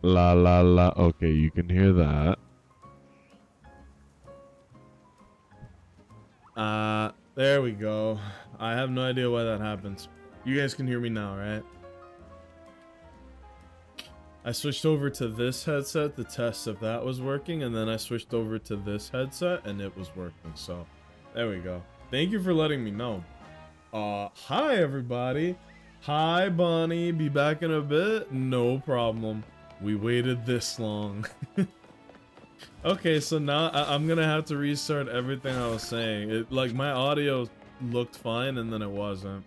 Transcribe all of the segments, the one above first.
La la la. Okay, you can hear that. There we go. I have no idea why that happens. You guys can hear me now, right? I switched over to this headset to test if that was working, and then I switched over to this headset and it was working. So, there we go. Thank you for letting me know. Hi everybody. Hi Bonnie, be back in a bit. No problem. We waited this long. Okay, so now I'm gonna have to restart everything I was saying. Like my audio looked fine and then it wasn't.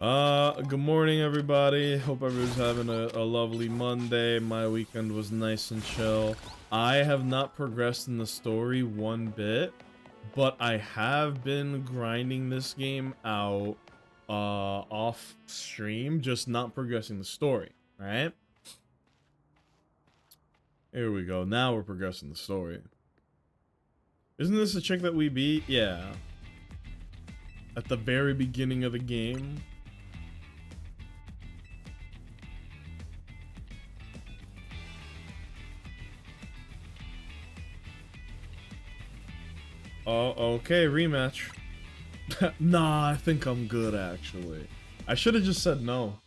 Good morning everybody. Hope everyone's having a lovely Monday. My weekend was nice and chill. I have not progressed in the story one bit, but I have been grinding this game out off stream, just not progressing the story, right? Here we go. Now we're progressing the story. Isn't this a chick that we beat? Yeah. At the very beginning of the game. Oh, okay, rematch. Nah, I think I'm good actually. I should have just said no.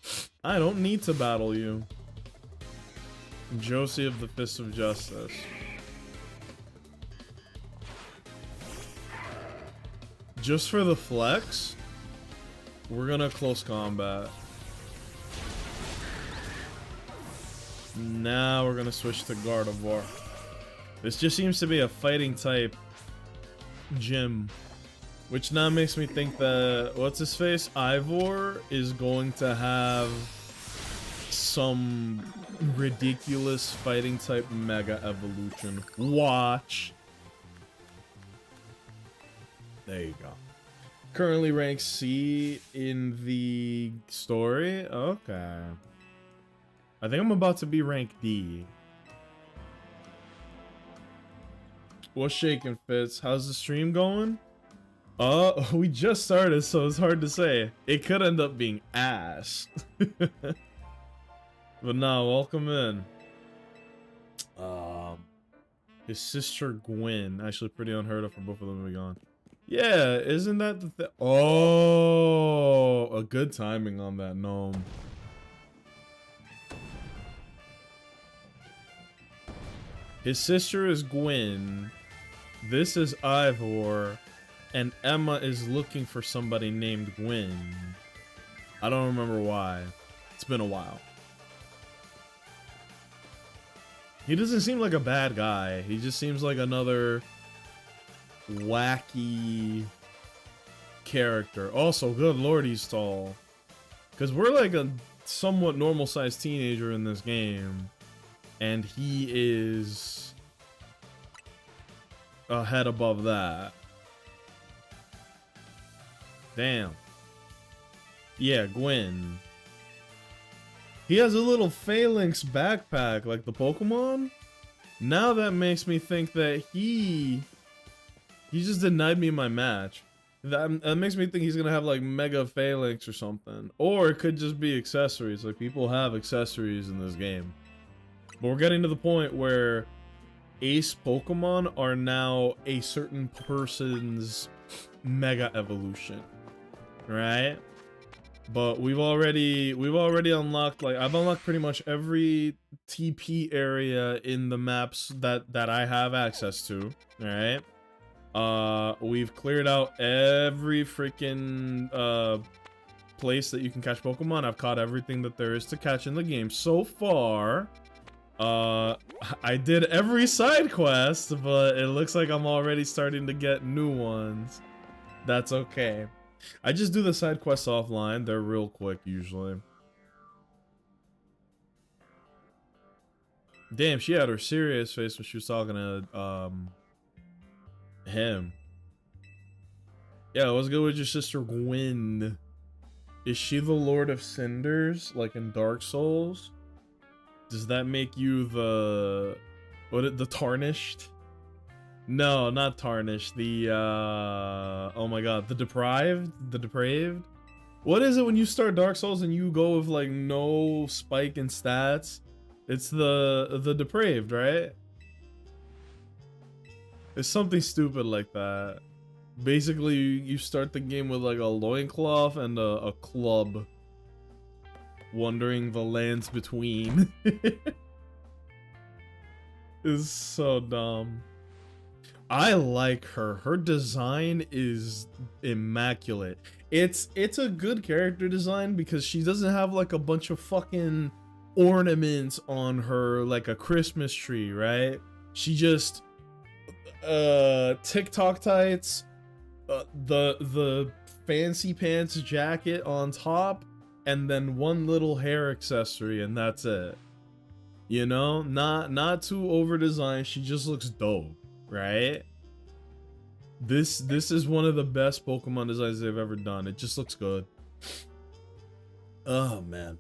I don't need to battle you. Josie of the Fist of Justice. Just for the flex, we're gonna close combat. Now we're gonna switch to Gardevoir. This just seems to be a fighting type gym, which now makes me think that what's his face, Ivor, is going to have some ridiculous fighting type mega evolution. Watch. There you go. Currently ranked C in the story. Okay. I think I'm about to be ranked D. What's shaking, Fitz? How's the stream going? We just started, so it's hard to say. It could end up being ass. But no, welcome in. His sister Gwen. Actually pretty unheard of for both of them to be gone. Yeah, isn't that the oh, a good timing on that gnome. His sister is Gwen. This is Ivor. And Emma is looking for somebody named Gwen. I don't remember why. It's been a while. He doesn't seem like a bad guy. He just seems like another wacky character. Also, good lord, he's tall. Because we're like a somewhat normal-sized teenager in this game. And he is a head above that. Damn. Yeah, Gwen. He has a little Phalanx backpack like the Pokemon. Now that makes me think that he just denied me my match. That makes me think he's gonna have like Mega Phalanx or something. Or it could just be accessories. Like people have accessories in this game. But we're getting to the point where Ace Pokemon are now a certain person's Mega Evolution. Right? But we've already unlocked, like, I've unlocked pretty much every TP area in the maps that I have access to, alright? We've cleared out every freaking place that you can catch Pokemon. I've caught everything that there is to catch in the game so far. I did every side quest, but it looks like I'm already starting to get new ones. That's okay. I just do the side quests offline. They're real quick, usually. Damn, she had her serious face when she was talking to, him. Yeah, what's good with your sister Gwen? Is she the Lord of Cinders, like in Dark Souls? Does that make you the... the Tarnished? No, not Tarnished. The, oh my god. The Deprived? The Depraved? What is it when you start Dark Souls and you go with, like, no spike in stats? It's the depraved, right? It's something stupid like that. Basically, you start the game with like a loincloth and a club. Wandering the lands between. Is so dumb. I like her. Her design is immaculate. It's a good character design because she doesn't have like a bunch of fucking ornaments on her like a Christmas tree, right? She just TikTok tights, the fancy pants jacket on top, and then one little hair accessory, and that's it. You know, not too over designed. She just looks dope, right? This is one of the best Pokemon designs they've ever done. It just looks good. Oh man.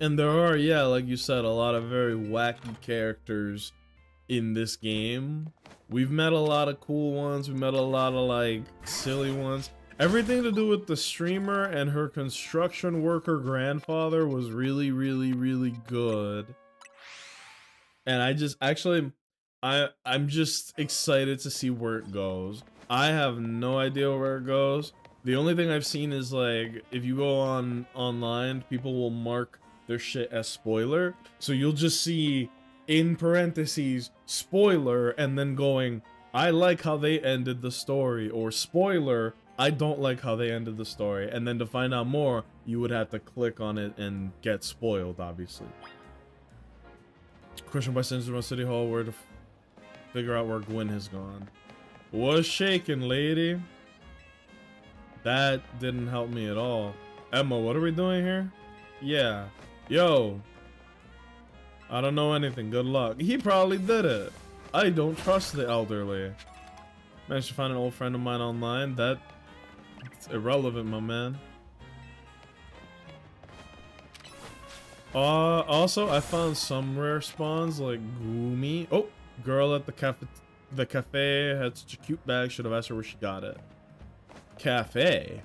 And there are, yeah, like you said, a lot of very wacky characters in this game. We've met a lot of cool ones. We met a lot of like silly ones. Everything to do with the streamer and her construction worker grandfather was really, really, really good. And I just actually, I'm just excited to see where it goes. I have no idea where it goes. The only thing I've seen is like if you go online, people will mark their shit as spoiler. So you'll just see in parentheses spoiler and then going, I like how they ended the story, or spoiler, I don't like how they ended the story. And then to find out more, you would have to click on it and get spoiled, obviously. Question by Sins around City Hall where to figure out where Gwen has gone. Was shaking, lady. That didn't help me at all. Emma, what are we doing here? Yeah. Yo. I don't know anything. Good luck. He probably did it. I don't trust the elderly. Managed to find an old friend of mine online. That's irrelevant, my man. Also, I found some rare spawns like Goomy. Oh, girl at the cafe had such a cute bag. Should have asked her where she got it. Cafe.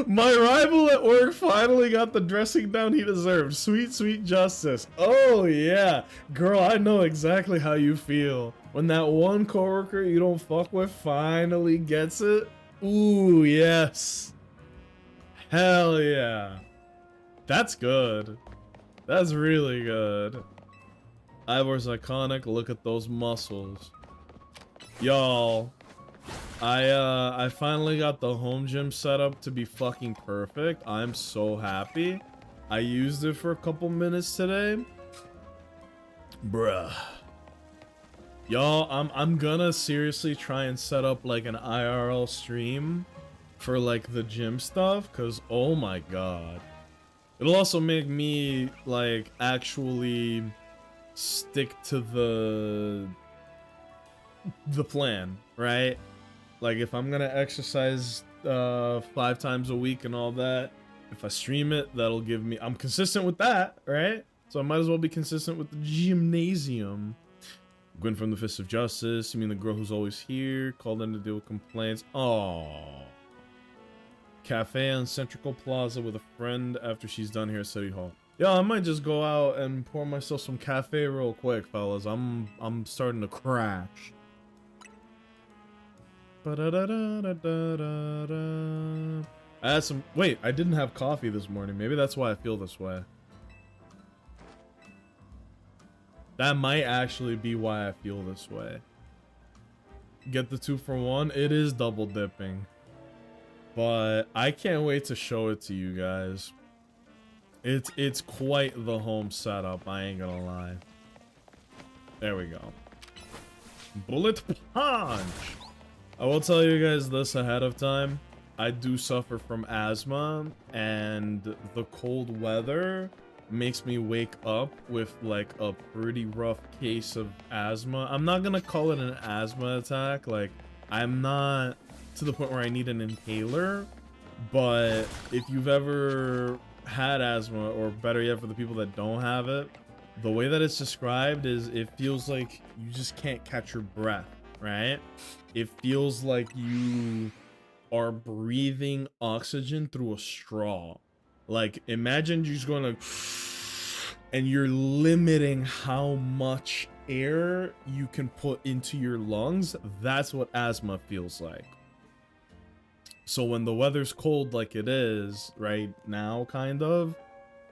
My rival at work finally got the dressing down he deserved. Sweet, sweet justice. Oh yeah, girl, I know exactly how you feel when that one coworker you don't fuck with finally gets it. Ooh yes. Hell yeah. That's good. That's really good. Ivor's iconic. Look at those muscles. Y'all, I finally got the home gym set up to be fucking perfect. I'm so happy. I used it for a couple minutes today. Bruh. Y'all, I'm gonna seriously try and set up like an IRL stream for like the gym stuff, cause oh my god. It'll also make me like actually stick to the plan, right? Like if I'm gonna exercise 5 times a week and all that, if I stream it, that'll give me, I'm consistent with that, right? So I might as well be consistent with the gymnasium. Gwen from the Fist of Justice. You mean the girl who's always here? Called in to deal with complaints. Oh. Cafe on Central Plaza with a friend after she's done here at City Hall. Yeah, I might just go out and pour myself some cafe real quick, fellas. I'm starting to crash. I had some. Wait, I didn't have coffee this morning. Maybe that's why I feel this way. That might actually be why I feel this way. Get the 2-for-1. It is double dipping. But I can't wait to show it to you guys. It's quite the home setup, I ain't gonna lie. There we go. Bullet punch! I will tell you guys this ahead of time. I do suffer from asthma, and the cold weather makes me wake up with like a pretty rough case of asthma. I'm not gonna call it an asthma attack. Like, I'm not to the point where I need an inhaler, but if you've ever had asthma, or better yet for the people that don't have it, the way that it's described is it feels like you just can't catch your breath, right? It feels like you are breathing oxygen through a straw. Like, imagine you're just gonna, and you're limiting how much air you can put into your lungs. That's what asthma feels like. So when the weather's cold like it is right now, kind of,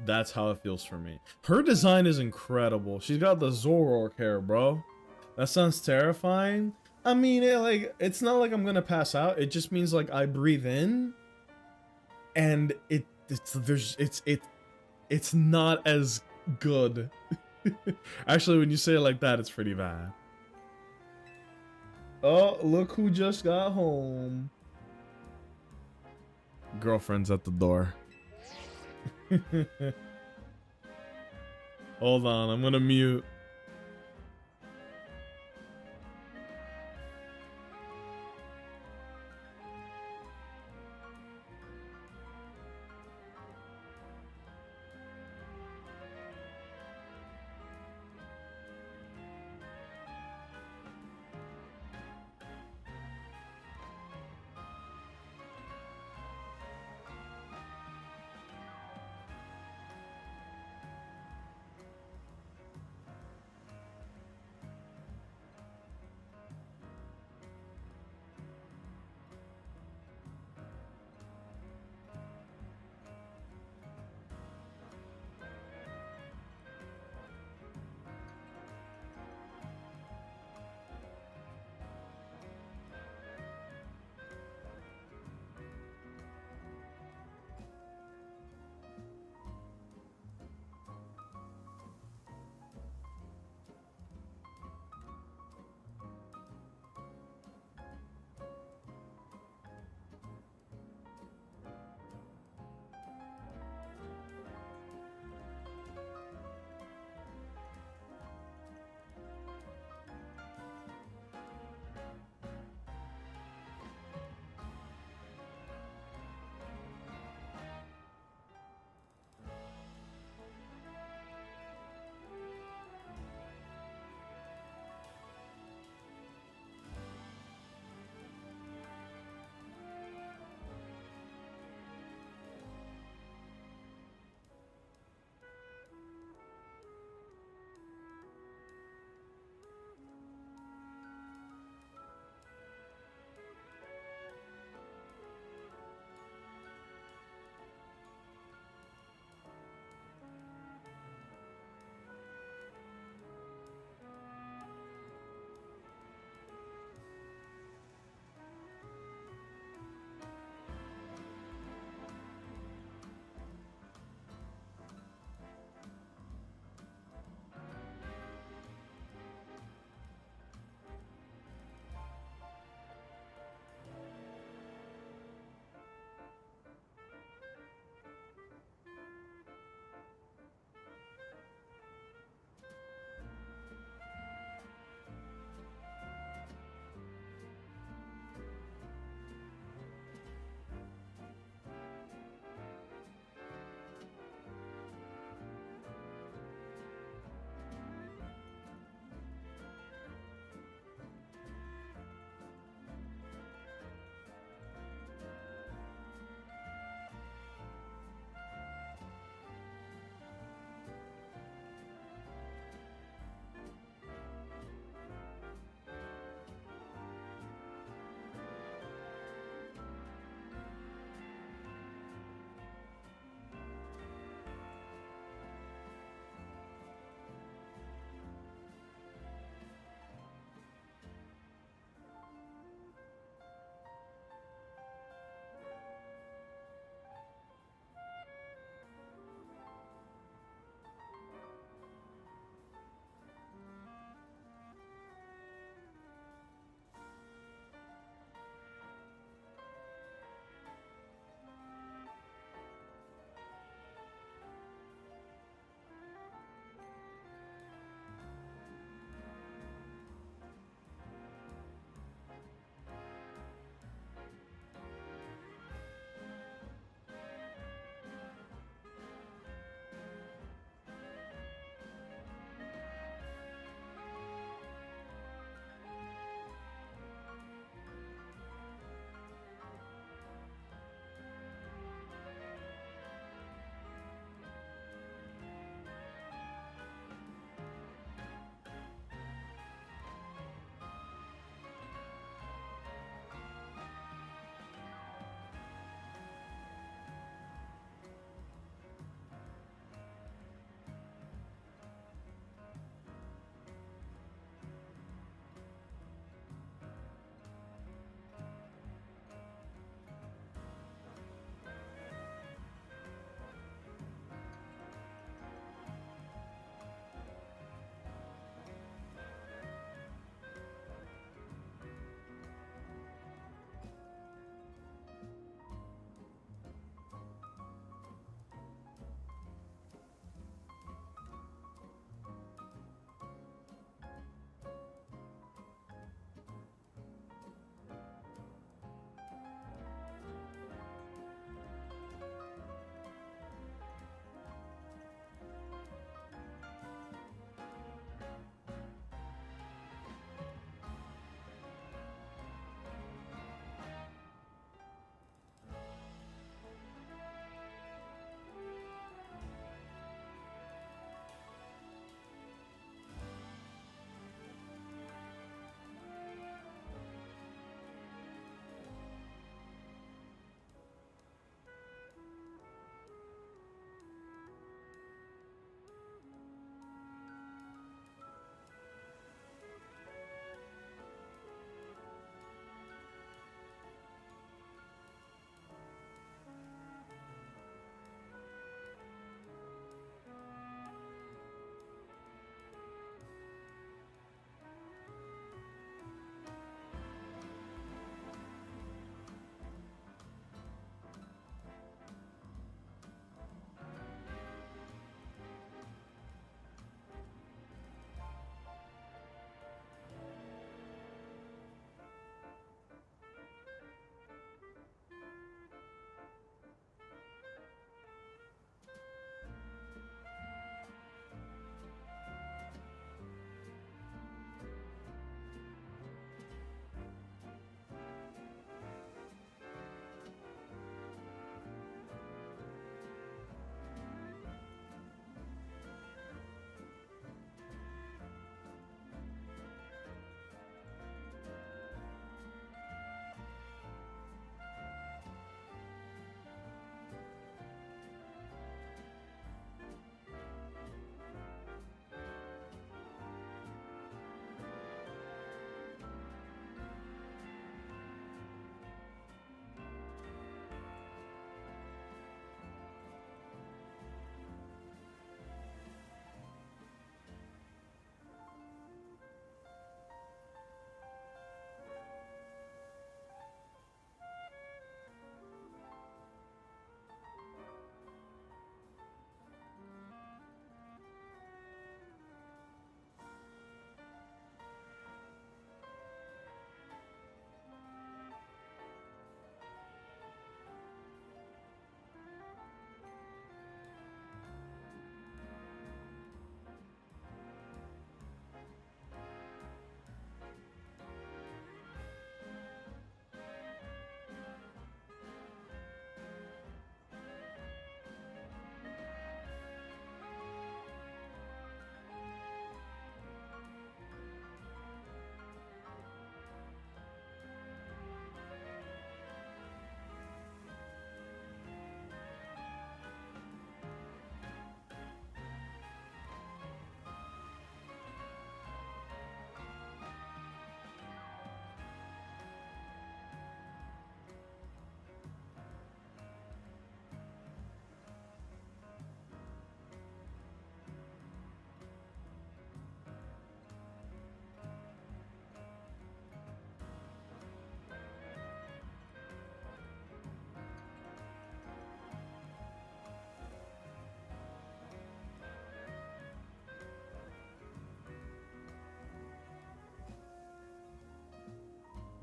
that's how it feels for me. Her design is incredible. She's got the Zoroark hair, bro. That sounds terrifying. I mean, it's not like I'm gonna pass out. It just means like I breathe in, and it's not as good. Actually, when you say it like that, it's pretty bad. Oh, look who just got home. Girlfriend's at the door. Hold on, I'm gonna mute.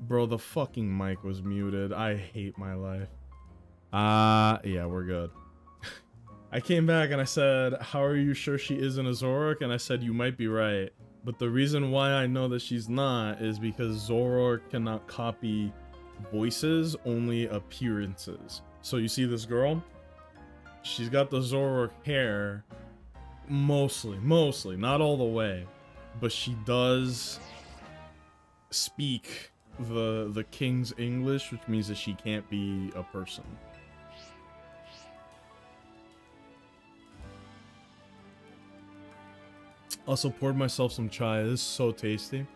Bro, the fucking mic was muted. I hate my life. Yeah, we're good. I came back and I said, how are you sure she isn't a Zoroark? And I said, you might be right. But the reason why I know that she's not is because Zoroark cannot copy voices, only appearances. So you see this girl? She's got the Zoroark hair. Mostly, not all the way. But she does speak the king's English, which means that she can't be a person. Also poured myself some chai. This is so tasty.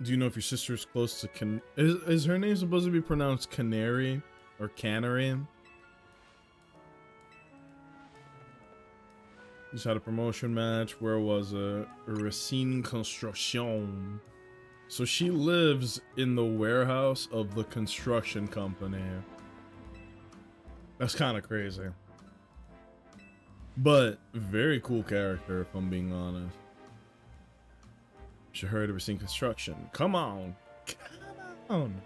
Do you know if your sister is close to is her name supposed to be pronounced Canary or Canary? Just had a promotion match. Where was it? Racine Construction. So she lives in the warehouse of the construction company. That's kind of crazy. But very cool character, if I'm being honest. She heard of Racine Construction. Come on. Come on.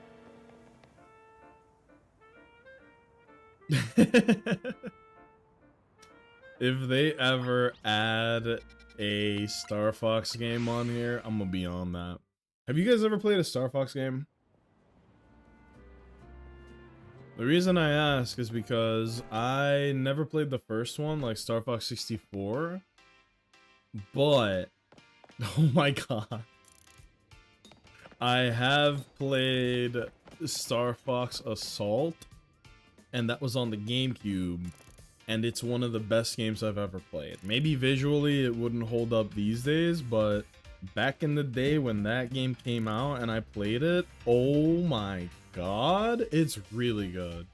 If they ever add a Star Fox game on here, I'm gonna be on that. Have you guys ever played a Star Fox game? The reason I ask is because I never played the first one, like Star Fox 64. But, oh my god. I have played Star Fox Assault, and that was on the GameCube. And it's one of the best games I've ever played. Maybe visually it wouldn't hold up these days, but back in the day when that game came out and I played it, oh my god, it's really good.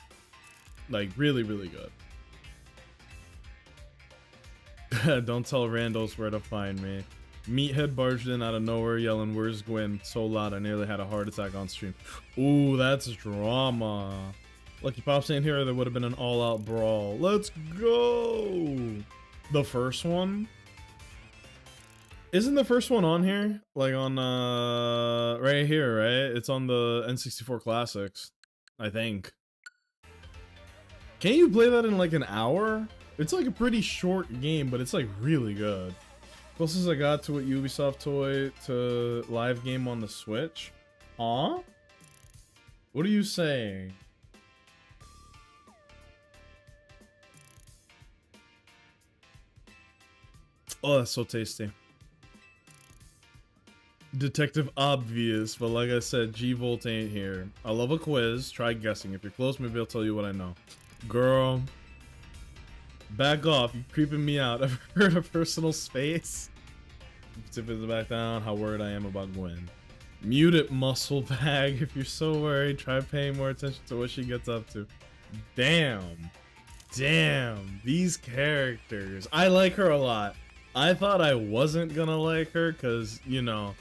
Like, really, really good. Don't tell Randall's where to find me. Meathead barged in out of nowhere yelling, "Where's Gwen?" so loud I nearly had a heart attack on stream. Ooh, that's drama. Lucky Pops ain't here, there would have been an all-out brawl. Let's go! The first one? Isn't the first one on here? Like on, right here, right? It's on the N64 Classics, I think. Can you play that in like an hour? It's like a pretty short game, but it's like really good. Closest I got to a Ubisoft toy to live game on the Switch. Huh? What are you saying? Oh, that's so tasty. Detective Obvious, but like I said, G-Volt ain't here. I love a quiz. Try guessing. If you're close, maybe I'll tell you what I know. Girl. Back off. You're creeping me out. Ever heard of personal space? Tip it back down. How worried I am about Gwen. Mute it, muscle bag. If you're so worried, try paying more attention to what she gets up to. Damn. Damn. These characters. I like her a lot. I thought I wasn't gonna like her because, you know,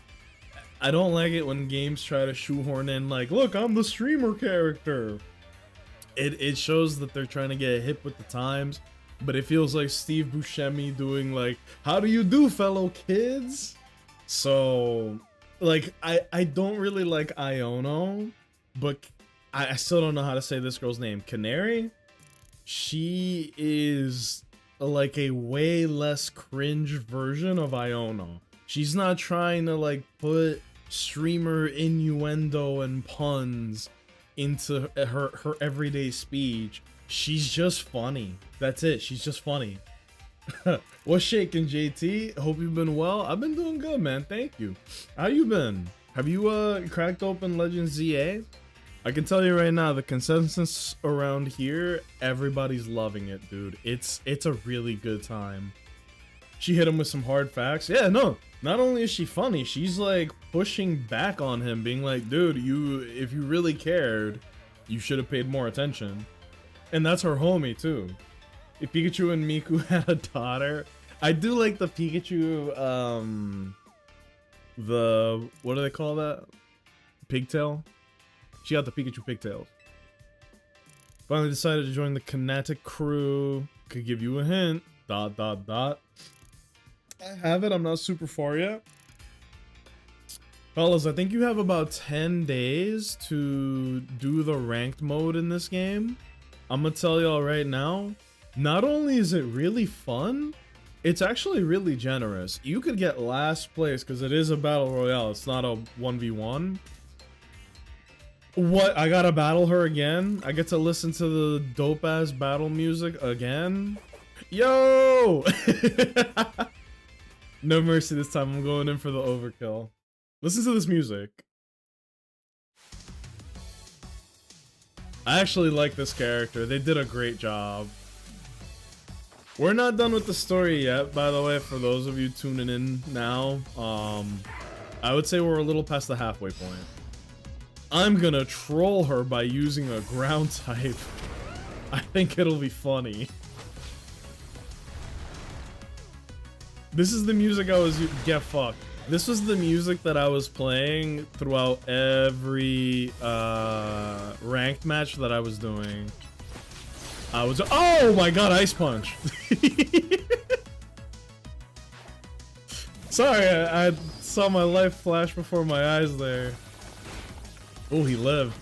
I don't like it when games try to shoehorn in like, look, I'm the streamer character. It shows that they're trying to get hip with the times, but it feels like Steve Buscemi doing like, how do you do, fellow kids? So, like, I don't really like Iono, but I still don't know how to say this girl's name. Canary? She is like a way less cringe version of Iono. She's not trying to like put streamer innuendo and puns into her everyday speech. She's just funny. That's it. She's just funny. What's shaking, JT? Hope you've been well. I've been doing good, man. Thank you. How you been? Have you cracked open Legends ZA? I can tell you right now, the consensus around here, everybody's loving it, dude. It's a really good time. She hit him with some hard facts. Yeah, no, not only is she funny, she's like pushing back on him, being like, dude, if you really cared, you should have paid more attention. And that's her homie too. If Pikachu and Miku had a daughter, I do like the Pikachu, what do they call that? Pigtail? She got the Pikachu pigtails. Finally decided to join the Kinetic crew. Could give you a hint. ... I have it. I'm not super far yet. Fellas, I think you have about 10 days to do the ranked mode in this game. I'm gonna tell y'all right now, not only is it really fun, it's actually really generous. You could get last place because it is a battle royale. It's not a 1v1. What? I gotta battle her again? I get to listen to the dope ass battle music again? Yo! No mercy this time. I'm going in for the overkill. Listen to this music. I actually like this character. They did a great job. We're not done with the story yet, by the way, for those of you tuning in now. I would say we're a little past the halfway point. I'm gonna troll her by using a ground type. I think it'll be funny. This is the music I was... Get fucked. This was the music that I was playing throughout every ranked match that I was doing. I was... Oh my god, Ice Punch! Sorry, I saw my life flash before my eyes there. Oh, he lived.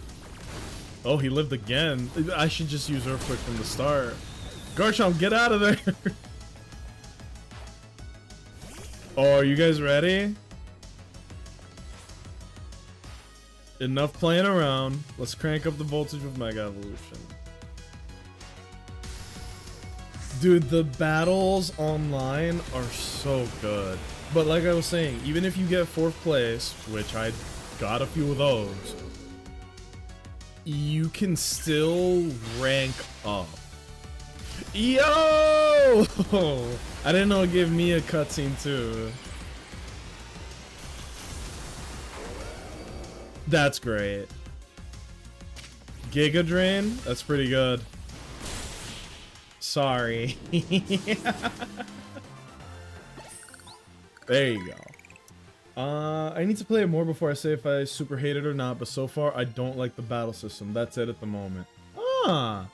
Oh, he lived again. I should just use Earthquake from the start. Garchomp, get out of there! Oh, are you guys ready? Enough playing around. Let's crank up the voltage with Mega Evolution. Dude, the battles online are so good. But like I was saying, even if you get 4th place, which I got a few of those, you can still rank up. Yo! I didn't know it gave me a cutscene too. That's great. Giga Drain? That's pretty good. Sorry. There you go. I need to play it more before I say if I super hate it or not, but so far I don't like the battle system. That's it at the moment. Ah!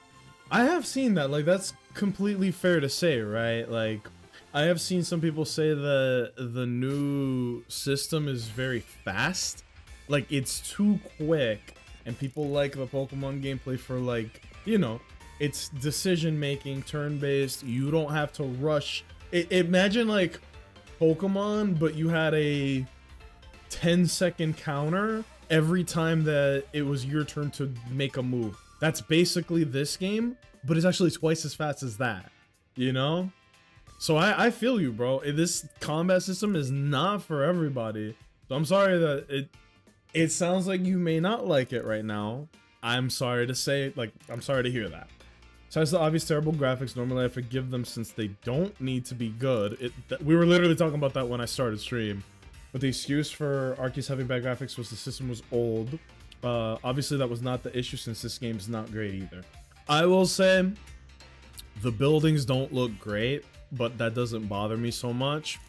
I have seen that. Like, that's completely fair to say, right? Like, I have seen some people say that the new system is very fast. Like, it's too quick. And people like the Pokemon gameplay for, like, you know, it's decision-making, turn-based. You don't have to rush. Imagine, like, Pokemon, but you had a 10-second counter every time that it was your turn to make a move. That's basically this game, but it's actually twice as fast as that, you know? So I feel you, bro. This combat system is not for everybody. So I'm sorry that it sounds like you may not like it right now. I'm sorry to say, like, I'm sorry to hear that. Besides the obvious terrible graphics, normally I forgive them since they don't need to be good. We were literally talking about that when I started stream. But the excuse for Arceus having bad graphics was the system was old. Obviously that was not the issue since this game's not great either. I will say the buildings don't look great, but that doesn't bother me so much.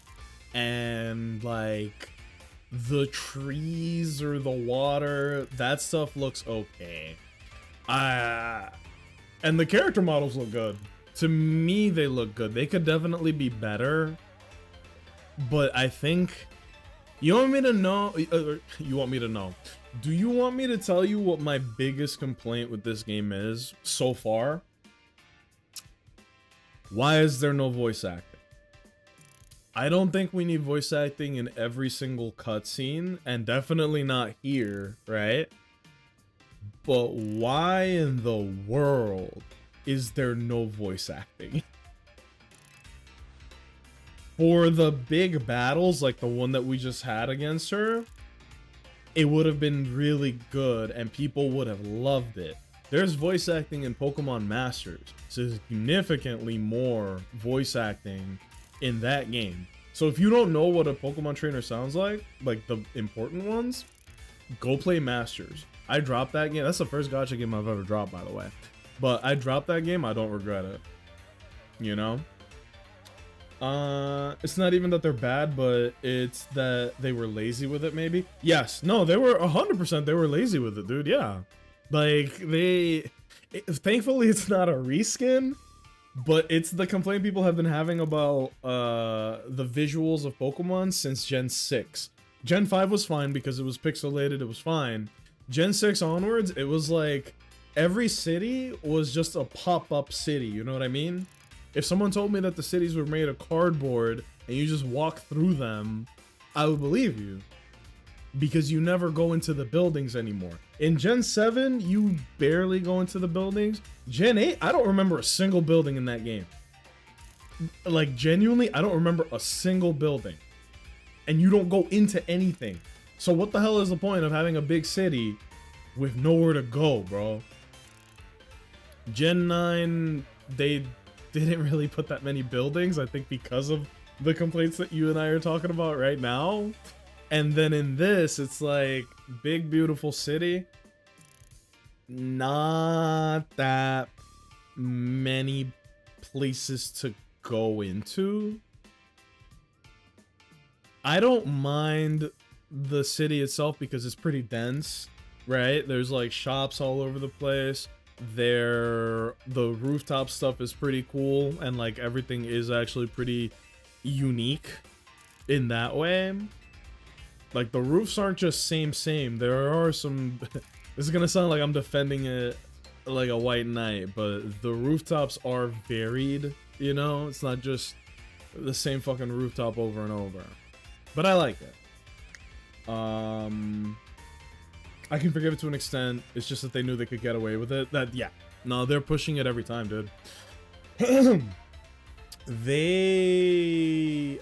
And like the trees or the water, that stuff looks okay. And the character models look good. To me, they look good. They could definitely be better. But I think... You want me to know? You want me to know? Do you want me to tell you what my biggest complaint with this game is so far? Why is there no voice acting? I don't think we need voice acting in every single cutscene, and definitely not here, right? But why in the world is there no voice acting? For the big battles, like the one that we just had against her, it would have been really good and people would have loved it. There's voice acting in Pokemon Masters, significantly more voice acting in that game. So if you don't know what a Pokemon trainer sounds like the important ones, go play Masters. I dropped that game. That's the first gacha game I've ever dropped, by the way. But I dropped that game. I don't regret it. You know? It's not even that they're bad, but it's that they were lazy with it, maybe? Yes. No, they were 100% they were lazy with it, dude. Yeah. Like, Thankfully, it's not a reskin, but it's the complaint people have been having about the visuals of Pokemon since Gen 6. Gen 5 was fine because it was pixelated, it was fine. Gen 6 onwards, it was like every city was just a pop-up city, you know what I mean? If someone told me that the cities were made of cardboard and you just walk through them, I would believe you. Because you never go into the buildings anymore. In Gen 7, you barely go into the buildings. Gen 8, I don't remember a single building in that game. Like, genuinely, I don't remember a single building. And you don't go into anything. So what the hell is the point of having a big city with nowhere to go, bro? Gen 9, they didn't really put that many buildings, I think because of the complaints that you and I are talking about right now. And then in this, it's like, big, beautiful city. Not that many places to go into. I don't mind the city itself because it's pretty dense, right? There's like shops all over the place. The rooftop stuff is pretty cool, and like everything is actually pretty unique in that way. Like, the roofs aren't just same. There are some... This is gonna sound like I'm defending it like a white knight, but the rooftops are varied, you know? It's not just the same fucking rooftop over and over. But I like it. I can forgive it to an extent. It's just that they knew they could get away with it. Yeah. No, they're pushing it every time, dude.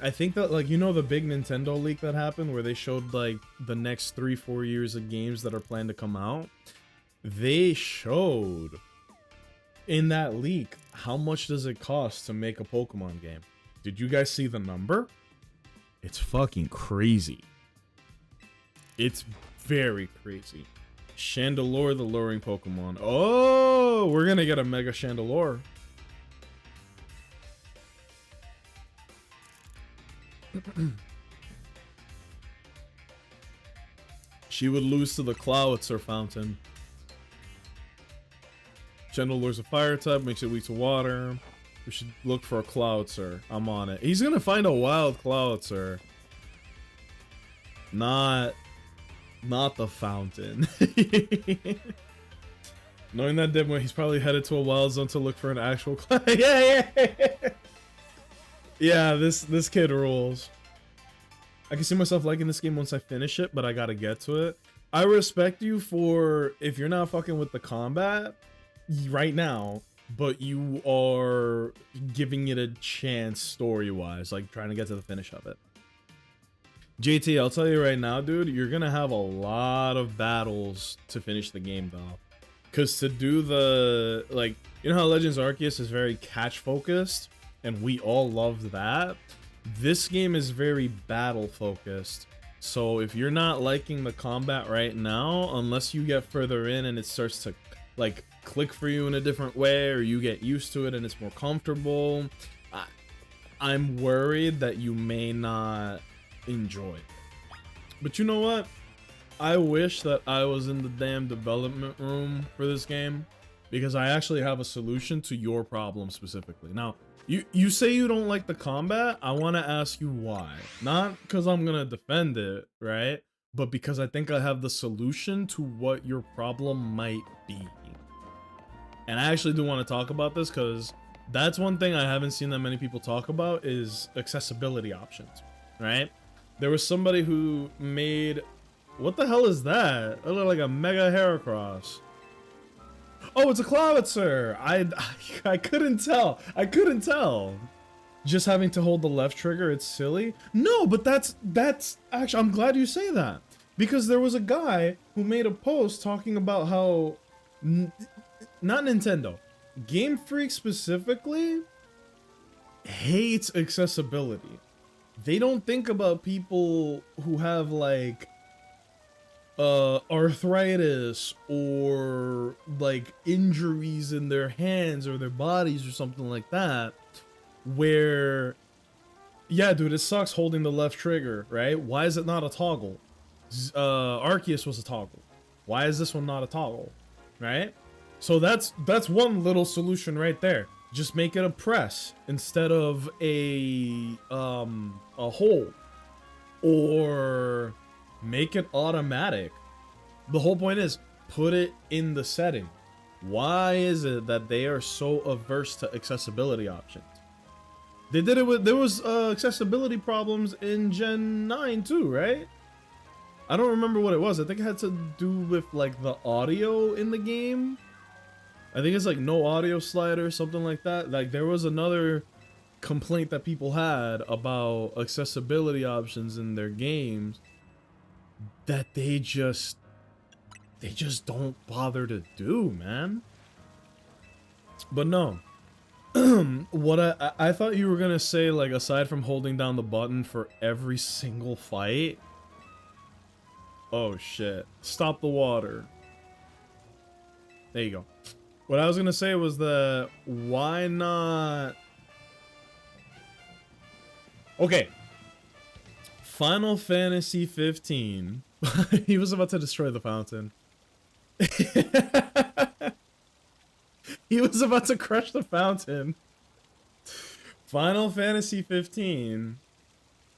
I think that, like, you know, the big Nintendo leak that happened where they showed like the next 3-4 years of games that are planned to come out. They showed in that leak how much does it cost to make a Pokemon game. Did you guys see the number? It's fucking crazy. It's very crazy. Chandelure, the luring Pokemon. Oh, we're gonna get a Mega Chandelure. She would lose to the Clowitzer fountain. Chandelure's a fire type, makes it weak to water. We should look for a Clowitzer. I'm on it. He's gonna find a wild Clowitzer. Not the fountain. Knowing that Demo, he's probably headed to a wild zone to look for an actual yeah. Yeah, this kid rules. I can see myself liking this game once I finish it, but I gotta get to it. I respect you for if you're not fucking with the combat right now, but you are giving it a chance story-wise, like trying to get to the finish of it. JT, I'll tell you right now, dude, you're gonna have a lot of battles to finish the game, though. Because to do the, like, you know how Legends Arceus is very catch-focused? And we all loved that. This game is very battle-focused. So if you're not liking the combat right now, unless you get further in and it starts to, like, click for you in a different way, or you get used to it and it's more comfortable, I'm worried that you may not enjoy it. But you know what? I wish that I was in the damn development room for this game, because I actually have a solution to your problem specifically. Now, you say you don't like the combat. I want to ask you why. Not because I'm gonna defend it, right? But because I think I have the solution to what your problem might be. And I actually do want to talk about this because that's one thing I haven't seen that many people talk about is accessibility options, right? There was somebody who made... What the hell is that? It looked like a Mega Heracross. Oh, it's a Clowitzer! I couldn't tell. I couldn't tell. Just having to hold the left trigger, it's silly. No, but that's actually, I'm glad you say that. Because there was a guy who made a post talking about how... Not Nintendo. Game Freak specifically hates accessibility. They don't think about people who have, like, arthritis or like injuries in their hands or their bodies or something like that, where, yeah, dude, it sucks holding the left trigger, right? Why is it not a toggle? Arceus was a toggle. Why is this one not a toggle, right? So that's one little solution right there. Just make it a press instead of a hold, or make it automatic. The whole point is put it in the setting. Why is it that they are so averse to accessibility options? They did it with, there was accessibility problems in Gen 9 too, right? I don't remember what it was. I think it had to do with like the audio in the game. I think it's like no audio slider, something like that. Like there was another complaint that people had about accessibility options in their games that they just don't bother to do, man. But no. What I thought you were gonna say, like, aside from holding down the button for every single fight. Oh shit. Stop the water. There you go. What I was gonna say was that why not? Okay. Final Fantasy 15. He was about to destroy the fountain. He was about to crush the fountain. Final Fantasy 15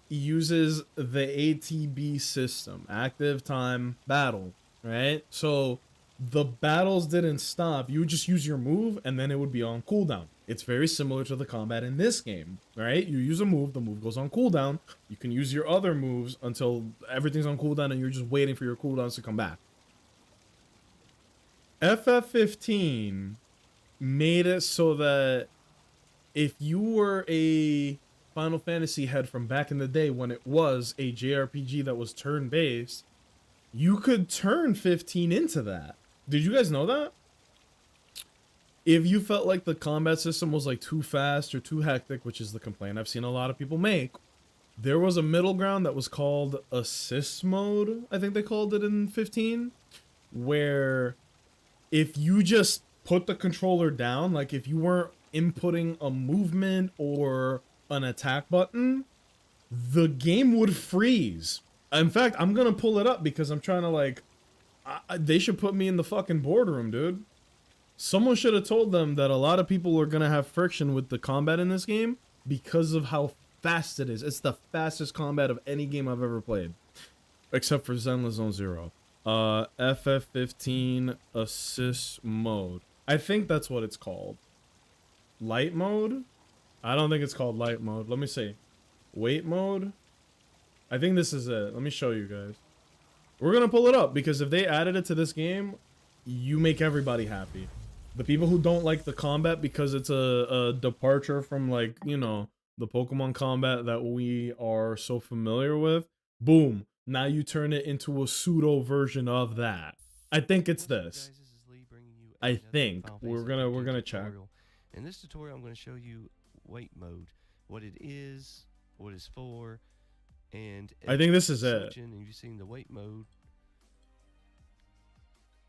uses the ATB system, active time battle, right? So the battles didn't stop. You would just use your move and then it would be on cooldown. It's very similar to the combat in this game, right? You use a move, the move goes on cooldown. You can use your other moves until everything's on cooldown and you're just waiting for your cooldowns to come back. FF15 made it so that if you were a Final Fantasy head from back in the day when it was a JRPG that was turn-based, you could turn 15 into that. Did you guys know that? If you felt like the combat system was like too fast or too hectic, which is the complaint I've seen a lot of people make, there was a middle ground that was called assist mode, I think they called it in 15, where if you just put the controller down, like if you weren't inputting a movement or an attack button, the game would freeze. In fact, I'm gonna pull it up because I'm trying to like, they should put me in the fucking boardroom, dude. Someone should have told them that a lot of people are gonna have friction with the combat in this game because of how fast it is. It's the fastest combat of any game I've ever played, except for Zenless Zone Zero. FF15 assist mode. I think that's what it's called. Light mode? I don't think it's called light mode. Let me see. Wait mode? I think this is it. Let me show you guys. We're gonna pull it up because if they added it to this game, you make everybody happy. The people who don't like the combat because it's a departure from, like, you know, the Pokemon combat that we are so familiar with, boom. Now you turn it into a pseudo version of that. I think it's this. I think we're gonna check. In this tutorial, I'm going to show you wait mode, what it is, what it's for, and I think this is it. And you've seen the wait mode.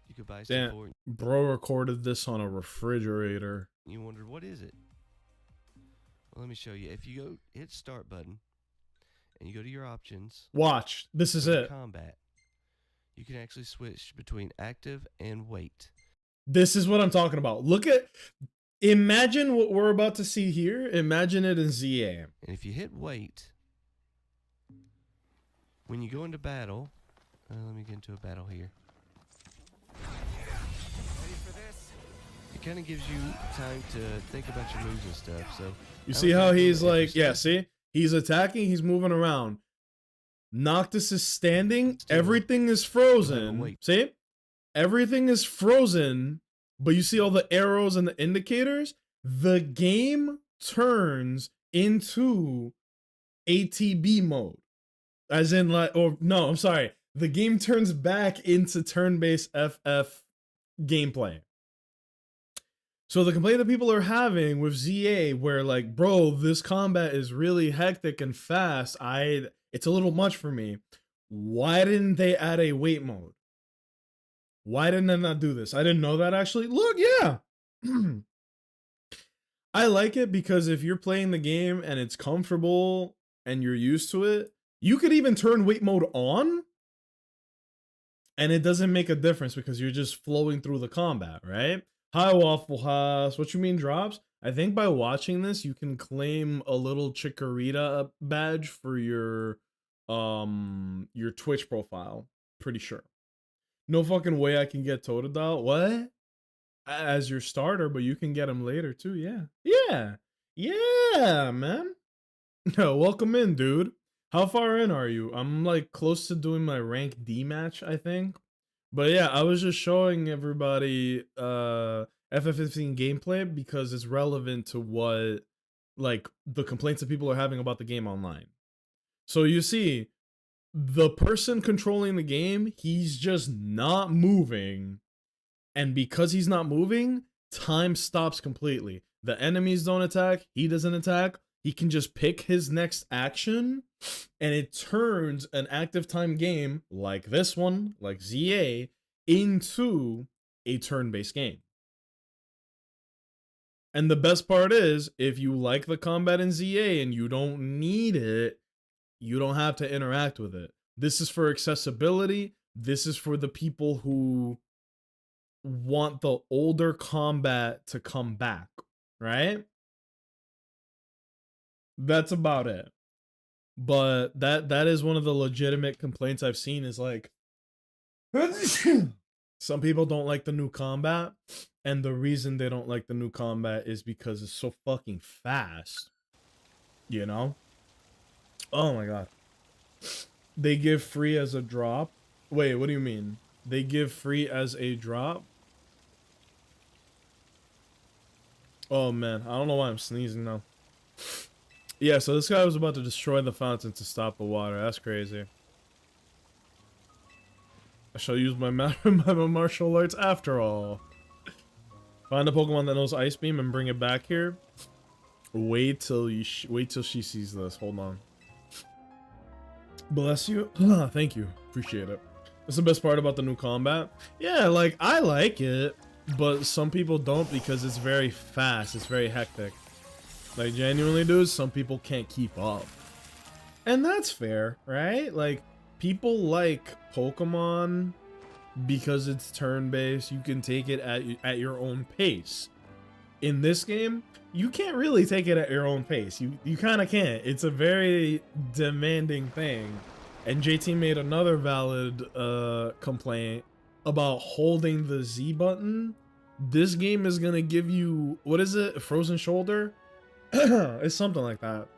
You could buy Damn, for it. bro recorded this on a refrigerator. You wondered what is it? Well, let me show you. If you go hit start button and you go to your options, watch. This is it. Combat. You can actually switch between active and wait. This is what I'm talking about. Look at, imagine what we're about to see here. Imagine it in ZA. And if you hit wait, when you go into battle, let me get into a battle here. Ready for this? It kind of gives you time to think about your moves and stuff. So you see how he's like, yeah, see? He's attacking, he's moving around. Noctis is standing, everything is frozen. See? Everything is frozen, but you see all the arrows and the indicators? The game turns into ATB mode. As in, like, or no, I'm sorry. The game turns back into turn-based FF gameplay. So the complaint that people are having with ZA, where like, bro, this combat is really hectic and fast, it's a little much for me. Why didn't they add a wait mode? Why didn't I not do this? I didn't know that actually. Look, yeah. I like it because if you're playing the game and it's comfortable and you're used to it, you could even turn wait mode on and it doesn't make a difference because you're just flowing through the combat, right? Hi, Waffle House. What you mean drops? I think by watching this, you can claim a little Chikorita badge for your Twitch profile. Pretty sure. No fucking way I can get Totodile. What? As your starter, but you can get him later too. Yeah. Yeah. Yeah, man. No, welcome in, dude. How far in are you? I'm like close to doing my rank D match, I think. But yeah, I was just showing everybody FF15 gameplay because it's relevant to what like the complaints that people are having about the game online. So you see, the person controlling the game, he's just not moving. And because he's not moving, time stops completely. The enemies don't attack, he doesn't attack. He can just pick his next action, and it turns an active time game like this one, like ZA, into a turn-based game. And the best part is, if you like the combat in ZA and you don't need it, you don't have to interact with it. This is for accessibility. This is for the people who want the older combat to come back, right? That's about it. But that is one of the legitimate complaints I've seen is like some people don't like the new combat, and the reason they don't like the new combat is because it's so fucking fast. You know? Oh my god. They give free as a drop. Wait, what do you mean? They give free as a drop? Oh man, I don't know why I'm sneezing now. Yeah, so this guy was about to destroy the fountain to stop the water. That's crazy. I shall use my martial arts after all. Find a Pokemon that knows Ice Beam and bring it back here. Wait till she sees this. Hold on. Bless you. Thank you. Appreciate it. That's the best part about the new combat. Yeah, like I like it, but some people don't because it's very fast. It's very hectic. Like, genuinely, dude, some people can't keep up. And that's fair, right? Like, people like Pokemon because it's turn-based. You can take it at your own pace. In this game, you can't really take it at your own pace. You kind of can't. It's a very demanding thing. And JT made another valid complaint about holding the Z button. This game is going to give you, what is it? A frozen shoulder? It's something like that.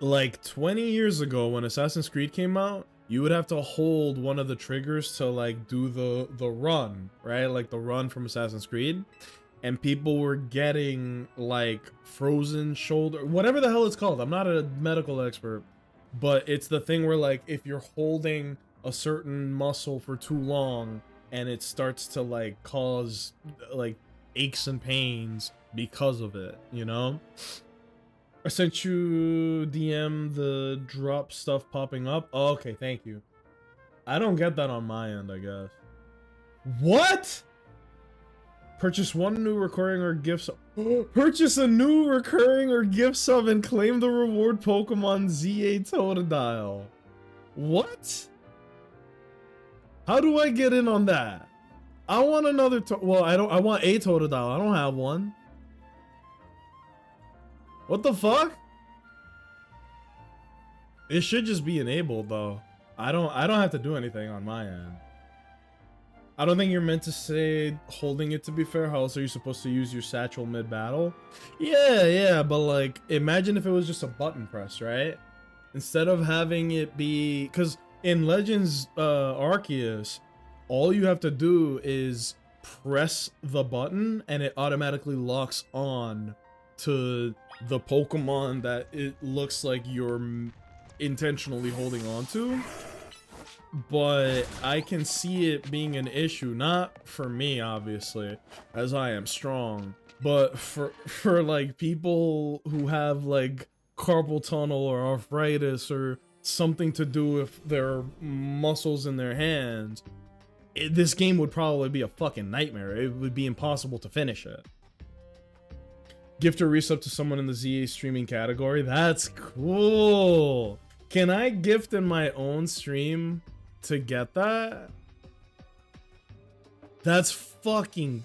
Like 20 years ago when Assassin's Creed came out, you would have to hold one of the triggers to like do the run, right? Like the run from Assassin's Creed. And people were getting like frozen shoulder, whatever the hell it's called. I'm not a medical expert, but it's the thing where like if you're holding a certain muscle for too long and it starts to like cause like aches and pains because of it, you know? I sent you DM the drop stuff popping up. Oh, okay, thank you. I don't get that on my end, I guess. What? Purchase one new recurring or gift sub. Purchase a new recurring or gift sub and claim the reward Pokemon ZA Totodile. What? How do I get in on that? I want another well, I want a Totodile. I don't have one. What the fuck? It should just be enabled though. I don't have to do anything on my end. I don't think you're meant to say holding it, to be fair. How else are you supposed to use your satchel mid-battle? Yeah, but like, imagine if it was just a button press, right? Instead of having it be... Because in Legends Arceus, all you have to do is press the button and it automatically locks on to the Pokemon that it looks like you're intentionally holding on to. But I can see it being an issue, not for me obviously, as I am strong, but for like people who have like carpal tunnel or arthritis or something to do with their muscles in their hands. This game would probably be a fucking nightmare. It would be impossible to finish it. Gift a resub to someone in the ZA streaming category. That's cool. Can I gift in my own stream to get that? That's fucking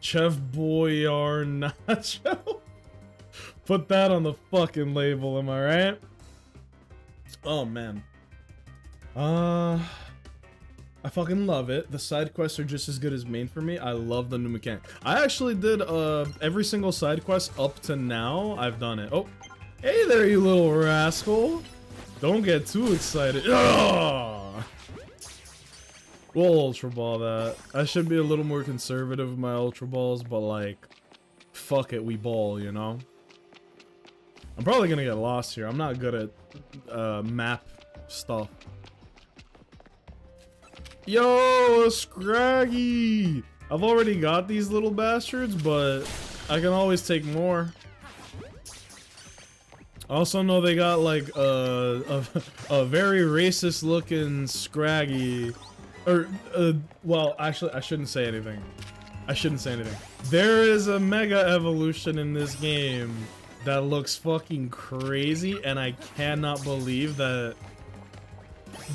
Chef Boyar Nacho. Put that on the fucking label, am I right? Oh man. I fucking love it. The side quests are just as good as main for me. I love the new mechanic. I actually did every single side quest up to now. I've done it. Oh, hey there, you little rascal. Don't get too excited. Ugh! We'll Ultra Ball that. I should be a little more conservative with my Ultra Balls, but like, fuck it, we ball, you know? I'm probably gonna get lost here. I'm not good at map stuff. Yo, a Scraggy! I've already got these little bastards, but I can always take more. I also know they got like a very racist looking Scraggy. Or, well, actually, I shouldn't say anything. I shouldn't say anything. There is a Mega Evolution in this game that looks fucking crazy, and I cannot believe that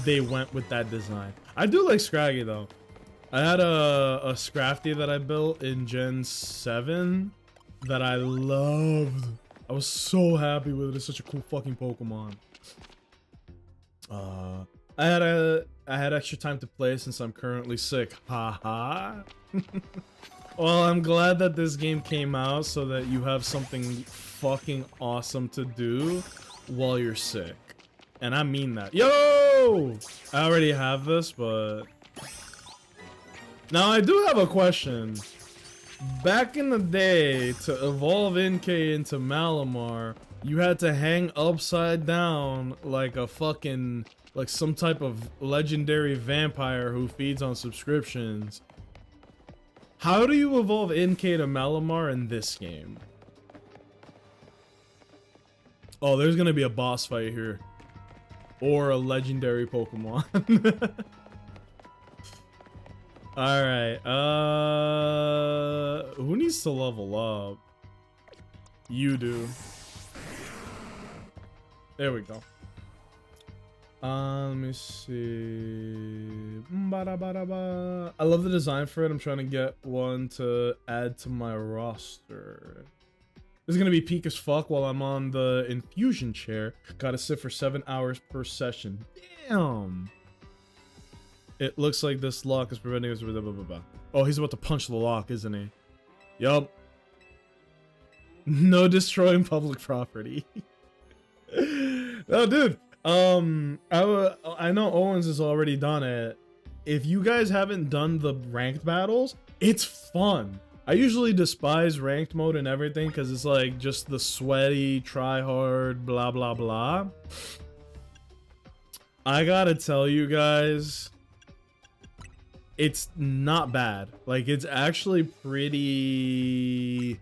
they went with that design. I do like Scraggy though. I had a Scrafty that I built in Gen 7 that I loved. I was so happy with it. It's such a cool fucking Pokemon. I had extra time to play since I'm currently sick. Haha. Well, I'm glad that this game came out so that you have something fucking awesome to do while you're sick. And I mean that. Yo! I already have this, but... Now, I do have a question. Back in the day, to evolve NK into Malamar, you had to hang upside down like a fucking... like some type of legendary vampire who feeds on subscriptions. How do you evolve NK to Malamar in this game? Oh, there's gonna be a boss fight here. Or a legendary Pokemon. Alright, who needs to level up? You do. There we go. Let me see. I love the design for it. I'm trying to get one to add to my roster. This is gonna be peak as fuck while I'm on the infusion chair. Gotta sit for 7 hours per session. Damn. It looks like this lock is preventing us. Blah, blah, blah, blah. Oh, he's about to punch the lock, isn't he? Yup. No destroying public property. No, dude. I know Owens has already done it. If you guys haven't done the ranked battles, it's fun. I usually despise ranked mode and everything because it's like just the sweaty, try hard, blah, blah, blah. I gotta tell you guys, it's not bad. Like, it's actually pretty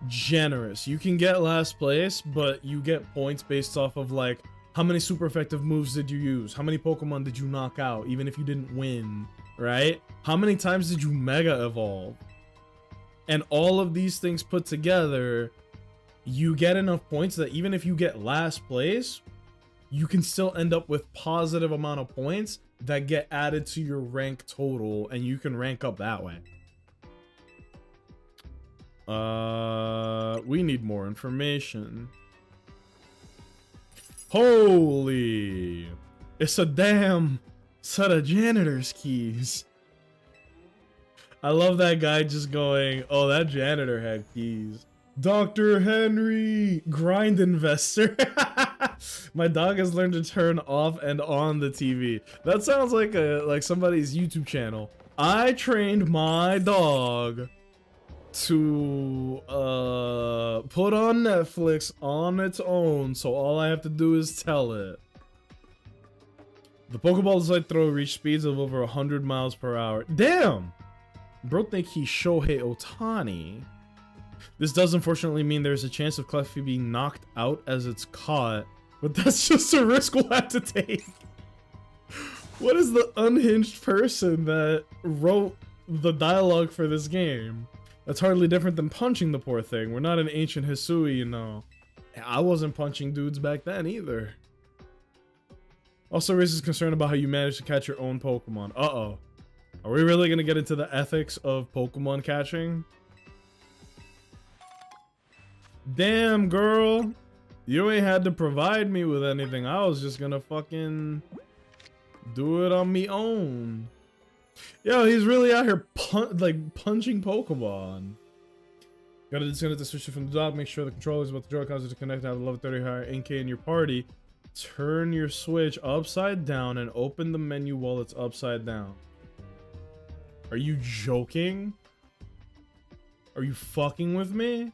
generous. You can get last place, but you get points based off of like, how many super effective moves did you use? How many Pokemon did you knock out, even if you didn't win, right? How many times did you Mega Evolve? And all of these things put together, you get enough points that even if you get last place, you can still end up with positive amount of points that get added to your rank total, and you can rank up that way. We need more information. Holy, it's a damn set of janitor's keys. I love that guy just going, oh, that janitor had keys. Dr. Henry, grind investor. My dog has learned to turn off and on the TV. That sounds like somebody's YouTube channel. I trained my dog to put on Netflix on its own, so all I have to do is tell it. The Pokeball's light throw reach speeds of over 100 miles per hour. Damn! Bro think he's Shohei Ohtani. This does unfortunately mean there's a chance of Clefairy being knocked out as it's caught, but that's just a risk we'll have to take. What is the unhinged person that wrote the dialogue for this game? That's hardly different than punching the poor thing. We're not an ancient Hisui, you know. I wasn't punching dudes back then either. Also raises concern about how you managed to catch your own Pokemon. Uh-oh. Are we really gonna get into the ethics of Pokemon catching? Damn, girl. You ain't had to provide me with anything. I was just gonna fucking do it on me own. Yo, he's really out here punching Pokemon. Gotta disconnect the switch from the dock. Make sure the controllers with the Joy-Cons are connected. Have a level 30 higher NK in your party. Turn your switch upside down and open the menu while it's upside down. Are you joking? Are you fucking with me?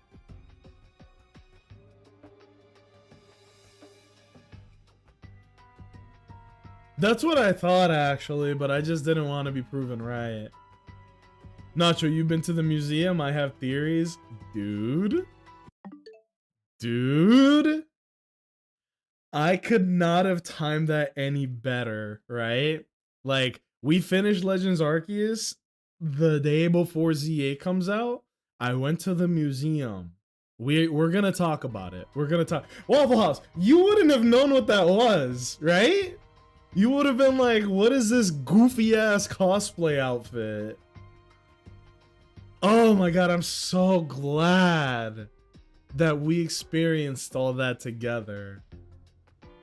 That's what I thought, actually, but I just didn't want to be proven right. Nacho, you've been to the museum? I have theories. Dude? I could not have timed that any better, right? Like, we finished Legends Arceus the day before Z8 comes out. I went to the museum. We're gonna talk about it. We're gonna talk. Waffle House, you wouldn't have known what that was, right? You would have been like, what is this goofy ass cosplay outfit? Oh my god, I'm so glad that we experienced all that together.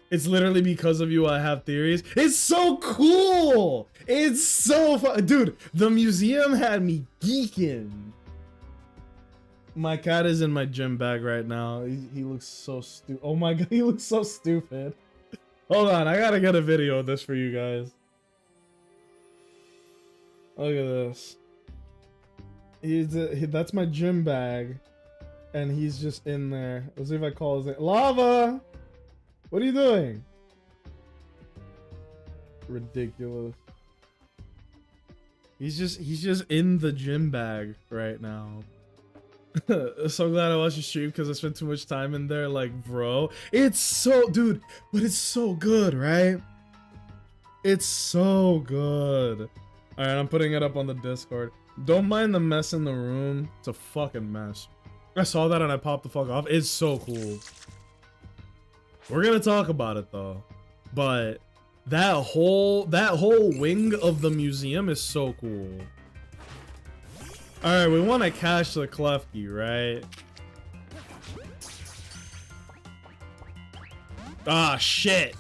It's literally because of you I have theories. It's so cool! It's so fun. Dude, the museum had me geeking. My cat is in my gym bag right now. He looks so stupid. Oh my god, he looks so stupid. Hold on, I gotta get a video of this for you guys. Look at this. That's my gym bag, and he's just in there. Let's see if I call his name. Lava! What are you doing? Ridiculous. He's just in the gym bag right now. So glad I watched your stream because I spent too much time in there. Like, bro, it's so, dude, but it's so good, right? It's so good. All right, I'm putting it up on the Discord. Don't mind the mess in the room. It's a fucking mess. I saw that and I popped the fuck off. It's so cool. We're gonna talk about it though, but that whole wing of the museum is so cool. All right, we want to catch the Klefki, right? Ah, shit.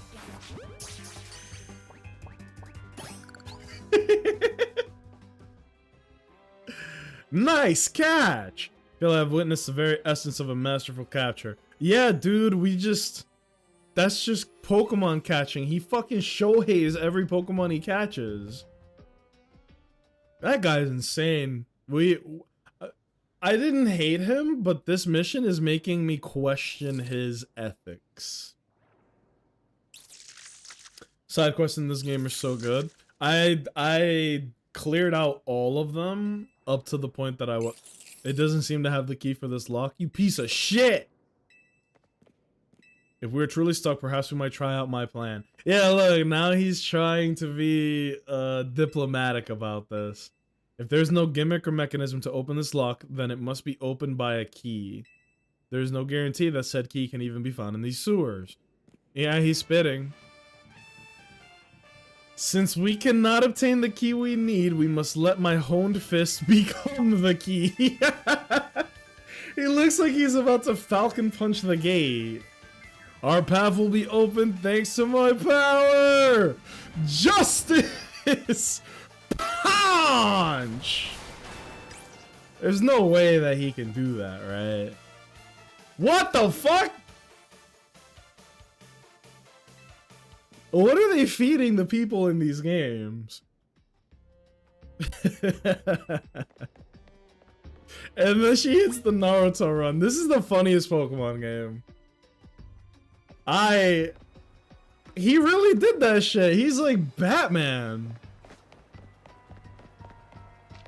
Nice catch. Feel I've witnessed the very essence of a masterful capture. Yeah, dude, that's just Pokemon catching. He fucking Shohei's every Pokemon he catches. That guy's insane. I didn't hate him, but this mission is making me question his ethics. Side quests in this game are so good. I cleared out all of them up to the point that it doesn't seem to have the key for this lock. You piece of shit! If we're truly stuck, perhaps we might try out my plan. Yeah, look, now he's trying to be diplomatic about this. If there's no gimmick or mechanism to open this lock, then it must be opened by a key. There's no guarantee that said key can even be found in these sewers. Yeah, he's spitting. Since we cannot obtain the key we need, we must let my honed fist become the key. He looks like he's about to Falcon Punch the gate. Our path will be open thanks to my power! Justice! Punch! There's no way that he can do that, right? What the fuck? What are they feeding the people in these games? And then she hits the Naruto run. This is the funniest Pokemon game. He really did that shit. He's like Batman.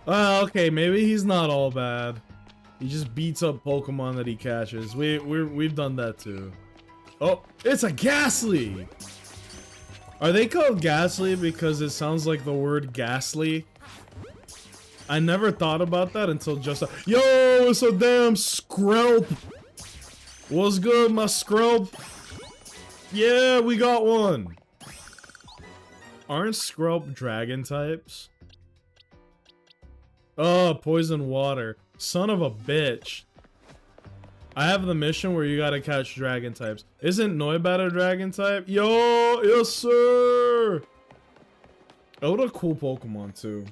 Well, okay, maybe he's not all bad. He just beats up Pokemon that he catches. We've done that too. Oh, it's a Ghastly! Are they called Ghastly because it sounds like the word ghastly? I never thought about that until just yo, it's a damn Skrelp. What's good, my Skrelp? Yeah, we got one. Aren't Skrelp dragon types? Oh, poison water. Son of a bitch. I have the mission where you gotta catch dragon types. Isn't Noibat a dragon type? Yo, yes sir! Oh, what a cool Pokemon too.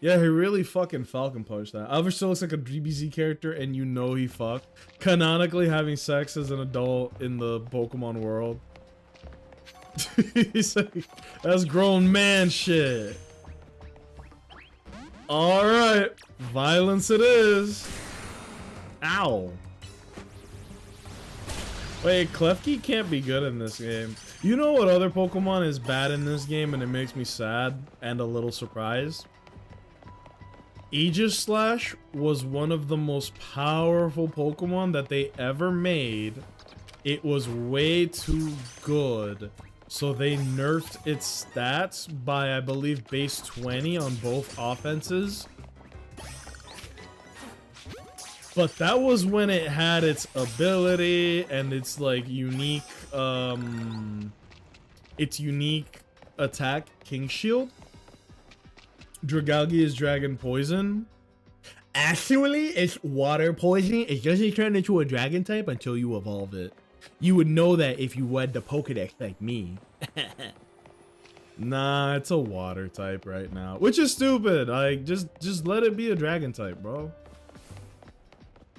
Yeah, he really fucking Falcon Punch that. Alvar still looks like a DBZ character and you know he fucked. Canonically having sex as an adult in the Pokemon world. He's like, that's grown man shit. Alright, violence it is. Ow. Wait, Klefki can't be good in this game. You know what other Pokemon is bad in this game and it makes me sad and a little surprised? Aegislash was one of the most powerful Pokemon that they ever made. It was way too good. So they nerfed its stats by, I believe, base 20 on both offenses. But that was when it had its ability and its like unique attack, King Shield. Dragalge is dragon poison. Actually, it's water poison. It doesn't turn into a dragon type until you evolve it. You would know that if you read the Pokedex like me. Nah, it's a water type right now, which is stupid. Like, just let it be a dragon type, bro.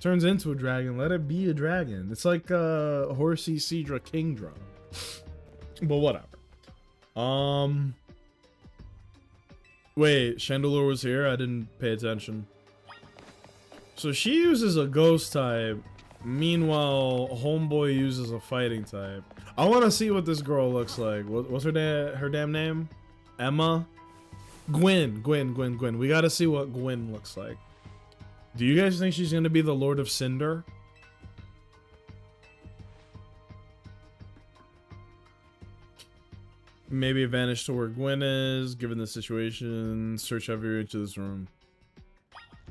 Turns into a dragon, let it be a dragon. It's like Horsey, Seadra, Kingdra. But whatever. Wait, Chandelure was here? I didn't pay attention. So she uses a ghost type. Meanwhile, Homeboy uses a fighting type. I want to see what this girl looks like. What's her damn name? Emma? Gwen. We got to see what Gwen looks like. Do you guys think she's going to be the Lord of Cinder? Maybe vanish to where Gwen is, given the situation. Search every inch of this room.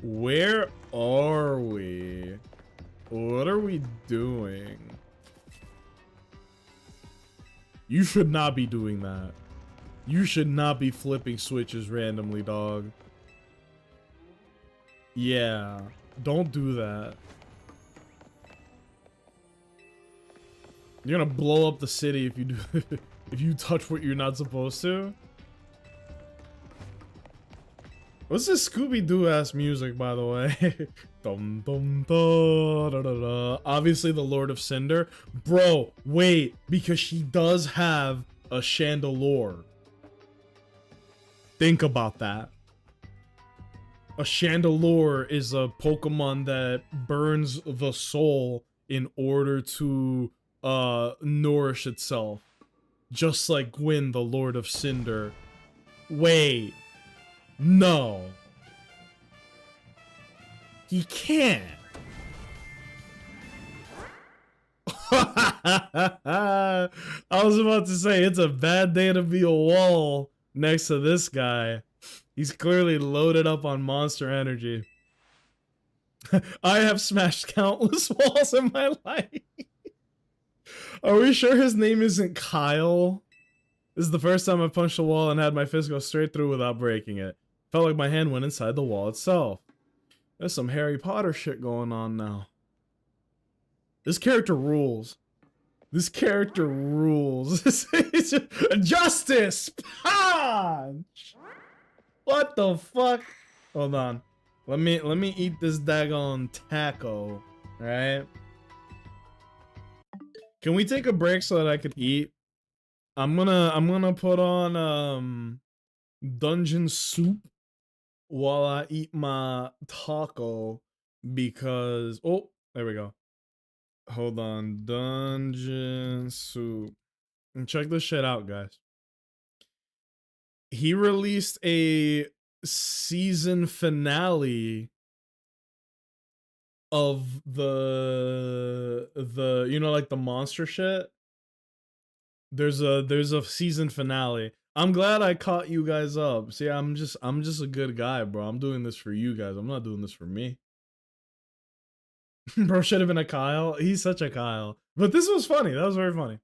Where are we? What are we doing? You should not be doing that. You should not be flipping switches randomly, dog. Yeah, don't do that. You're gonna blow up the city if you do if you touch what you're not supposed to. What's this Scooby-Doo ass music, by the way? Dum dum da da da da. Obviously the Lord of Cinder. Bro, wait, because she does have a Chandelure. Think about that. A Chandelure is a Pokemon that burns the soul in order to nourish itself. Just like Gwyn, the Lord of Cinder. Wait. No. He can't. I was about to say, it's a bad day to be a wall next to this guy. He's clearly loaded up on monster energy. I have smashed countless walls in my life. Are we sure his name isn't Kyle? This is the first time I punched a wall and had my fist go straight through without breaking it. Felt like my hand went inside the wall itself. There's some Harry Potter shit going on now. This character rules. This character rules. It's just, Justice Punch! What the fuck? Hold on. Let me eat this daggone taco. Alright? Can we take a break so that I could eat? I'm gonna put on Dungeon Soup while I eat my taco because oh, there we go. Hold on, Dungeon Soup. And check this shit out, guys. He released a season finale of the you know, like the monster shit. There's a season finale. I'm glad I caught you guys up. See, I'm just a good guy, bro. I'm doing this for you guys. I'm not doing this for me. Bro should have been a Kyle. He's such a Kyle. But this was funny. That was very funny.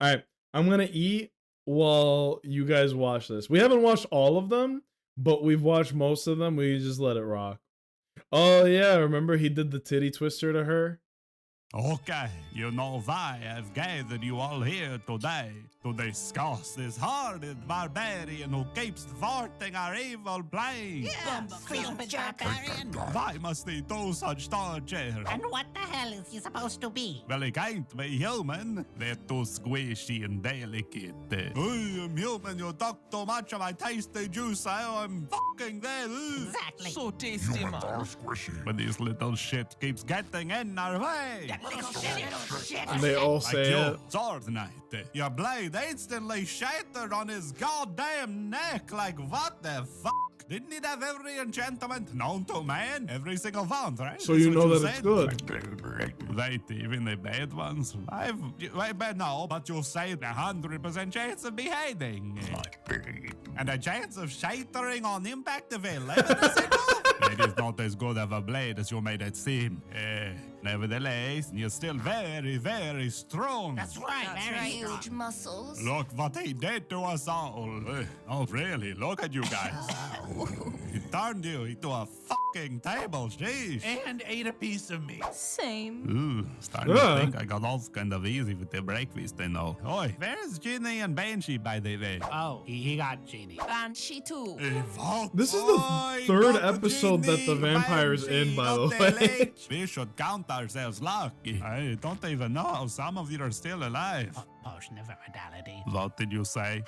All right, I'm gonna eat while you guys watch this. We haven't watched all of them, but we've watched most of them. We just let it rock. Oh yeah, remember he did the titty twister to her? Okay, you know why I've gathered you all here today to discuss this hardened barbarian who keeps thwarting our evil plans. Stupid barbarian. Why must he do such torture? And what the hell is he supposed to be? Well, he can't be human. They're too squishy and delicate. I am human. You talk too much of my tasty juice. I'm fucking there. Exactly. So tasty, man. But this little shit keeps getting in our way. Little shit. And they all Like say your it. sword knight. Your blade instantly shattered on his goddamn neck. Like, what the fuck? Didn't it have every enchantment known to man? Every single one, right? So you That's know what that it's said? Wait, even the bad ones? Wait, no, but you say 100% chance of beheading. And a chance of shattering on impact of 11%? It is not as good of a blade as you made it seem. Nevertheless, you're still very, very strong. That's right, very strong. Huge muscles. Look what he did to us all. Oh, really? Look at you guys. He turned you into a fucking table. Sheesh. And ate a piece of meat. Same. Ooh, starting to think I got off kind of easy with the breakfast, you know. Oi, where's Ginny and Banshee, by the way? Oh, he got Genie. And she too. This is the third episode that the vampire's in, by the way. We should count ourselves lucky. I don't even know how some of you are still alive. Potion of immortality. What did you say?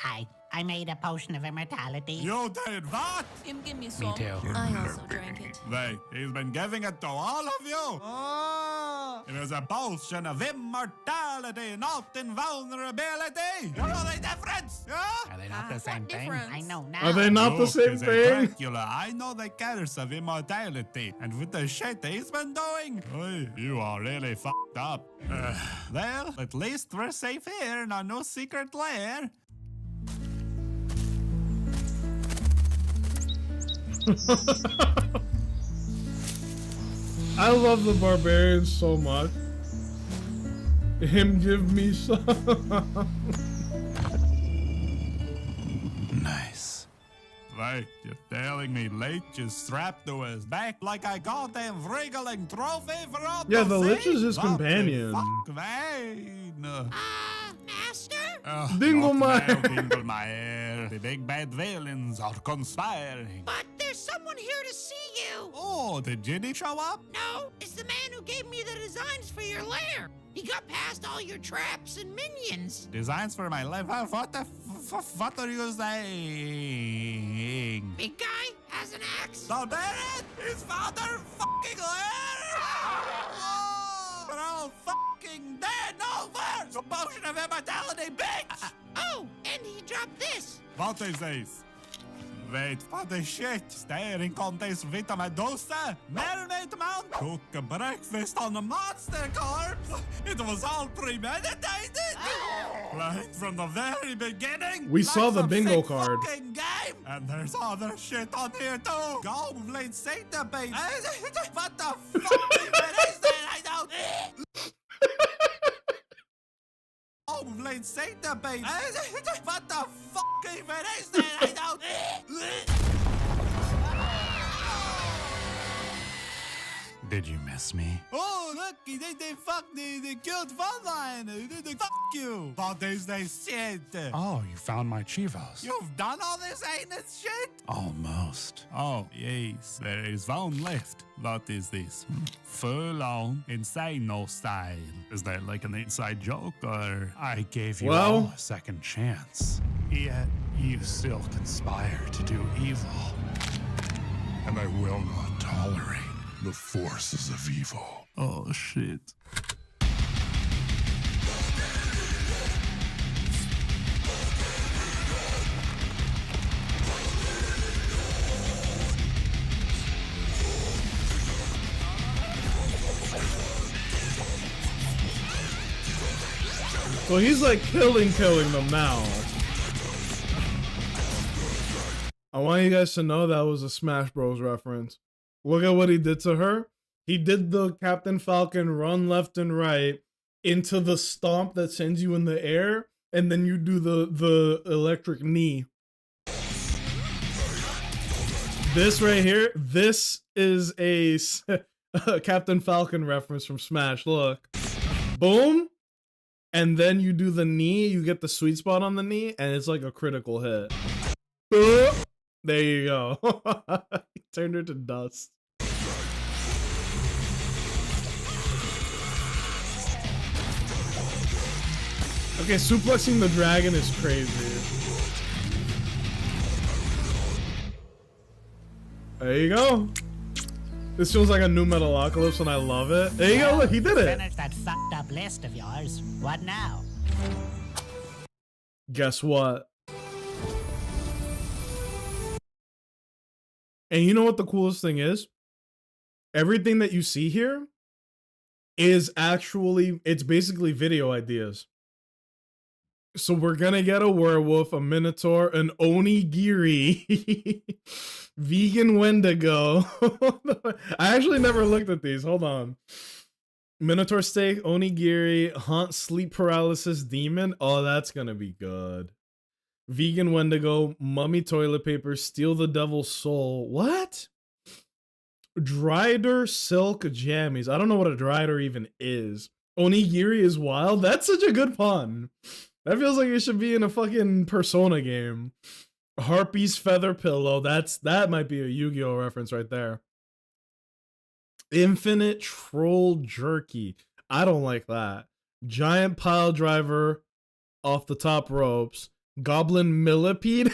I made a potion of immortality. You did what? Give me some. too. I also drank it. Wait, he's been giving it to all of you? Oh! It is a potion of immortality, not invulnerability. You know the difference? Yeah? Are they not the What same thing? difference? I know now. Are they not the Look, same as a thing? Dracula, I know the curse of immortality, and with the shit he's been doing, oy, you are really fucked up. Well, at least we're safe here in our new secret lair. I love the barbarian so much. Him give me some. Nice. Wait, you're telling me Lich is strapped to his back like a goddamn wriggling trophy for all Yeah, to the see? Lich is his What the companion. fuck, man? Master? Dinglemeyer. Dinglemeyer. The big bad villains are conspiring. But there's someone here to see you. Oh, did Ginny show up? No, it's the man who gave me the designs for your lair. He got past all your traps and minions. Designs for my life? What the what are you saying? Big guy has an axe. The Baron? His father fucking lair? Oh, we're all fucking dead over! The potion of immortality, bitch! Oh, and he dropped this. What is this? Wait, what the shit? Staring contest with a Medusa? Mermaid Mount? Cook a breakfast on a monster corpse? It was all premeditated? Right from the very beginning? We saw the some bingo sick card. fucking game? And there's other shit on here too. Goblin centipede. What the fuck even is that? I don't... Goblin centipede. What the fuck even is that? I don't... Did you miss me? Oh, look, they fucked the cute fun line. Fuck you. What is this shit? Oh, you found my Chivos. You've done all this heinous shit? Almost. Oh, yes, there is one left. What is this? Full-on Insano style. Is that like an inside joke, or... I gave you Well- all a second chance. Yet you still conspire to do evil. And I will not tolerate the forces of evil. Oh, shit. So he's like killing them now. I want you guys to know that was a Smash Bros reference. Look at what he did to her. He did the Captain Falcon run left and right into the stomp that sends you in the air, and then you do the electric knee. This right here, this is a Captain Falcon reference from Smash. Look. Boom. And then you do the knee, you get the sweet spot on the knee, and it's like a critical hit. There you go. He turned her to dust. Okay, suplexing the dragon is crazy. There you go. This feels like a new Metalocalypse and I love it. There you go, look, he did it. Finish that fucked up list of yours. What now? Guess what? And you know what the coolest thing is? Everything that you see here is actually, it's basically video ideas. So we're gonna get a werewolf, a minotaur, an onigiri, vegan wendigo. I actually never looked at these. Hold on. Minotaur steak, onigiri, haunt sleep paralysis demon. Oh, that's gonna be good. Vegan wendigo, mummy toilet paper, steal the devil's soul. What? Drider silk jammies. I don't know what a drider even is. Onigiri is wild. That's such a good pun. That feels like it should be in a fucking Persona game. Harpy's feather pillow. That might be a Yu-Gi-Oh reference right there. Infinite troll jerky. I don't like that. Giant pile driver off the top ropes. Goblin millipede.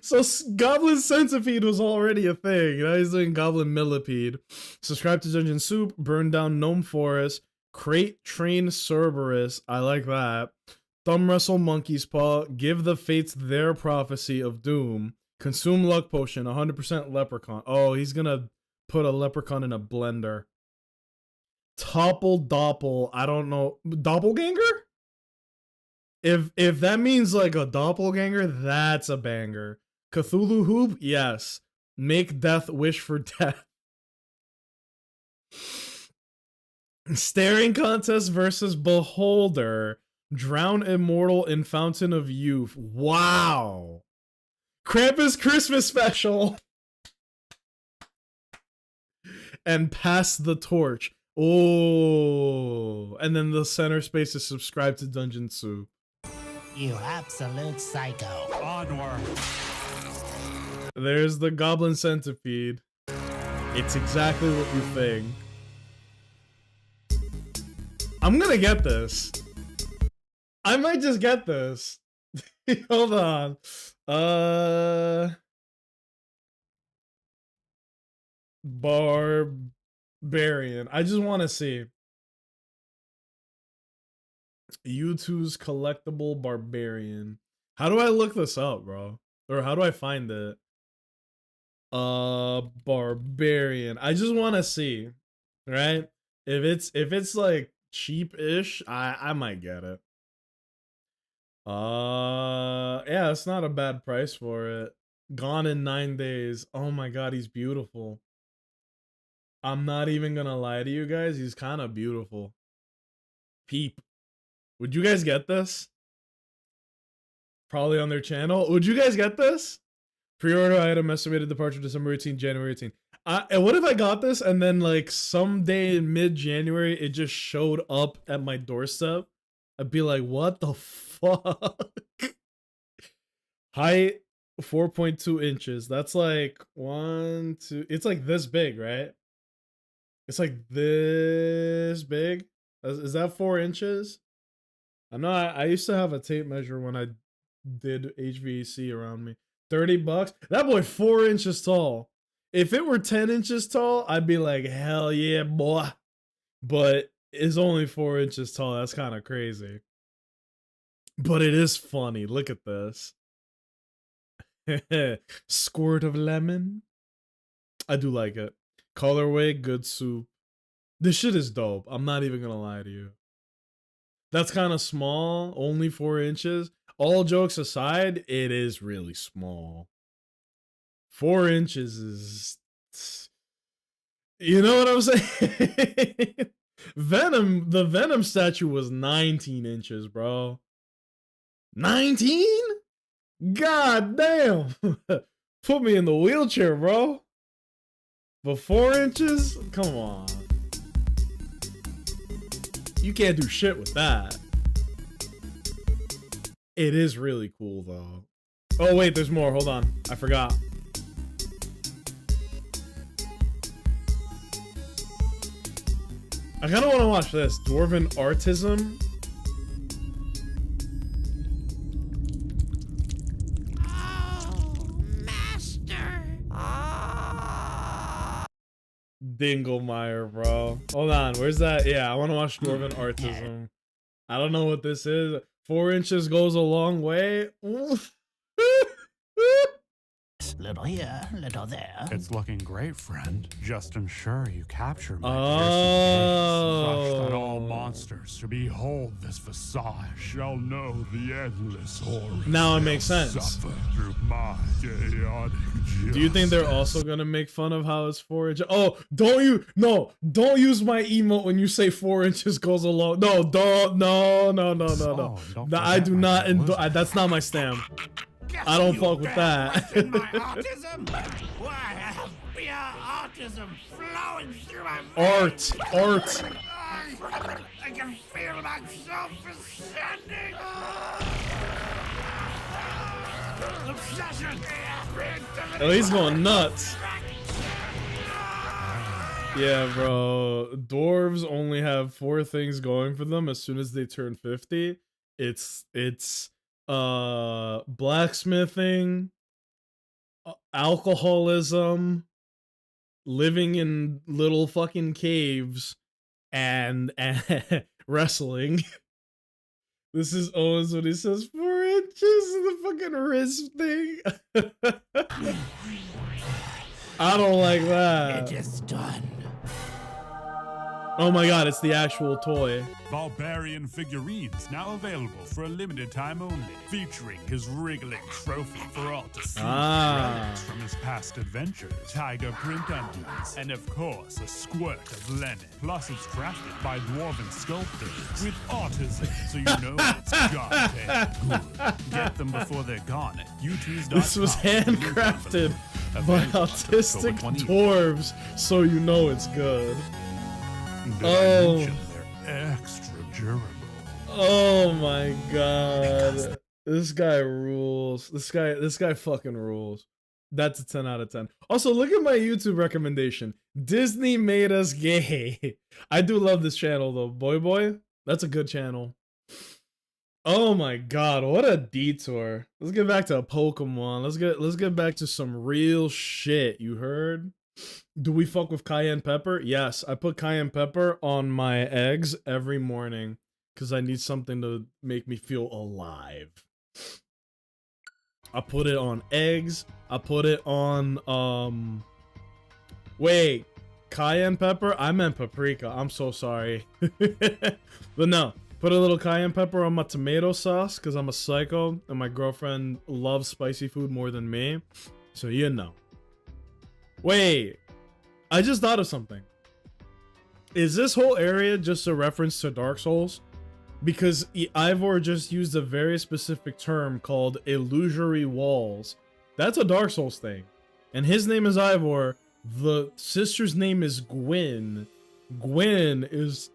So Goblin Centipede was already a thing. Now he's doing Goblin Millipede. Subscribe to Dungeon Soup. Burn down Gnome Forest. Crate Train Cerberus. I like that. Thumb Wrestle Monkey's Paw. Give the Fates their prophecy of doom. Consume Luck Potion. 100% Leprechaun. Oh, he's gonna put a Leprechaun in a blender. Topple Doppel. I don't know. Doppelganger? If that means like a doppelganger, that's a banger. Cthulhu Hoop, yes. Make death wish for death. Staring contest versus Beholder. Drown Immortal in Fountain of Youth. Wow. Krampus Christmas special. And pass the torch. Oh. And then the center space is subscribe to Dungeon Soup. You absolute psycho. Onward. There's the Goblin Centipede. It's exactly what you think. I'm gonna get this. I might just get this. Hold on. Barbarian. I just want to see. U2's collectible barbarian. How do I look this up, bro? Or how do I find it? Barbarian. I just want to see, right? If it's like cheap-ish, I might get it. Yeah, it's not a bad price for it. Gone in 9 days. Oh my god, he's beautiful. I'm not even gonna lie to you guys, he's kind of beautiful. Peep. Would you guys get this? Probably on their channel. Would you guys get this? Pre-order item, estimated departure December 18th, January 18th. And what if I got this and then like someday in mid-January it just showed up at my doorstep? I'd be like, what the fuck? Height 4.2 inches. That's like 1, 2. It's like this big, right? It's like this big. Is that 4 inches? I know I used to have a tape measure when I did HVAC around me. $30. That boy 4 inches tall. If it were 10 inches tall, I'd be like, hell yeah, boy. But it's only 4 inches tall. That's kind of crazy. But it is funny. Look at this. Squirt of lemon. I do like it. Colorway, good soup. This shit is dope. I'm not even gonna lie to you. That's kind of small. Only 4 inches. All jokes aside, it is really small. 4 inches is... You know what I'm saying? Venom, the Venom statue was 19 inches, bro. 19? God damn. Put me in the wheelchair, bro. But 4 inches? Come on. You can't do shit with that. It is really cool, though. Oh, wait, there's more. Hold on. I forgot. I kind of want to watch this. Dwarven Artism. Oh, master. Dinglemeyer, bro. Hold on. Where's that? Yeah, I want to watch Dwarven Artism. I don't know what this is. 4 inches goes a long way. Little here, little there. It's looking great, friend. Just ensure you capture my Oh. such that all monsters to behold this visage shall know the endless horror. Now it makes sense. Suffer through my chaotic Do you think they're also gonna make fun of how it's 4 inches? Oh, don't use my emote when you say 4 inches goes along. No, don't, no. don't I forget do my not little endorse. That's not my stamp. I don't fuck with that. My autism? Why, I have pure autism flowing through my veins. Art. I can feel myself ascending. Obsession. Oh, he's going nuts. Yeah, bro. Dwarves only have 4 things going for them as soon as they turn 50. It's blacksmithing, alcoholism, living in little fucking caves, and wrestling. This is Owens when he says 4 inches in the fucking wrist thing. I don't like that. It is done. Oh my god, it's the actual toy. Barbarian figurines now available for a limited time only, featuring his wriggling trophy for all to see. Relics from his past adventures, tiger print emblems, and of course a squirt of Lenin. Plus it's crafted by dwarven sculptors with autism, so you know it's goddamn good. Get them before they're gone at youtube.com. This was handcrafted by autistic dwarves, so you know it's good. Oh. They're extra durable. Oh my god. This guy rules. This guy fucking rules. That's a 10 out of 10. Also, look at my YouTube recommendation. Disney made us gay. I do love this channel though. Boy. That's a good channel. Oh my god, what a detour. Let's get back to Pokemon. Let's get back to some real shit, you heard? Do we fuck with cayenne pepper? Yes, I put cayenne pepper on my eggs every morning because I need something to make me feel alive. I put it on eggs. I put it on, wait, cayenne pepper? I meant paprika. I'm so sorry. But no, put a little cayenne pepper on my tomato sauce because I'm a psycho and my girlfriend loves spicy food more than me. So you know. Wait, I just thought of something. Is this whole area just a reference to Dark Souls? Because Ivor just used a very specific term called illusory walls. That's a Dark Souls thing. And his name is Ivor. The sister's name is Gwyn. Gwyn is,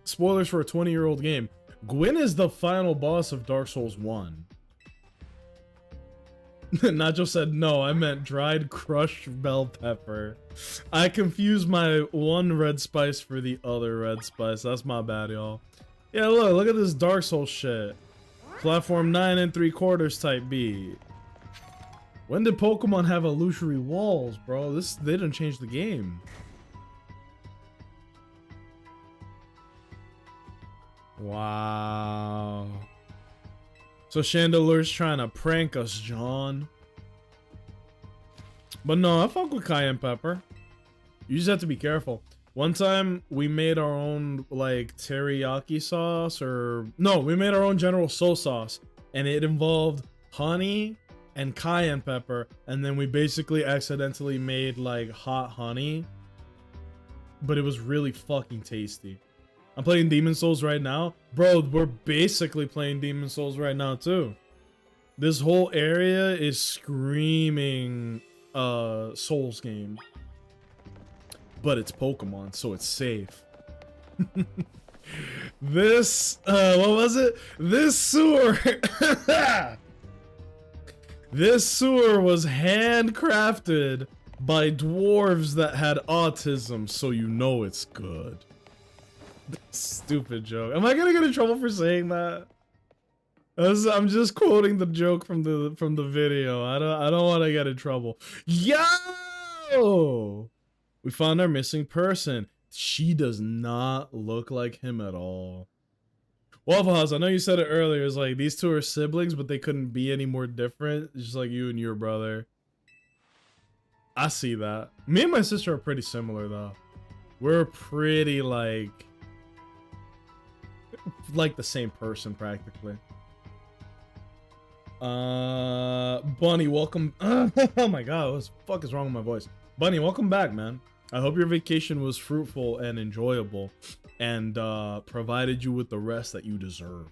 spoilers for a 20-year-old game, Gwyn is the final boss of Dark Souls 1. Nacho said, no, I meant dried crushed bell pepper. I confused my one red spice for the other red spice. That's my bad, y'all. Yeah, look at this Dark Souls shit. Platform 9 3/4 type B. When did Pokemon have illusory walls, bro? They didn't change the game. Wow. So Chandeler's trying to prank us, John. But no, I fuck with cayenne pepper. You just have to be careful. One time we made our own like teriyaki sauce, or no, we made our own General Tso sauce, and it involved honey and cayenne pepper, and then we basically accidentally made like hot honey, but it was really fucking tasty. I'm playing Demon Souls right now. Bro, we're basically playing Demon Souls right now too. This whole area is screaming Souls game. But it's Pokemon, so it's safe. This what was it? This sewer This sewer was handcrafted by dwarves that had autism, so you know it's good. Stupid joke. Am I gonna get in trouble for saying that? I'm just quoting the joke from the video. I don't want to get in trouble. Yo! We found our missing person. She does not look like him at all. Waffle House, I know you said it earlier. It's like these two are siblings, but they couldn't be any more different. Just like you and your brother. I see that. Me and my sister are pretty similar though. We're pretty like the same person practically. Bunny, welcome. Oh my god, what the fuck is wrong with my voice? Bunny, welcome back, man. I hope your vacation was fruitful and enjoyable and provided you with the rest that you deserve.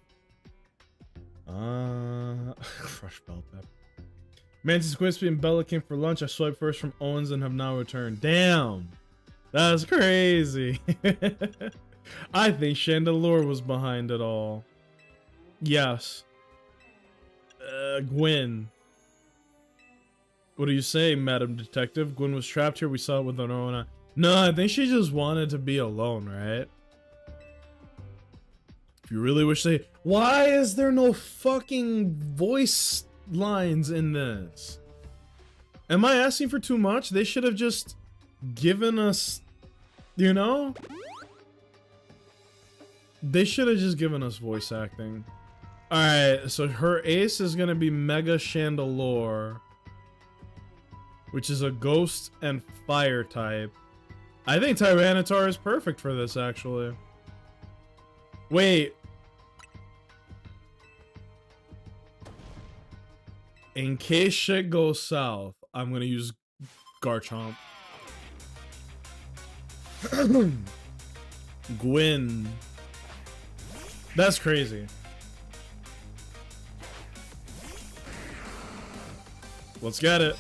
Fresh bell pepper. Mantis Crispy and Bella came for lunch. I swiped first from Owens and have now returned. Damn. That's crazy. I think Chandelure was behind it all. Yes. Gwen. What do you say, Madam Detective? Gwen was trapped here. We saw it with our own eye. No, I think she just wanted to be alone, right? If you really wish they... Why is there no fucking voice lines in this? Am I asking for too much? They should have just given us... You know? They should have just given us voice acting. Alright, so her ace is gonna be Mega Chandelure, which is a ghost and fire type. I think Tyranitar is perfect for this, actually. Wait. In case shit goes south, I'm gonna use Garchomp. Gwen. That's crazy. Let's get it.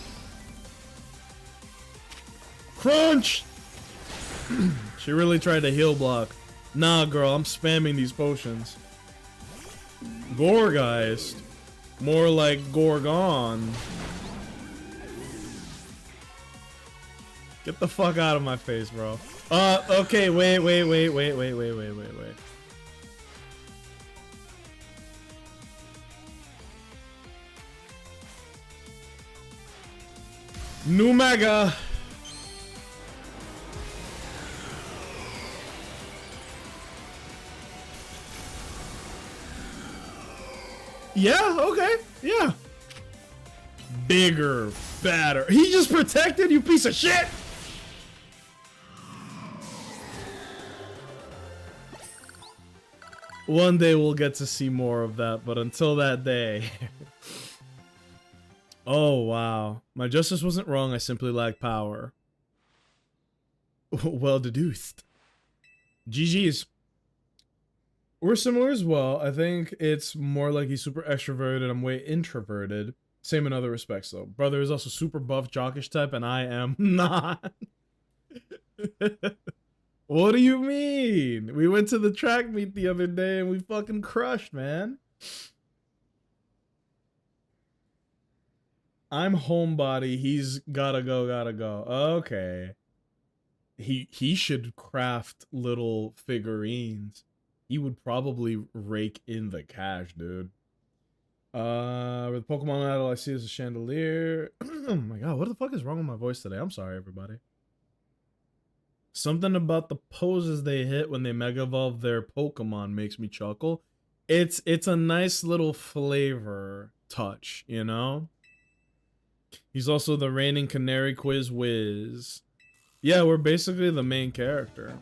Crunch! She really tried to heal block. Nah, girl, I'm spamming these potions. Gorgeist. More like Gorgon. Get the fuck out of my face, bro. Okay, wait. New Mega. Yeah, okay, yeah. Bigger, fatter. He just protected, you piece of shit. One day we'll get to see more of that, but until that day. Oh, wow. My justice wasn't wrong, I simply lack power. Well deduced. GG's. We're similar as well. I think it's more like he's super extroverted. I'm way introverted. Same in other respects, though. Brother is also super buff, jockish type, and I am not. What do you mean? We went to the track meet the other day and we fucking crushed, man. I'm homebody. He's gotta go. Okay. He should craft little figurines. He would probably rake in the cash, dude. With Pokemon Idol, I see as a Chandelier. Oh my god, what the fuck is wrong with my voice today? I'm sorry, everybody. Something about the poses they hit when they Mega Evolve their Pokemon makes me chuckle. It's a nice little flavor touch, you know? He's also the reigning Canary Quiz Whiz. Yeah, we're basically the main character.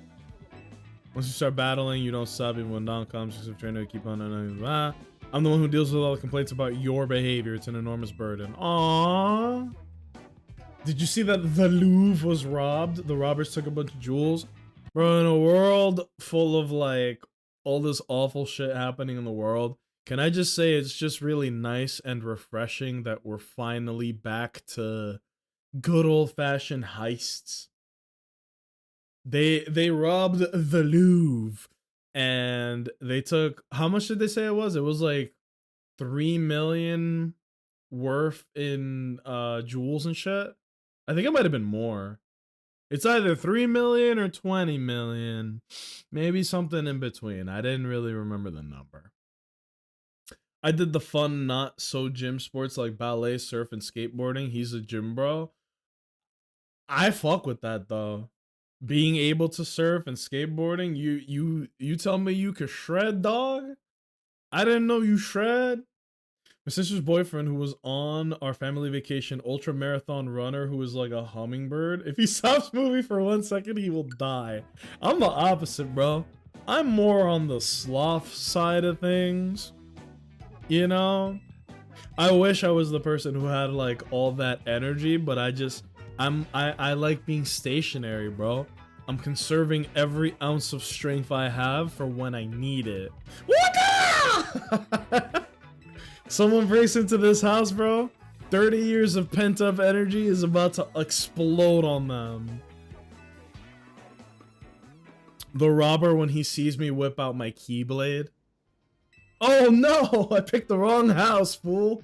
Once you start battling, you don't stop even when Dawn comes. Just trying to keep on. I'm the one who deals with all the complaints about your behavior. It's an enormous burden. Aww. Did you see that the Louvre was robbed? The robbers took a bunch of jewels. Bro, in a world full of like all this awful shit happening in the world, Can I just say it's just really nice and refreshing that we're finally back to good old-fashioned heists. They robbed the Louvre and they took, how much did they say it was? It was like 3 million worth in jewels and shit. I think it might have been more. It's either 3 million or 20 million. Maybe something in between. I didn't really remember the number. I did the fun, not so gym sports like ballet, surf, and skateboarding. He's a gym bro. I fuck with that though. Being able to surf and skateboarding, you tell me you could shred, dog? I didn't know you shred. My sister's boyfriend, who was on our family vacation, ultra marathon runner who is like a hummingbird. If he stops moving for 1 second, he will die. I'm the opposite, bro. I'm more on the sloth side of things. You know? I wish I was the person who had like all that energy, but I like being stationary, bro. I'm conserving every ounce of strength I have for when I need it. What? Someone breaks into this house, bro. 30 years of pent-up energy is about to explode on them. The robber, when he sees me whip out my keyblade. Oh no! I picked the wrong house, fool.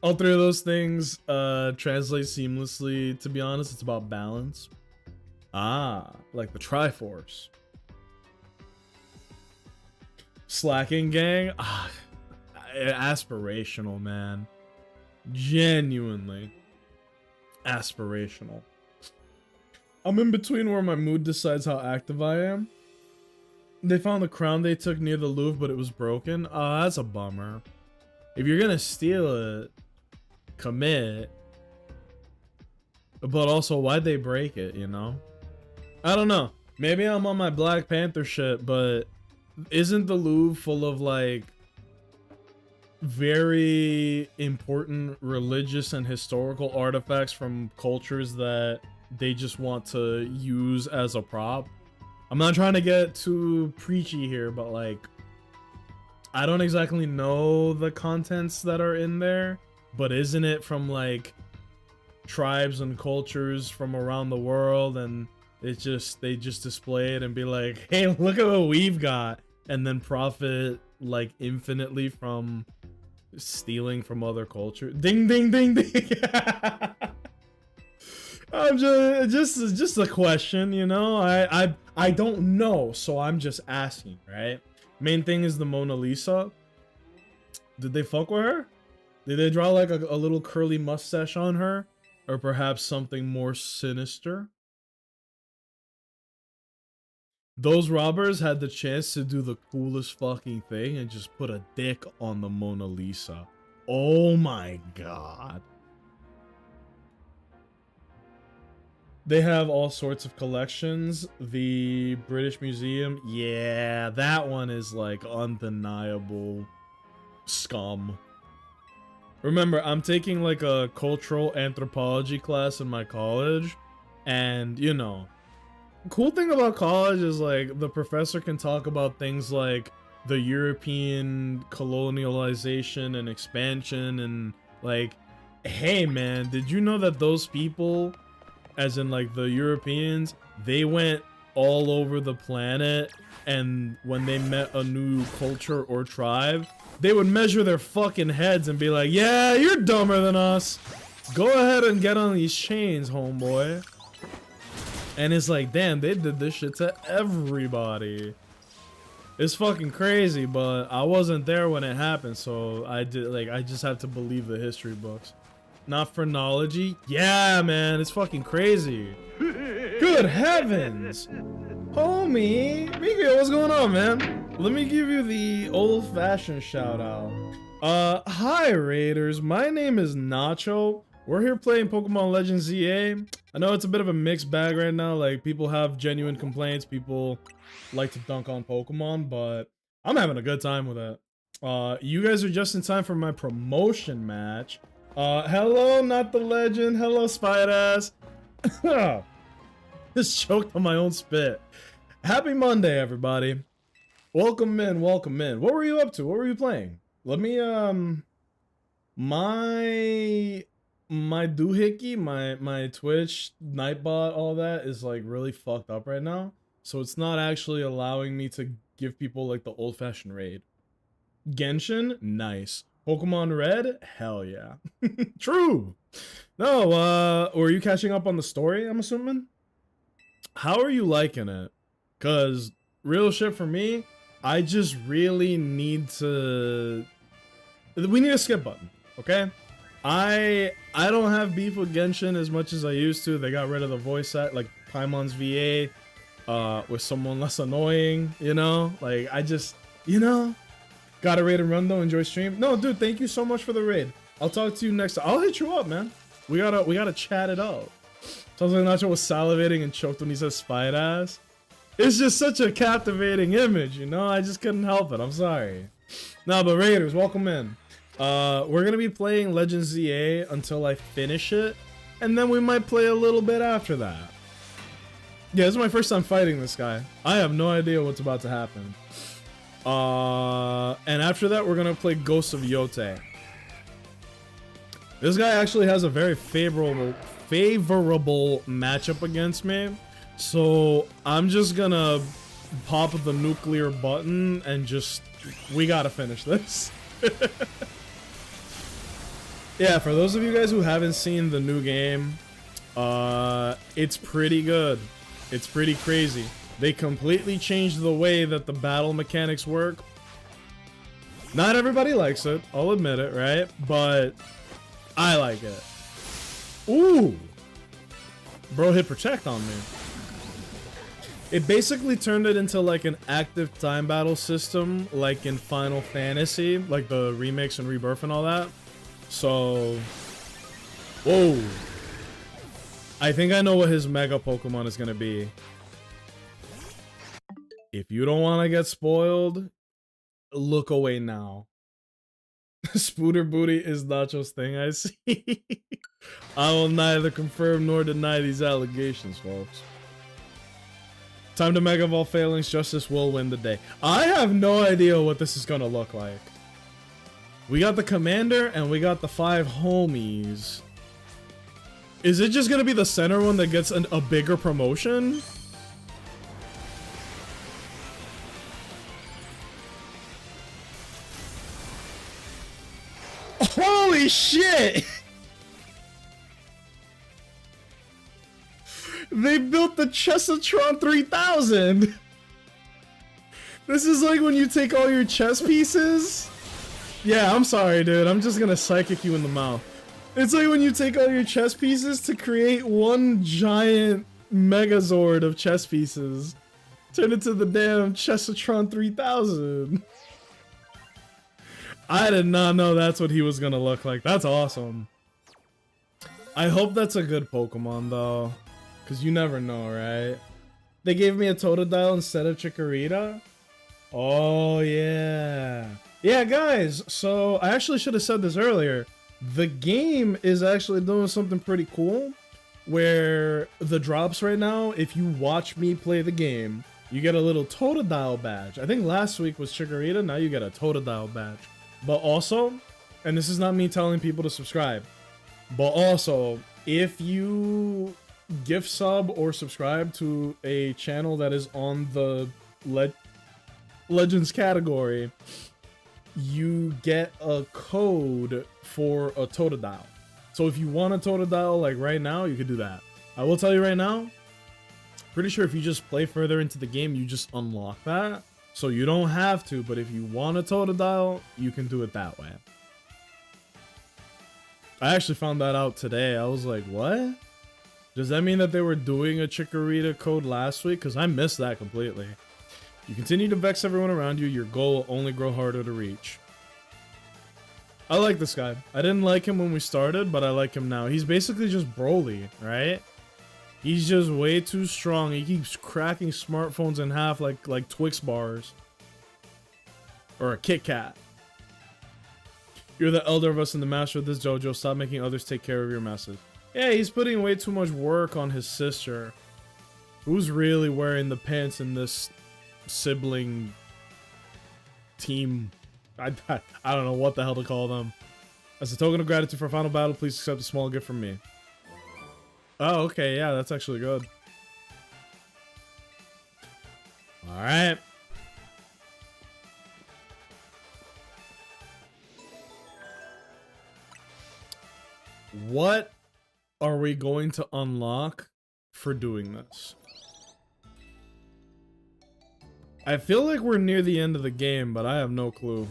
All three of those things translate seamlessly. To be honest, it's about balance. Ah, like the Triforce. Slacking gang? Ah, aspirational, man. Genuinely aspirational. I'm in between where my mood decides how active I am. They found the crown they took near the Louvre, but it was broken. Oh, that's a bummer. If you're gonna steal it, commit. But also, why'd they break it, you know? I don't know. Maybe I'm on my Black Panther shit, but isn't the Louvre full of, like, very important religious and historical artifacts from cultures that they just want to use as a prop? I'm not trying to get too preachy here, but like, I don't exactly know the contents that are in there, but isn't it from like tribes and cultures from around the world, and they just display it and be like, hey, look at what we've got, and then profit like infinitely from stealing from other cultures. Ding ding ding ding. I'm just a question, you know. I don't know, so I'm just asking, right? Main thing is the Mona Lisa. Did they fuck with her? Did they draw like a little curly mustache on her, or perhaps something more sinister? Those robbers had the chance to do the coolest fucking thing and just put a dick on the Mona Lisa. Oh my god. They have all sorts of collections. The British Museum, yeah, that one is like undeniable scum. Remember, I'm taking like a cultural anthropology class in my college, and you know, cool thing about college is like the professor can talk about things like the European colonialization and expansion, and like, hey man, did you know that those people, as in like the Europeans, they went all over the planet, and when they met a new culture or tribe, they would measure their fucking heads and be like, yeah, you're dumber than us. Go ahead and get on these chains, homeboy. And it's like, damn, they did this shit to everybody. It's fucking crazy, but I wasn't there when it happened, so I just have to believe the history books. Not phrenology? Yeah, man, it's fucking crazy. Good heavens! Homie! Miguel, what's going on, man? Let me give you the old-fashioned shout-out. Hi, Raiders. My name is Nacho. We're here playing Pokemon Legends ZA. I know it's a bit of a mixed bag right now. Like, people have genuine complaints. People like to dunk on Pokemon, but I'm having a good time with it. You guys are just in time for my promotion match. Hello, not the legend. Hello, Spider-Ass. Just choked on my own spit. Happy Monday, everybody. Welcome in, welcome in. What were you up to? What were you playing? Let me my doohickey, my Twitch, Nightbot, all that is like really fucked up right now. So it's not actually allowing me to give people like the old-fashioned raid. Genshin, nice. Pokemon Red, hell yeah. True. No, were you catching up on the story, I'm assuming? How are you liking it? Cause real shit for me, I just really need to... We need a skip button, okay? I don't have beef with Genshin as much as I used to. They got rid of the voice act, like Paimon's VA, with someone less annoying, you know? Like, I just, you know? Got a raid and run though, enjoy stream. No, dude, thank you so much for the raid. I'll talk to you next time. I'll hit you up, man. We gotta chat it out. Sounds like Nacho was salivating and choked when he said spied ass. It's just such a captivating image, you know? I just couldn't help it. I'm sorry. No, but Raiders, welcome in. We're gonna be playing Legends ZA until I finish it, and then we might play a little bit after that. Yeah, this is my first time fighting this guy. I have no idea what's about to happen. And after that, we're gonna play Ghosts of Yote. This guy actually has a very favorable matchup against me, so I'm just gonna pop the nuclear button and just, we gotta finish this. Yeah, for those of you guys who haven't seen the new game, it's pretty good. It's pretty crazy. They completely changed the way that the battle mechanics work. Not everybody likes it, I'll admit it, right? But I like it. Ooh! Bro hit protect on me. It basically turned it into like an active time battle system, like in Final Fantasy, like the remakes and Rebirth and all that. So, whoa. I think I know what his Mega Pokemon is gonna be. If you don't want to get spoiled, look away now. Spooter Booty is Nacho's thing, I see. I will neither confirm nor deny these allegations, folks. Time to Mega Ball failings, justice will win the day. I have no idea what this is gonna look like. We got the commander and we got the 5 homies. Is it just gonna be the center one that gets a bigger promotion? Holy shit! They built the Chessatron 3000! This is like when you take all your chess pieces. Yeah, I'm sorry, dude. I'm just gonna psychic you in the mouth. It's like when you take all your chess pieces to create one giant Megazord of chess pieces. Turn it to the damn Chessatron 3000. I did not know that's what he was gonna look like. That's awesome. I hope that's a good Pokemon, though. Because you never know, right? They gave me a Totodile instead of Chikorita? Oh, yeah. Yeah, guys, so I actually should have said this earlier. The game is actually doing something pretty cool. Where the drops right now, if you watch me play the game, you get a little Totodile badge. I think last week was Chikorita, now you get a Totodile badge. But also, and this is not me telling people to subscribe, but also, if you gift sub or subscribe to a channel that is on the Legends category, you get a code for a Totodile. So if you want a Totodile, like right now, you could do that. I will tell you right now, pretty sure if you just play further into the game, you just unlock that. So you don't have to, but if you want a Totodile, you can do it that way. I actually found that out today. I was like, what? Does that mean that they were doing a Chikorita code last week? Because I missed that completely. You continue to vex everyone around you, your goal will only grow harder to reach. I like this guy. I didn't like him when we started, but I like him now. He's basically just Broly, right? He's just way too strong. He keeps cracking smartphones in half like Twix bars. Or a Kit Kat. You're the elder of us and the master of this dojo. Stop making others take care of your messes. Yeah, he's putting way too much work on his sister. Who's really wearing the pants in this sibling team. I don't know what the hell to call them. As a token of gratitude for final battle, please accept a small gift from me. Oh, okay, yeah, that's actually good. Alright. What are we going to unlock for doing this? I feel like we're near the end of the game, but I have no clue.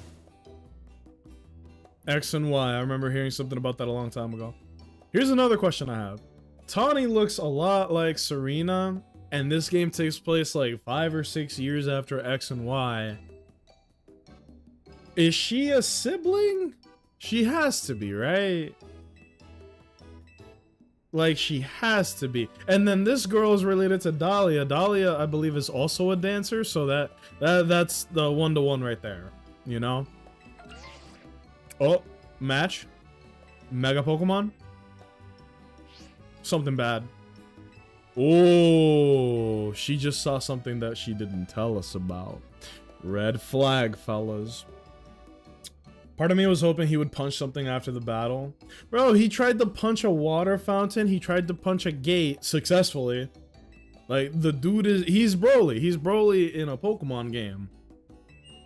X and Y. I remember hearing something about that a long time ago. Here's another question I have. Tawny looks a lot like Serena, and this game takes place like 5 or 6 years after X and Y. Is she a sibling? She has to be, right? Like, she has to be. And then this girl is related to Dahlia. Dahlia, I believe, is also a dancer, so that's the one-to-one right there, you know? Oh, match. Mega Pokemon. Something bad. Oh, she just saw something that she didn't tell us about. Red flag, fellas. Part of me was hoping he would punch something after the battle. Bro, he tried to punch a water fountain. He tried to punch a gate successfully. Like, the dude is... He's Broly. He's Broly in a Pokemon game.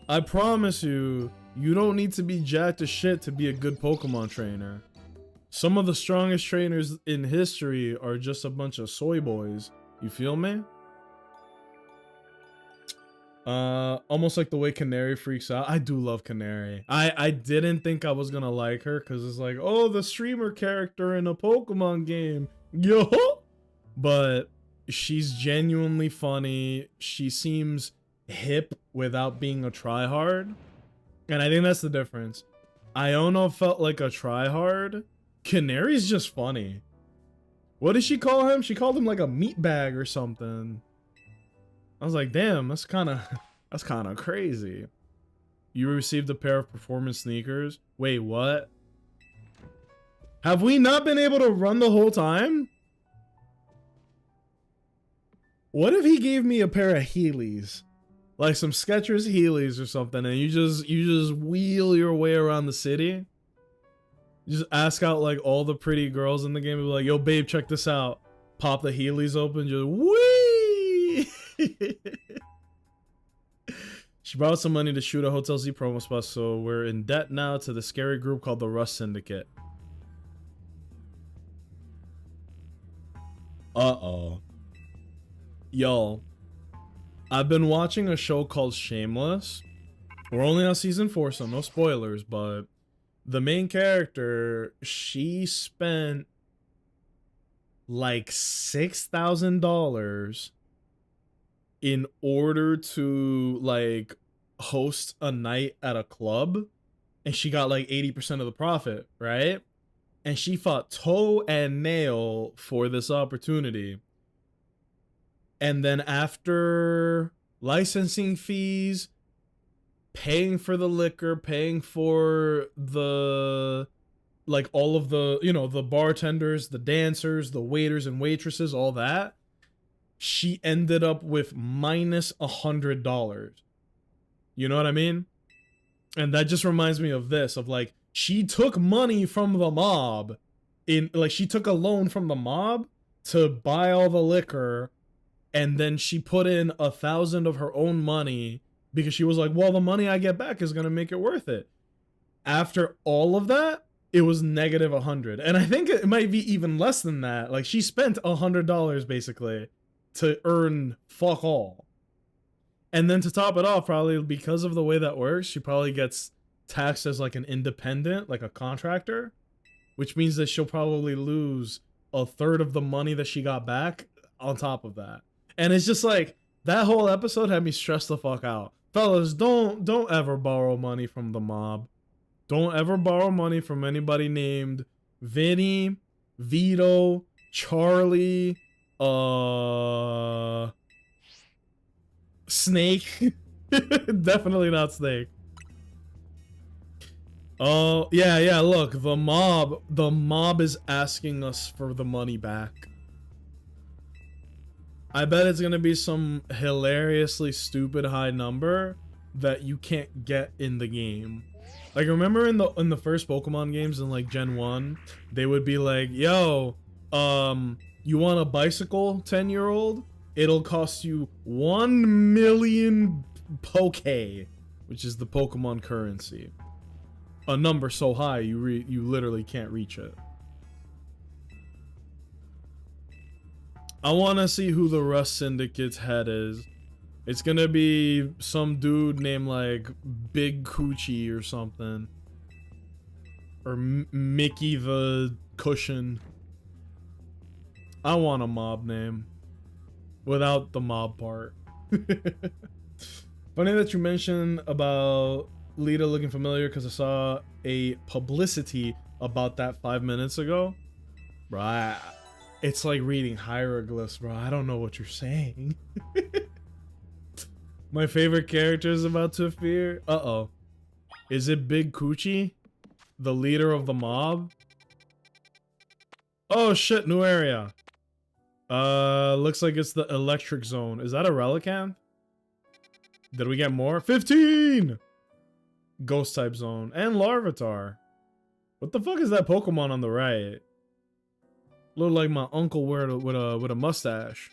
I promise you, you don't need to be jacked as shit to be a good Pokemon trainer. Some of the strongest trainers in history are just a bunch of soy boys. You feel me? Almost like the way Canary freaks out. I do love Canary. I didn't think I was gonna like her because it's like, oh, the streamer character in a Pokemon game. Yo! But she's genuinely funny. She seems hip without being a tryhard. And I think that's the difference. Iono felt like a tryhard. Canary's just funny. What did she call him? She called him like a meat bag or something. I was like, damn, that's kind of crazy. You received a pair of performance sneakers. Wait, what? Have we not been able to run the whole time? What if he gave me a pair of Heelys? Like some Skechers Heelys or something, and you just wheel your way around the city? You just ask out like all the pretty girls in the game and be like, yo babe, check this out. Pop the Heelys open, just whee! She borrowed some money to shoot a Hotel Z promo spot, so we're in debt now to the scary group called the Rust Syndicate. Uh-oh. Y'all, I've been watching a show called Shameless. We're only on season 4, so no spoilers, but the main character, she spent like $6,000 in order to like host a night at a club, and she got like 80% of the profit, right? And she fought toe and nail for this opportunity. And then after licensing fees, paying for the liquor, paying for the, like all of the, you know, the bartenders, the dancers, the waiters and waitresses, all that, she ended up with minus $100. You know what I mean? And that just reminds me of this, of like, she took money from the mob she took a loan from the mob to buy all the liquor, and then she put in 1,000 of her own money because she was like, well, the money I get back is going to make it worth it. After all of that, it was negative 100. And I think it might be even less than that. Like, she spent $100 basically to earn fuck all. And then to top it off, probably because of the way that works, she probably gets taxed as like an independent, like a contractor, which means that she'll probably lose 1/3 of the money that she got back on top of that. And it's just like, that whole episode had me stressed the fuck out. Fellas, don't ever borrow money from the mob. Don't ever borrow money from anybody named Vinny, Vito, Charlie, Snake. Definitely not Snake. Oh, yeah, look, the mob is asking us for the money back. I bet it's gonna be some hilariously stupid high number, that you can't get in the game. Like, remember in the first Pokemon games in like Gen 1, they would be like, yo, you want a bicycle, 10-year-old? It'll cost you 1 million Poke, which is the Pokemon currency. A number so high you literally can't reach it. I want to see who the Rust Syndicate's head is. It's gonna be some dude named like Big Coochie or something. Or Mickey the Cushion. I want a mob name. Without the mob part. Funny that you mentioned about Lita looking familiar because I saw a publicity about that 5 minutes ago. Bro, it's like reading hieroglyphs, bro. I don't know what you're saying. My favorite character is about to appear. Uh-oh. Is it Big Coochie? The leader of the mob? Oh shit, new area. Looks like it's the electric zone. Is that a Relicanth? Did we get more? 15! Ghost type zone. And Larvitar. What the fuck is that Pokemon on the right? Look like my uncle with a mustache.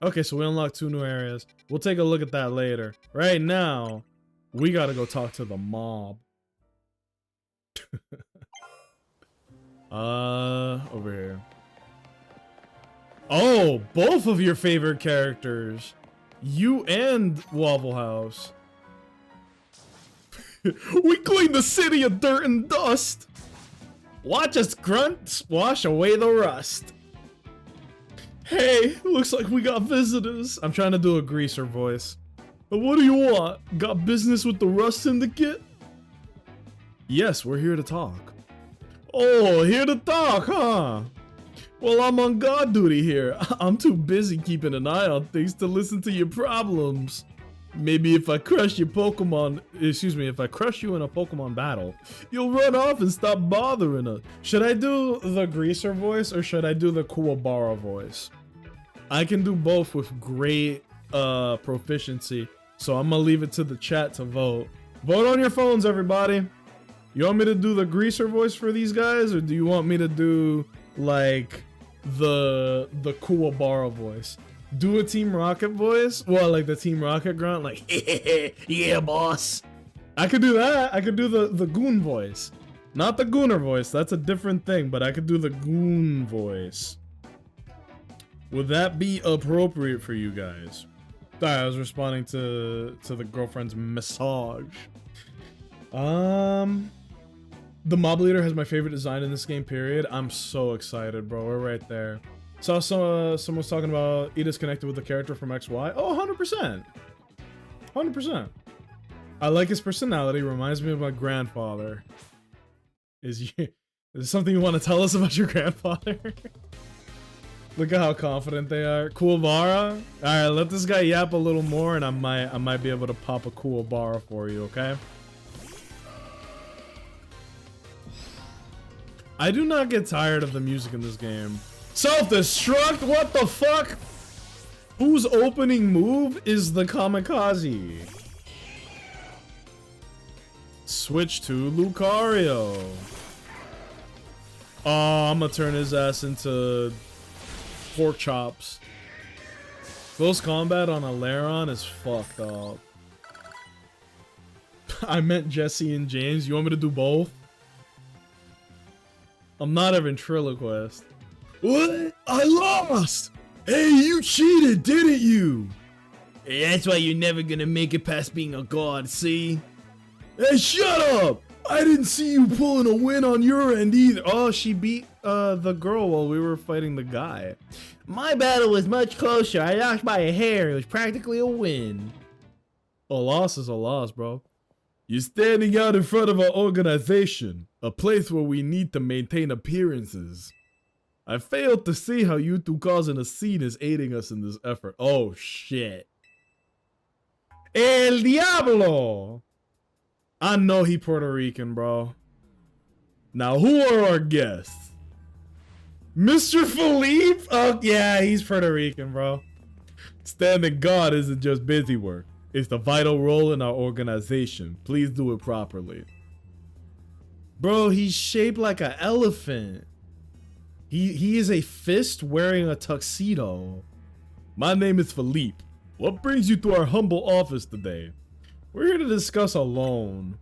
Okay, so we unlocked 2 new areas. We'll take a look at that later. Right now, we gotta go talk to the mob. Over here. Oh, both of your favorite characters. You and Waffle House. We clean the city of dirt and dust. Watch us grunt wash away the rust. Hey, looks like we got visitors. I'm trying to do a greaser voice. But what do you want? Got business with the Rust Syndicate? Yes, we're here to talk. Oh, here to talk, huh? Well, I'm on guard duty here. I'm too busy keeping an eye on things to listen to your problems. Maybe if I crush your Pokemon, if I crush you in a Pokemon battle, you'll run off and stop bothering us. Should I do the greaser voice or should I do the Kuwabara voice? I can do both with great proficiency, so I'm gonna leave it to the chat to vote. Vote on your phones, everybody. You want me to do the greaser voice for these guys, or do you want me to do like the Kuwabara voice? Do a Team Rocket voice? Well, like the Team Rocket grunt, like, yeah, boss. I could do that. I could do the Goon voice. Not the Gooner voice, that's a different thing, but I could do the Goon voice. Would that be appropriate for you guys? Sorry, I was responding to the girlfriend's massage. The mob leader has my favorite design in this game, period. I'm so excited, bro. We're right there. Saw someone's talking about Edith's connected with the character from XY. Oh, 100%. 100%. I like his personality. Reminds me of my grandfather. Is there something you want to tell us about your grandfather? Look at how confident they are. Kuwabara? Alright, let this guy yap a little more and I might be able to pop a Kuwabara for you, okay? I do not get tired of the music in this game. Self-destruct? What the fuck? Whose opening move is the kamikaze? Switch to Lucario. Oh, I'm gonna turn his ass into pork chops. Close combat on a Lairon is fucked up. I meant Jesse and James. You want me to do both? I'm not a ventriloquist. What? I lost! Hey, you cheated, didn't you? Hey, that's why you're never gonna make it past being a god, see? Hey, shut up! I didn't see you pulling a win on your end either. Oh, she beat the girl while we were fighting the guy. My battle was much closer. I lost by a hair. It was practically a win. A loss is a loss, bro. You're standing out in front of our organization, a place where we need to maintain appearances. I failed to see how you two causing a scene is aiding us in this effort. Oh, shit. El Diablo! I know he Puerto Rican, bro. Now, who are our guests? Mr. Philippe? Oh, yeah, he's Puerto Rican, bro. Standing guard isn't just busy work. It's the vital role in our organization. Please do it properly. Bro, he's shaped like an elephant. He is a fist wearing a tuxedo. My name is Philippe. What brings you to our humble office today? We're here to discuss a loan.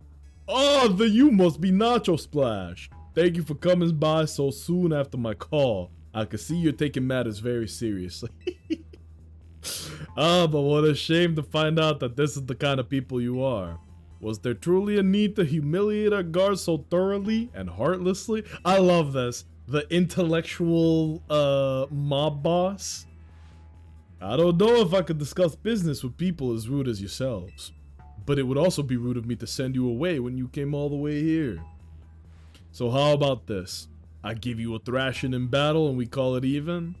Oh, then you must be Nacho Splash. Thank you for coming by so soon after my call. I can see you're taking matters very seriously. Ah, but what a shame to find out that this is the kind of people you are. Was there truly a need to humiliate our guards so thoroughly and heartlessly? I love this. The intellectual mob boss. I don't know if I could discuss business with people as rude as yourselves. But it would also be rude of me to send you away when you came all the way here. So how about this? I give you a thrashing in battle and we call it even?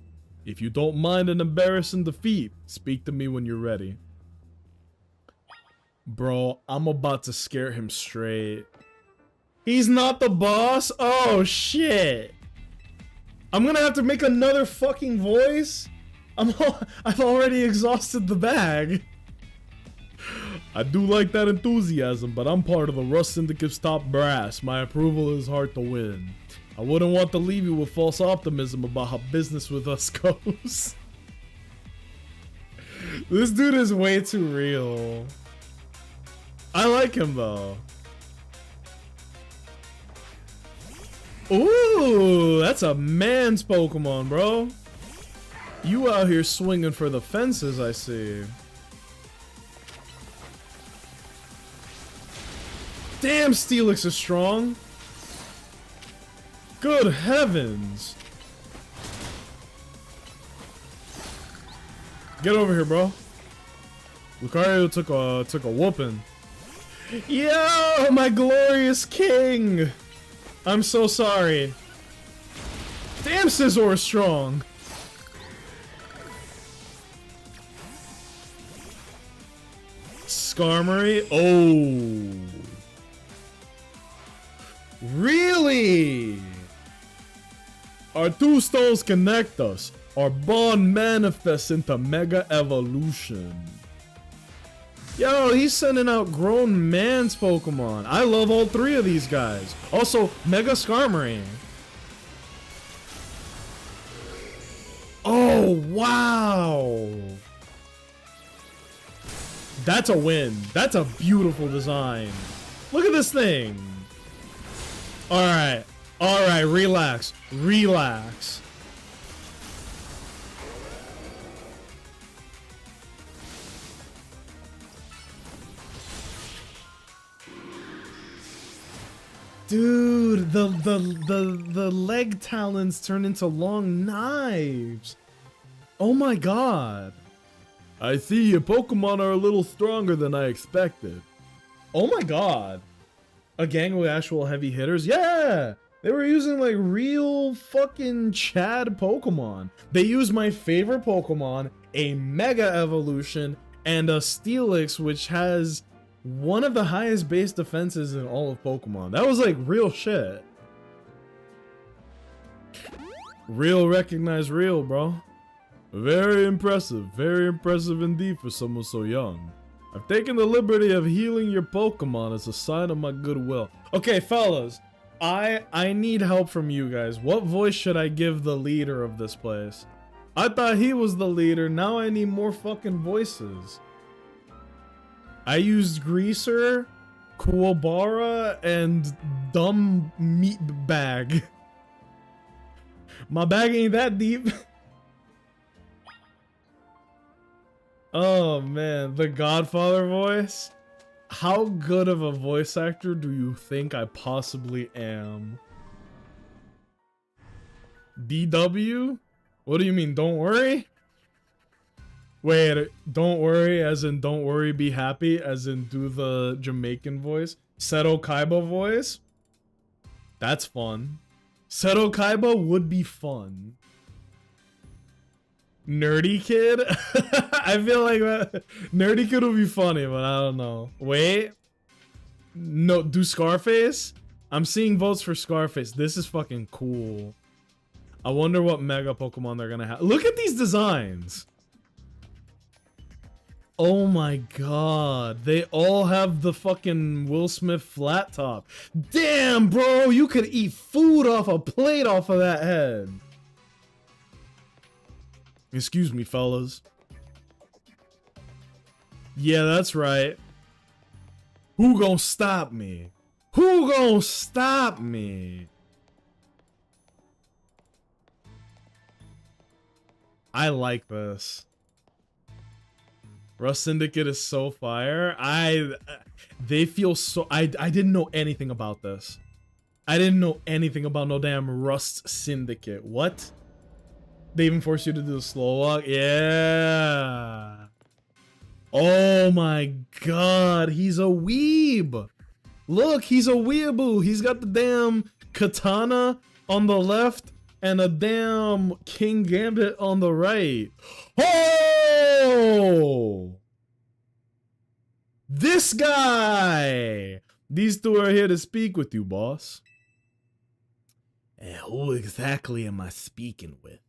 If you don't mind an embarrassing defeat, speak to me when you're ready. Bro, I'm about to scare him straight. He's not the boss? Oh, shit. I'm gonna have to make another fucking voice? I've already exhausted the bag. I do like that enthusiasm, but I'm part of the Rust Syndicate's top brass. My approval is hard to win. I wouldn't want to leave you with false optimism about how business with us goes. This dude is way too real. I like him though. Ooh, that's a man's Pokemon, bro. You out here swinging for the fences, I see. Damn, Steelix is strong. Good heavens. Get over here, bro. Lucario took a whooping. Yo, my glorious king. I'm so sorry. Damn, Scizor is strong. Skarmory. Oh. Really? Our two stones connect us. Our bond manifests into Mega Evolution. Yo, he's sending out grown man's Pokemon. I love all three of these guys. Also, Mega Skarmory. Oh, wow. That's a win. That's a beautiful design. Look at this thing. Alright. Alright, relax. Relax. Dude, the leg talons turn into long knives. Oh my god. I see your Pokemon are a little stronger than I expected. Oh my god. A gang with actual heavy hitters? Yeah! They were using like real fucking Chad Pokemon. They used my favorite Pokemon, a Mega Evolution, and a Steelix, which has one of the highest base defenses in all of Pokemon. That was like real shit. Real recognize real, bro. Very impressive indeed for someone so young. I've taken the liberty of healing your Pokemon as a sign of my goodwill. Okay, fellas, I need help from you guys. What voice should I give the leader of this place? I thought he was the leader, now I need more fucking voices. I used Greaser, Kuwabara, and Dumb Meat Bag. My bag ain't that deep. Oh man, the Godfather voice? How good of a voice actor do you think I possibly am? DW? What do you mean, don't worry? Wait, don't worry as in don't worry, be happy as in do the Jamaican voice? Seto Kaiba voice? That's fun. Seto Kaiba would be fun. Nerdy Kid? I feel like that Nerdy Kid would be funny, but I don't know. Wait. No, do Scarface? I'm seeing votes for Scarface. This is fucking cool. I wonder what Mega Pokemon they're gonna have. Look at these designs. Oh my god. They all have the fucking Will Smith flat top. Damn, bro. You could eat food off a plate off of that head. Excuse me, fellas. Yeah, that's right. Who gonna stop me? Who gonna stop me? I like this. Rust Syndicate is so fire. They feel so. I didn't know anything about this. I didn't know anything about no damn Rust Syndicate. What? They even force you to do the slow walk? Yeah. Oh my god, he's a weeb. Look, he's a weeaboo. He's got the damn katana on the left and a damn King Gambit on the right. Oh! This guy! These two are here to speak with you, boss. And who exactly am I speaking with?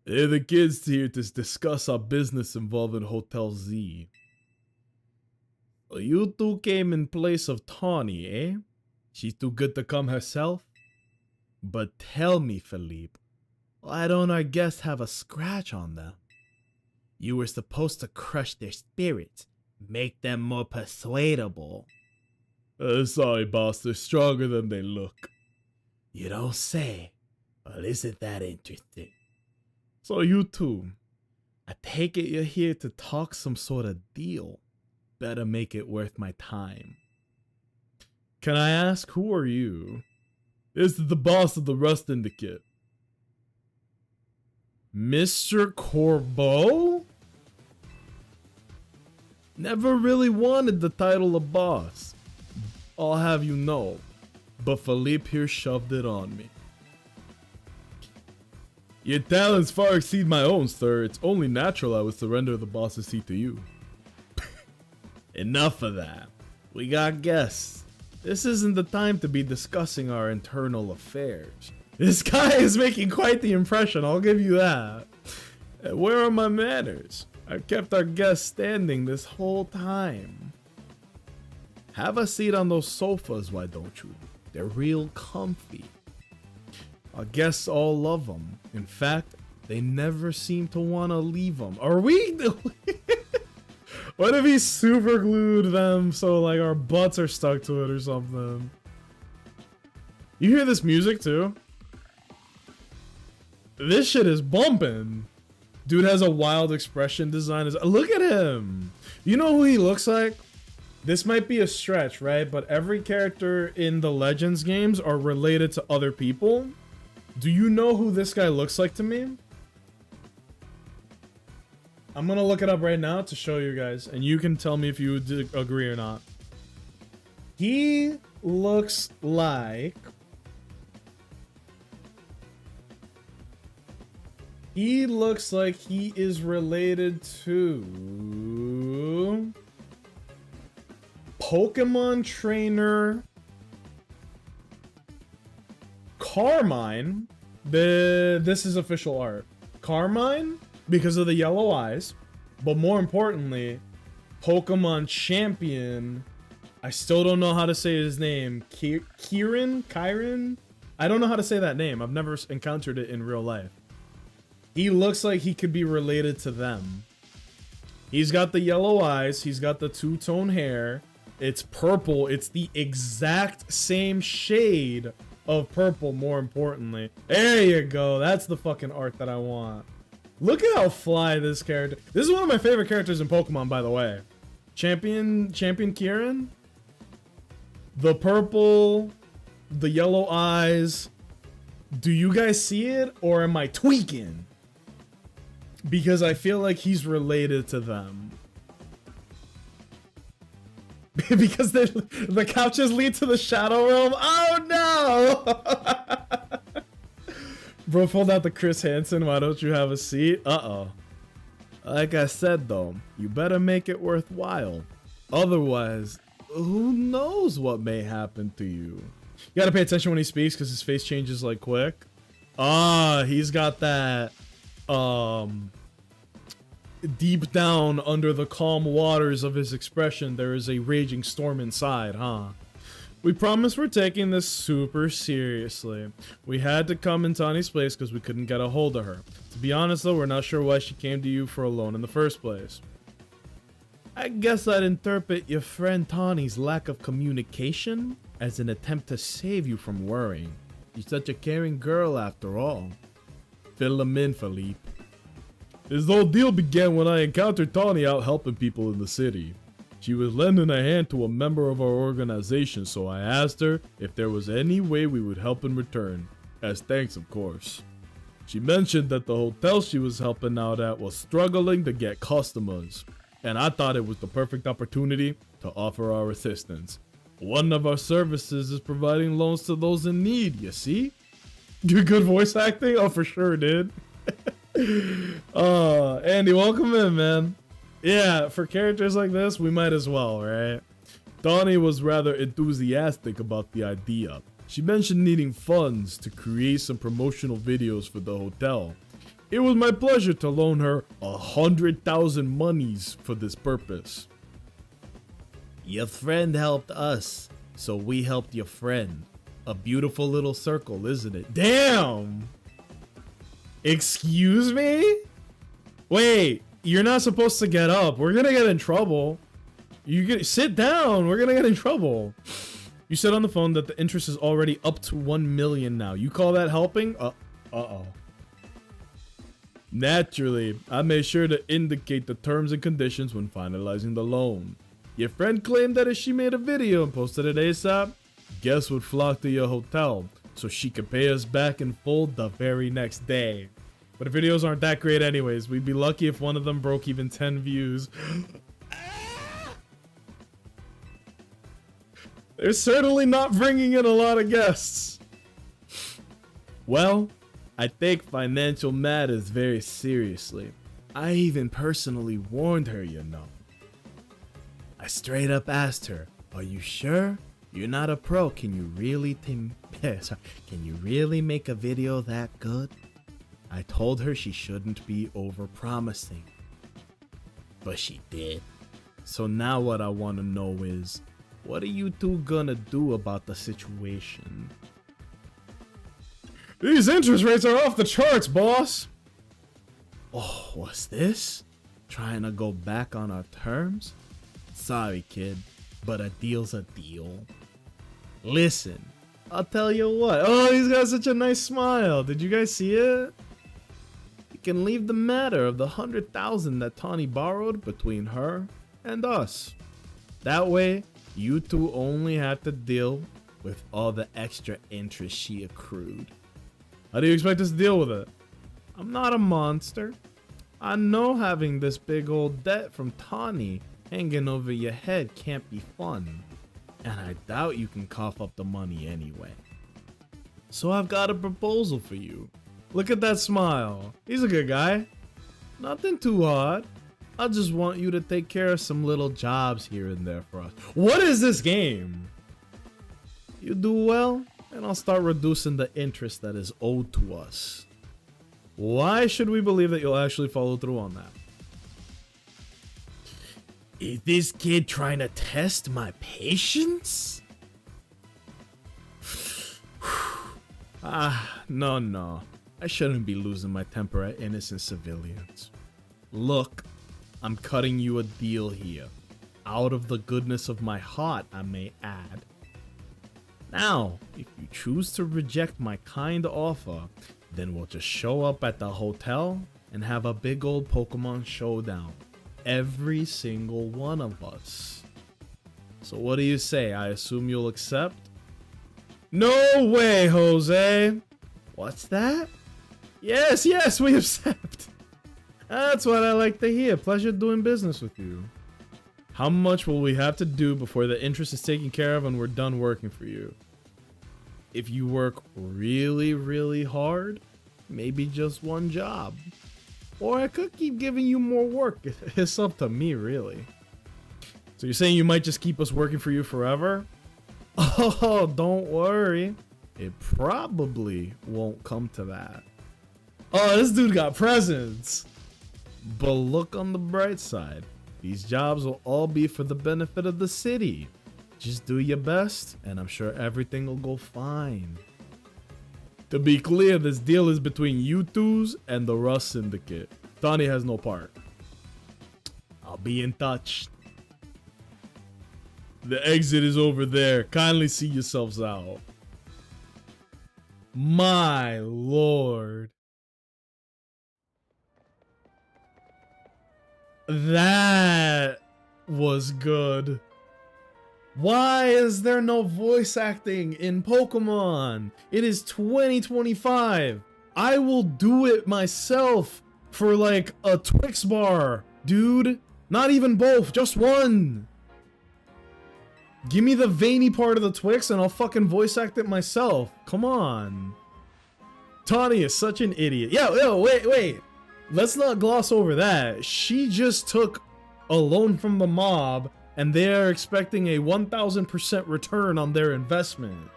They're the kids here to discuss our business involving Hotel Z. So you two came in place of Tawny, eh? She's too good to come herself? But tell me, Philippe, why don't our guests have a scratch on them? You were supposed to crush their spirits, make them more persuadable. Sorry, boss, they're stronger than they look. You don't say. Well, isn't that interesting? So you two, I take it you're here to talk some sort of deal. Better make it worth my time. Can I ask, who are you? This is the boss of the Rust Syndicate. Mr. Corbeau? Never really wanted the title of boss. I'll have you know. But Philippe here shoved it on me. Your talents far exceed my own, sir. It's only natural I would surrender the boss's seat to you. Enough of that. We got guests. This isn't the time to be discussing our internal affairs. This guy is making quite the impression, I'll give you that. Where are my manners? I've kept our guests standing this whole time. Have a seat on those sofas, why don't you? They're real comfy. Our guests all love them. In fact, they never seem to want to leave them. Are we? What if he super glued them so like our butts are stuck to it or something? You hear this music too? This shit is bumping. Dude has a wild expression design. Look at him. You know who he looks like? This might be a stretch, right? But every character in the Legends games are related to other people. Do you know who this guy looks like to me? I'm gonna look it up right now to show you guys, and you can tell me if you agree or not. He looks like... He looks like he is related to... Pokemon trainer... Carmine. This is official art. Carmine, because of the yellow eyes, but more importantly, Pokemon champion. I still don't know how to say his name. Kyren? I don't know how to say that name. I've never encountered it in real life. He looks like he could be related to them. He's got the yellow eyes. He's got the two-tone hair. It's purple. It's the exact same shade of purple, more importantly. There you go. That's the fucking art that I want. Look at how fly this character... This is one of my favorite characters in Pokemon, by the way. Champion Kieran? The purple, the yellow eyes. Do you guys see it, or am I tweaking? Because I feel like he's related to them. Because the couches lead to the Shadow Realm. Oh no! Bro pulled out the Chris Hansen. Why don't you have a seat? Uh-oh. Like I said though, you better make it worthwhile. Otherwise, who knows what may happen to you. You gotta pay attention when he speaks because his face changes like quick. Ah, he's got that deep down under the calm waters of his expression, there is a raging storm inside, huh? We promise we're taking this super seriously. We had to come in Tawny's place because we couldn't get a hold of her. To be honest though, we're not sure why she came to you for a loan in the first place. I guess I'd interpret your friend Tawny's lack of communication as an attempt to save you from worrying. She's such a caring girl after all. Fill them in, Philippe. This whole deal began when I encountered Tawny out helping people in the city. She was lending a hand to a member of our organization, so I asked her if there was any way we would help in return. As thanks, of course. She mentioned that the hotel she was helping out at was struggling to get customers, and I thought it was the perfect opportunity to offer our assistance. One of our services is providing loans to those in need, you see? Good voice acting? Oh, for sure, dude. Andy, welcome in, man. Yeah, for characters like this, we might as well, right? Tawny was rather enthusiastic about the idea. She mentioned needing funds to create some promotional videos for the hotel. It was my pleasure to loan her 100,000 monies for this purpose. Your friend helped us, so we helped your friend. A beautiful little circle, isn't it? Damn! Excuse me? Wait, you're not supposed to get up. We're gonna get in trouble. Sit down. We're gonna get in trouble. You said on the phone that the interest is already up to 1 million now. You call that helping? Uh-oh. Naturally, I made sure to indicate the terms and conditions when finalizing the loan. Your friend claimed that if she made a video and posted it ASAP, guests would flock to your hotel so she could pay us back in full the very next day. But the videos aren't that great anyways. We'd be lucky if one of them broke even 10 views. They're certainly not bringing in a lot of guests. Well, I take financial matters very seriously. I even personally warned her, you know. I straight up asked her, "Are you sure? You're not a pro. Can you really make a video that good?" I told her she shouldn't be over-promising. But she did. So now what I want to know is, what are you two gonna do about the situation? These interest rates are off the charts, boss! Oh, what's this? Trying to go back on our terms? Sorry, kid, but a deal's a deal. Listen, I'll tell you what. Oh, he's got such a nice smile. Did you guys see it? You can leave the matter of the 100,000 that Tawny borrowed between her and us. That way, you two only have to deal with all the extra interest she accrued. How do you expect us to deal with it? I'm not a monster. I know having this big old debt from Tawny hanging over your head can't be fun. And I doubt you can cough up the money anyway. So I've got a proposal for you. Look at that smile. He's a good guy. Nothing too hard. I just want you to take care of some little jobs here and there for us. What is this game? You do well, and I'll start reducing the interest that is owed to us. Why should we believe that you'll actually follow through on that? Is this kid trying to test my patience? No. I shouldn't be losing my temper at innocent civilians. Look, I'm cutting you a deal here. Out of the goodness of my heart, I may add. Now, if you choose to reject my kind offer, then we'll just show up at the hotel and have a big old Pokemon showdown. Every single one of us. So what do you say? I assume you'll accept? No way, Jose! What's that? Yes, we accept! That's what I like to hear. Pleasure doing business with you. How much will we have to do before the interest is taken care of and we're done working for you? If you work really, really hard, maybe just one job. Or I could keep giving you more work. It's up to me, really. So you're saying you might just keep us working for you forever? Oh, don't worry. It probably won't come to that. Oh, this dude got presents. But look on the bright side. These jobs will all be for the benefit of the city. Just do your best, and I'm sure everything will go fine. To be clear, this deal is between you twos and the Rust Syndicate. Donnie has no part. I'll be in touch. The exit is over there. Kindly see yourselves out. My lord. That was good. Why is there no voice acting in Pokemon? It is 2025. I will do it myself for like a Twix bar, dude. Not even both, just one. Give me the veiny part of the Twix and I'll fucking voice act it myself. Come on. Tawny is such an idiot. Yo, wait. Let's not gloss over that. She just took a loan from the mob and they are expecting a 1000% return on their investment.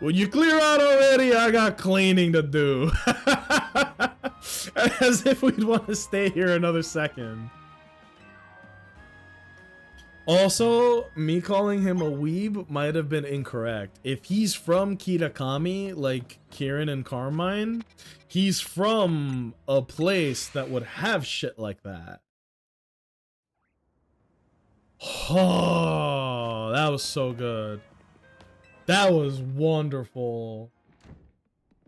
Will you clear out already? I got cleaning to do. As if we'd want to stay here another second. Also, me calling him a weeb might have been incorrect. If he's from Kitakami, like Kieran and Carmine, he's from a place that would have shit like that. Oh, that was so good. That was wonderful.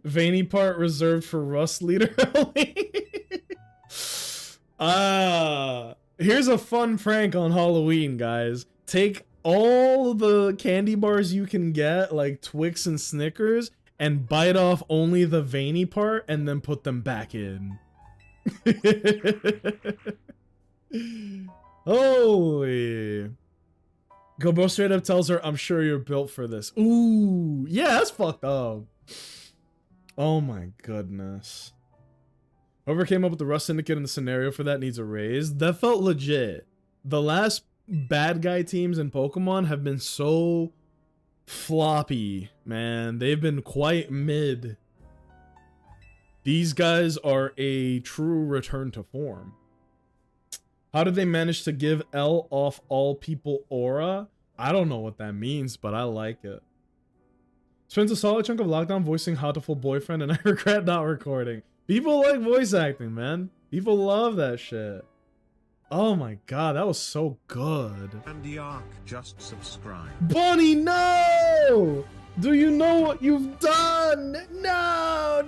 Veiny part reserved for Rust Leader. Here's a fun prank on Halloween, guys. Take all the candy bars you can get, like Twix and Snickers, and bite off only the veiny part and then put them back in. Holy. Gobo straight up tells her, I'm sure you're built for this. Ooh, yeah, that's fucked up. Oh my goodness. Whoever came up with the Rust Syndicate and the scenario for that needs a raise. That felt legit. The last bad guy teams in Pokemon have been so floppy, man. They've been quite mid. These guys are a true return to form. How did they manage to give L off all people aura? I don't know what that means, but I like it. Spends a solid chunk of lockdown voicing Hatoful boyfriend, and I regret not recording. People like voice acting, man. People love that shit. Oh my god, that was so good. And the Ark just subscribe. Bunny, no! Do you know what you've done? No!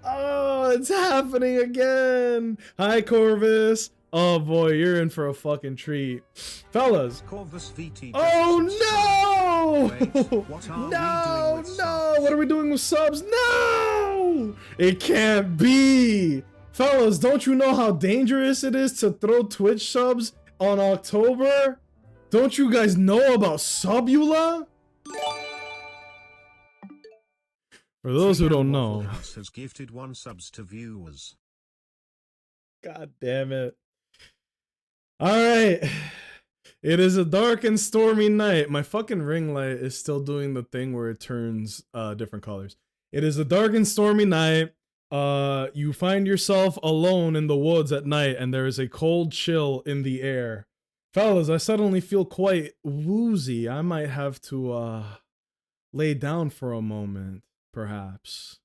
Oh, it's happening again. Hi, Corvus. Oh boy, you're in for a fucking treat. Fellas. Corvus VT. Oh no! Wait, what are we doing with subs? What are we doing with subs? No! It can't be! Fellas, don't you know how dangerous it is to throw Twitch subs on October? Don't you guys know about Subula? For those who don't know. House has gifted 1 subs to viewers. God damn it. Alright. It is a dark and stormy night. My fucking ring light is still doing the thing where it turns different colors. It is a dark and stormy night. You find yourself alone in the woods at night and there is a cold chill in the air. Fellas, I suddenly feel quite woozy. I might have to lay down for a moment, perhaps.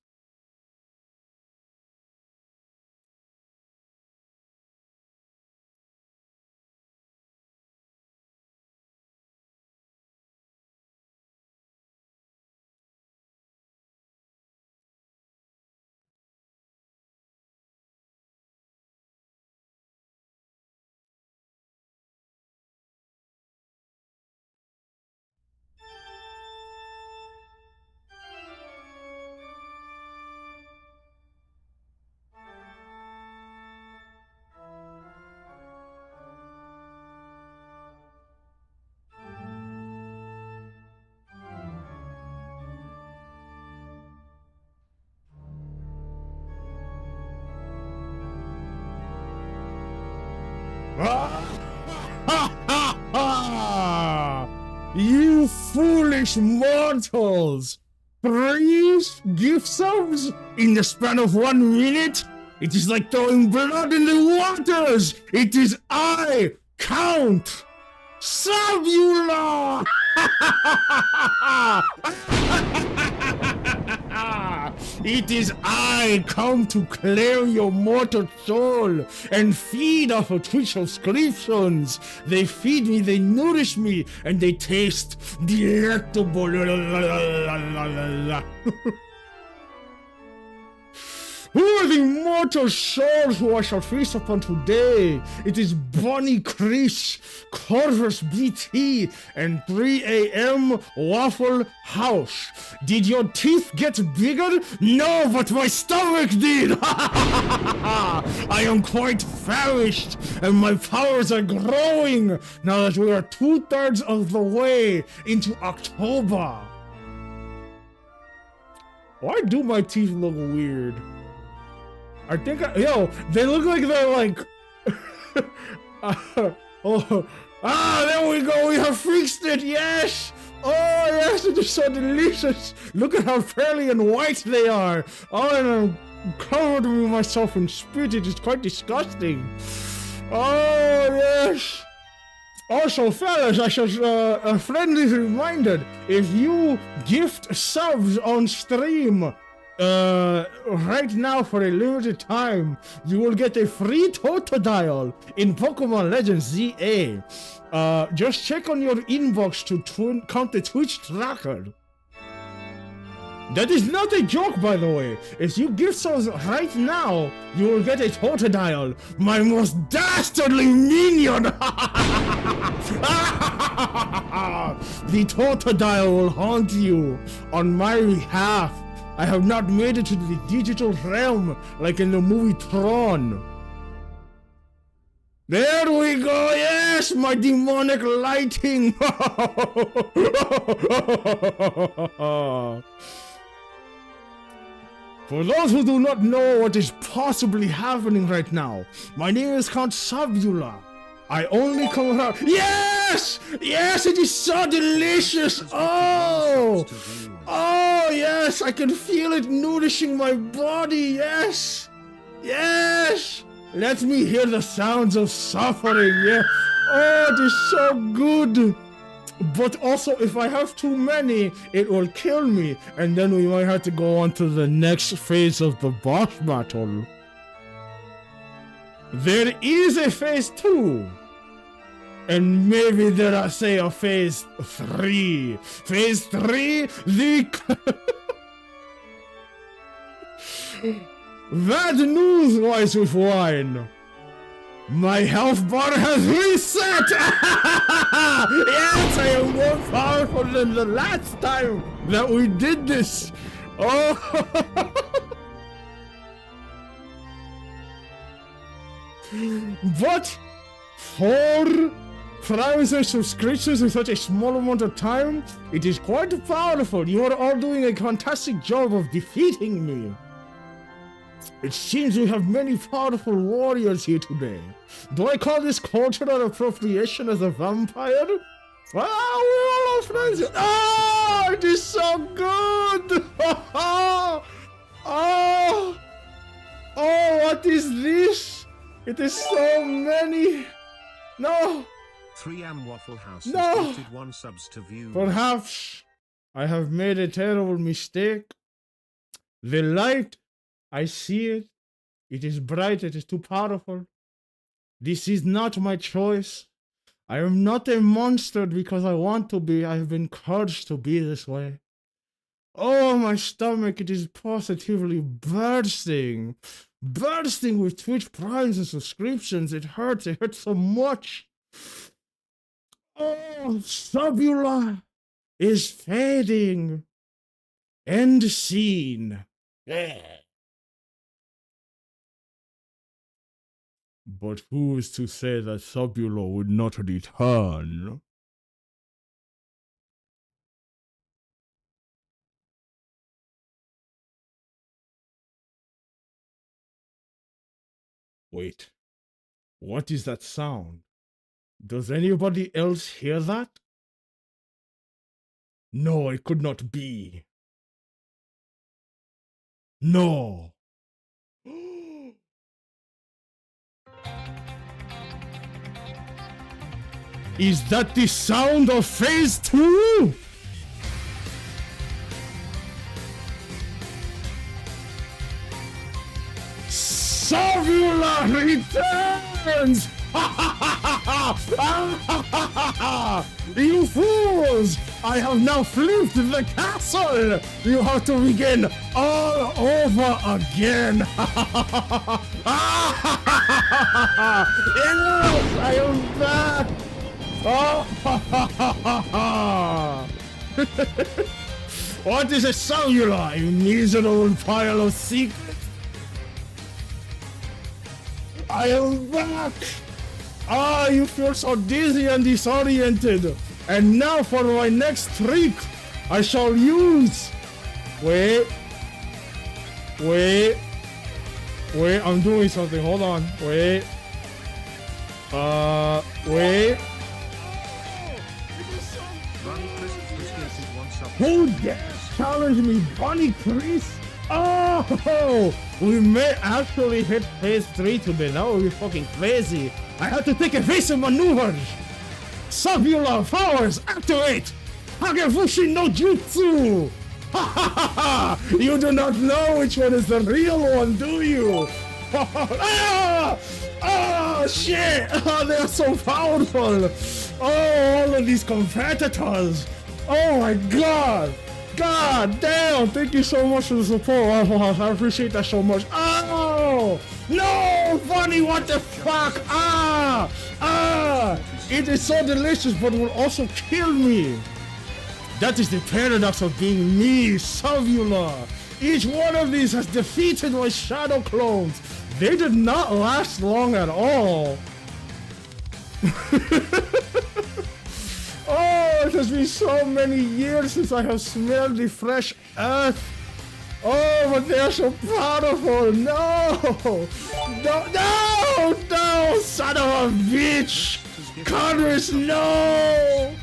You foolish mortals! 3 gift subs in the span of 1 minute? It is like throwing blood in the waters. It is I, Count Sabula. It is I come to clear your mortal soul and feed off of Twitch subscriptions. They feed me, they nourish me, and they taste delectable. Who are the immortal souls who I shall feast upon today? It is Bonnie Chris, Corvus BT, and 3 a.m. Waffle House. Did your teeth get bigger? No, but my stomach did! I am quite famished, and my powers are growing now that we are 2/3 of the way into October. Why do my teeth look weird? I think, they look like they're like, there we go, we have fixed it, yes! Oh, yes, it is so delicious! Look at how pearly and white they are! Oh, and I'm covered with myself in spit, it is quite disgusting! Oh, yes! Also, fellas, I should, a friendly reminder, if you gift subs on stream, right now for a limited time, you will get a free Totodile in Pokemon Legends ZA. Just check on your inbox to count the Twitch tracker. That is not a joke, by the way. If you gift subs right now, you will get a Totodile, my most dastardly minion! The Totodile will haunt you on my behalf. I have not made it to the digital realm like in the movie Tron. There we go, yes, my demonic lighting. For those who do not know what is possibly happening right now, my name is Count Sabula. I only come around. Yes! Yes, it is so delicious! Oh! Oh, yes, I can feel it nourishing my body, yes! Yes! Let me hear the sounds of suffering, yeah! Oh, it is so good! But also, if I have too many, it will kill me, and then we might have to go on to the next phase of the boss battle. There is a phase 2. And maybe there are, say, a phase 3. Phase 3, Bad news, Wise with Wine. My health bar has reset! Yes, I am more powerful than the last time that we did this. Oh! But for primes and subscriptions in such a small amount of time, it is quite powerful. You are all doing a fantastic job of defeating me. It seems we have many powerful warriors here today. Do I call this cultural appropriation as a vampire? Ah, we're all friends. Oh, it is so good. Oh, what is this? It is so many. No. 3am Waffle House No. has gifted 1 subs to view. Perhaps I have made a terrible mistake. The light, I see it. It is bright. It is too powerful. This is not my choice. I am not a monster because I want to be. I have been cursed to be this way. Oh, my stomach, it is positively bursting. Bursting with Twitch primes and subscriptions. It hurts so much. Oh, Sabula is fading. End scene. But who is to say that Sabula would not return? Wait, what is that sound? Does anybody else hear that? No, it could not be. No. Is that the sound of phase 2? Savula returns! You fools! I have now flipped the castle! You have to begin all over again! Yes! I am back! What is a cellular, you miserable pile of secrets? I am back! Ah, you feel so dizzy and disoriented. And now for my next trick, I shall use... Wait, I'm doing something, hold on, wait. Wait. Who dares challenge me, Bunny Chris? Oh, we may actually hit phase 3 today. That would be fucking crazy. I have to take evasive maneuvers. Cellular powers activate. Hagebushi no Jutsu. Ha ha ha ha! You do not know which one is the real one, do you? Ah! Oh shit! Oh, they're so powerful. Oh, all of these competitors. Oh my god. God damn, thank you so much for the support, Waffle House. I appreciate that so much. Oh! No! Funny, what the fuck? It is so delicious, but will also kill me. That is the paradox of being me, Savula. Each one of these has defeated my shadow clones. They did not last long at all. Oh, it has been so many years since I have smelled the fresh earth. Oh, but they are so powerful. No, son of a bitch. Congress, no.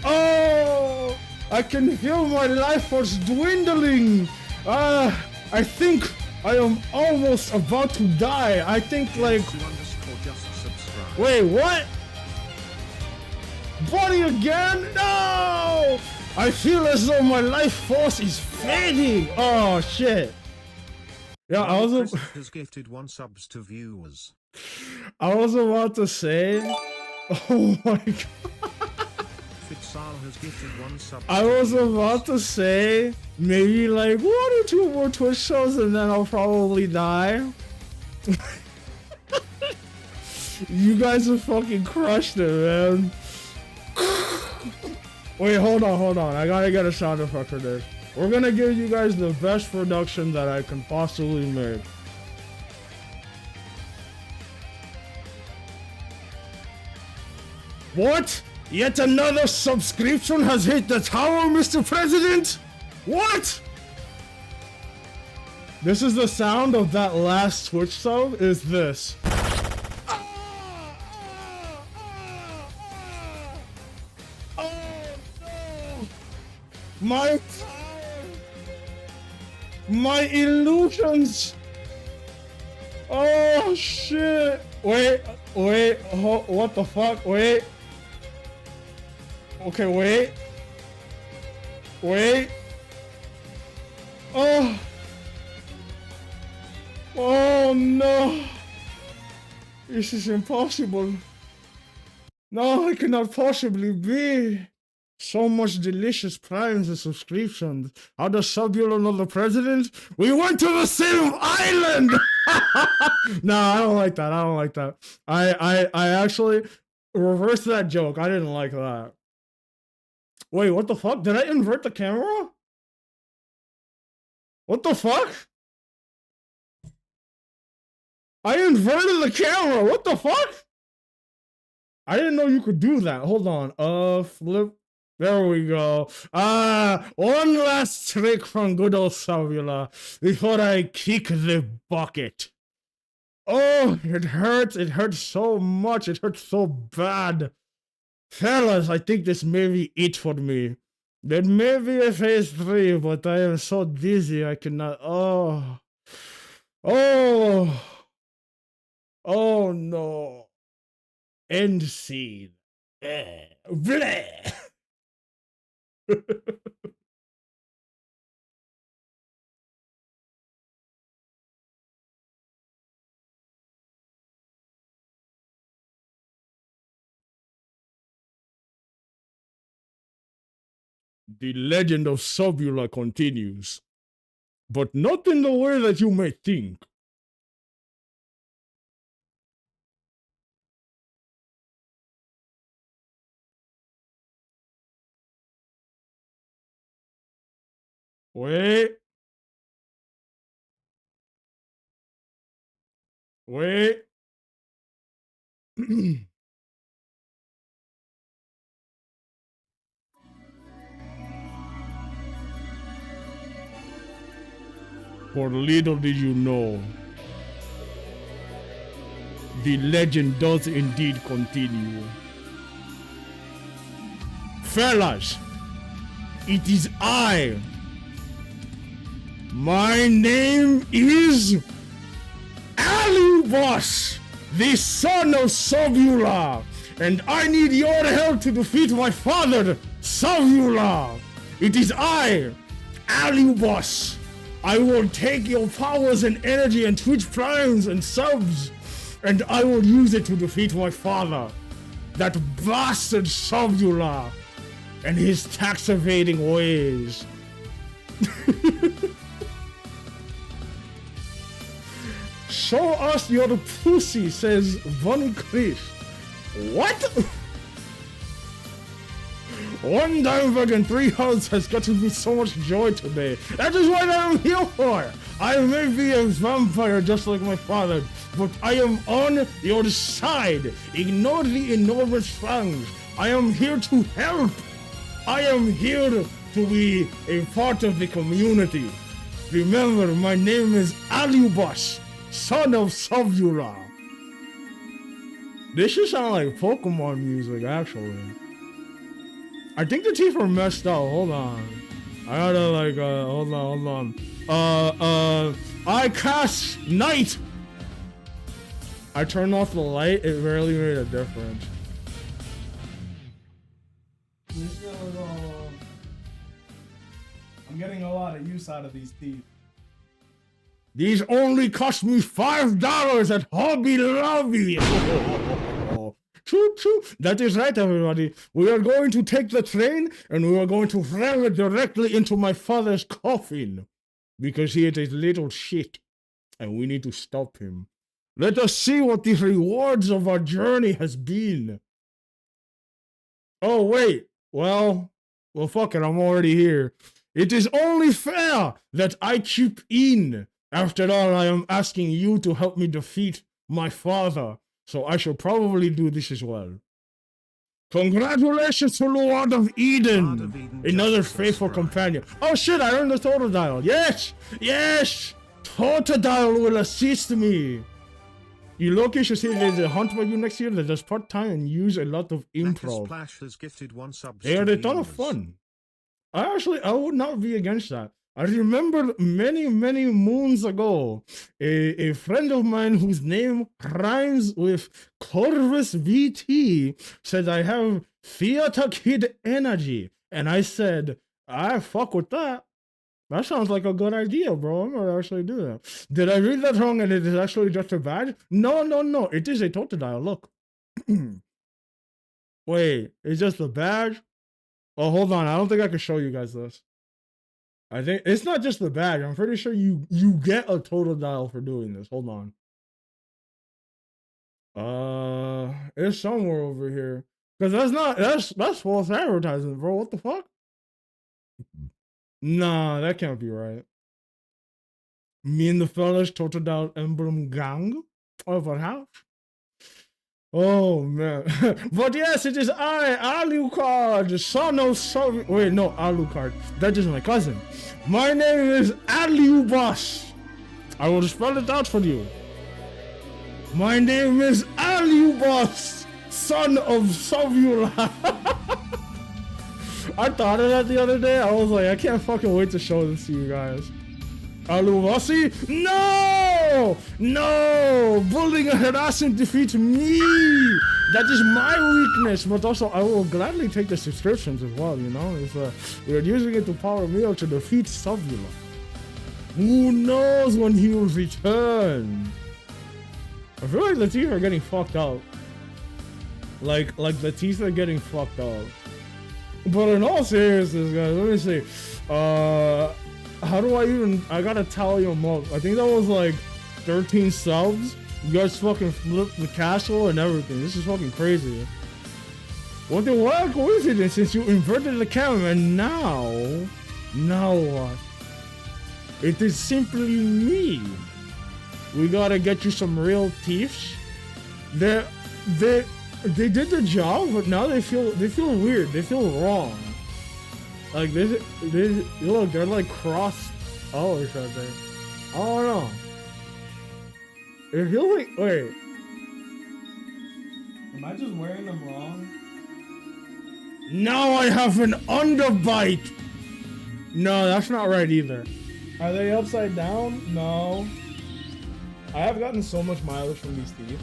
Oh, I can feel my life force dwindling. I think I am almost about to die. I think like... Wait, what? Body again? No! I feel as though my life force is fading. Oh shit. Yeah, I was has gifted 1 subs to viewers. I was about to say. Oh my god. Fitzal has gifted 1 sub. I was about to say maybe like 1 or 2 more Twitch shows and then I'll probably die. You guys have fucking crushed it, man. Wait, hold on. I gotta get a sound effect for this. We're gonna give you guys the best production that I can possibly make. What? Yet another subscription has hit the tower, Mr. President? What? This is the sound of that last Twitch sub, is this. My illusions. Oh shit. Wait, what the fuck? Wait. Okay, wait. Oh no. This is impossible. No, it cannot possibly be. So much delicious primes and subscriptions. How does Sabula know the president? We went to the same island! No, I don't like that. I actually reversed that joke. I didn't like that. Wait, what the fuck? Did I invert the camera? What the fuck? I inverted the camera. What the fuck? I didn't know you could do that. Hold on. Flip. There we go. One last trick from good old Savula before I kick the bucket. Oh, it hurts. It hurts so much. It hurts so bad. Fellas, I think this may be it for me. There may be a phase 3, but I am so dizzy I cannot. Oh. Oh. Oh no. End scene. Bleh. The legend of Sobula continues, but not in the way that you may think. Wait. Wait. For little did you know, the legend does indeed continue. Fellas, it is I. My name is Alubos, the son of Sobula, and I need your help to defeat my father, Sobula. It is I, Alubos. I will take your powers and energy and Twitch primes and subs, and I will use it to defeat my father, that bastard Sobula, and his tax evading ways. Show us your pussy, says Von Chris. What? One Dimebag and 3 hugs has gotten me so much joy today. That is what I am here for. I may be a vampire just like my father, but I am on your side. Ignore the enormous fangs. I am here to help. I am here to be a part of the community. Remember, my name is Alubos, son of Sobula. This should sound like Pokemon music, actually. I think the teeth are messed up. Hold on. I gotta like hold on. I cast night. I turned off the light. It barely made a difference. I'm getting a lot of use out of these teeth. These only cost me $5 at Hobby Lobby. True. That is right, everybody. We are going to take the train and we are going to ram it directly into my father's coffin. Because he is a little shit. And we need to stop him. Let us see what the rewards of our journey has been. Oh, wait. Well, fuck it. I'm already here. It is only fair that I chip in. After all, I am asking you to help me defeat my father. So I shall probably do this as well. Congratulations to Lord of Eden, another faithful companion. Oh shit, I earned the Totodile. Yes! Totodile will assist me. You Loki should see there's a hunt by you next year that does part-time and use a lot of improv. They are a ton of fun. I would not be against that. I remember many moons ago, a friend of mine whose name rhymes with Corvus VT said I have Theater Kid energy. And I said, I fuck with that. That sounds like a good idea, bro. I'm gonna actually do that. Did I read that wrong and it is actually just a badge? No. It is a Totodile. Look. Wait, it's just a badge? Oh, hold on. I don't think I can show you guys this. I think it's not just the badge. I'm pretty sure you get a Totodile for doing this. Hold on. It's somewhere over here. Cause that's false advertising, bro. What the fuck? Nah, that can't be right. Me and the fellas Totodile emblem gang of our house. Oh man. But yes, it is I, Alucard, son of Soviet. Wait, no, Alucard. That is my cousin. My name is Alubos. I will spell it out for you. My name is Alubos, son of Sobula. I thought of that the other day. I was like, I can't fucking wait to show this to you guys. Alubosi? No! no! Bullying and harassment defeats me! That is my weakness, but also I will gladly take the subscriptions as well, you know? If we're using it to power me up to defeat Subula. Who knows when he will return? I feel like the teeth are getting fucked up. Like the teeth are getting fucked up. But in all seriousness, guys, let me see. How do I gotta tally them up. I think that was like 13 subs. You guys fucking flipped the castle and everything. This is fucking crazy. What the wild coincidence since you inverted the camera and now what? It is simply me. We gotta get you some real teeth. They did the job, but now they feel weird. They feel wrong. Like this look, they're like crossed out or something. I don't know. It feels like wait. Am I just wearing them wrong? Now I have an underbite. No, that's not right either. Are they upside down? No. I have gotten so much mileage from these teeth.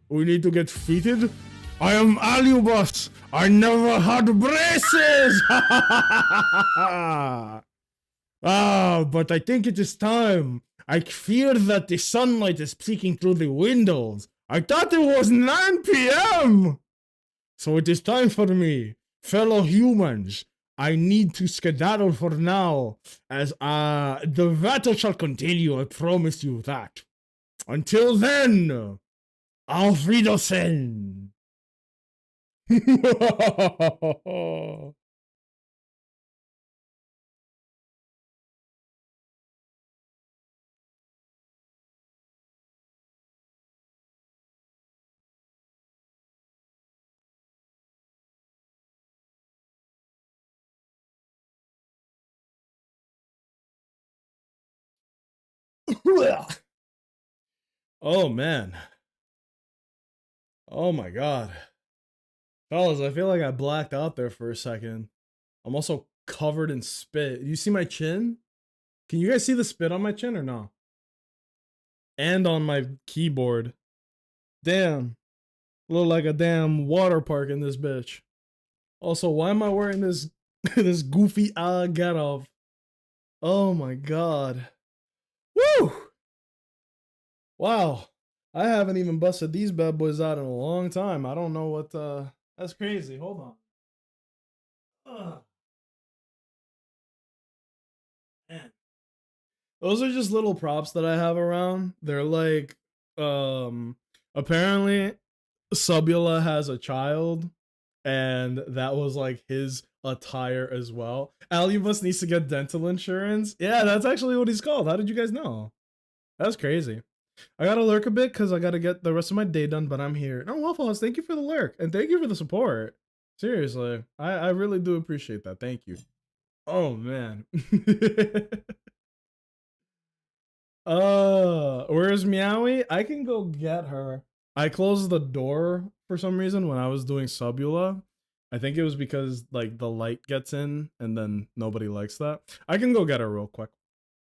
We need to get fitted. I am Alubus. I never had braces. But I think it is time. I fear that the sunlight is peeking through the windows. I thought it was 9 p.m. So it is time for me, fellow humans. I need to skedaddle for now, as the battle shall continue, I promise you that. Until then, auf Wiedersehen. Oh man. Oh my god. Fellas, I feel like I blacked out there for a second. I'm also covered in spit. You see my chin? Can you guys see the spit on my chin or no? And on my keyboard. Damn. Look like a damn water park in this bitch. Also, why am I wearing this this goofy get off? Oh my god. Woo! Wow. I haven't even busted these bad boys out in a long time. I don't know what that's crazy. Hold on. Ugh. Man. Those are just little props that I have around. They're like apparently Subula has a child and that was like his attire as well. Alubus needs to get dental insurance. Yeah, that's actually what he's called. How did you guys know? That's crazy. I gotta lurk a bit because I gotta get the rest of my day done, but I'm here. No, Waffle House, thank you for the lurk and thank you for the support. Seriously, I really do appreciate that. Thank you. Oh man. Where's Meowie? I can go get her. I closed the door for some reason when I was doing Subula. I think it was because like the light gets in and then nobody likes that. I can go get her real quick.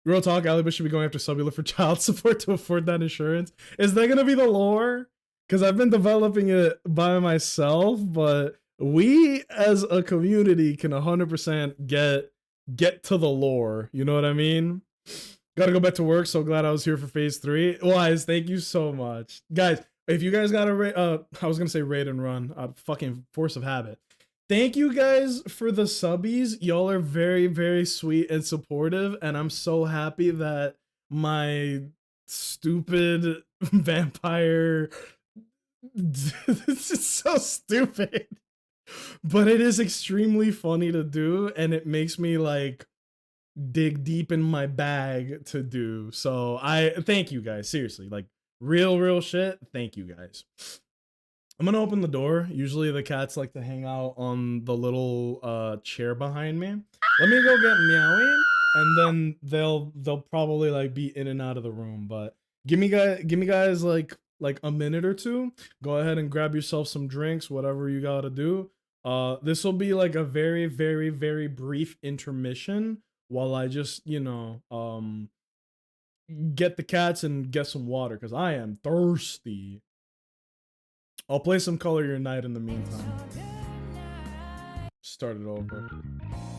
Real talk, Alibus should be going after Subula for child support to afford that insurance. Is that gonna be the lore? Because I've been developing it by myself, but we as a community can 100% get to the lore. You know what I mean? Gotta go back to work. So glad I was here for phase 3. Wise, thank you so much. Guys, if you guys got a I was gonna say raid and run, fucking force of habit. Thank you guys for the subbies. Y'all are very, very sweet and supportive, and I'm so happy that my stupid vampire this is so stupid. But it is extremely funny to do, and it makes me like dig deep in my bag to do. So I thank you guys, seriously, like real shit. Thank you guys. I'm gonna open the door. Usually the cats like to hang out on the little chair behind me. Let me go get Meowing, and then they'll probably like be in and out of the room. But give me guys like a minute or two. Go ahead and grab yourself some drinks, whatever you gotta do. This will be like a very brief intermission while I just, you know, get the cats and get some water because I am thirsty. I'll play some Color Your Night in the meantime. Start it over.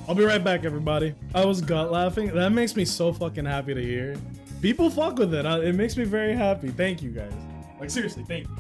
I'll be right back, everybody. I was gut laughing. That makes me so fucking happy to hear. People fuck with it. It makes me very happy. Thank you, guys. Like, seriously, thank you.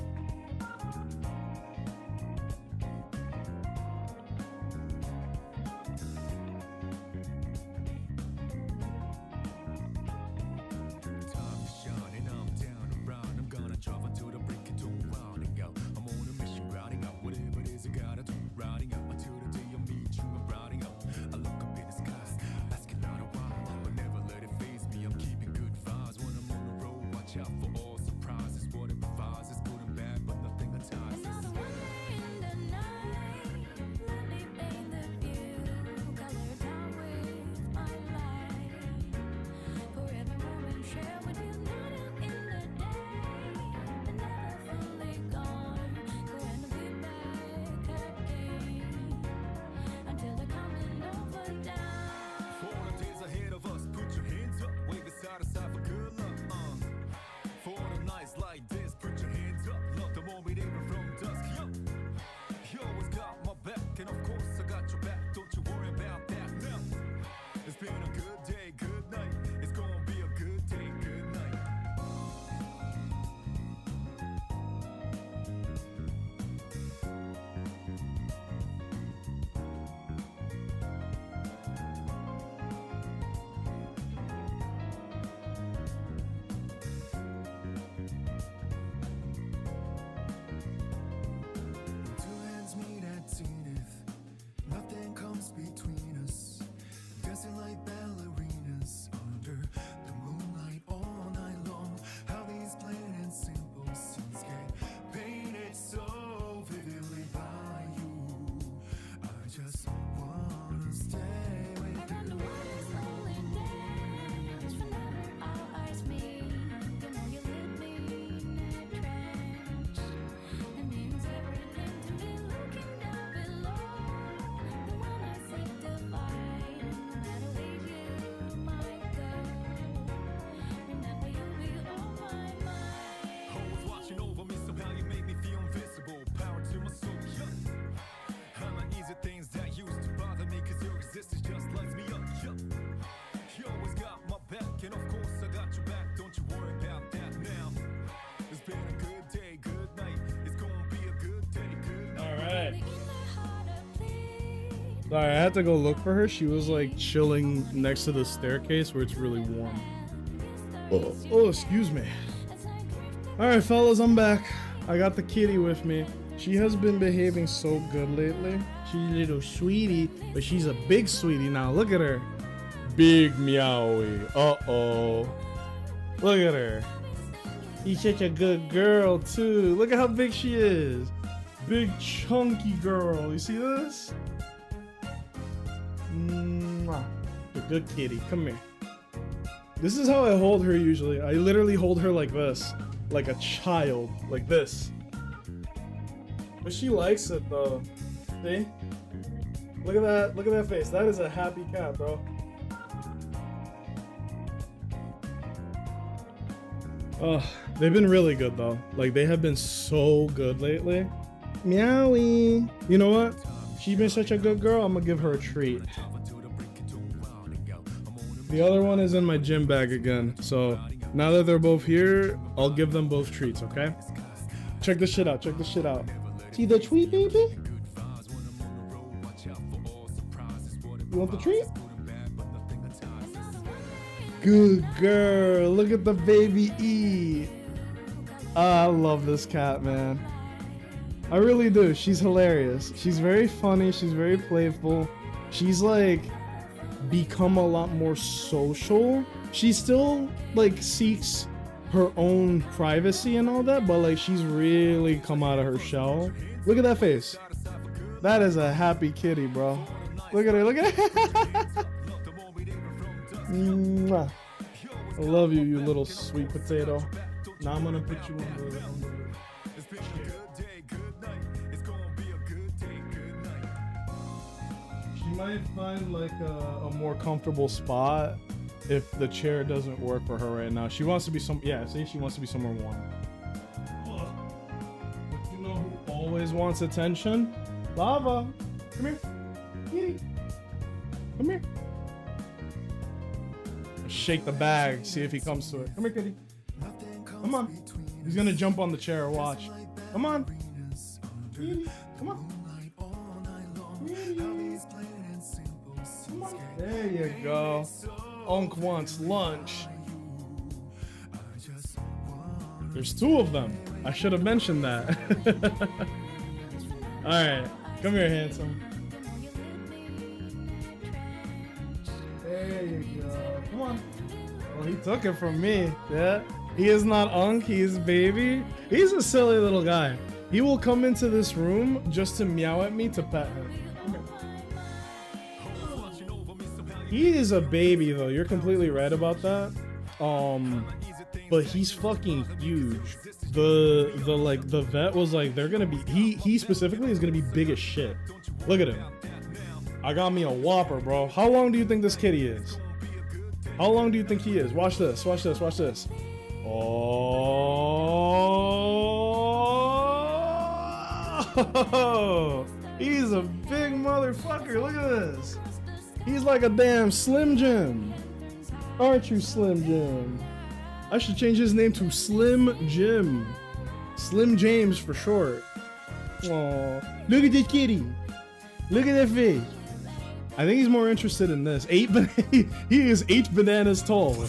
Sorry, I had to go look for her. She was like chilling next to the staircase where it's really warm. Oh, excuse me. All right, fellas, I'm back. I got the kitty with me. She has been behaving so good lately. She's a little sweetie, but she's a big sweetie now. Look at her. Big meowie. Uh-oh. Look at her. She's such a good girl, too. Look at how big she is. Big, chunky girl. You see this? Mwah. A good kitty. Come here. This is how I hold her usually. I literally hold her like this. Like a child. Like this. But she likes it though. See? Look at that. Look at that face. That is a happy cat, bro. Oh, they've been really good though. Like they have been so good lately. Meowie. You know what? She's been such a good girl. I'm gonna give her a treat. The other one is in my gym bag again. So now that they're both here, I'll give them both treats, okay? Check this shit out. Check this shit out. See the treat, baby? You want the treat? Good girl. Look at the baby eat. I love this cat, man. I really do. She's hilarious. She's very funny. She's very playful. She's like become a lot more social. She still like seeks her own privacy and all that, but like she's really come out of her shell. Look at that face. That is a happy kitty, bro. Look at her. Look at her. Mwah. I love you, you little sweet potato. Now I'm gonna put you on the She might find like a more comfortable spot if the chair doesn't work for her right now. She wants to be she wants to be somewhere warm. But you know who always wants attention? Lava. Come here. Kitty. Come here. Shake the bag, see if he comes to it. Come here, kitty. Come on. He's gonna jump on the chair, watch. Come on. Kitty. Come on. Kitty. Come on. There you go. Unc wants lunch. There's 2 of them. I should have mentioned that. Alright. Come here, handsome. There you go. Come on. Well, he took it from me. Yeah. He is not Unc. He is Baby. He's a silly little guy. He will come into this room just to meow at me to pet him. He is a baby though. You're completely right about that. But he's fucking huge. The vet was like, they're gonna be he specifically is gonna be big as shit. Look at him. I got me a Whopper, bro. How long do you think this kitty is? How long do you think he is? Watch this, watch this, watch this. Oh, he's a big motherfucker. Look at this. He's like a damn Slim Jim. Aren't you, Slim Jim? I should change his name to Slim Jim. Slim James for short. Aw, look at this kitty. Look at that face. I think he's more interested in this. He is 8 bananas tall.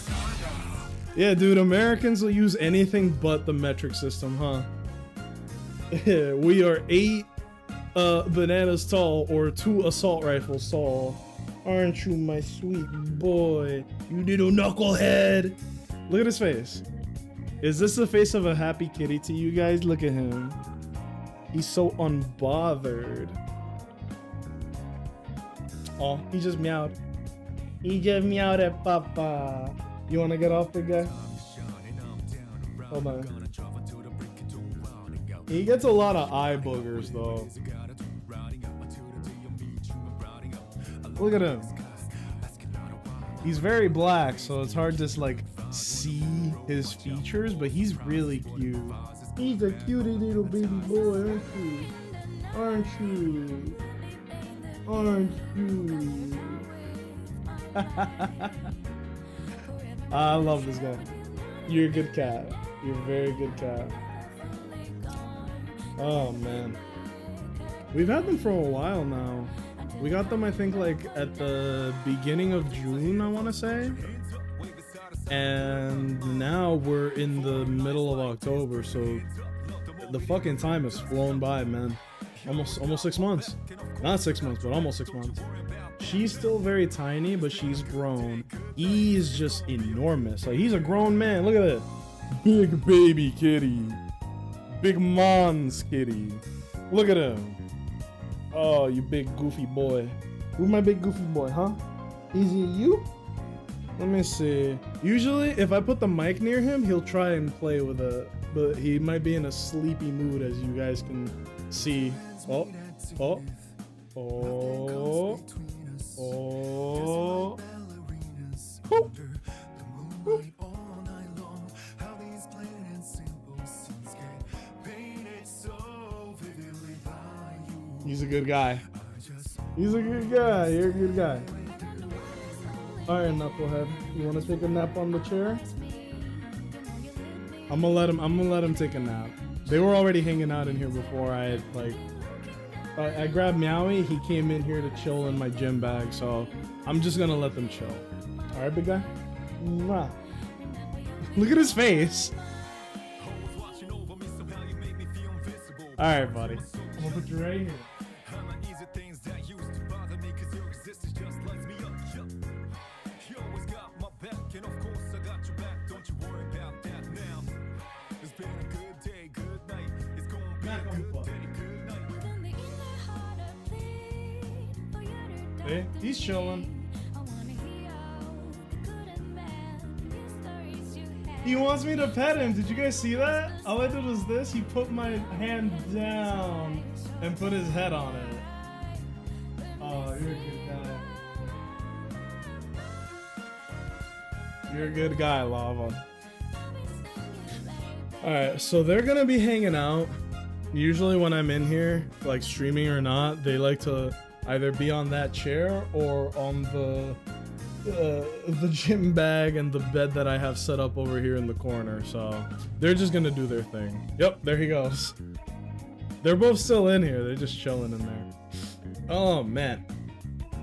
Yeah, dude, Americans will use anything but the metric system, huh? We are 8 bananas tall or 2 assault rifles tall. Aren't you my sweet boy? You little knucklehead. Look at his face. Is this the face of a happy kitty to you guys? Look at him. He's so unbothered. Oh, he just meowed. He just meowed at Papa. You wanna get off the guy? Hold on. He gets a lot of eye boogers though. Look at him. He's very black, so it's hard to like see his features, but he's really cute. He's a cutie little baby boy, aren't you? Aren't you? I love this guy. You're a good cat. You're a very good cat. Oh man. We've had them for a while now. We got them, I think, like at the beginning of June, I want to say. And now we're in the middle of October, so the fucking time has flown by, man. Almost 6 months. Not 6 months, but almost 6 months. She's still very tiny, but she's grown. He's just enormous. Like, he's a grown man. Look at that. Big baby kitty. Big Mons kitty. Look at him. Oh, you big goofy boy. Who's my big goofy boy, huh? Is it you? Let me see. Usually, if I put the mic near him, he'll try and play with it. But he might be in a sleepy mood, as you guys can see. Oh, oh, oh, oh. Oh. Oh. He's a good guy. He's a good guy. You're a good guy. Alright, knucklehead. You wanna take a nap on the chair? I'm gonna let him take a nap. They were already hanging out in here before I had I grabbed Meowie. He came in here to chill in my gym bag, so I'm just gonna let them chill. Alright, big guy? Mwah. Look at his face. Alright, buddy. I'm gonna put you right here. Hey, he's chilling. He wants me to pet him. Did you guys see that? All I did was this. He put my hand down and put his head on it. Oh, you're a good guy. You're a good guy, Lava. Alright, so they're gonna be hanging out. Usually when I'm in here, like streaming or not, they like to either be on that chair or on the gym bag and the bed that I have set up over here in the corner. So they're just gonna do their thing. Yep, there he goes. They're both still in here. They're just chilling in there. Oh man.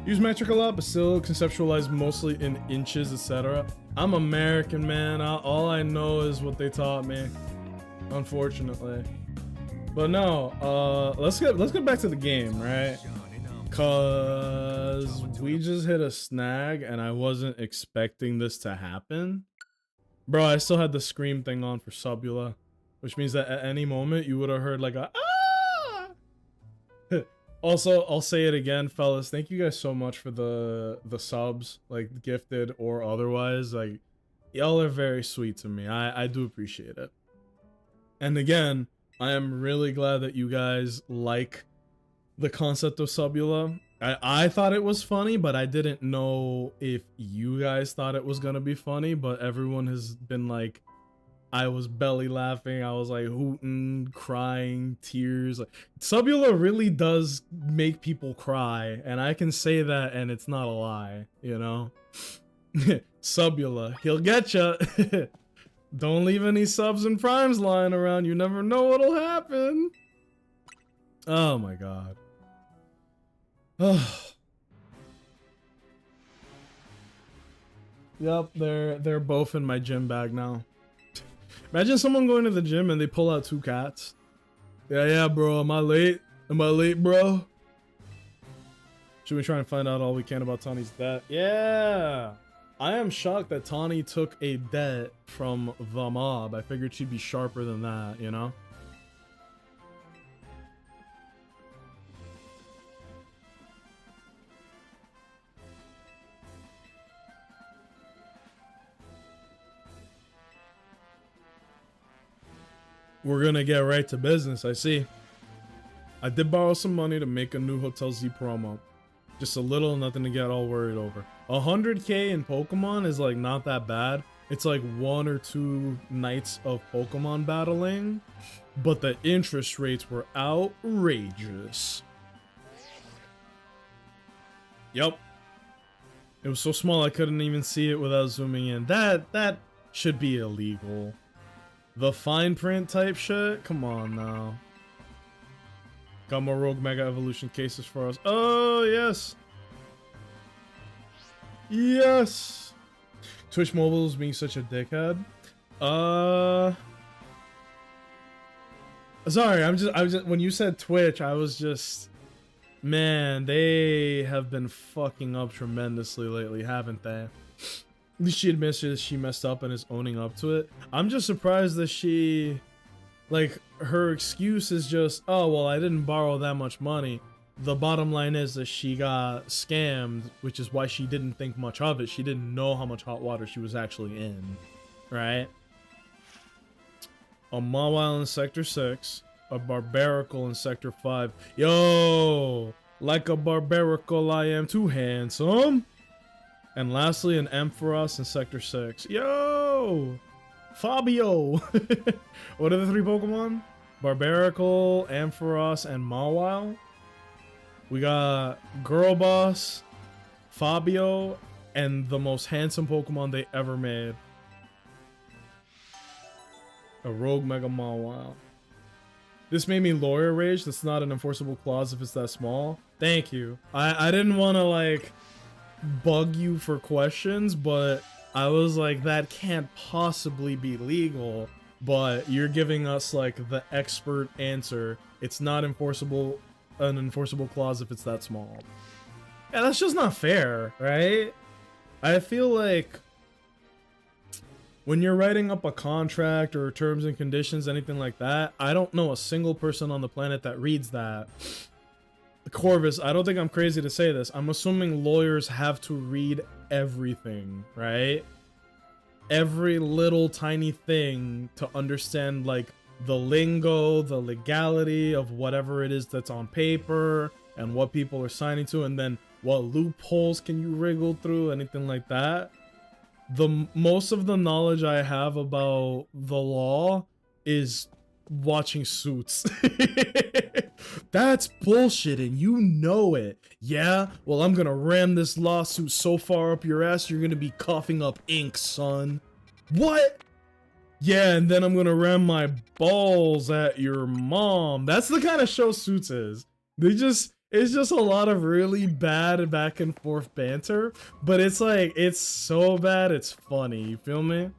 Use metric a lot, but still conceptualize mostly in inches, etc. I'm American, man. All I know is what they taught me, unfortunately. But no, let's get back to the game, right? Cause we just hit a snag and I wasn't expecting this to happen. Bro, I still had the scream thing on for Subula, which means that at any moment you would have heard like a ah! Also, I'll say it again, fellas. Thank you guys so much for the subs, like gifted or otherwise. Like, y'all are very sweet to me. I do appreciate it. And again, I am really glad that you guys like the concept of Subula. I thought it was funny, but I didn't know if you guys thought it was gonna be funny. But everyone has been like, I was belly laughing, I was like hooting, crying, tears. Like, Subula really does make people cry, and I can say that and it's not a lie, you know? Subula, he'll get ya. Don't leave any subs and primes lying around, you never know what'll happen. Oh my god. Yep, they're both in my gym bag now. Imagine someone going to the gym and they pull out 2 cats. Yeah, bro. Am I late? Am I late, bro? Should we try and find out all we can about Tawny's debt? Yeah. I am shocked that Tawny took a debt from the mob. I figured she'd be sharper than that, you know? We're gonna get right to business, I see. I did borrow some money to make a new Hotel Z promo. Just a little, nothing to get all worried over. 100k in Pokemon is like not that bad. It's like 1 or 2 nights of Pokemon battling, but the interest rates were outrageous. Yup. It was so small I couldn't even see it without zooming in. That should be illegal. The fine print type shit? Come on now. Got more Rogue Mega Evolution cases for us. Oh, yes. Yes. Twitch Mobile is being such a dickhead. Sorry, I was just when you said Twitch, I was just, man, they have been fucking up tremendously lately, haven't they? At least she admits that she messed up and is owning up to it. I'm just surprised that she, like, her excuse is just, oh, well, I didn't borrow that much money. The bottom line is that she got scammed, which is why she didn't think much of it. She didn't know how much hot water she was actually in, right? A Mawile in Sector 6, a Barbaracle in Sector 5. Yo, like a Barbaracle, I am too handsome. And lastly, an Ampharos in Sector 6. Yo! Fabio! What are the 3 Pokemon? Barbaracle, Ampharos, and Mawile. We got Girl Boss, Fabio, and the most handsome Pokemon they ever made. A Rogue Mega Mawile. This made me lawyer rage. That's not an enforceable clause if it's that small. Thank you. I didn't want to, like, bug you for questions, but I was like, that can't possibly be legal, but you're giving us like the expert answer. It's not enforceable, an enforceable clause if it's that small. Yeah, that's just not fair, right? I feel like when you're writing up a contract or terms and conditions, anything like that, I don't know a single person on the planet that reads that. Corvus, I don't think I'm crazy to say this. I'm assuming lawyers have to read everything, right? Every little tiny thing to understand, like, the lingo, the legality of whatever it is that's on paper, and what people are signing to, and then what loopholes can you wriggle through, anything like that. most of the knowledge I have about the law is watching Suits. That's bullshit and you know it. Yeah, well, I'm gonna ram this lawsuit so far up your ass you're gonna be coughing up ink, son. What? Yeah, and then I'm gonna ram my balls at your mom. That's the kind of show Suits is. It's just a lot of really bad back and forth banter, but it's like, it's so bad it's funny, you feel me?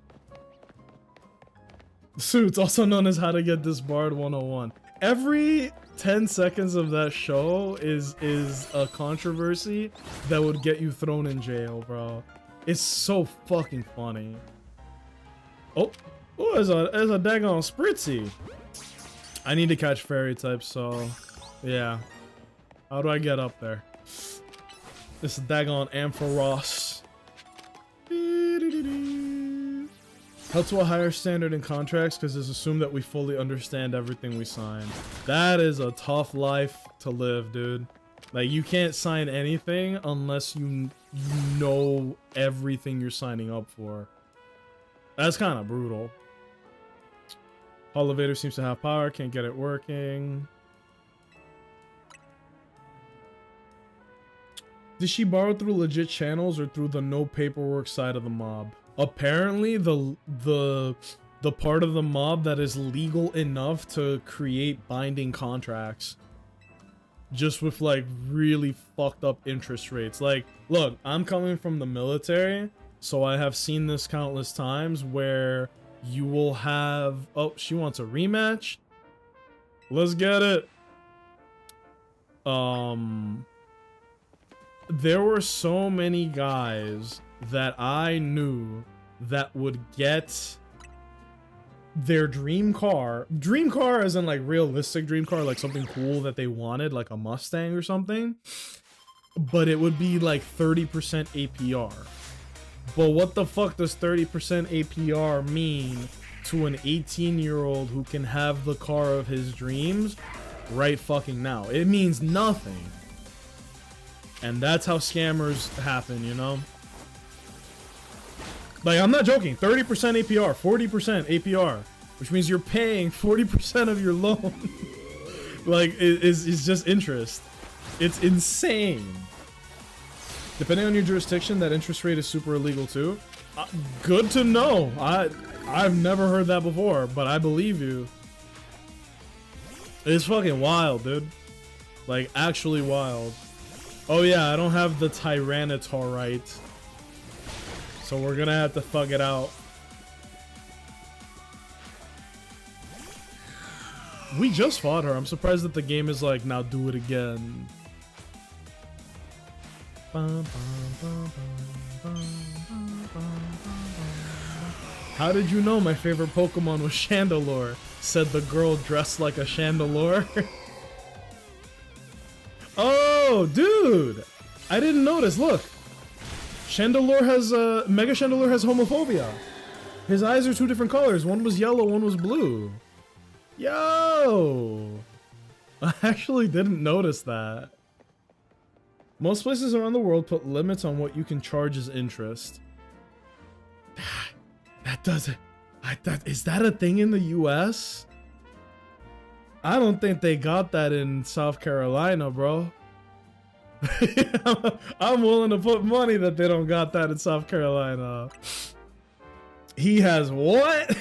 Suits, also known as How to Get Disbarred 101. Every 10 seconds of that show is a controversy that would get you thrown in jail, bro. It's so fucking funny. Oh, there's a daggone Spritzy. I need to catch fairy types, so yeah. How do I get up there? This is daggone Ampharos. Held to a higher standard in contracts because it's assumed that we fully understand everything we sign. That is a tough life to live, dude. Like, you can't sign anything unless you know everything you're signing up for. That's kind of brutal. Elevator seems to have power, can't get it working. Did she borrow through legit channels or through the no paperwork side of the mob? Apparently the part of the mob that is legal enough to create binding contracts just with like really fucked up interest rates. Like, look, I'm coming from the military, so I have seen this countless times where you will have, oh, she wants a rematch. Let's get it. There were so many guys that I knew that would get their dream car as in like realistic dream car, like something cool that they wanted, like a Mustang or something, but it would be like 30% APR. But what the fuck does 30% APR mean to an 18-year-old who can have the car of his dreams right fucking now? It means nothing. And that's how scammers happen, you know? Like, I'm not joking. 30% APR, 40% APR, which means you're paying 40% of your loan. Like, is just interest. It's insane. Depending on your jurisdiction, that interest rate is super illegal too. Good to know. I've never heard that before, but I believe you. It's fucking wild, dude. Like, actually wild. Oh yeah, I don't have the Tyranitar right. So we're gonna have to thug it out. We just fought her. I'm surprised that the game is like, now do it again. How did you know my favorite Pokemon was Chandelure? Said the girl dressed like a Chandelure. Oh, dude! I didn't notice. Look, Chandelure has Mega Chandelure has homophobia. His eyes are two different colors. One was yellow, one was blue. Yo! I actually didn't notice that. Most places around the world put limits on what you can charge as interest. That doesn't... is that a thing in the US? I don't think they got that in South Carolina, bro. I'm willing to put money that they don't got that in South Carolina. He has what?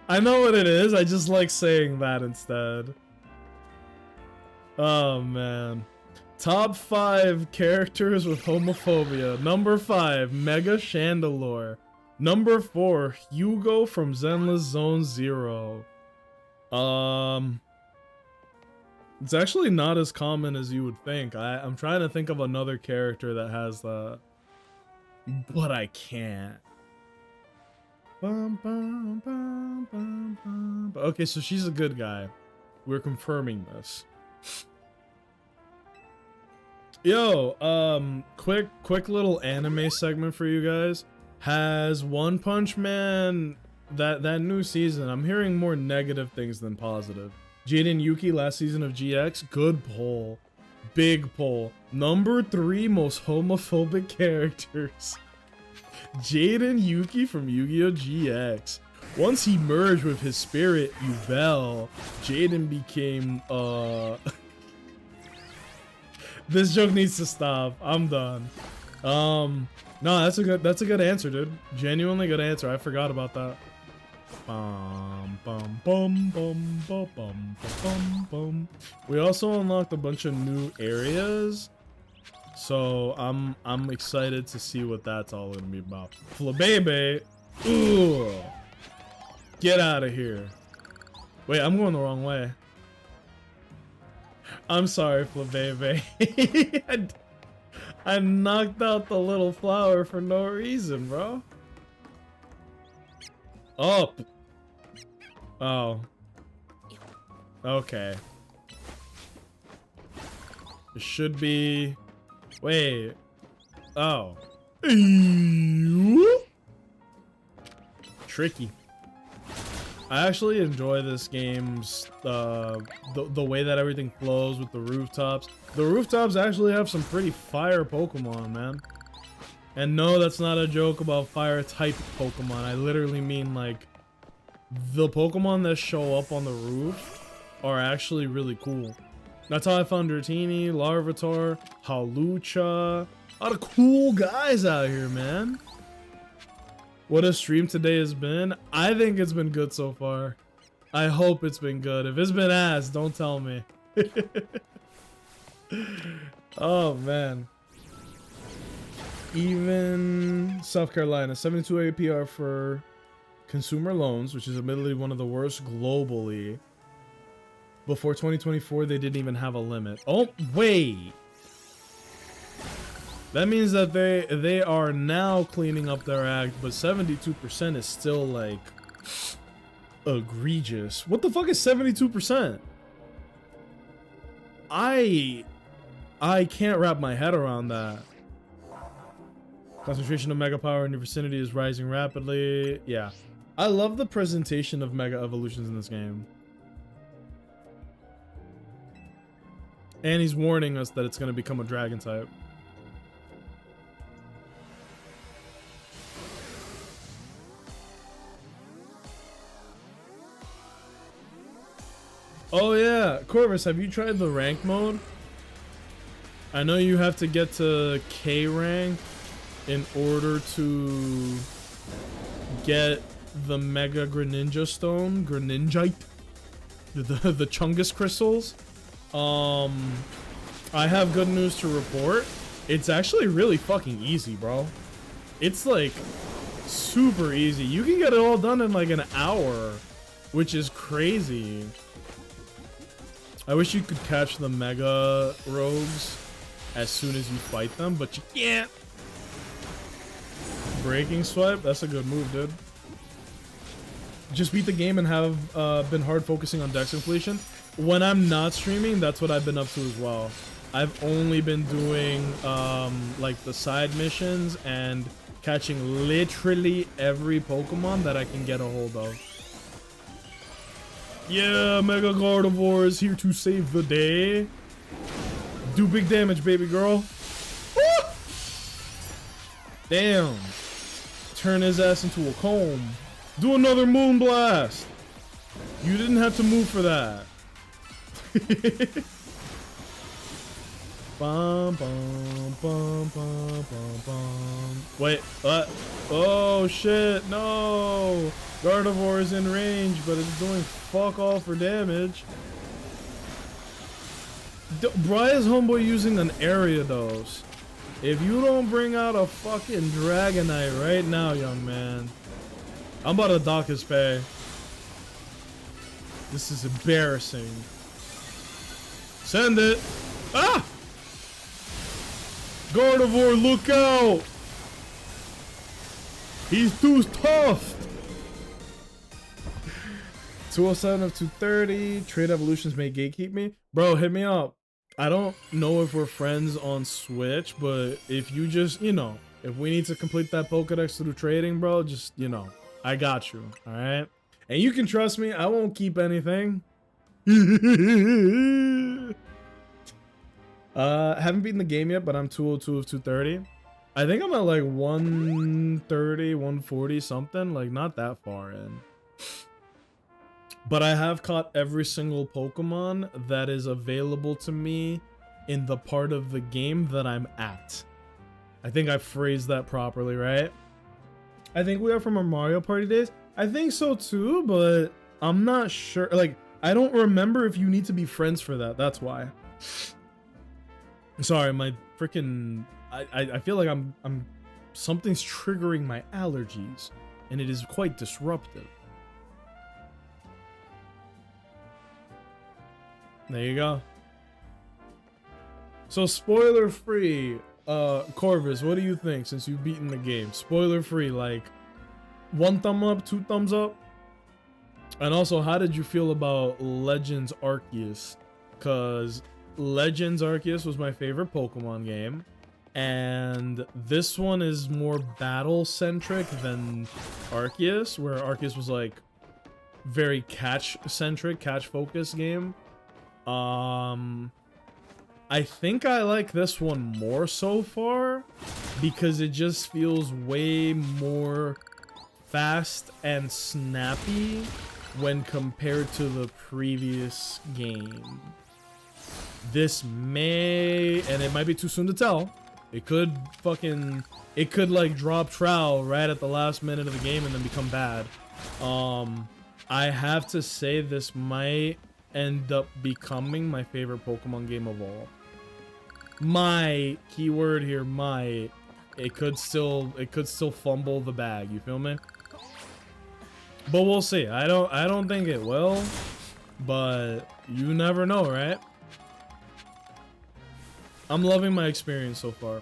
I know what it is. I just like saying that instead. Oh, man. Top 5 characters with homophobia. Number 5, Mega Chandelure. Number 4, Hugo from Zenless Zone Zero. It's actually not as common as you would think. I'm trying to think of another character that has that, but I can't. Okay, so she's a good guy. We're confirming this. Yo, quick little anime segment for you guys. Has One Punch Man, that new season, I'm hearing more negative things than positive. Jaden Yuki last season of GX, good pull. Big poll. Number 3 most homophobic characters. Jaden Yuki from Yu-Gi-Oh! GX. Once he merged with his spirit, Yubel, Jaden became, This joke needs to stop. I'm done. No, that's a good answer, dude. Genuinely good answer. I forgot about that. Bum, bum, bum, bum, bum, bum, bum, bum. We also unlocked a bunch of new areas, so I'm excited to see what that's all gonna be about. Flabebe, ooh, get out of here. Wait, I'm going the wrong way. I'm sorry, Flabebe. I knocked out the little flower for no reason, bro. Up. Oh. Okay. It should be... Wait. Oh. Tricky. I actually enjoy this game's the way that everything flows with the rooftops. The rooftops actually have some pretty fire Pokemon, man. And no, that's not a joke about fire type Pokemon. I literally mean like the Pokemon that show up on the roof are actually really cool. That's how I found Dratini, Larvitar, Hawlucha. A lot of cool guys out here, man. What a stream today has been. I think it's been good so far. I hope it's been good. If it's been ass, don't tell me. Oh, man. Even South Carolina, 72 APR for consumer loans, which is admittedly one of the worst globally. Before 2024, they didn't even have a limit. Oh, wait. That means that they are now cleaning up their act, but 72% is still like egregious. What the fuck is 72%? I can't wrap my head around that. Concentration of Mega Power in your vicinity is rising rapidly. Yeah. I love the presentation of Mega Evolutions in this game. And he's warning us that it's going to become a dragon type. Oh yeah, Corvus, have you tried the rank mode? I know you have to get to K rank in order to get the Mega Greninja Stone, Greninjite, the Chungus crystals. I have good news to report. It's actually really fucking easy, bro. It's like super easy. You can get it all done in like an hour, which is crazy. I wish you could catch the Mega Rogues as soon as you fight them, but you can't. Breaking Swipe, that's a good move, dude. Just beat the game and have been hard focusing on dex completion. When I'm not streaming, that's what I've been up to as well. I've only been doing like the side missions and catching literally every Pokemon that I can get a hold of. Yeah, Mega Gardevoir is here to save the day. Do big damage, baby girl. Woo! Damn. Turn his ass into a comb. Do another Moon Blast. You didn't have to move for that. Bum, bum, bum, bum, bum, bum. Wait, what? Oh shit, no! Gardevoir is in range, but it's doing fuck all for damage. Bria's homeboy using an Ariados. If you don't bring out a fucking Dragonite right now, young man, I'm about to dock his pay. This is embarrassing. Send it. Ah! Gardevoir, look out! He's too tough! 207 of 230. Trade evolutions may gatekeep me. Bro, hit me up. I don't know if we're friends on Switch, but if you just, you know, if we need to complete that Pokedex through trading, bro, just, you know, I got you, alright? And you can trust me, I won't keep anything. Haven't beaten the game yet, but I'm 202 of 230. I think I'm at like 130, 140 something, like not that far in. But I have caught every single Pokemon that is available to me in the part of the game that I'm at. I think I phrased that properly, right? I think we are from our Mario Party days. I think so too, but I'm not sure. Like, I don't remember if you need to be friends for that. That's why. Sorry, my freaking... I feel like I'm something's triggering my allergies, and it is quite disruptive. There you go. So spoiler free, Corvus, what do you think since you've beaten the game? Spoiler free, like 1 thumb up, 2 thumbs up? And also, how did you feel about Legends Arceus? Because Legends Arceus was my favorite Pokemon game, and this one is more battle centric than Arceus, where Arceus was like very catch centric, catch focused game. I think I like this one more so far because it just feels way more fast and snappy when compared to the previous game. This may, and it might be too soon to tell, it could like drop trowel right at the last minute of the game and then become bad. I have to say this might end up becoming my favorite Pokemon game of all. My keyword here, might. It could still fumble the bag, you feel me? But we'll see. I don't think it will, but you never know, right? I'm loving my experience so far.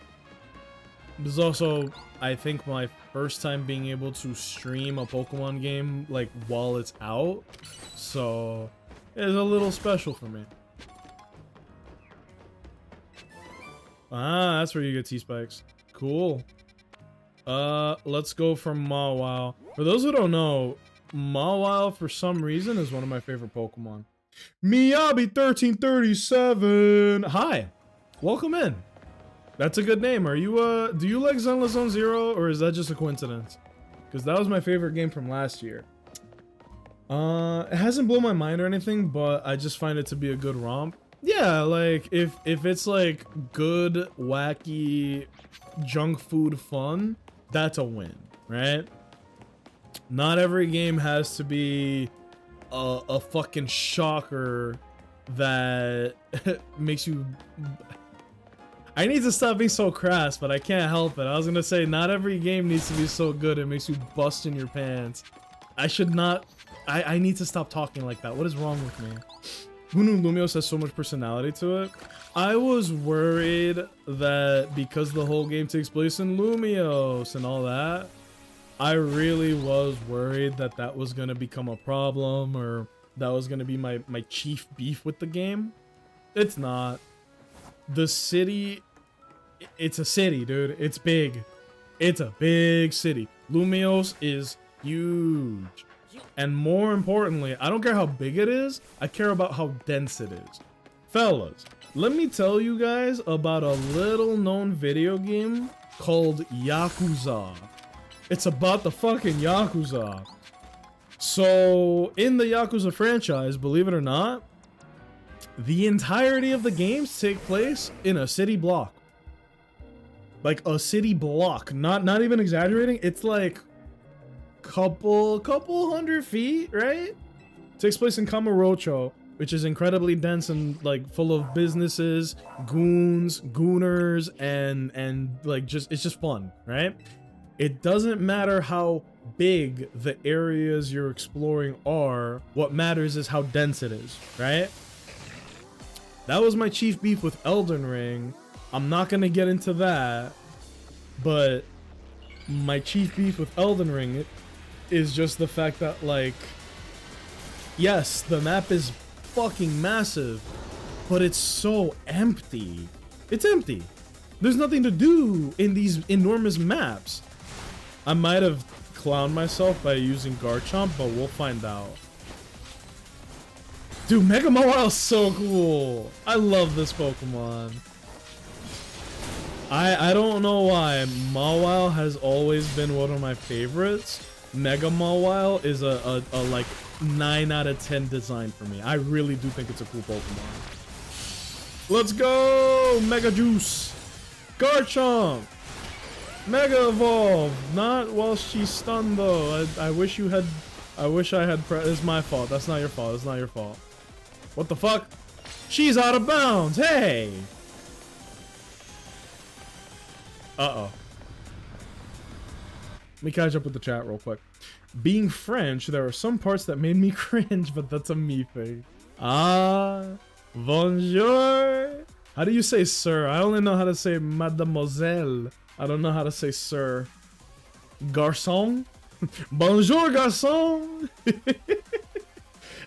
This is also, I think, my first time being able to stream a Pokemon game like while it's out, so it's a little special for me. Ah, that's where you get T-Spikes. Cool. Let's go from Mawile. For those who don't know, Mawile for some reason is one of my favorite Pokemon. Miyabi1337. Hi. Welcome in. That's a good name. Are you do you like Zenless Zone Zero, or is that just a coincidence? Because that was my favorite game from last year. It hasn't blown my mind or anything, but I just find it to be a good romp. Yeah, like if it's like good, wacky, junk food fun, that's a win, right? Not every game has to be a fucking shocker that makes you... I need to stop being so crass, but I can't help it. I was gonna say, not every game needs to be so good it makes you bust in your pants. I should not... I need to stop talking like that. What is wrong with me? Who knew Lumiose has so much personality to it? I was worried that because the whole game takes place in Lumiose and all that, I really was worried that that was going to become a problem, or that was going to be my chief beef with the game. It's not. The city, it's a city, dude. It's big. It's a big city. Lumiose is huge. And more importantly, I don't care how big it is, I care about how dense it is. Fellas, let me tell you guys about a little known video game called Yakuza. It's about the fucking Yakuza. So, in the Yakuza franchise, believe it or not, the entirety of the games take place in a city block. Like a city block, not even exaggerating, it's like couple hundred feet, right? Takes place in Kamurocho, which is incredibly dense and like full of businesses, gooners, and like it's just fun, right? It doesn't matter how big the areas you're exploring are, what matters is how dense it is, right? That was my chief beef with Elden Ring. I'm not gonna get into that, but my chief beef with Elden Ring is just the fact that, like, yes, the map is fucking massive, but it's so empty. It's empty. There's nothing to do in these enormous maps. I might have clowned myself by using Garchomp, but we'll find out. Dude, Mega Mawile is so cool. I love this Pokemon. I don't know why. Mawile has always been one of my favorites. Mega Mawile is a like 9 out of 10 design for me. I really do think it's a cool Pokemon. Let's go! Mega Juice! Garchomp! Mega Evolve! Not while she's stunned though. I wish you had... I wish I had... It's my fault. That's not your fault. It's not your fault. What the fuck? She's out of bounds! Hey! Uh-oh. Let me catch up with the chat real quick. Being French, there are some parts that made me cringe, but that's a me thing. Ah, bonjour. How do you say sir? I only know how to say mademoiselle. I don't know how to say sir. Garçon? Bonjour, garçon.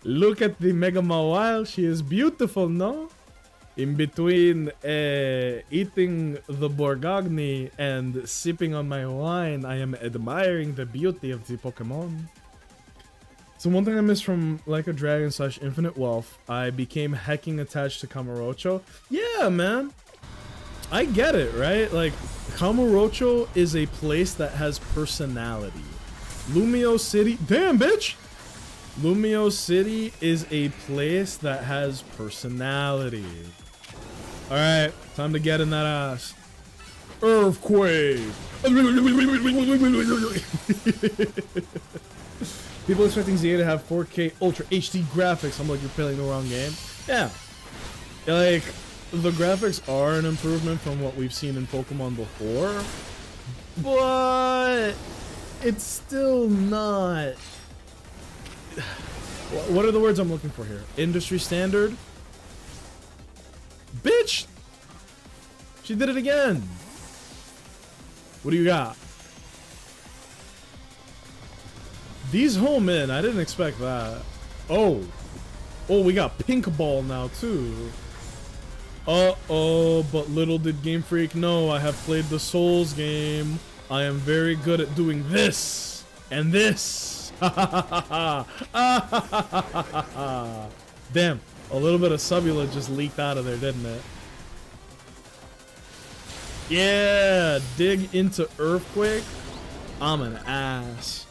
Look at the Mega Mawile. She is beautiful, no? In between eating the Borgogni and sipping on my wine, I am admiring the beauty of the Pokemon. So one thing I missed from Like a Dragon / Infinite Wealth, I became hecking attached to Kamurocho. Yeah, man. I get it, right? Like, Kamurocho is a place that has personality. Lumio City... Damn, bitch! Lumio City is a place that has personality. Alright, time to get in that ass. Earthquake! People expecting ZA to have 4K Ultra HD graphics. I'm like, you're playing the wrong game. Yeah. Like, the graphics are an improvement from what we've seen in Pokemon before. But... it's still not... What are the words I'm looking for here? Industry standard? Bitch! She did it again! What do you got? These home in, I didn't expect that. Oh. Oh, we got Pink Ball now too. Uh-oh, but little did Game Freak know I have played the Souls game. I am very good at doing this and this. Damn, a little bit of Subula just leaked out of there, didn't it? Yeah, dig into Earthquake. I'm an ass.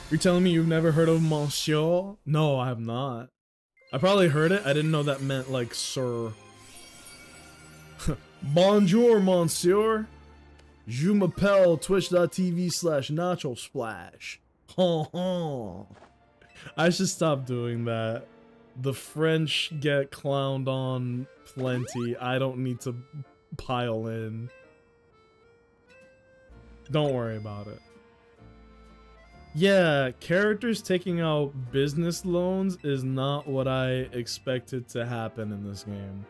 You're telling me you've never heard of Monsieur? No, I have not. I probably heard it. I didn't know that meant like sir. Bonjour, Monsieur. Je m'appelle twitch.tv/Nacho Splash. I should stop doing that. The French get clowned on plenty. I don't need to pile in. Don't worry about it. Yeah, characters taking out business loans is not what I expected to happen in this game.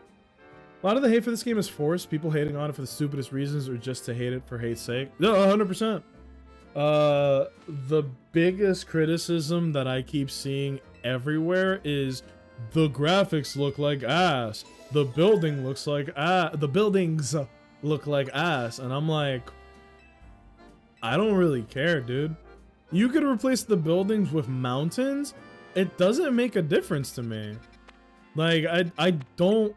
A lot of the hate for this game is forced. People hating on it for the stupidest reasons or just to hate it for hate's sake. No, 100%. The biggest criticism that I keep seeing everywhere is the graphics look like ass. The building looks like ass. The buildings look like ass. And I'm like, I don't really care, dude. You could replace the buildings with mountains. It doesn't make a difference to me. Like, I don't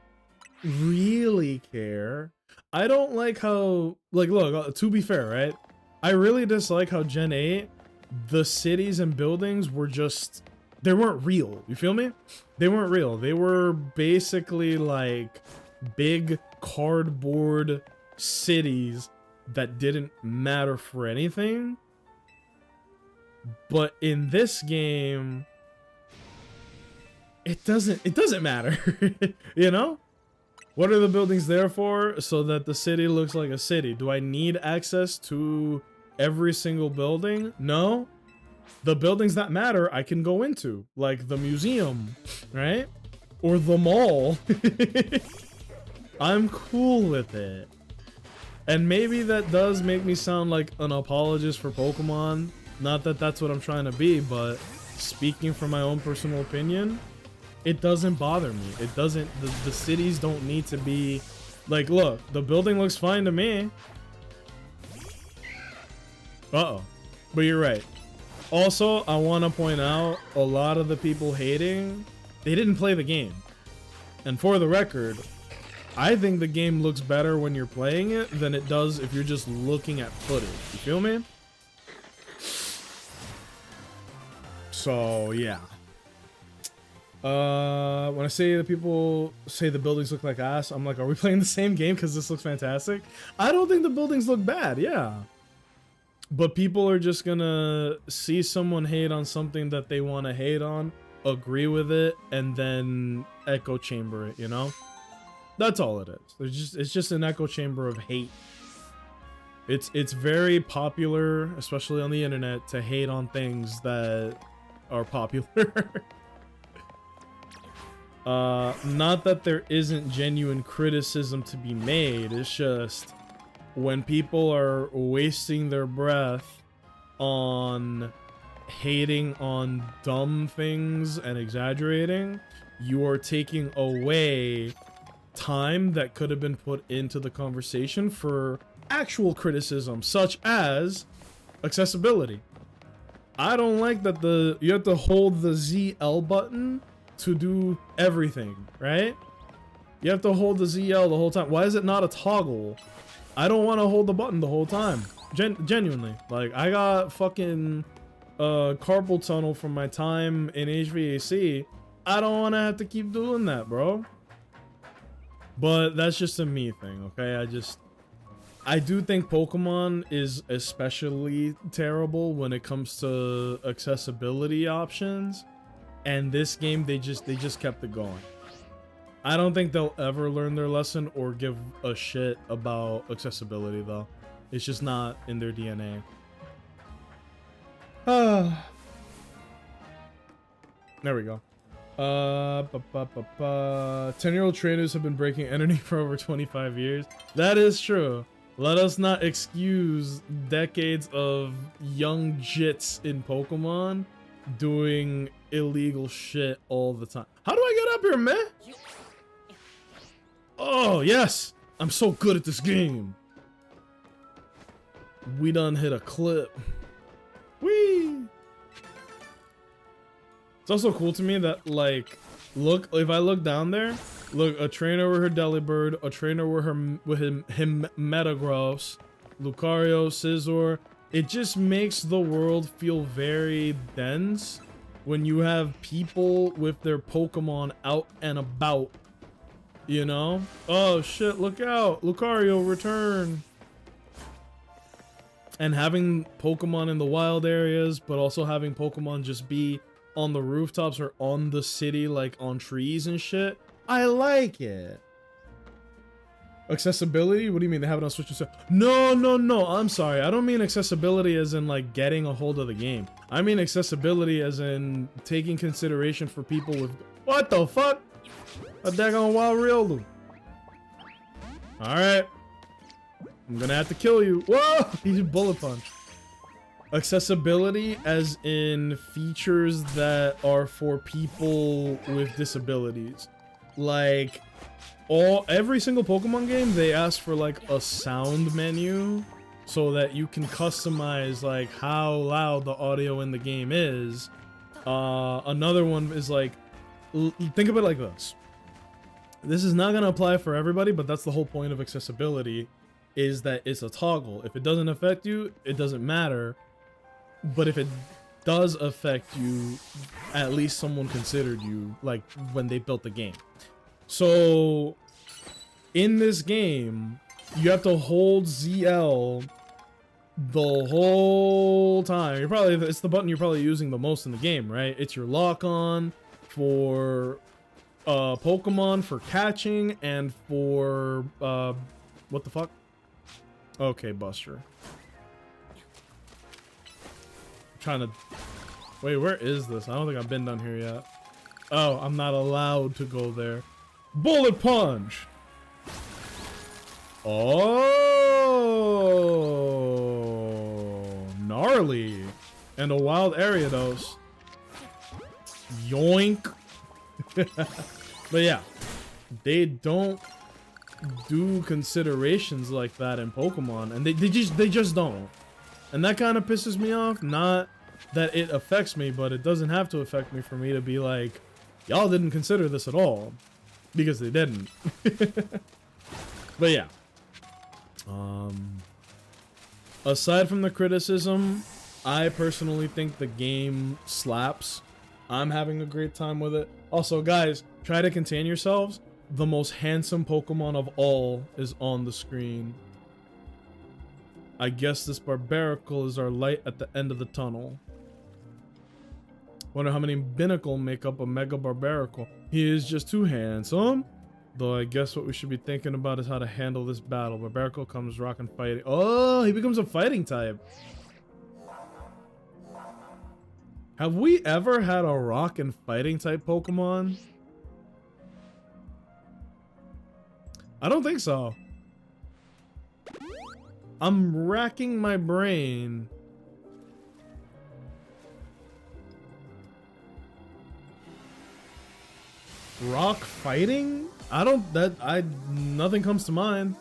really care. I don't like how, like, look, to be fair, right? I really dislike how Gen 8, the cities and buildings were just, they weren't real. You feel me? They weren't real. They were basically like big cardboard cities that didn't matter for anything. But in this game, it doesn't matter. You know? What are the buildings there for? So that the city looks like a city. Do I need access to every single building? No. The buildings that matter, I can go into. Like the museum, right? Or the mall. I'm cool with it. And maybe that does make me sound like an apologist for Pokemon. Not that that's what I'm trying to be, but speaking from my own personal opinion, it doesn't bother me. It doesn't, the cities don't need to be, like, look, the building looks fine to me. Uh-oh. But you're right. Also, I want to point out, a lot of the people hating, they didn't play the game. And for the record, I think the game looks better when you're playing it than it does if you're just looking at footage. You feel me? So, yeah. When I say that people say the buildings look like ass, I'm like, are we playing the same game because this looks fantastic? I don't think the buildings look bad, yeah. But people are just gonna see someone hate on something that they want to hate on, agree with it, and then echo chamber it, you know? That's all it is. It's just an echo chamber of hate. It's very popular, especially on the internet, to hate on things that are popular. Not that there isn't genuine criticism to be made, it's just when people are wasting their breath on hating on dumb things and exaggerating, you are taking away time that could have been put into the conversation for actual criticism, such as accessibility. I don't like that you have to hold the ZL button to do everything, right? You have to hold the ZL the whole time. Why is it not a toggle? I don't want to hold the button the whole time. Genuinely. Like, I got fucking carpal tunnel from my time in HVAC. I don't want to have to keep doing that, bro. But that's just a me thing, okay? I do think Pokemon is especially terrible when it comes to accessibility options. And this game, they just kept it going. I don't think they'll ever learn their lesson or give a shit about accessibility, though. It's just not in their DNA. There we go. 10-year-old trainers have been breaking entity for over 25 years. That is true. Let us not excuse decades of young jits in Pokemon doing illegal shit all the time. How do I get up here, man? Oh, yes! I'm so good at this game. We done hit a clip. Whee! It's also cool to me that, like, look, if I look down there, look, a trainer with her Delibird, a trainer with him Metagross, Lucario, Scizor. It just makes the world feel very dense when you have people with their Pokemon out and about, you know? Oh shit, look out, Lucario, return. And having Pokemon in the wild areas, but also having Pokemon just be on the rooftops or on the city, like on trees and shit. I like it. Accessibility? What do you mean they have it on Switch and stuff? No, I'm sorry. I don't mean accessibility as in like getting a hold of the game. I mean accessibility as in taking consideration for people with... What the fuck? A daggone wild Riolu. Alright. I'm gonna have to kill you. Whoa! He just bullet punched. Accessibility as in features that are for people with disabilities. Like... every single Pokemon game, they ask for like a sound menu so that you can customize like how loud the audio in the game is. Another one is like, think of it like this. This is not gonna apply for everybody, but that's the whole point of accessibility, is that it's a toggle. If it doesn't affect you, it doesn't matter. But if it does affect you, at least someone considered you, like when they built the game. So, in this game, you have to hold ZL the whole time. It's the button you're probably using the most in the game, right? It's your lock on for Pokemon, for catching, and for what the fuck? Okay, Buster. I'm trying to wait, where is this? I don't think I've been down here yet. Oh, I'm not allowed to go there. Bullet punch! Oh, gnarly. And a wild Ariados. Yoink. But yeah, they don't do considerations like that in Pokemon, and they just don't. And that kind of pisses me off. Not that it affects me, but it doesn't have to affect me for me to be like, y'all didn't consider this at all. Because they didn't. But yeah. Aside from the criticism, I personally think the game slaps. I'm having a great time with it. Also, guys, try to contain yourselves. The most handsome Pokemon of all is on the screen. I guess this Barbaracle is our light at the end of the tunnel. Wonder how many Binnacle make up a Mega Barbaracle. He is just too handsome. Though I guess what we should be thinking about is how to handle this battle. Barbaracle comes rock and fighting. Oh, he becomes a fighting type. Have we ever had a rock and fighting type Pokemon? I don't think so. I'm racking my brain. Rock fighting? Nothing comes to mind.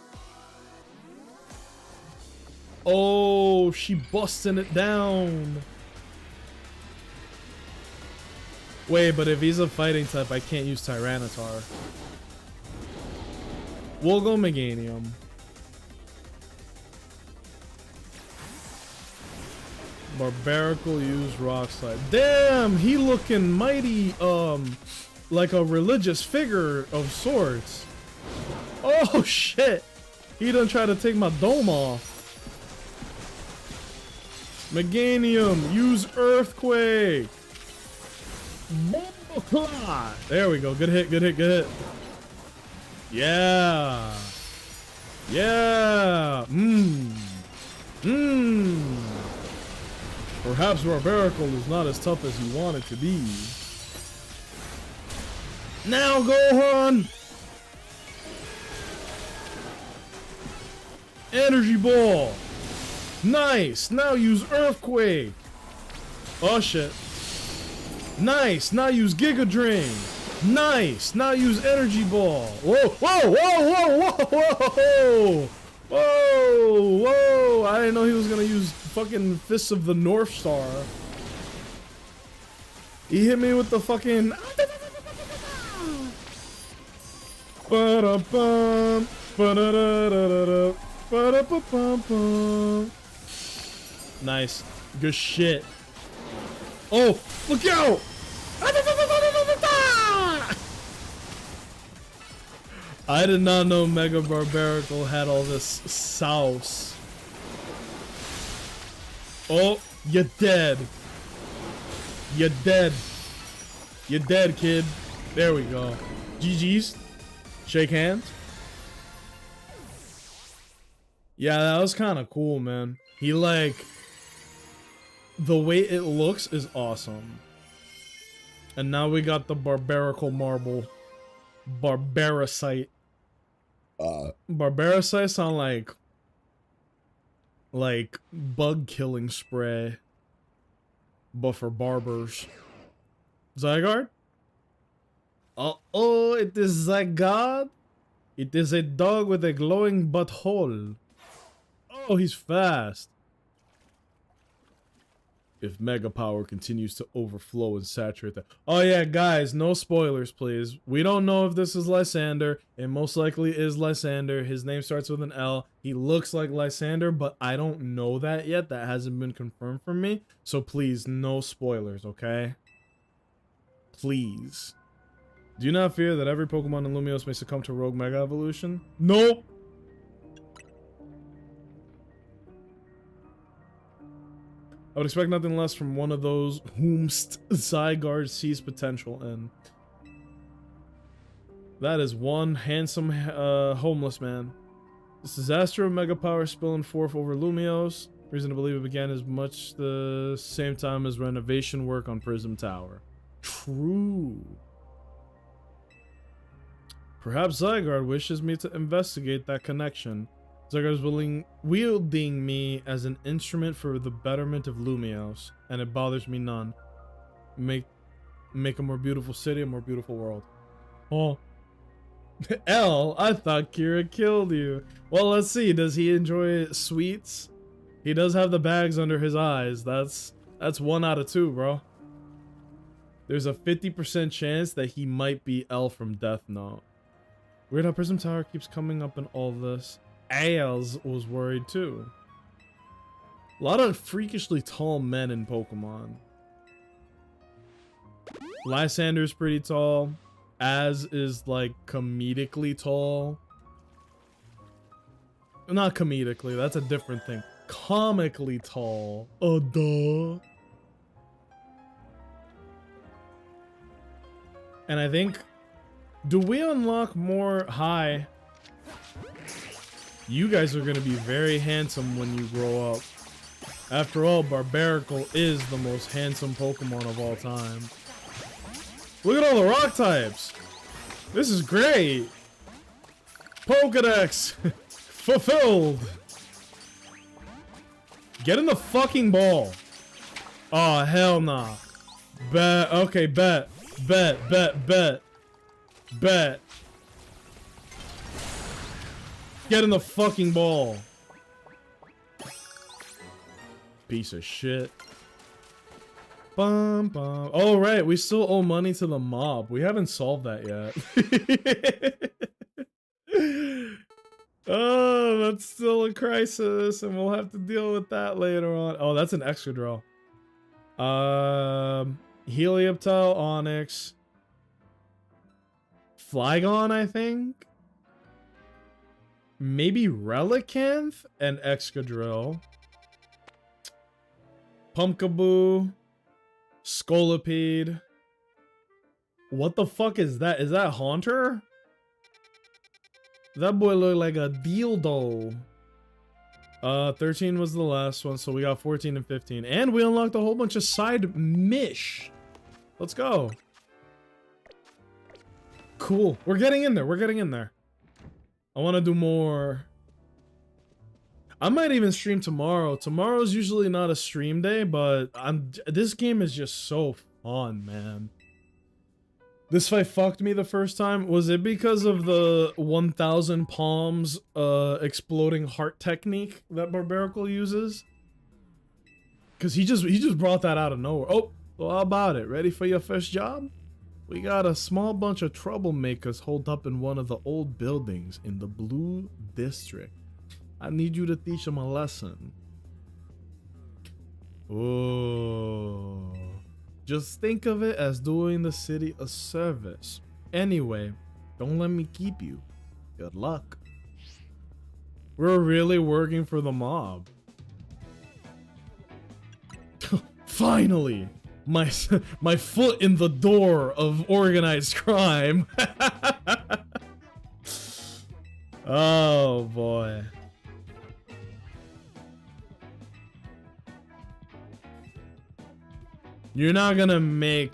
Oh, she busting it down. Wait, but if he's a fighting type, I can't use Tyranitar. We'll go Meganium. Barbaracle use Rock Slide. Damn, he looking mighty, like a religious figure of sorts. Oh shit! He done try to take my dome off. Meganium, use Earthquake. Bomboclat. There we go. Good hit, good hit, good hit. Yeah. Yeah. Perhaps Barbaracle is not as tough as you want it to be. Now, Gohan! Energy Ball! Nice! Now use Earthquake! Oh shit. Nice! Now use Giga Drain! Nice! Now use Energy Ball! Whoa! Whoa! Whoa! Whoa! Whoa! Whoa! Whoa! Whoa! I didn't know he was gonna use fucking Fists of the North Star. He hit me with the fucking... Ba-da-bum, ba-da-da-da-da-da, ba-da-ba-bum-bum. Nice. Good shit. Oh, look out! I did not know Mega Barbaracle had all this sauce. Oh, you're dead. You're dead. You're dead, kid. There we go. GG's. Shake hands. Yeah, that was kind of cool, man. He like... The way it looks is awesome. And now we got the Barbaracle Marble. Barbaricite. Barbaricite sound like bug killing spray. But for barbers. Zygarde? Oh, it is Zygarde? It is a dog with a glowing butthole. Oh, he's fast. If Mega Power continues to overflow and saturate that. Oh yeah, guys, no spoilers, please. We don't know if this is Lysander. It most likely is Lysander. His name starts with an L. He looks like Lysander, but I don't know that yet. That hasn't been confirmed for me. So please, no spoilers, okay? Please. Do you not fear that every Pokemon in Lumiose may succumb to Rogue Mega Evolution? Nope. I would expect nothing less from one of those whomst Zygarde sees potential in. That is one handsome homeless man. This disaster of Mega Power spilling forth over Lumiose. Reason to believe it began as much the same time as renovation work on Prism Tower. True. Perhaps Zygarde wishes me to investigate that connection. Zygarde is wielding me as an instrument for the betterment of Lumiose, and it bothers me none. Make a more beautiful city, a more beautiful world. Oh. L, I thought Kira killed you. Well, let's see. Does he enjoy sweets? He does have the bags under his eyes. That's 1 out of 2, bro. There's a 50% chance that he might be L from Death Note. Weird how Prism Tower keeps coming up in all this. Ayaz was worried too. A lot of freakishly tall men in Pokemon. Lysander's pretty tall. Az is like comedically tall. Not comedically, that's a different thing. Comically tall. Oh, duh. And I think, do we unlock more? Hi. You guys are gonna be very handsome when you grow up. After all, Barbaracle is the most handsome Pokemon of all time. Look at all the rock types. This is great. Pokedex fulfilled. Get in the fucking ball. Oh, hell nah. Bet. Okay, bet. Bet. Get in the fucking ball. Piece of shit. Bum, bum. Oh, right. We still owe money to the mob. We haven't solved that yet. Oh, that's still a crisis, and we'll have to deal with that later on. Oh, that's an extra draw. Helioptile, Onyx, Flygon, I think. Maybe Relicanth and Excadrill. Pumpkaboo, Scolipede. What the fuck is that? Is that Haunter? That boy looked like a dildo. 13 was the last one, so we got 14 and 15. And we unlocked a whole bunch of side mish. Let's go. Cool. We're getting in there. We're getting in there. I want to do more. I might even stream tomorrow. Tomorrow's usually not a stream day, but this game is just so fun, man. This fight fucked me the first time. Was it because of the 1000 palms exploding heart technique that Barbaracle uses? Because he just brought that out of nowhere. Oh, well, how about it? Ready for your first job? We got a small bunch of troublemakers holed up in one of the old buildings in the Blue District. I need you to teach them a lesson. Oh. Just think of it as doing the city a service. Anyway, don't let me keep you. Good luck. We're really working for the mob. Finally! My foot in the door of organized crime. Oh boy. You're not gonna make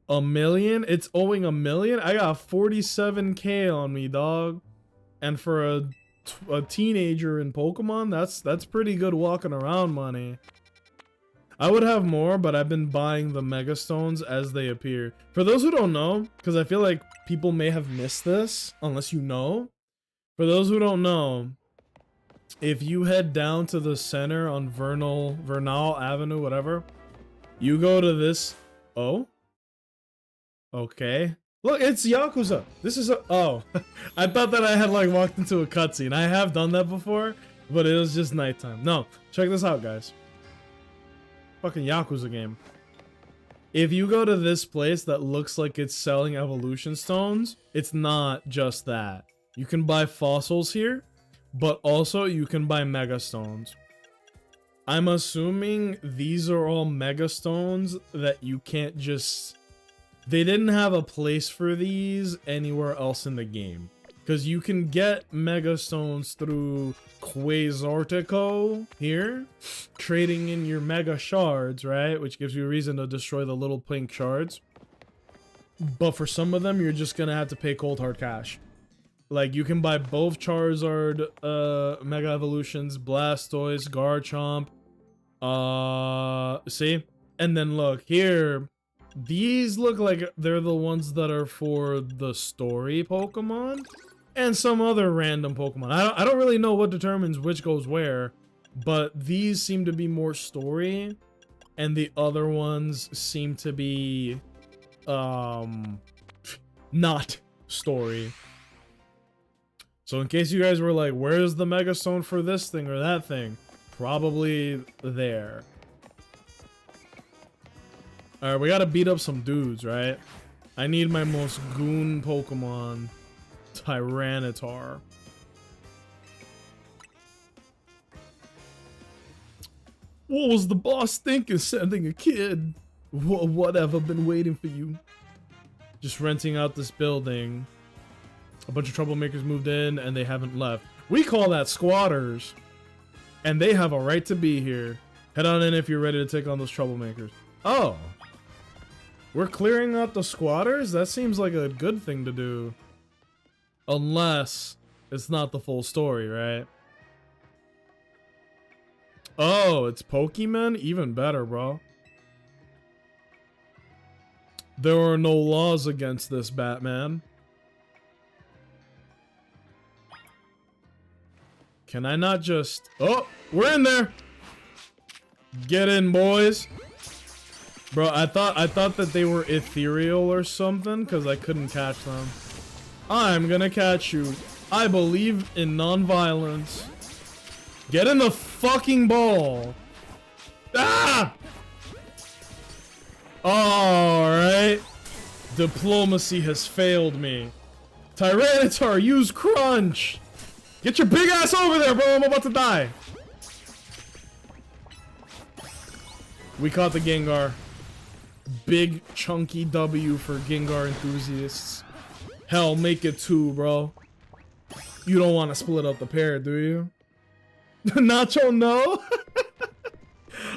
$1 million? It's owing $1 million? I got 47K on me, dog. And for a teenager in Pokemon, that's pretty good walking around money. I would have more, but I've been buying the Mega Stones as they appear. For those who don't know, because I feel like people may have missed this, unless you know. For those who don't know, if you head down to the center on Vernal Avenue, whatever, you go to this. Oh, okay. Look, it's Yakuza. This is a. Oh, I thought that I had like walked into a cutscene. I have done that before, but it was just nighttime. No, check this out, guys. Fucking Yakuza game. If you go to this place that looks like it's selling evolution stones, it's not just that. You can buy fossils here, but also you can buy mega stones. I'm assuming these are all mega stones that you can't just... They didn't have a place for these anywhere else in the game. Because you can get mega stones through Quasartico here, trading in your mega shards, right? Which gives you a reason to destroy the little pink shards. But for some of them, you're just gonna have to pay cold hard cash. Like, you can buy both Charizard Mega Evolutions, Blastoise, Garchomp. See? And then look, here, these look like they're the ones that are for the story Pokemon. And some other random Pokemon. I don't really know what determines which goes where. But these seem to be more story. And the other ones seem to be... not story. So in case you guys were like, where's the Mega Stone for this thing or that thing? Probably there. Alright, we gotta beat up some dudes, right? I need my most goon Pokemon, Tyranitar. What was the boss thinking sending a kid? Whatever, been waiting for you. Just renting out this building. A bunch of troublemakers moved in and they haven't left. We call that squatters. And they have a right to be here. Head on in if you're ready to take on those troublemakers. Oh. We're clearing out the squatters? That seems like a good thing to do. Unless it's not the full story, right? Oh, it's Pokemon? Even better, bro. There are no laws against this, Batman. Can I not just... Oh, we're in there! Get in, boys. Bro, I thought that they were ethereal or something, because I couldn't catch them. I'm gonna catch you. I believe in non-violence. Get in the fucking ball. Ah! Alright. Diplomacy has failed me. Tyranitar, use Crunch! Get your big ass over there, bro! I'm about to die. We caught the Gengar. Big, chunky W for Gengar enthusiasts. Hell, make it 2, bro. You don't want to split up the pair, do you? Nacho, no?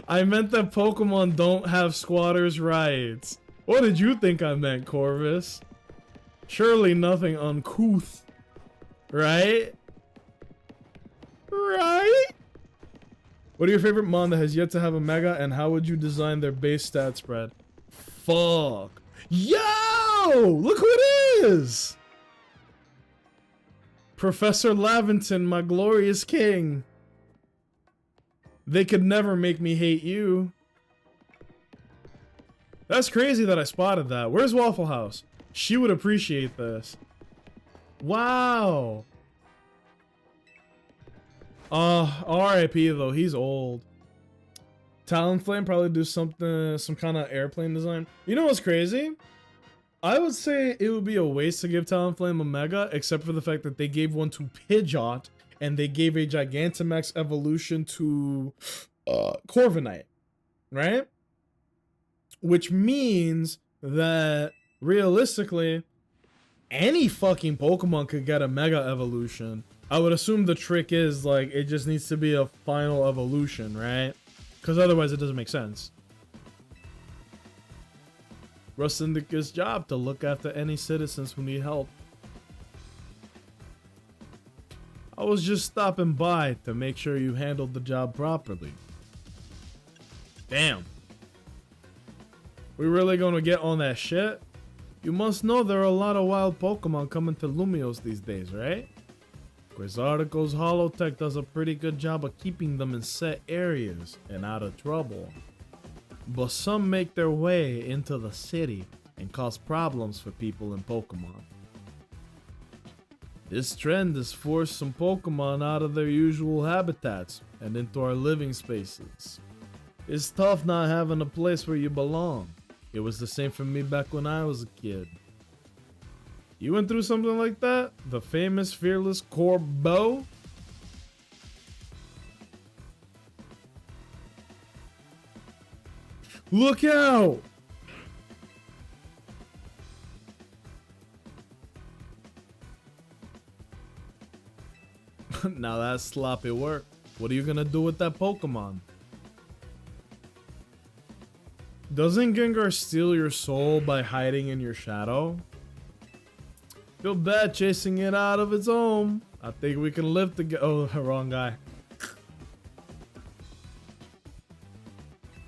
I meant that Pokemon don't have squatters' rights. What did you think I meant, Corvus? Surely nothing uncouth. Right? Right? What are your favorite mon that has yet to have a Mega, and how would you design their base stat spread? Fuck. Yo! Look who it is! Professor Laventon, my glorious king. They could never make me hate you. That's crazy that I spotted that. Where's Waffle House? She would appreciate this. Wow. R.I.P. though, he's old. Talonflame probably do something, some kind of airplane design. You know what's crazy? I would say it would be a waste to give Talonflame a Mega, except for the fact that they gave one to Pidgeot, and they gave a Gigantamax evolution to Corviknight, right? Which means that, realistically, any fucking Pokemon could get a Mega evolution. I would assume the trick is, like, it just needs to be a final evolution, right? Because otherwise it doesn't make sense. Russ Syndicate's job to look after any citizens who need help. I was just stopping by to make sure you handled the job properly. Damn. We really gonna get on that shit? You must know there are a lot of wild Pokemon coming to Lumios these days, right? Quasartico's Holotech does a pretty good job of keeping them in set areas and out of trouble. But some make their way into the city and cause problems for people in Pokemon. This trend has forced some Pokemon out of their usual habitats and into our living spaces. It's tough not having a place where you belong. It was the same for me back when I was a kid. You went through something like that? The famous fearless Corbo? Look out! Now that's sloppy work. What are you gonna do with that Pokemon? Doesn't Gengar steal your soul by hiding in your shadow? Feel bad chasing it out of its home. I think we can live together. Oh, wrong guy.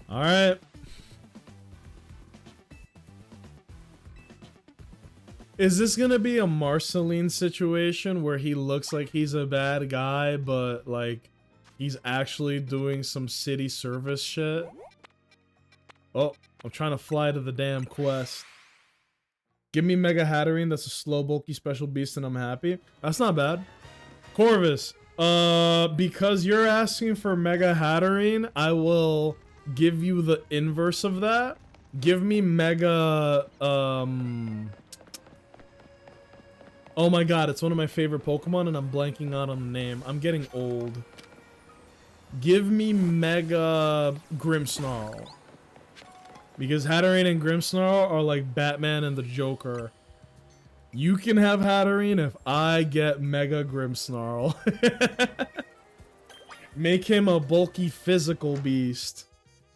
Alright. Is this gonna be a Marceline situation where he looks like he's a bad guy, but like he's actually doing some city service shit? Oh, I'm trying to fly to the damn quest. Give me Mega Hatterene. That's a slow, bulky special beast, and I'm happy. That's not bad. Corvus, because you're asking for Mega Hatterene, I will give you the inverse of that. Give me Mega, oh my god, it's one of my favorite Pokemon, and I'm blanking out on the name. I'm getting old. Give me Mega Grimmsnarl. Because Hatterene and Grimmsnarl are like Batman and the Joker. You can have Hatterene if I get Mega Grimmsnarl. Make him a bulky physical beast.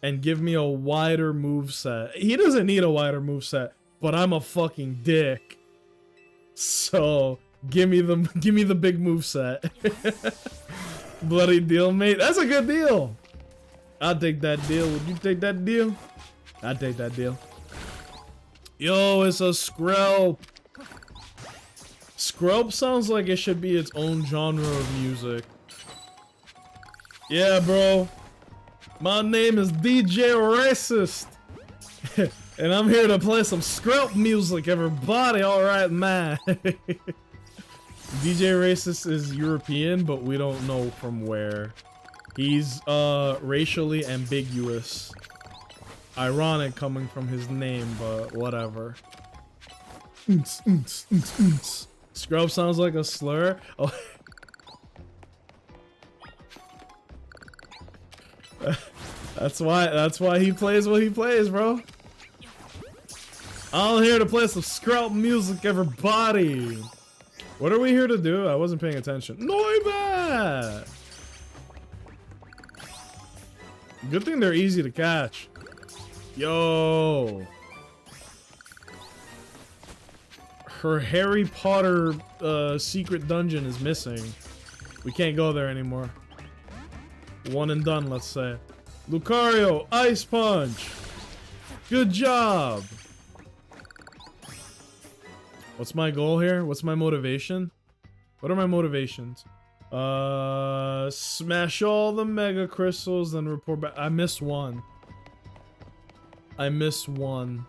And give me a wider moveset. He doesn't need a wider moveset, but I'm a fucking dick. So give me the big moveset. Bloody deal, mate. That's a good deal. I'll take that deal. Would you take that deal? I'd take that deal. Yo, it's a Skrelp. Skrelp sounds like it should be its own genre of music. Yeah, bro. My name is DJ Racist. And I'm here to play some Skrelp music, everybody. Alright, man. DJ Racist is European, but we don't know from where. He's racially ambiguous. Ironic coming from his name, but whatever. Skrelp sounds like a slur. Oh. That's why he plays what he plays, bro. I'm here to play some Skrelp music, everybody. What are we here to do? I wasn't paying attention. Noibat! Good thing they're easy to catch. Yo. Her Harry Potter secret dungeon is missing. We can't go there anymore. One and done, let's say. Lucario, Ice Punch. Good job. What's my goal here? What's my motivation? What are my motivations? Smash all the Mega Crystals, then report back. I missed one. I missed one.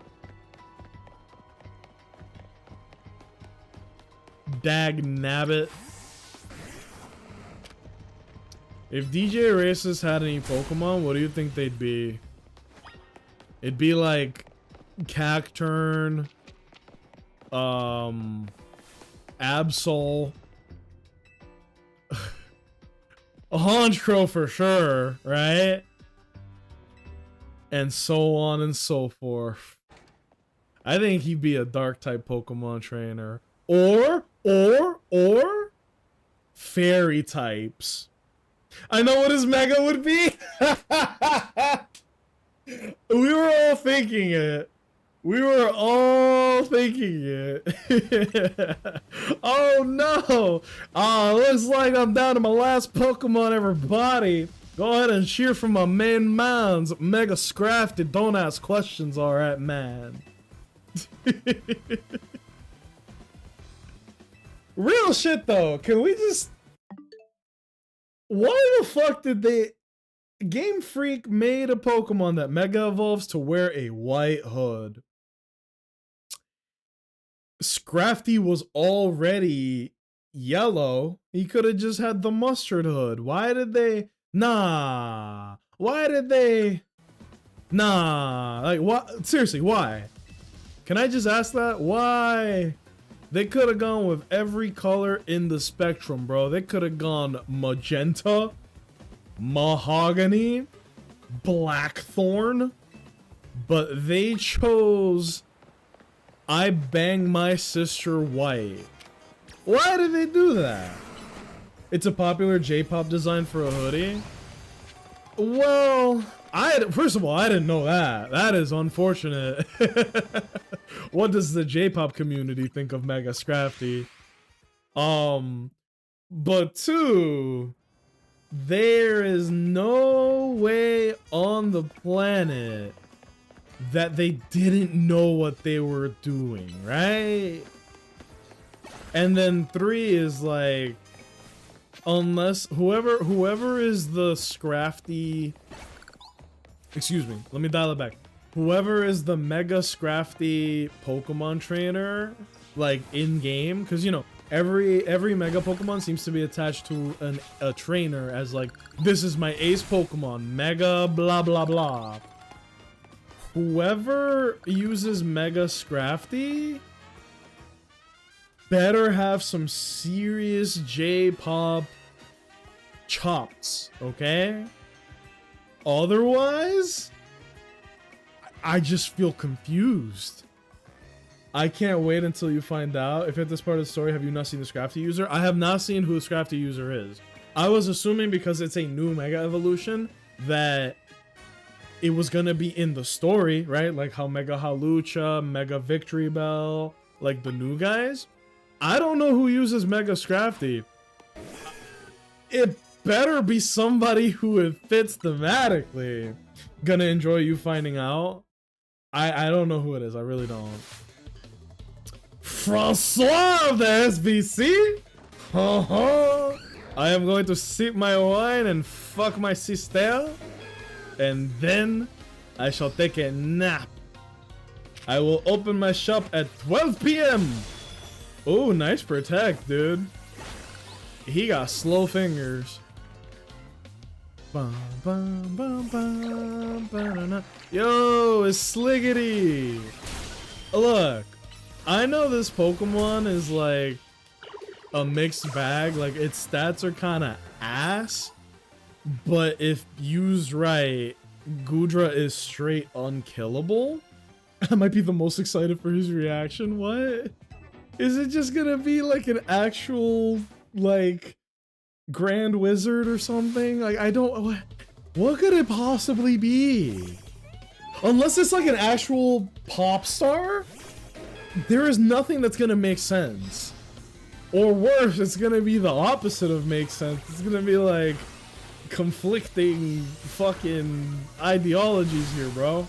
Dag nabbit. If DJ Racist had any Pokemon, what do you think they'd be? It'd be like Cacturn, Absol, a Honchkrow for sure, right? And so on and so forth. I think he'd be a dark type Pokemon trainer. Or fairy types. I know what his mega would be. We were all thinking it. We were all thinking it. Oh no. Looks like I'm down to my last Pokemon, everybody. Go ahead and cheer for my main man's Mega Scrafty. Don't ask questions, alright, man. Real shit though, can we just... Why the fuck did they... Game Freak made a Pokemon that Mega Evolves to wear a white hood. Scrafty was already yellow. He could have just had the mustard hood. Why did they... Nah. Why did they... Nah. Like, what? Seriously, why? Can I just ask that? Why? They could have gone with every color in the spectrum, bro. They could have gone magenta, mahogany, blackthorn, but they chose I bang my sister white. Why did they do that? It's a popular J-pop design for a hoodie. Well, first of all, I didn't know that. That is unfortunate. What does the J-pop community think of Mega Scrafty? But two, there is no way on the planet that they didn't know what they were doing, right? And then three is like, unless whoever is the Scrafty, excuse me, let me dial it back. whoever is the Mega Scrafty Pokemon trainer, like in game, because you know every Mega Pokemon seems to be attached to a trainer as like, this is my ace Pokemon, Mega blah blah blah. Whoever uses Mega Scrafty better have some serious J-pop chops, okay? Otherwise, I just feel confused. I can't wait until you find out. If at this part of the story, have you not seen the Scrafty user? I have not seen who the Scrafty user is. I was assuming because it's a new Mega Evolution that it was gonna be in the story, right? Like how Mega Halucha, Mega Victory Bell, like the new guys. I don't know who uses Mega Scrafty. It better be somebody who it fits thematically. Gonna enjoy you finding out. I don't know who it is. I really don't. Francois of the SBC? I am going to sip my wine and fuck my sister. And then I shall take a nap. I will open my shop at 12 p.m. Oh, nice protect, dude. He got slow fingers. Bum, bum, bum, bum, ba-da-na. Yo, it's Sliggity. Look, I know this Pokemon is like a mixed bag. Like its stats are kind of ass, but if used right, Goodra is straight unkillable. I might be the most excited for his reaction. What? Is it just gonna be like an actual like Grand Wizard or something? Like I don't. What could it possibly be? Unless it's like an actual pop star, there is nothing that's gonna make sense. Or worse, it's gonna be the opposite of make sense. It's gonna be like conflicting fucking ideologies here, bro.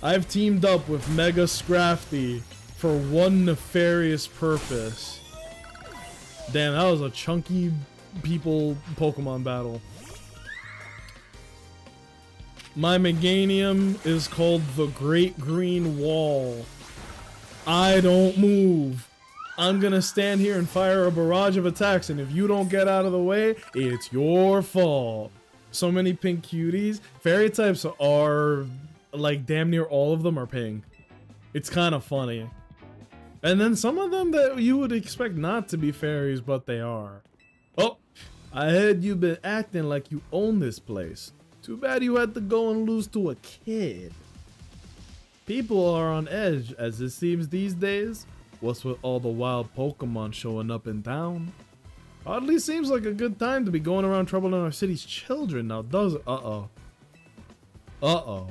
I've teamed up with Mega Scrafty for one nefarious purpose. Damn, that was a chunky people Pokemon battle. My Meganium is called the Great Green Wall. I don't move. I'm gonna stand here and fire a barrage of attacks, and if you don't get out of the way, it's your fault. So many pink cuties. Fairy types are like damn near all of them are pink. It's kind of funny. And then some of them that you would expect not to be fairies, but they are. Oh, I heard you've been acting like you own this place. Too bad you had to go and lose to a kid. People are on edge, as it seems these days. What's with all the wild Pokemon showing up in town? Hardly seems like a good time to be going around troubling our city's children now, does it? Uh-oh. Uh-oh.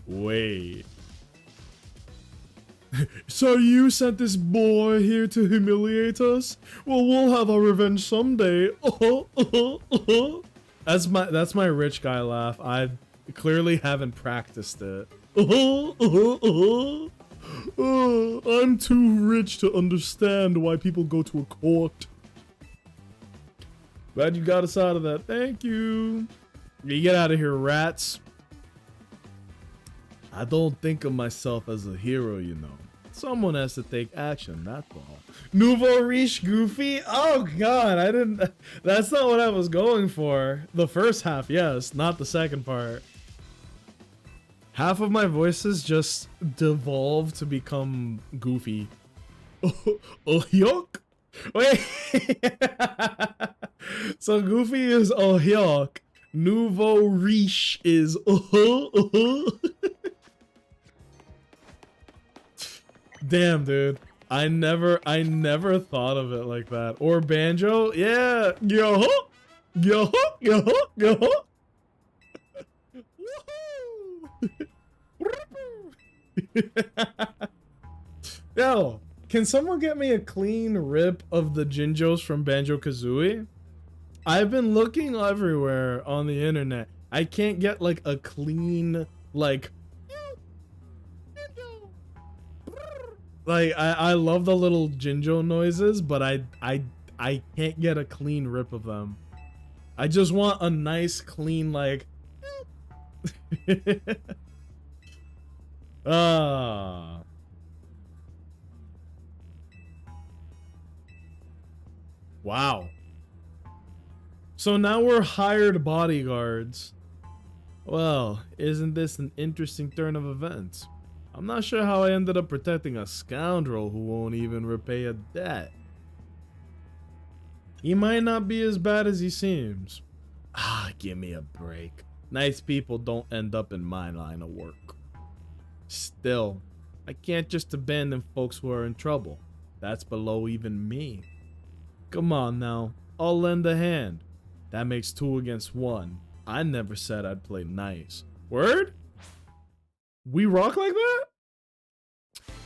Wait. So you sent this boy here to humiliate us? Well, we'll have our revenge someday. That's my rich guy laugh. I clearly haven't practiced it. I'm too rich to understand why people go to a court. Glad you got us out of that. Thank you. You get out of here, rats. I don't think of myself as a hero, you know. Someone has to take action, that's all. Nouveau riche Goofy? Oh god, I didn't... That's not what I was going for. The first half, yes, not the second part. Half of my voices just devolved to become Goofy. Oh, yuck. Wait. So Goofy is oh, yuck. Nouveau riche is Damn, dude. I never thought of it like that. Or Banjo? Yeah. Yo. Yo. Yo. Yo. Yo, can someone get me a clean rip of the Jinjos from Banjo-Kazooie? I've been looking everywhere on the internet. I can't get like a clean like I love the little Jinjo noises, but I can't get a clean rip of them. I just want a nice clean like Ah. Wow. So now we're hired bodyguards. Well, isn't this an interesting turn of events? I'm not sure how I ended up protecting a scoundrel who won't even repay a debt. He might not be as bad as he seems. Ah, give me a break. Nice people don't end up in my line of work. Still, I can't just abandon folks who are in trouble. That's below even me. Come on now, I'll lend a hand. That makes 2 against 1. I never said I'd play nice. Word? We rock like that?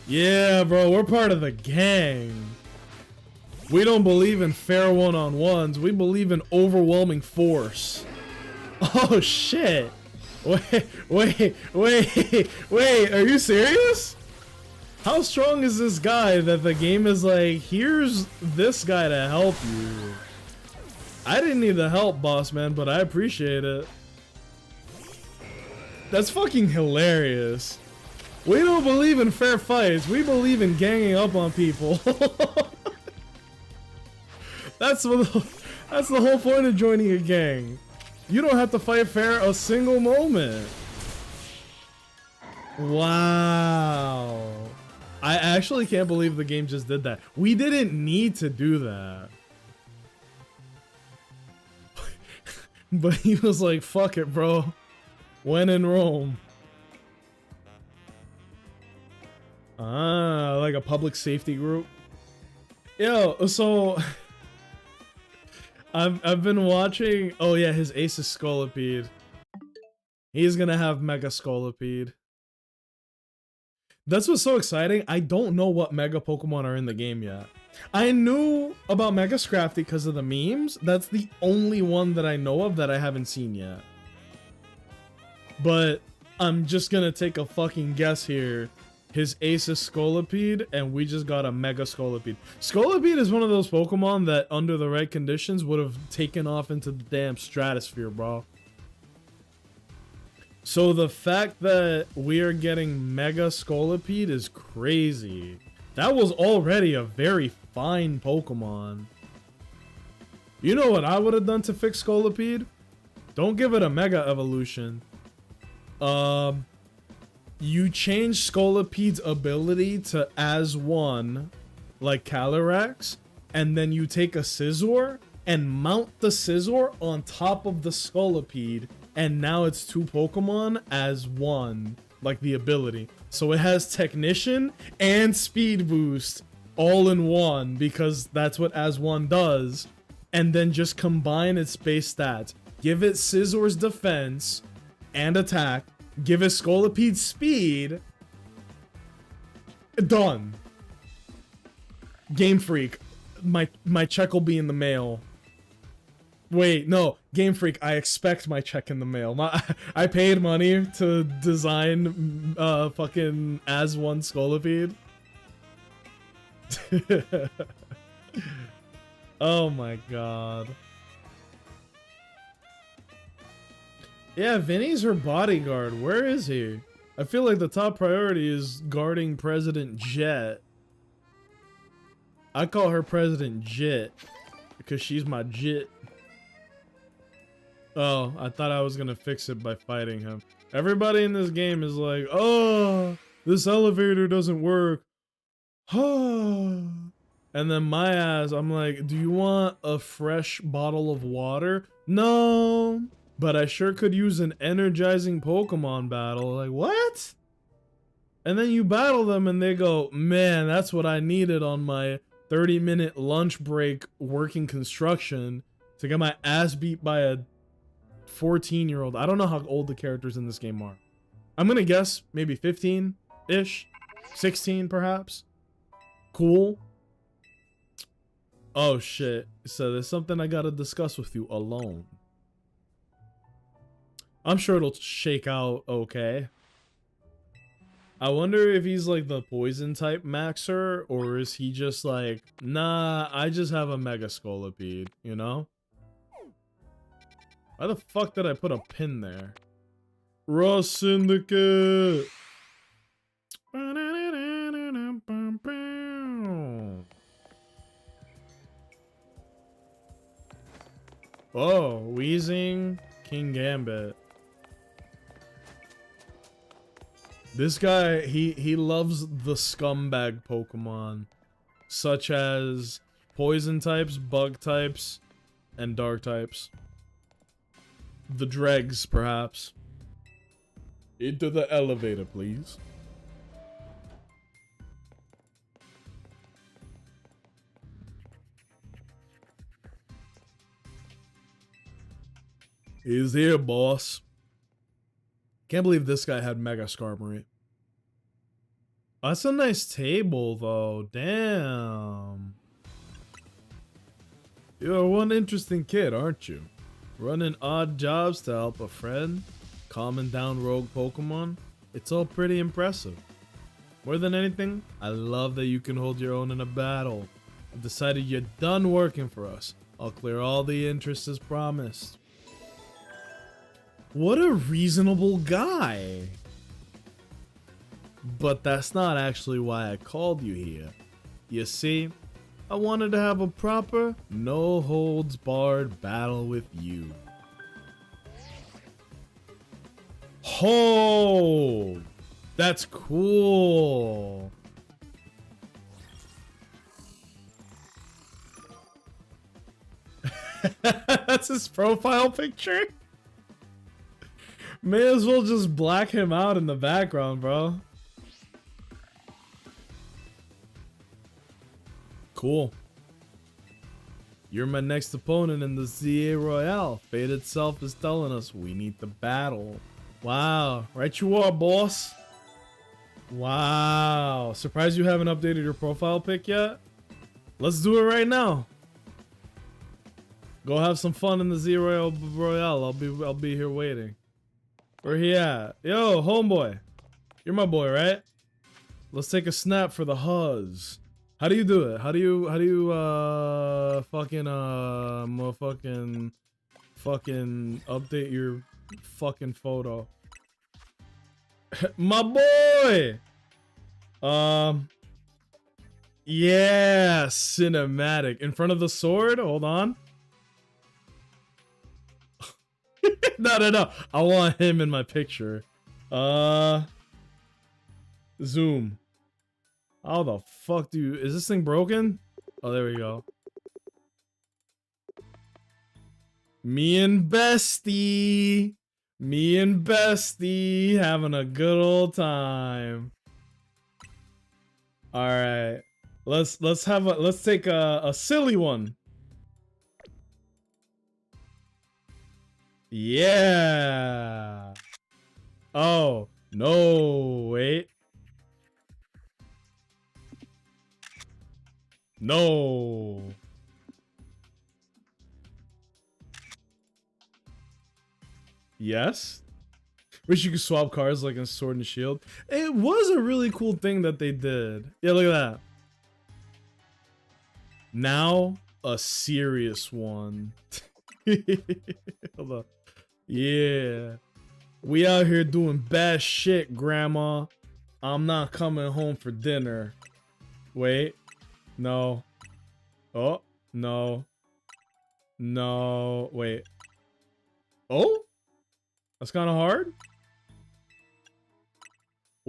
Yeah, bro, we're part of the gang. We don't believe in fair one-on-ones. We believe in overwhelming force. Oh, shit. Wait. Are you serious? How strong is this guy that the game is like, here's this guy to help you? I didn't need the help, boss man, but I appreciate it. That's fucking hilarious. We don't believe in fair fights. We believe in ganging up on people. That's the whole point of joining a gang. You don't have to fight fair a single moment. Wow. I actually can't believe the game just did that. We didn't need to do that. But he was like, fuck it, bro. When in Rome. Ah, like a public safety group. Yo, so I've been watching. Oh yeah, his ace is Scolipede. He's gonna have Mega Scolipede. That's what's so exciting. I don't know what Mega Pokemon are in the game yet. I knew about Mega Scrafty because of the memes. That's the only one that I know of that I haven't seen yet. But I'm just gonna take a fucking guess here. His ace is Scolipede, and we just got a Mega Scolipede. Scolipede is one of those Pokemon that, under the right conditions, would have taken off into the damn stratosphere, bro. So the fact that we are getting Mega Scolipede is crazy. That was already a very fine Pokemon. You know what I would have done to fix Scolipede? Don't give it a Mega Evolution. You change Scolipede's ability to as one, like Calyrex, and then you take a Scizor and mount the Scizor on top of the Scolipede, and now it's 2 Pokemon as one, like the ability. So it has Technician and Speed Boost all in one, because that's what as one does, and then just combine its base stats. Give it Scizor's defense and attack, give it Scolipede speed. Done. Game Freak. My check will be in the mail. Wait, no. Game Freak, I expect my check in the mail. I paid money to design fucking as one Scolipede. Oh my god. Yeah, Vinny's her bodyguard. Where is he? I feel like the top priority is guarding President Jet. I call her President Jit because she's my Jit. Oh, I thought I was gonna fix it by fighting him. Everybody in this game is like, oh, this elevator doesn't work. And then my ass, I'm like, do you want a fresh bottle of water? No. But I sure could use an energizing Pokemon battle. Like, what? And then you battle them and they go, man, that's what I needed on my 30-minute lunch break working construction to get my ass beat by a 14-year-old. I don't know how old the characters in this game are. I'm gonna guess maybe 15-ish, 16 perhaps. Cool. Oh shit. So there's something I gotta discuss with you alone. I'm sure it'll shake out okay. I wonder if he's like the poison type maxer, or is he just like, nah, I just have a Mega Scolipede, you know? Why the fuck did I put a pin there? Raw Syndicate! Oh, Wheezing, King Gambit. This guy, he loves the scumbag Pokemon, such as poison types, bug types, and dark types. The dregs, perhaps. Into the elevator, please. He's here, boss. Can't believe this guy had Mega Skarmory. Oh, that's a nice table, though. Damn. You're one interesting kid, aren't you? Running odd jobs to help a friend, calming down rogue Pokemon. It's all pretty impressive. More than anything, I love that you can hold your own in a battle. I've decided you're done working for us. I'll clear all the interest as promised. What a reasonable guy. But that's not actually why I called you here. You see, I wanted to have a proper, no-holds-barred battle with you. Oh, that's cool. That's his profile picture? May as well just black him out in the background, bro. Cool. You're my next opponent in the ZA Royale. Fate itself is telling us we need to battle. Wow. Right you are, boss. Wow. Surprised you haven't updated your profile pic yet? Let's do it right now. Go have some fun in the ZA Royale. I'll be here waiting. Where he at? Yo, homeboy. You're my boy, right? Let's take a snap for the huzz. How do you do it? How do you fucking update your fucking photo? My boy! Yeah, cinematic. In front of the sword? Hold on. No. I want him in my picture. Zoom. How the fuck do you... Is this thing broken? Oh, there we go. Me and Bestie. Me and Bestie having a good old time. All right. Let's take a silly one. Yeah. Oh, no, wait. No. Yes. Wish you could swap cars like in Sword and Shield. It was a really cool thing that they did. Yeah, look at that. Now, a serious one. Hold on. Yeah. We out here doing bad shit, Grandma. I'm not coming home for dinner. Wait. No. Oh, no. No. Wait. Oh? That's kind of hard.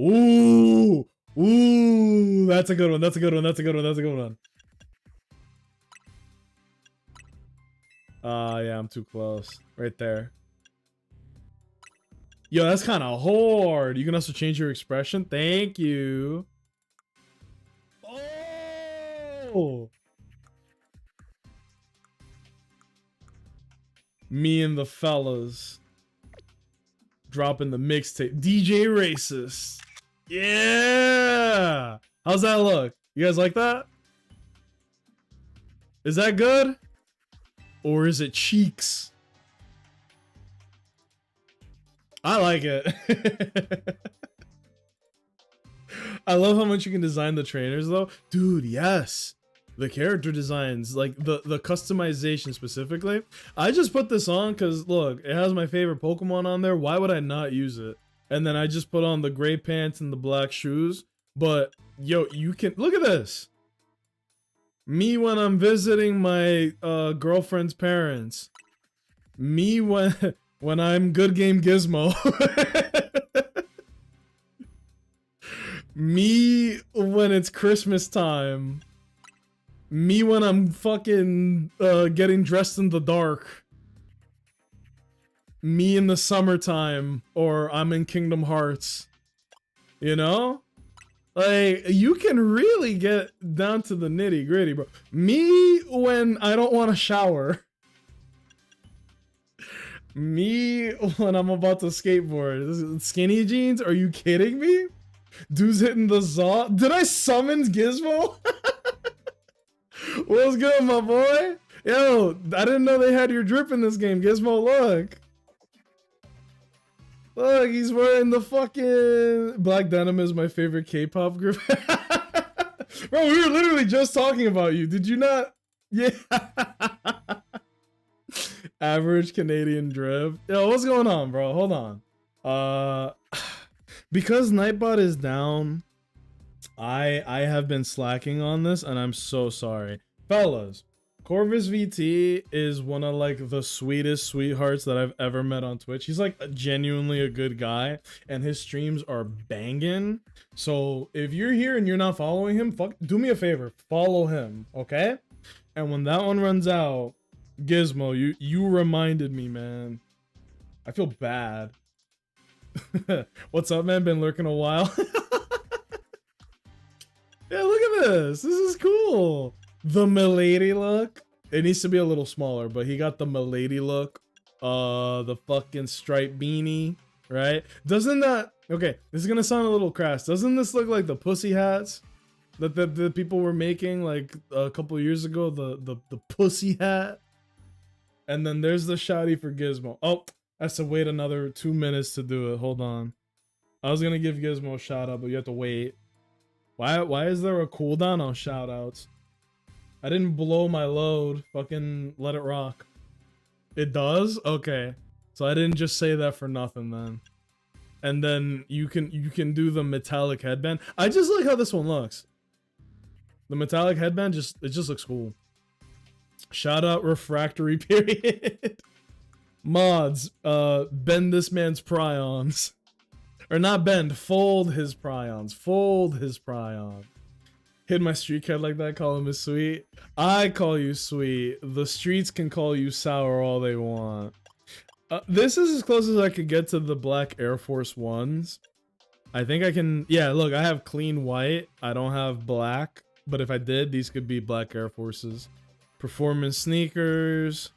Ooh. Ooh. That's a good one. That's a good one. That's a good one. That's a good one. Yeah, I'm too close. Right there. Yo, that's kind of hard. You can also change your expression. Thank you. Oh. Me and the fellas dropping the mixtape. DJ Racist. Yeah. How's that look? You guys like that? Is that good? Or is it cheeks? I like it. I love how much you can design the trainers though. Dude, yes. The character designs, like the customization specifically. I just put this on because look, it has my favorite Pokemon on there. Why would I not use it? And then I just put on the gray pants and the black shoes. But yo, you can look at this. Me when I'm visiting my girlfriend's parents. Me when I'm good game Gizmo. Me when it's Christmas time. Me when I'm fucking getting dressed in the dark. Me in the summertime, or I'm in Kingdom Hearts. You know? Like, you can really get down to the nitty gritty, bro. Me when I don't want to shower. Me when I'm about to skateboard. Skinny jeans? Are you kidding me? Dude's hitting the Zaw. Did I summon Gizmo? What's good, my boy? Yo, I didn't know they had your drip in this game. Gizmo, look. Look, he's wearing the fucking... Black Denim is my favorite K-pop group. Bro, we were literally just talking about you. Did you not? Yeah. Average Canadian drip. Yo, what's going on, bro? Hold on. Because Nightbot is down, I have been slacking on this, and I'm so sorry. Fellas, Corvus VT is one of like the sweetest sweethearts that I've ever met on Twitch. He's like genuinely a good guy, and his streams are banging. So if you're here and you're not following him, do me a favor, follow him, okay? And when that one runs out, Gizmo, you reminded me, man. I feel bad. What's up, man? Been lurking a while. Yeah, look at this. This is cool. The Milady look. It needs to be a little smaller, but he got the Milady look. The fucking striped beanie, right? Doesn't that... Okay, this is gonna sound a little crass. Doesn't this look like the pussy hats that the people were making like a couple years ago? The pussy hat. And then there's the shotty for Gizmo. Oh, I have to wait another 2 minutes to do it. Hold on. I was gonna give Gizmo a shout out, but you have to wait. Why is there a cooldown on shout outs? I didn't blow my load. Fucking let it rock. It does? Okay. So I didn't just say that for nothing then. And then you can do the metallic headband. I just like how this one looks. The metallic headband just looks cool. Shout out refractory period. Mods, bend this man's prions. Or not bend, fold his prions. Fold his prion. Hit my street cred like that, call him a sweet. I call you sweet. The streets can call you sour all they want. This is as close as I could get to the black Air Force Ones. I think I can... Yeah, look, I have clean white. I don't have black. But if I did, these could be black Air Forces. Performance sneakers.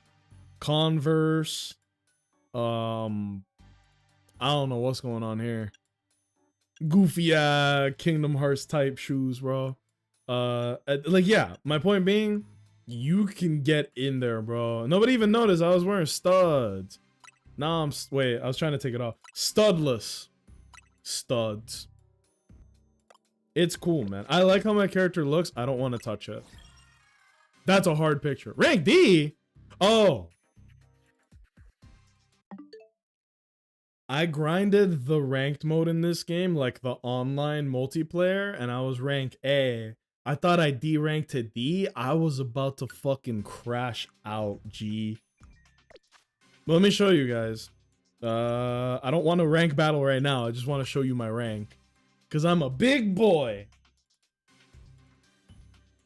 Converse. I don't know what's going on here. Goofy Kingdom Hearts type shoes, bro. Like, yeah, my point being, you can get in there, bro. Nobody even noticed I was wearing studs. Now wait, I was trying to take it off. Studless studs. It's cool, man. I like how my character looks. I don't want to touch it. That's a hard picture. Rank D? Oh. I grinded the ranked mode in this game, like the online multiplayer, and I was rank A. I thought I D-ranked to D. I was about to fucking crash out, G. But let me show you guys. I don't want to rank battle right now. I just want to show you my rank. Because I'm a big boy.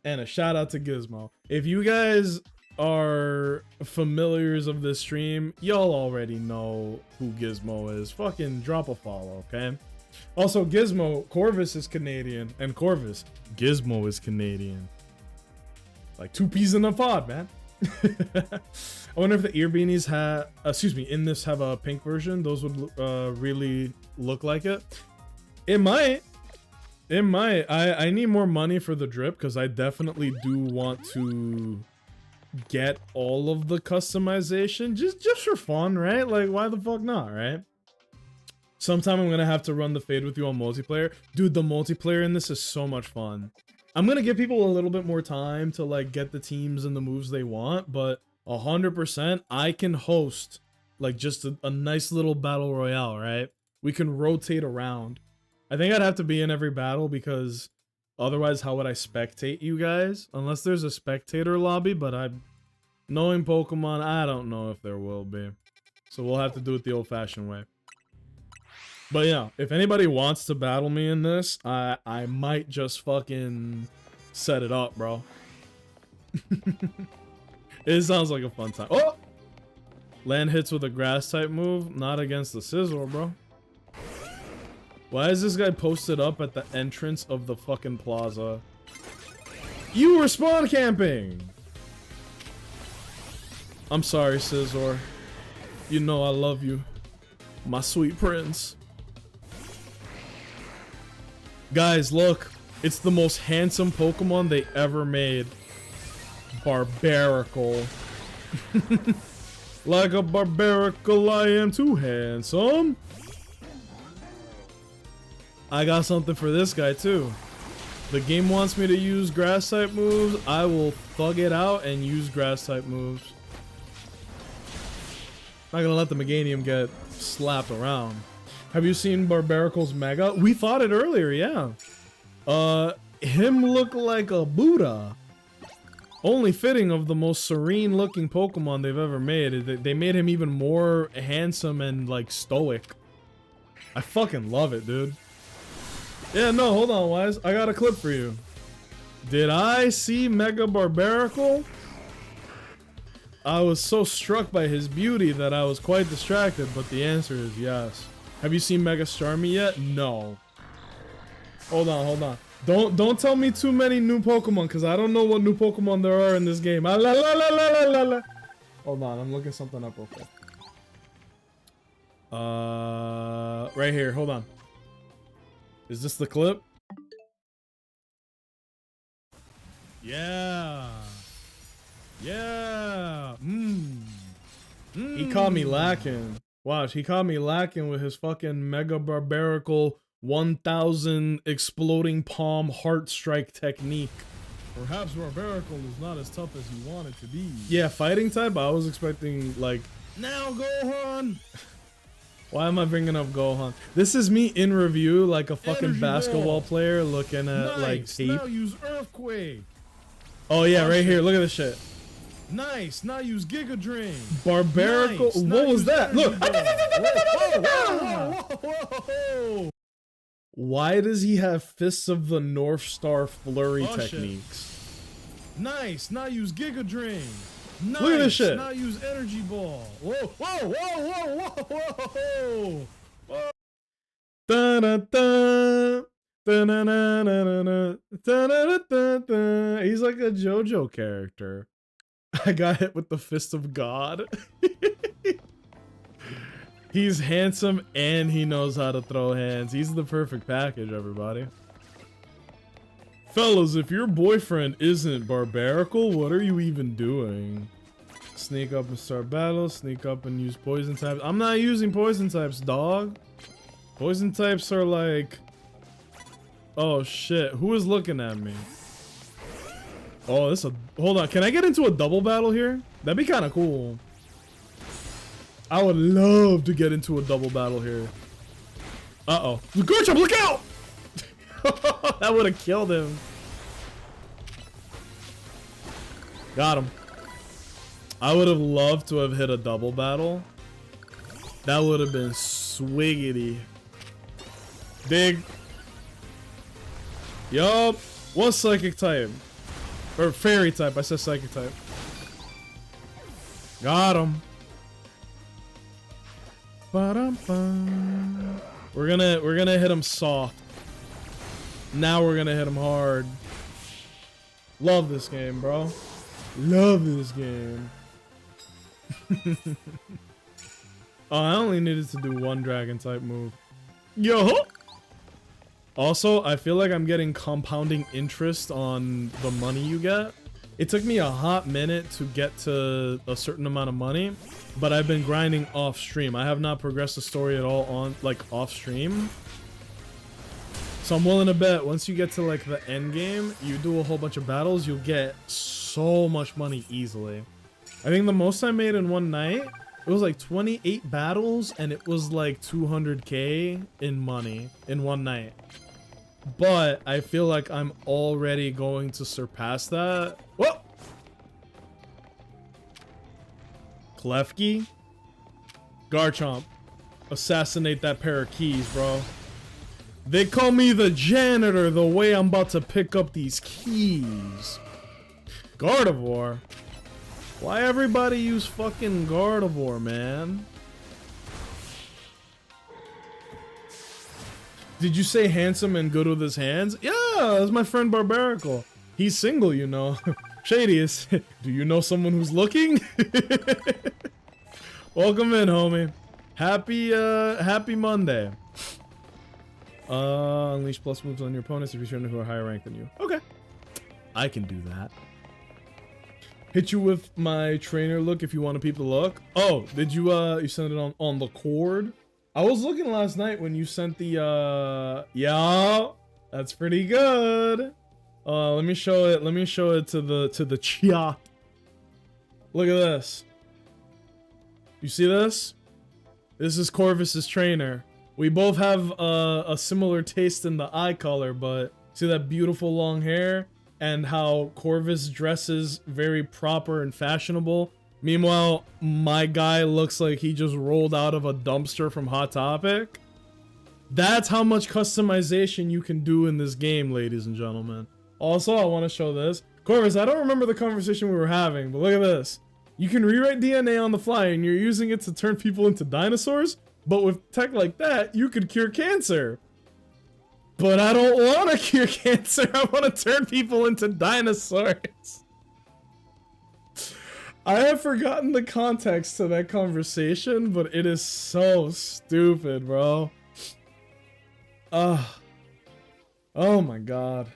And a shout out to Gizmo. If you guys are familiars of this stream, y'all already know who Gizmo is. Fucking drop a follow, okay? Also, Gizmo, Corvus is Canadian, and Corvus, Gizmo is Canadian. Like 2 peas in a pod, man. I wonder if the ear beanies in this have a pink version. Those would really look like it. It might. It might. I need more money for the drip because I definitely do want to get all of the customization just for fun, right? Like, why the fuck not, right? Sometime I'm gonna have to run the Fade with you on multiplayer. Dude, the multiplayer in this is so much fun. I'm gonna give people a little bit more time to like get the teams and the moves they want, but 100% I can host like just a nice little battle royale, right? We can rotate around. I think I'd have to be in every battle because otherwise how would I spectate you guys? Unless there's a spectator lobby, but Knowing Pokemon, I don't know if there will be. So we'll have to do it the old-fashioned way. But yeah, if anybody wants to battle me in this, I might just fucking set it up, bro. It sounds like a fun time. Oh! Land hits with a grass type move. Not against the Scizor, bro. Why is this guy posted up at the entrance of the fucking plaza? You were spawn camping! I'm sorry, Scizor. You know I love you. My sweet prince. Guys, look. It's the most handsome Pokemon they ever made. Barbaracle. Like a Barbaracle, I am too handsome. I got something for this guy too. The game wants me to use grass type moves. I will thug it out and use grass type moves. Not gonna let the Meganium get slapped around. Have you seen Barbaracle's Mega? We fought it earlier, yeah. Him look like a Buddha. Only fitting of the most serene looking Pokemon they've ever made. They made him even more handsome and like stoic. I fucking love it, dude. Yeah, no, hold on, Wise. I got a clip for you. Did I see Mega Barbaracle? I was so struck by his beauty that I was quite distracted, but the answer is yes. Have you seen Mega Starmie yet? No. Hold on. Don't tell me too many new Pokemon, because I don't know what new Pokemon there are in this game. Hold on, I'm looking something up real quick. Right here, hold on. Is this the clip? Yeah. He caught me lacking. Watch, he caught me lacking with his fucking Mega Barbaracle 1000 exploding palm heart strike technique. Perhaps Barbaracle is not as tough as you want it to be. Yeah, fighting type, I was expecting like, now Gohan! Why am I bringing up Gohan? This is me in review like a fucking energy basketball player looking at like tape. Now use Earthquake. Oh yeah, right here, look at this shit. Nice, now use Giga Drain. Barbaracle, nice. What was that? Look! Whoa. Why does he have Fists of the North Star flurry techniques? Shit. Nice, now use Giga Drain. Nice, look at this shit. Now use Energy Ball. Whoa. He's like a JoJo character. I got hit with the Fist of God. He's handsome and he knows how to throw hands. He's the perfect package, everybody. Fellas, if your boyfriend isn't Barbaracle, what are you even doing? Sneak up and start battles. Sneak up and use poison types. I'm not using poison types, dog. Poison types are like... Oh shit, who is looking at me? Oh, this is a... Hold on, can I get into a double battle here? That'd be kind of cool. I would love to get into a double battle here. Uh-oh. Garchomp, look out! That would have killed him. Got him. I would have loved to have hit a double battle. That would have been swiggity. Dig. Yup. What's psychic type? Or fairy type. I said psychic type. Got him. Ba-dum-bum. We're gonna hit him soft. Now we're gonna hit him hard. Love this game, bro. Love this game. Oh, I only needed to do one dragon type move. Yo! Also, I feel like I'm getting compounding interest on the money you get. It took me a hot minute to get to a certain amount of money, but I've been grinding off stream. I have not progressed the story at all on like off stream. So I'm willing to bet once you get to like the end game, you do a whole bunch of battles, you'll get so much money easily. I think the most I made in one night, it was like 28 battles and it was like 200k in money in one night. But I feel like I'm already going to surpass that. Whoa! Klefki? Garchomp, assassinate that pair of keys, bro. They call me the janitor the way I'm about to pick up these keys. Gardevoir? Why everybody use fucking Gardevoir, man? Did you say handsome and good with his hands? Yeah, that's my friend Barbarical. He's single, you know. Shadius, do you know someone who's looking? Welcome in, homie. Happy Monday. Unleash plus moves on your opponents if you're showing who are higher ranked than you. Okay. I can do that. Hit you with my trainer look if you want to peep the look. Oh, did you you send it on the cord? I was looking last night when you sent the yeah, that's pretty good. Let me show it to the chia. Look at this. You see this? This is Corvus's trainer. We both have a similar taste in the eye color, but see that beautiful long hair and how Corvus dresses very proper and fashionable. Meanwhile, my guy looks like he just rolled out of a dumpster from Hot Topic. That's how much customization you can do in this game, ladies and gentlemen. Also, I want to show this. Corvus, I don't remember the conversation we were having, but look at this. You can rewrite DNA on the fly and you're using it to turn people into dinosaurs, but with tech like that, you could cure cancer. But I don't want to cure cancer. I want to turn people into dinosaurs. I have forgotten the context to that conversation, but it is so stupid, bro. Oh my god.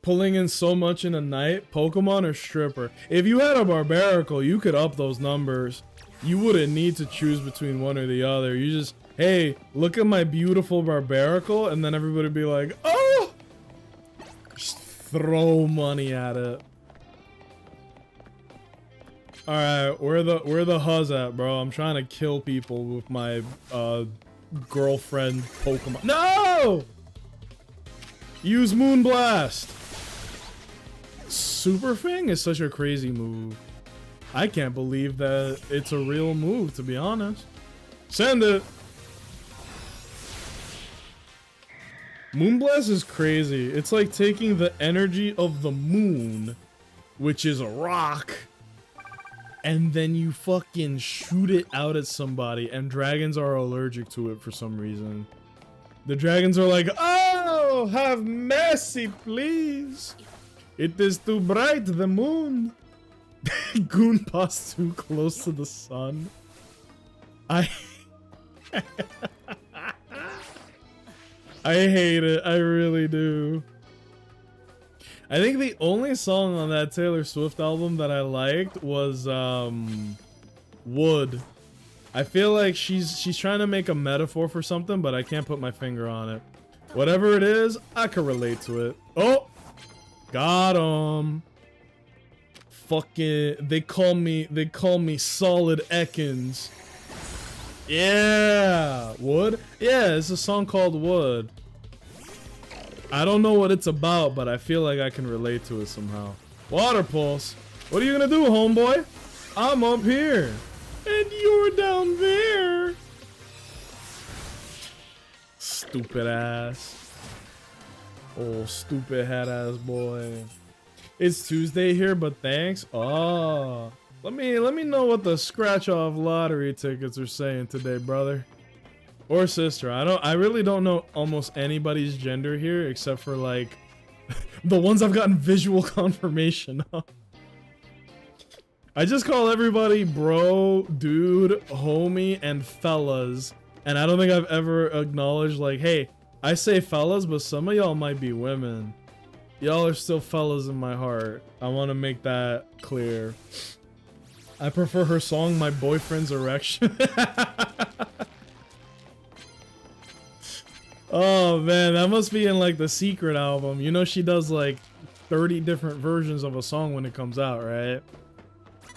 Pulling in so much in a night, Pokemon or Stripper? If you had a Barbarical, you could up those numbers. You wouldn't need to choose between one or the other. You just, hey, look at my beautiful Barbarical, and then everybody would be like, oh! Just throw money at it. Alright, where the huzz at, bro? I'm trying to kill people with my girlfriend Pokemon. No! Use Moonblast! Super Fang is such a crazy move. I can't believe that it's a real move, to be honest. Send it! Moonblast is crazy. It's like taking the energy of the moon, which is a rock, and then you fucking shoot it out at somebody, and dragons are allergic to it for some reason. The dragons are like, oh, have mercy, please. It is too bright, the moon. Goonpa's too close to the sun. I hate it. I really do. I think the only song on that Taylor Swift album that I liked was Wood. I feel like she's trying to make a metaphor for something, but I can't put my finger on it. Whatever it is, I can relate to it. Oh, got him. Fucking, they call me Solid Ekans. Yeah, Wood. Yeah, it's a song called Wood. I don't know what it's about, but I feel like I can relate to it somehow. Water Pulse. What are you gonna do, homeboy? I'm up here. And you're down there. Stupid ass. Oh, stupid hat ass boy. It's Tuesday here, but thanks. Oh, let me know what the scratch off lottery tickets are saying today, brother. Or sister. I really don't know almost anybody's gender here except for like the ones I've gotten visual confirmation of. I just call everybody bro, dude, homie, and fellas. And I don't think I've ever acknowledged like, hey, I say fellas, but some of y'all might be women. Y'all are still fellas in my heart. I want to make that clear. I prefer her song, My Boyfriend's Erection. Oh man, that must be in like the Secret album. You know she does like 30 different versions of a song when it comes out, right?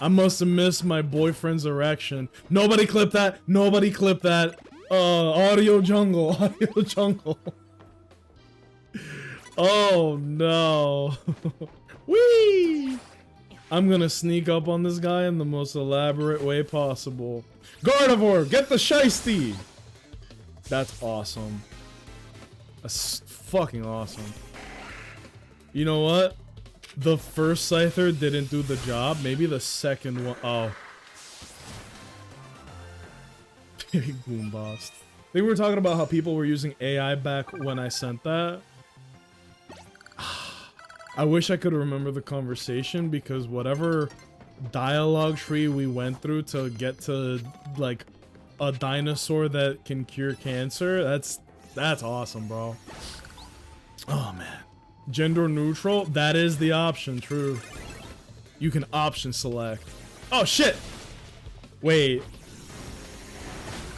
I must have missed My Boyfriend's Erection. Nobody clip that. Nobody clip that. Audio Jungle. Audio Jungle. Oh no. Whee! I'm gonna sneak up on this guy in the most elaborate way possible. Gardevoir, get the shiesty! That's awesome. That's fucking awesome. You know what? The first Scyther didn't do the job. Maybe the second one. Oh. Big boom boss. I think we were talking about how people were using AI back when I sent that. I wish I could remember the conversation because whatever dialogue tree we went through to get to like a dinosaur that can cure cancer, that's awesome, bro. Oh man. Gender neutral, that is the option, true. You can option select. Oh shit! Wait.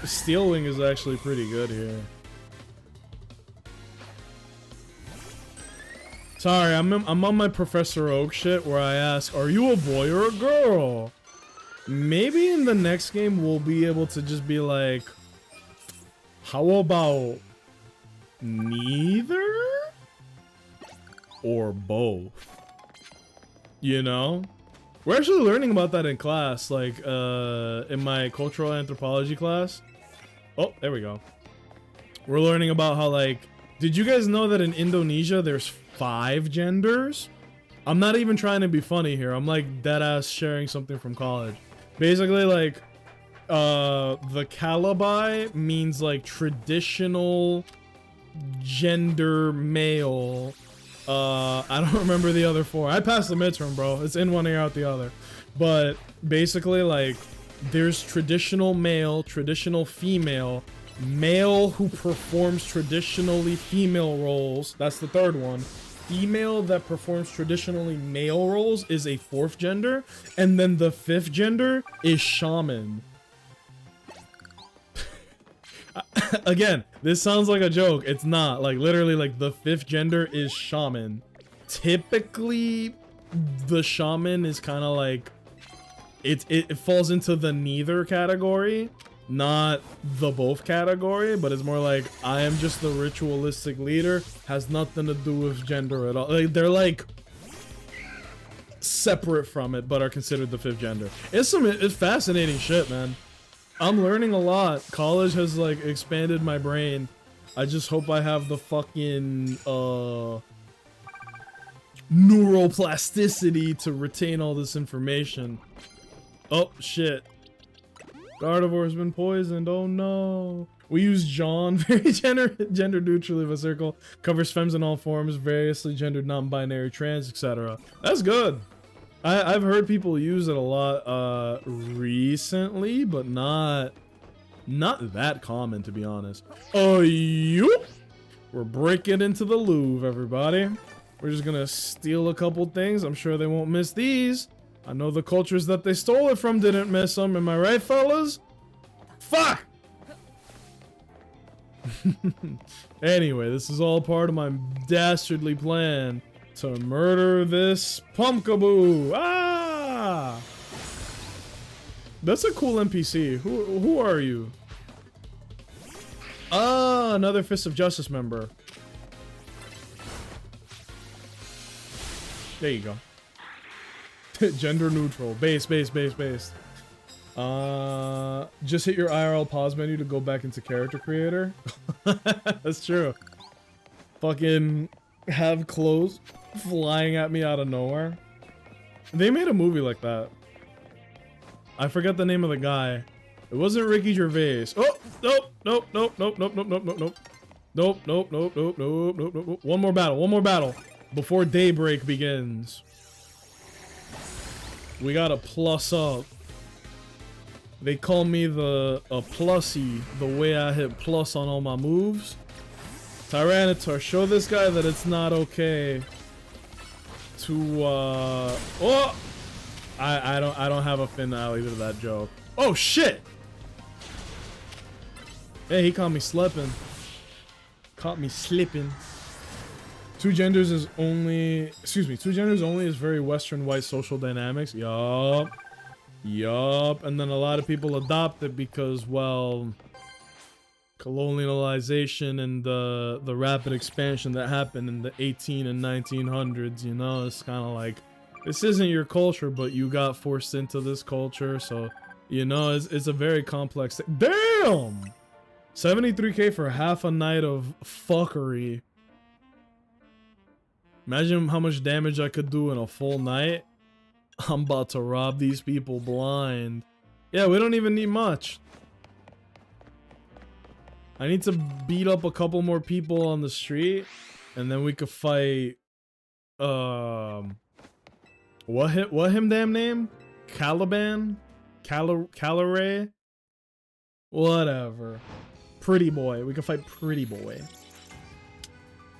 Steel Wing is actually pretty good here. Sorry, I'm on my Professor Oak shit where I ask, are you a boy or a girl? Maybe in the next game we'll be able to just be like, how about neither? Or both? You know? We're actually learning about that in class, like in my cultural anthropology class. Oh, there we go. We're learning about how, like, did you guys know that in Indonesia there's 5 genders? I'm not even trying to be funny here. I'm like dead ass sharing something from college. Basically, like, the Calabi means like traditional gender male. I don't remember the other 4. I passed the midterm, bro. It's in one ear, out the other. But basically, like, there's traditional male, traditional female, male who performs traditionally female roles. That's the 3rd one. Female that performs traditionally male roles is a 4th gender. And then the 5th gender is shaman. Again, this sounds like a joke. It's not. Like, literally, like, the 5th gender is shaman. Typically, the shaman is kind of like... It falls into the neither category, not the both category, but it's more like, I am just the ritualistic leader, has nothing to do with gender at all. Like, they're like separate from it, but are considered the 5th gender. It's fascinating shit, man. I'm learning a lot. College has like expanded my brain. I just hope I have the fucking neuroplasticity to retain all this information. Oh shit. Gardevoir's been poisoned. Oh no. We use John, very gender neutrally if a circle covers femmes in all forms, variously gendered, non-binary, trans, etc. That's good. I've heard people use it a lot recently, but not that common, to be honest. Oh, you? We're breaking into the Louvre, everybody. We're just gonna steal a couple things. I'm sure they won't miss these. I know the cultures that they stole it from didn't miss them. Am I right, fellas? Fuck! Anyway, this is all part of my dastardly plan to murder this Pumpkaboo. Ah! That's a cool NPC. Who are you? Ah, another Fist of Justice member. There you go. Gender neutral. Base. Just hit your IRL pause menu to go back into character creator. That's true. Fucking have clothes flying at me out of nowhere. They made a movie like that. I forgot the name of the guy. It wasn't Ricky Gervais. Oh, nope. One more battle before daybreak begins. We gotta plus up. They call me a plussy, the way I hit plus on all my moves. Tyranitar, show this guy that it's not okay to oh! I don't have a finale to that joke. Oh shit! Hey, he caught me slipping. Caught me slipping. Two genders only is very Western white social dynamics. Yup. And then a lot of people adopt it because, well, colonialization and the rapid expansion that happened in the 18 and 1900s, you know, it's kind of like this isn't your culture, but you got forced into this culture, so you know it's a very complex thing. Damn! 73k for half a night of fuckery. Imagine how much damage I could do in a full night. I'm about to rob these people blind. Yeah, we don't even need much. I need to beat up a couple more people on the street, and then we could fight. What him damn name? Caliban? Calaray? Whatever. Pretty boy. We can fight Pretty Boy.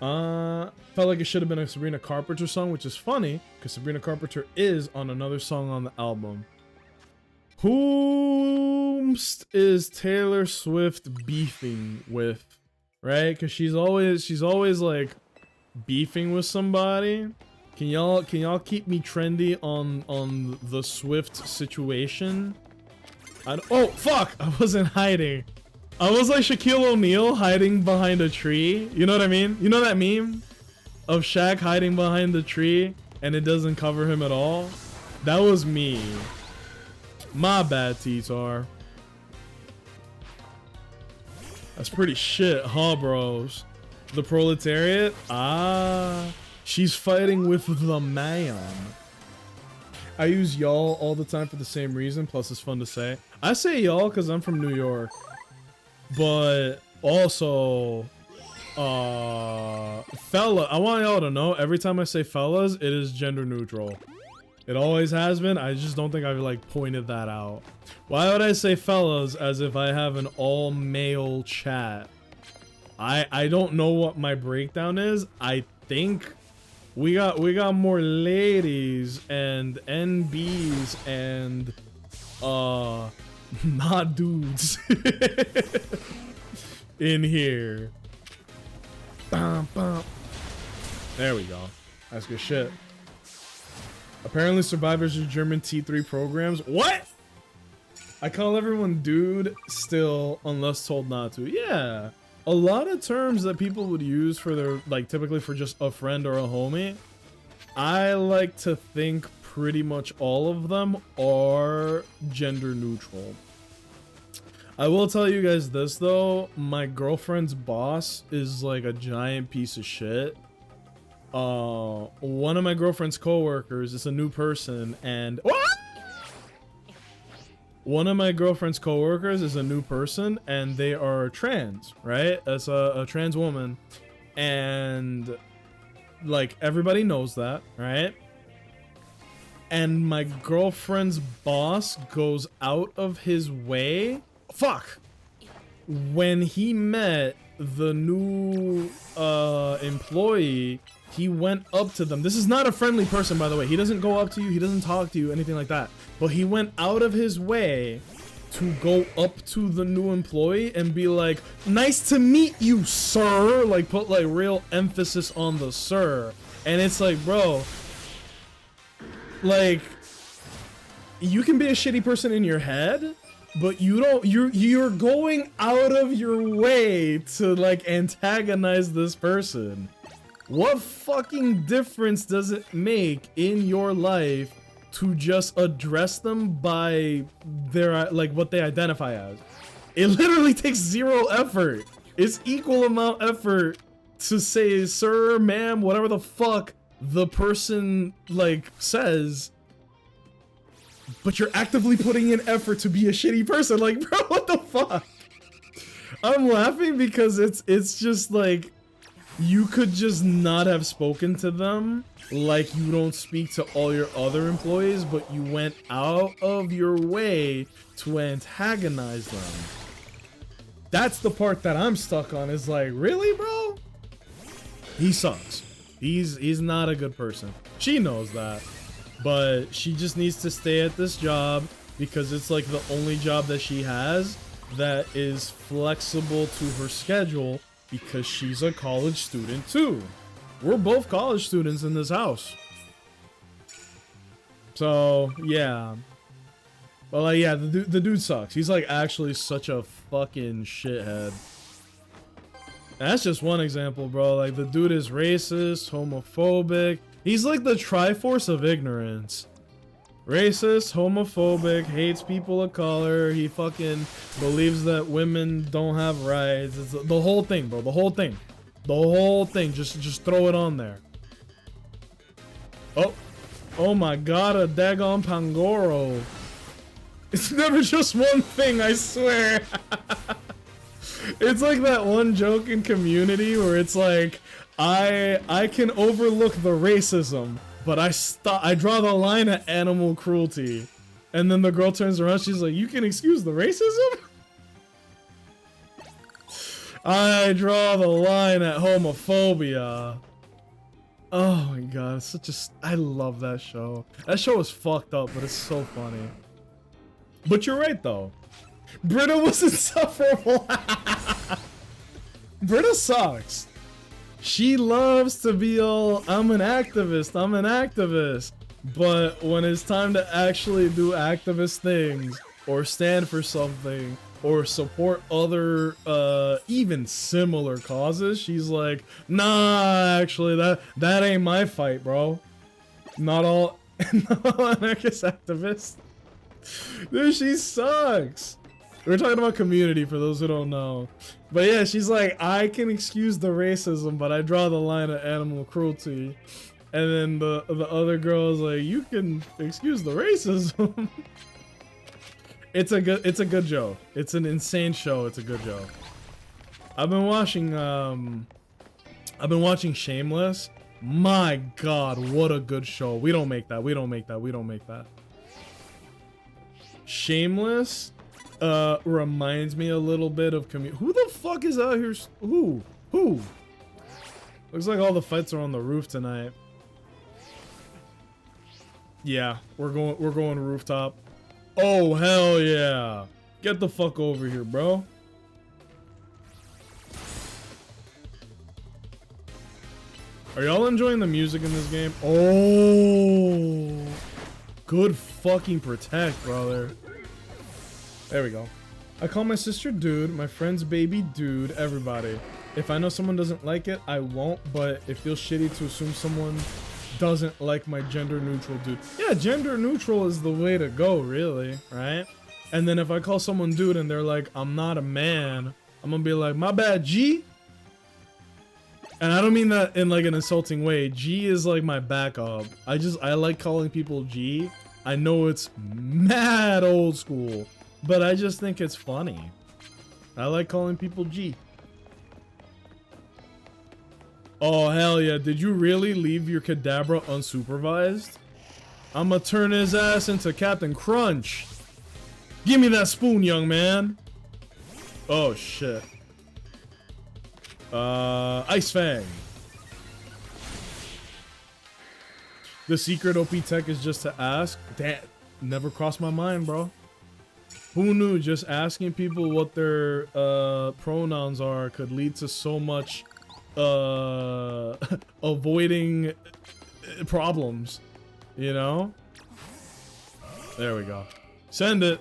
Felt like it should have been a Sabrina Carpenter song, which is funny because Sabrina Carpenter is on another song on the album. Whomst is Taylor Swift beefing with, right? Because she's always like beefing with somebody. Can y'all keep me trendy on the Swift situation? Oh fuck! I wasn't hiding. I was like Shaquille O'Neal hiding behind a tree. You know what I mean? You know that meme of Shaq hiding behind the tree and it doesn't cover him at all? That was me. My bad, T-Tar. That's pretty shit, huh, bros? The proletariat? Ah, she's fighting with the man. I use y'all all the time for the same reason, plus it's fun to say. I say y'all because I'm from New York. But also, fella, I want y'all to know, every time I say fellas, it is gender neutral. It always has been. I just don't think I've like pointed that out. Why would I say fellas as if I have an all male chat? I don't know what my breakdown is. I think we got more ladies and NBs and not dudes in here. Bum, bum. There we go. That's good shit. Apparently survivors are German T3 programs. What? I call everyone dude still unless told not to. Yeah. A lot of terms that people would use for their, like, typically for just a friend or a homie, I like to think pretty much all of them are gender neutral. I will tell you guys this though, my girlfriend's boss is like a giant piece of shit. One of my girlfriend's coworkers is a new person, and one of my girlfriend's coworkers is a new person, and they are trans, right? As a trans woman, and like everybody knows that, right? And my girlfriend's boss goes out of his way. Fuck! When he met the new employee, he went up to them. This is not a friendly person, by the way. He doesn't go up to you. He doesn't talk to you, anything like that. But he went out of his way to go up to the new employee and be like, "Nice to meet you, sir." Like, put like real emphasis on the sir. And it's like, bro, like, you can be a shitty person in your head, but you don't, you're going out of your way to like antagonize this person. What fucking difference does it make in your life to just address them by their, like, what they identify as? It literally takes zero effort. It's equal amount effort to say sir, ma'am, whatever the fuck the person like says, but you're actively putting in effort to be a shitty person. Like, bro, what the fuck? I'm laughing because it's just like, you could just not have spoken to them like you don't speak to all your other employees, but you went out of your way to antagonize them. That's the part that I'm stuck on, is like, really, bro? He sucks. He's not a good person. She knows that, but she just needs to stay at this job because it's like the only job that she has that is flexible to her schedule, because she's a college student too. We're both college students in this house. So, yeah. But like, yeah, the dude sucks. He's like actually such a fucking shithead. That's just one example, bro. Like, the dude is racist, homophobic. He's like the Triforce of ignorance. Racist, homophobic, hates people of color. He fucking believes that women don't have rights. It's the whole thing, bro. The whole thing. The whole thing. Just throw it on there. Oh my god, a daggone Pangoro. It's never just one thing, I swear. It's like that one joke in Community where it's like, I can overlook the racism, but I draw the line at animal cruelty. And then the girl turns around, she's like, you can excuse the racism? I draw the line at homophobia. Oh my god, it's I love that show. That show is fucked up, but it's so funny. But you're right though. Britta was insufferable. Britta sucks. She loves to be all, I'm an activist. But when it's time to actually do activist things, or stand for something, or support other, even similar causes, she's like, nah, actually, that ain't my fight, bro. Not all anarchist activists. Dude, she sucks. We're talking about Community for those who don't know. But yeah, she's like, I can excuse the racism, but I draw the line at animal cruelty. And then the other girl is like, you can excuse the racism. It's a good joke. It's an insane show. It's a good joke. I've been watching Shameless. My god, what a good show. We don't make that. Shameless reminds me a little bit of Who the fuck is out here? Who? Looks like all the fights are on the roof tonight. Yeah, we're going rooftop. Oh hell yeah. Get the fuck over here, bro. Are y'all enjoying the music in this game? Oh, good fucking protect, brother. There we go. I call my sister dude, my friend's baby dude, everybody. If I know someone doesn't like it, I won't, but it feels shitty to assume someone doesn't like my gender neutral dude. Yeah, gender neutral is the way to go, really, right? And then if I call someone dude and they're like, I'm not a man, I'm gonna be like, my bad, G. And I don't mean that in like an insulting way. G is like my backup. I like calling people G. I know it's mad old school, but I just think it's funny. I like calling people G. Oh, hell yeah. Did you really leave your Kadabra unsupervised? I'ma turn his ass into Captain Crunch. Give me that spoon, young man. Oh, shit. Ice Fang. The secret OP tech is just to ask. That never crossed my mind, bro. Who knew just asking people what their pronouns are could lead to so much avoiding problems, you know? There we go. Send it.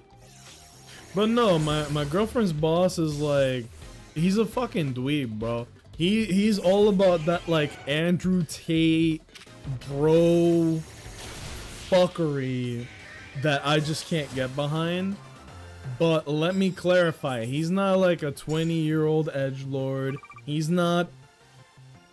But no, my girlfriend's boss is like, he's a fucking dweeb, bro. He's all about that like Andrew Tate bro fuckery that I just can't get behind. But let me clarify, he's not like a 20-year-old edgelord. He's not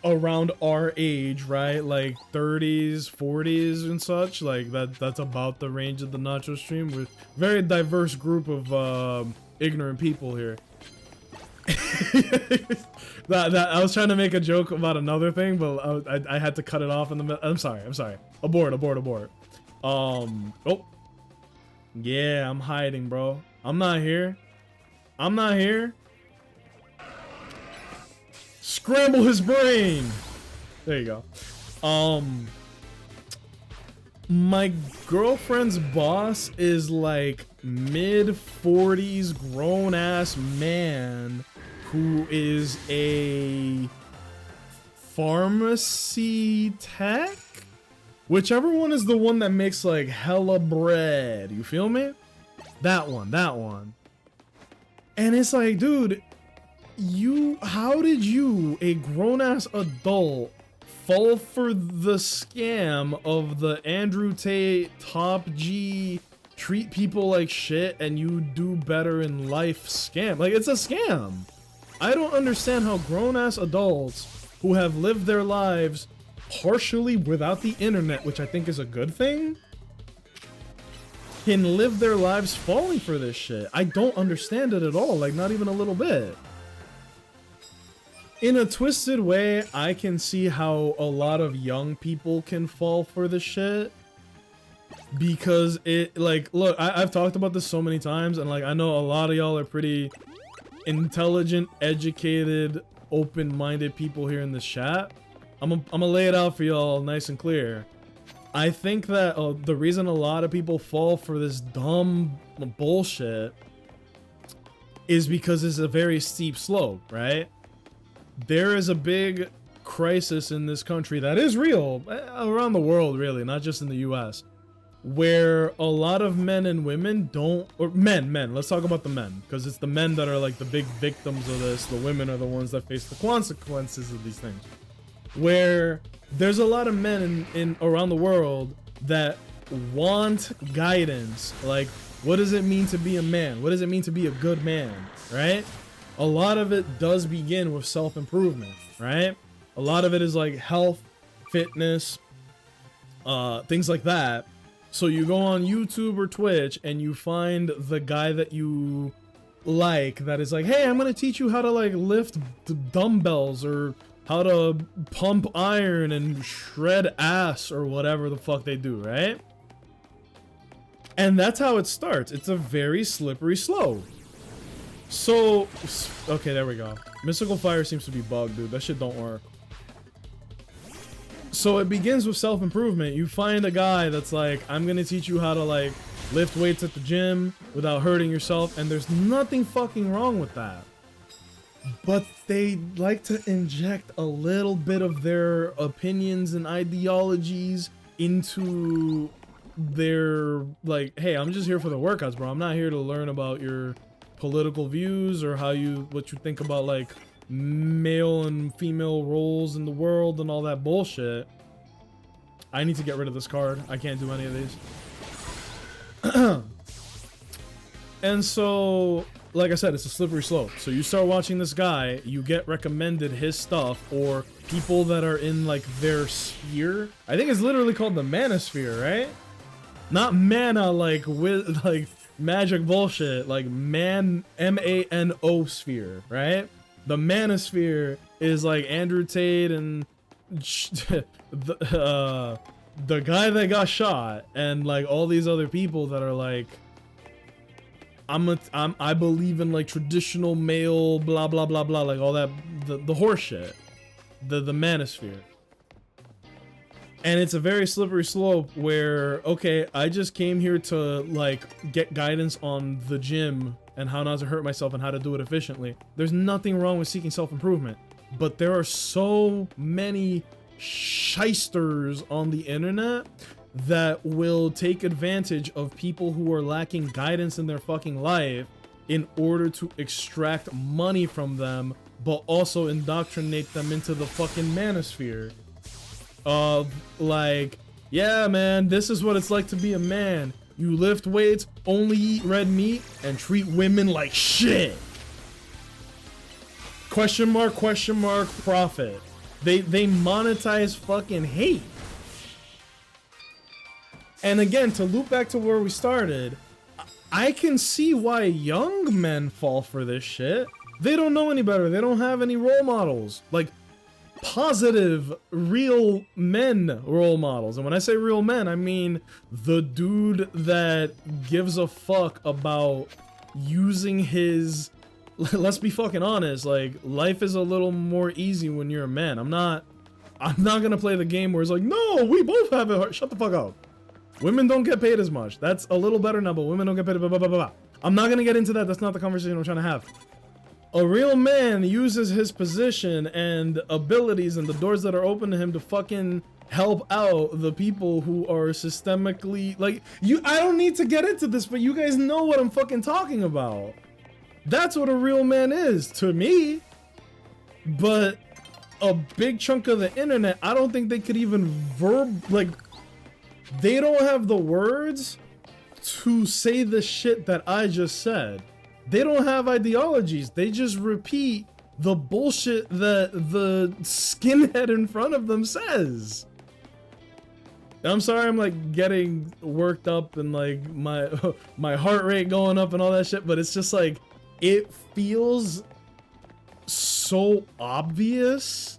around our age, right? Like 30s, 40s and such. Like that's about the range of the Nacho stream. With very diverse group of ignorant people here. that I was trying to make a joke about another thing, but I had to cut it off in the middle. I'm sorry. Abort. Oh, yeah, I'm hiding, bro. I'm not here. Scramble his brain. There you go. My girlfriend's boss is like mid-40s grown-ass man who is a pharmacy tech? Whichever one is the one that makes like hella bread. You feel me? That one. And it's like, dude, how did you, a grown-ass adult, fall for the scam of the Andrew Tate top G treat people like shit and you do better in life scam. Like, it's a scam. I don't understand how grown-ass adults who have lived their lives partially without the internet, which I think is a good thing, can live their lives falling for this shit. I don't understand it at all, like not even a little bit. In a twisted way, I can see how a lot of young people can fall for this shit. Because it, like, look, I've talked about this so many times, and like, I know a lot of y'all are pretty intelligent, educated, open-minded people here in this chat. I'm gonna lay it out for y'all nice and clear. I think that the reason a lot of people fall for this dumb bullshit is because it's a very steep slope, right? There is a big crisis in this country that is real, around the world really, not just in the US, where a lot of men and women don't, or men, let's talk about the men, because it's the men that are like the big victims of this. The women are the ones that face the consequences of these things. Where there's a lot of men in around the world that want guidance, like, what does it mean to be a man? What does it mean to be a good man, right? A lot of it does begin with self-improvement, right? A lot of it is like health, fitness, things like that. So you go on YouTube or Twitch and you find the guy that you like that is like, hey, I'm gonna teach you how to like lift dumbbells or how to pump iron and shred ass or whatever the fuck they do, right? And that's how it starts. It's a very slippery slope. So, okay, there we go. Mystical Fire seems to be bugged, dude. That shit don't work. So it begins with self-improvement. You find a guy that's like, I'm gonna teach you how to like lift weights at the gym without hurting yourself, and there's nothing fucking wrong with that. But they like to inject a little bit of their opinions and ideologies into their, like, hey, I'm just here for the workouts, bro. I'm not here to learn about your political views or what you think about like male and female roles in the world and all that bullshit. I need to get rid of this card. I can't do any of these. And so, like I said, it's a slippery slope. So you start watching this guy, you get recommended his stuff, or people that are in like their sphere. I think it's literally called the manosphere, right? Not mana like with like magic bullshit, like M-A-N-O sphere, right? The manosphere is like Andrew Tate and the guy that got shot and like all these other people that are like, I believe in like traditional male blah blah blah blah, like all that the horse shit, the manosphere. And it's a very slippery slope where, okay, I just came here to like get guidance on the gym and how not to hurt myself and how to do it efficiently. There's nothing wrong with seeking self-improvement, but there are so many shysters on the internet that will take advantage of people who are lacking guidance in their fucking life in order to extract money from them, but also indoctrinate them into the fucking manosphere of like, yeah, man, this is what it's like to be a man. You lift weights, only eat red meat, and treat women like shit. Question mark, profit. They monetize fucking hate. And again, to loop back to where we started, I can see why young men fall for this shit. They don't know any better. They don't have any role models. Like, positive, real men role models. And when I say real men, I mean the dude that gives a fuck about using his... Let's be fucking honest, like, life is a little more easy when you're a man. I'm not gonna play the game where it's like, no, we both have it hard. Shut the fuck up. Women don't get paid as much. That's a little better now, but women don't get paid, blah, blah, blah, blah. I'm not gonna get into that. That's not the conversation I'm trying to have. A real man uses his position and abilities and the doors that are open to him to fucking help out the people who are systemically, like, I don't need to get into this, but you guys know what I'm fucking talking about. That's what a real man is to me. But a big chunk of the internet, I don't think they could even they don't have the words to say the shit that I just said. They don't have ideologies. They just repeat the bullshit that the skinhead in front of them says. I'm sorry I'm like getting worked up and like my heart rate going up and all that shit, but it's just like it feels so obvious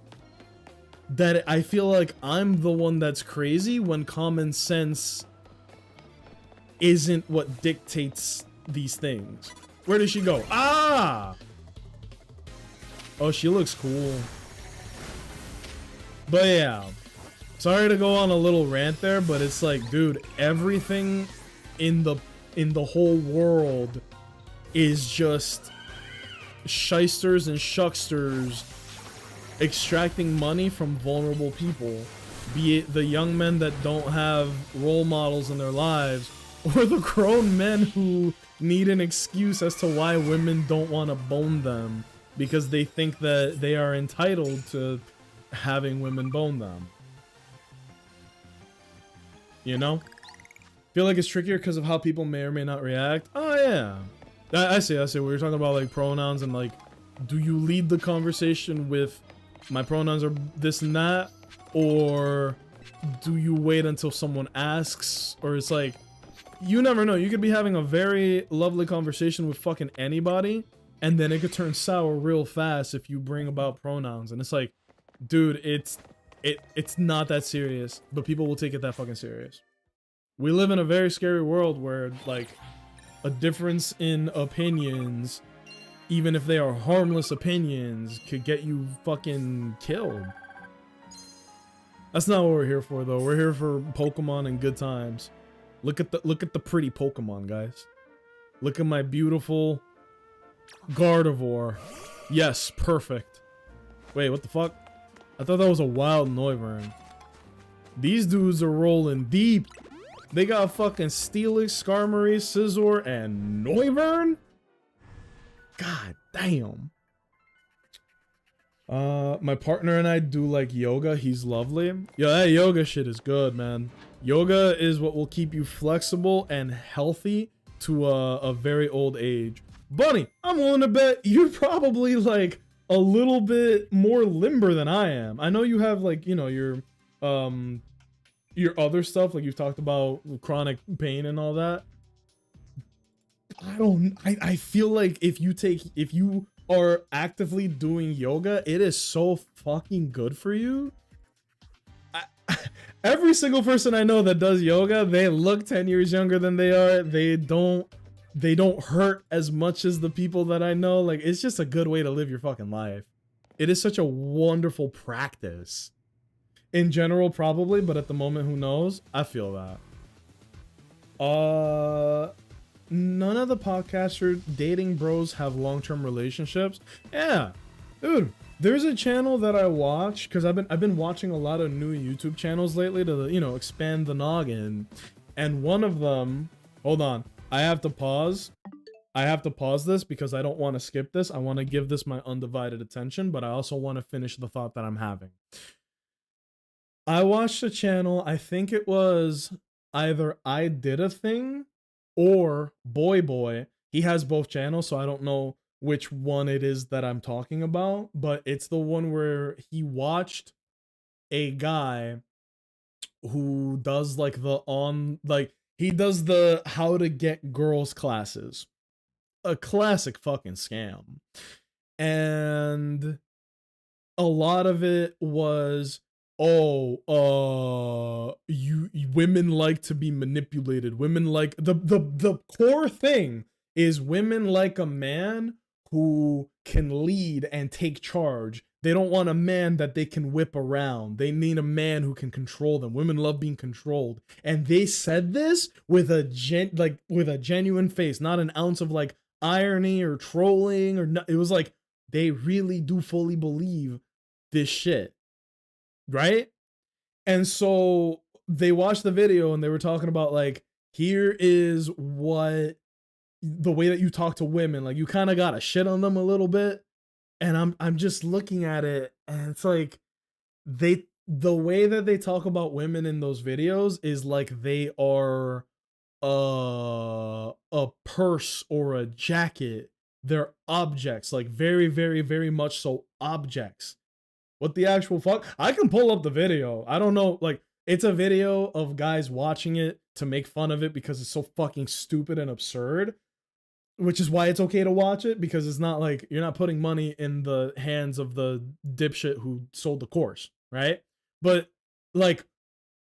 that I feel like I'm the one that's crazy when common sense isn't what dictates these things. Where did she go? Ah! Oh, she looks cool. But yeah. Sorry to go on a little rant there, but it's like, dude, everything in the whole world is just shysters and shucksters extracting money from vulnerable people, be it the young men that don't have role models in their lives, or the grown men who need an excuse as to why women don't want to bone them because they think that they are entitled to having women bone them. You know? Feel like it's trickier because of how people may or may not react. Oh yeah. I see. We were talking about like pronouns and like, do you lead the conversation with my pronouns are this and that, or do you wait until someone asks? Or it's like, you never know. You could be having a very lovely conversation with fucking anybody, and then it could turn sour real fast if you bring about pronouns. And it's like, dude, it's not that serious, but people will take it that fucking serious. We live in a very scary world where like a difference in opinions, even if they are harmless opinions, could get you fucking killed. That's not what we're here for though. We're here for Pokemon and good times. Look at the pretty Pokemon, guys. Look at my beautiful Gardevoir. Yes, perfect. Wait, what the fuck? I thought that was a wild Noivern. These dudes are rolling deep. They got fucking Steelix, Skarmory, Scizor, and Noivern? God damn. My partner and I do like yoga. He's lovely. Yo, that yoga shit is good, man. Yoga is what will keep you flexible and healthy to a very old age. Bunny, I'm willing to bet you're probably like a little bit more limber than I am. I know you have like, you know, your other stuff, like you've talked about chronic pain and all that. I feel like if you are actively doing yoga, it is so fucking good for you. Every single person I know that does yoga, they look 10 years younger than they are. They don't hurt as much as the people that I know. Like, it's just a good way to live your fucking life. It is such a wonderful practice. In general, probably, but at the moment, who knows? I feel that. None of the podcaster dating bros have long-term relationships. Yeah, dude. There's a channel that I watch because I've been watching a lot of new YouTube channels lately to, you know, expand the noggin. And one of them, hold on, I have to pause. I have to pause this because I don't want to skip this. I want to give this my undivided attention, but I also want to finish the thought that I'm having. I watched a channel, I think it was either I Did a Thing or Boy Boy. He has both channels, so I don't know which one it is that I'm talking about, but it's the one where he watched a guy who does like he does the how to get girls classes. A classic fucking scam. And a lot of it was, women like to be manipulated. Women like the core thing is women like a man who can lead and take charge. They don't want a man that they can whip around. They need a man who can control them. Women love being controlled. And they said this with a genuine face, not an ounce of like irony or trolling or it was like they really do fully believe this shit. Right? And so they watched the video and they were talking about like, here is what the way that you talk to women, like you kind of gotta shit on them a little bit, And I'm just looking at it, and it's like the way that they talk about women in those videos is like they are a purse or a jacket. They're objects, like very, very, very much so objects. What the actual fuck? I can pull up the video. I don't know, like it's a video of guys watching it to make fun of it because it's so fucking stupid and absurd, which is why it's okay to watch it, because it's not like you're not putting money in the hands of the dipshit who sold the course, right? But like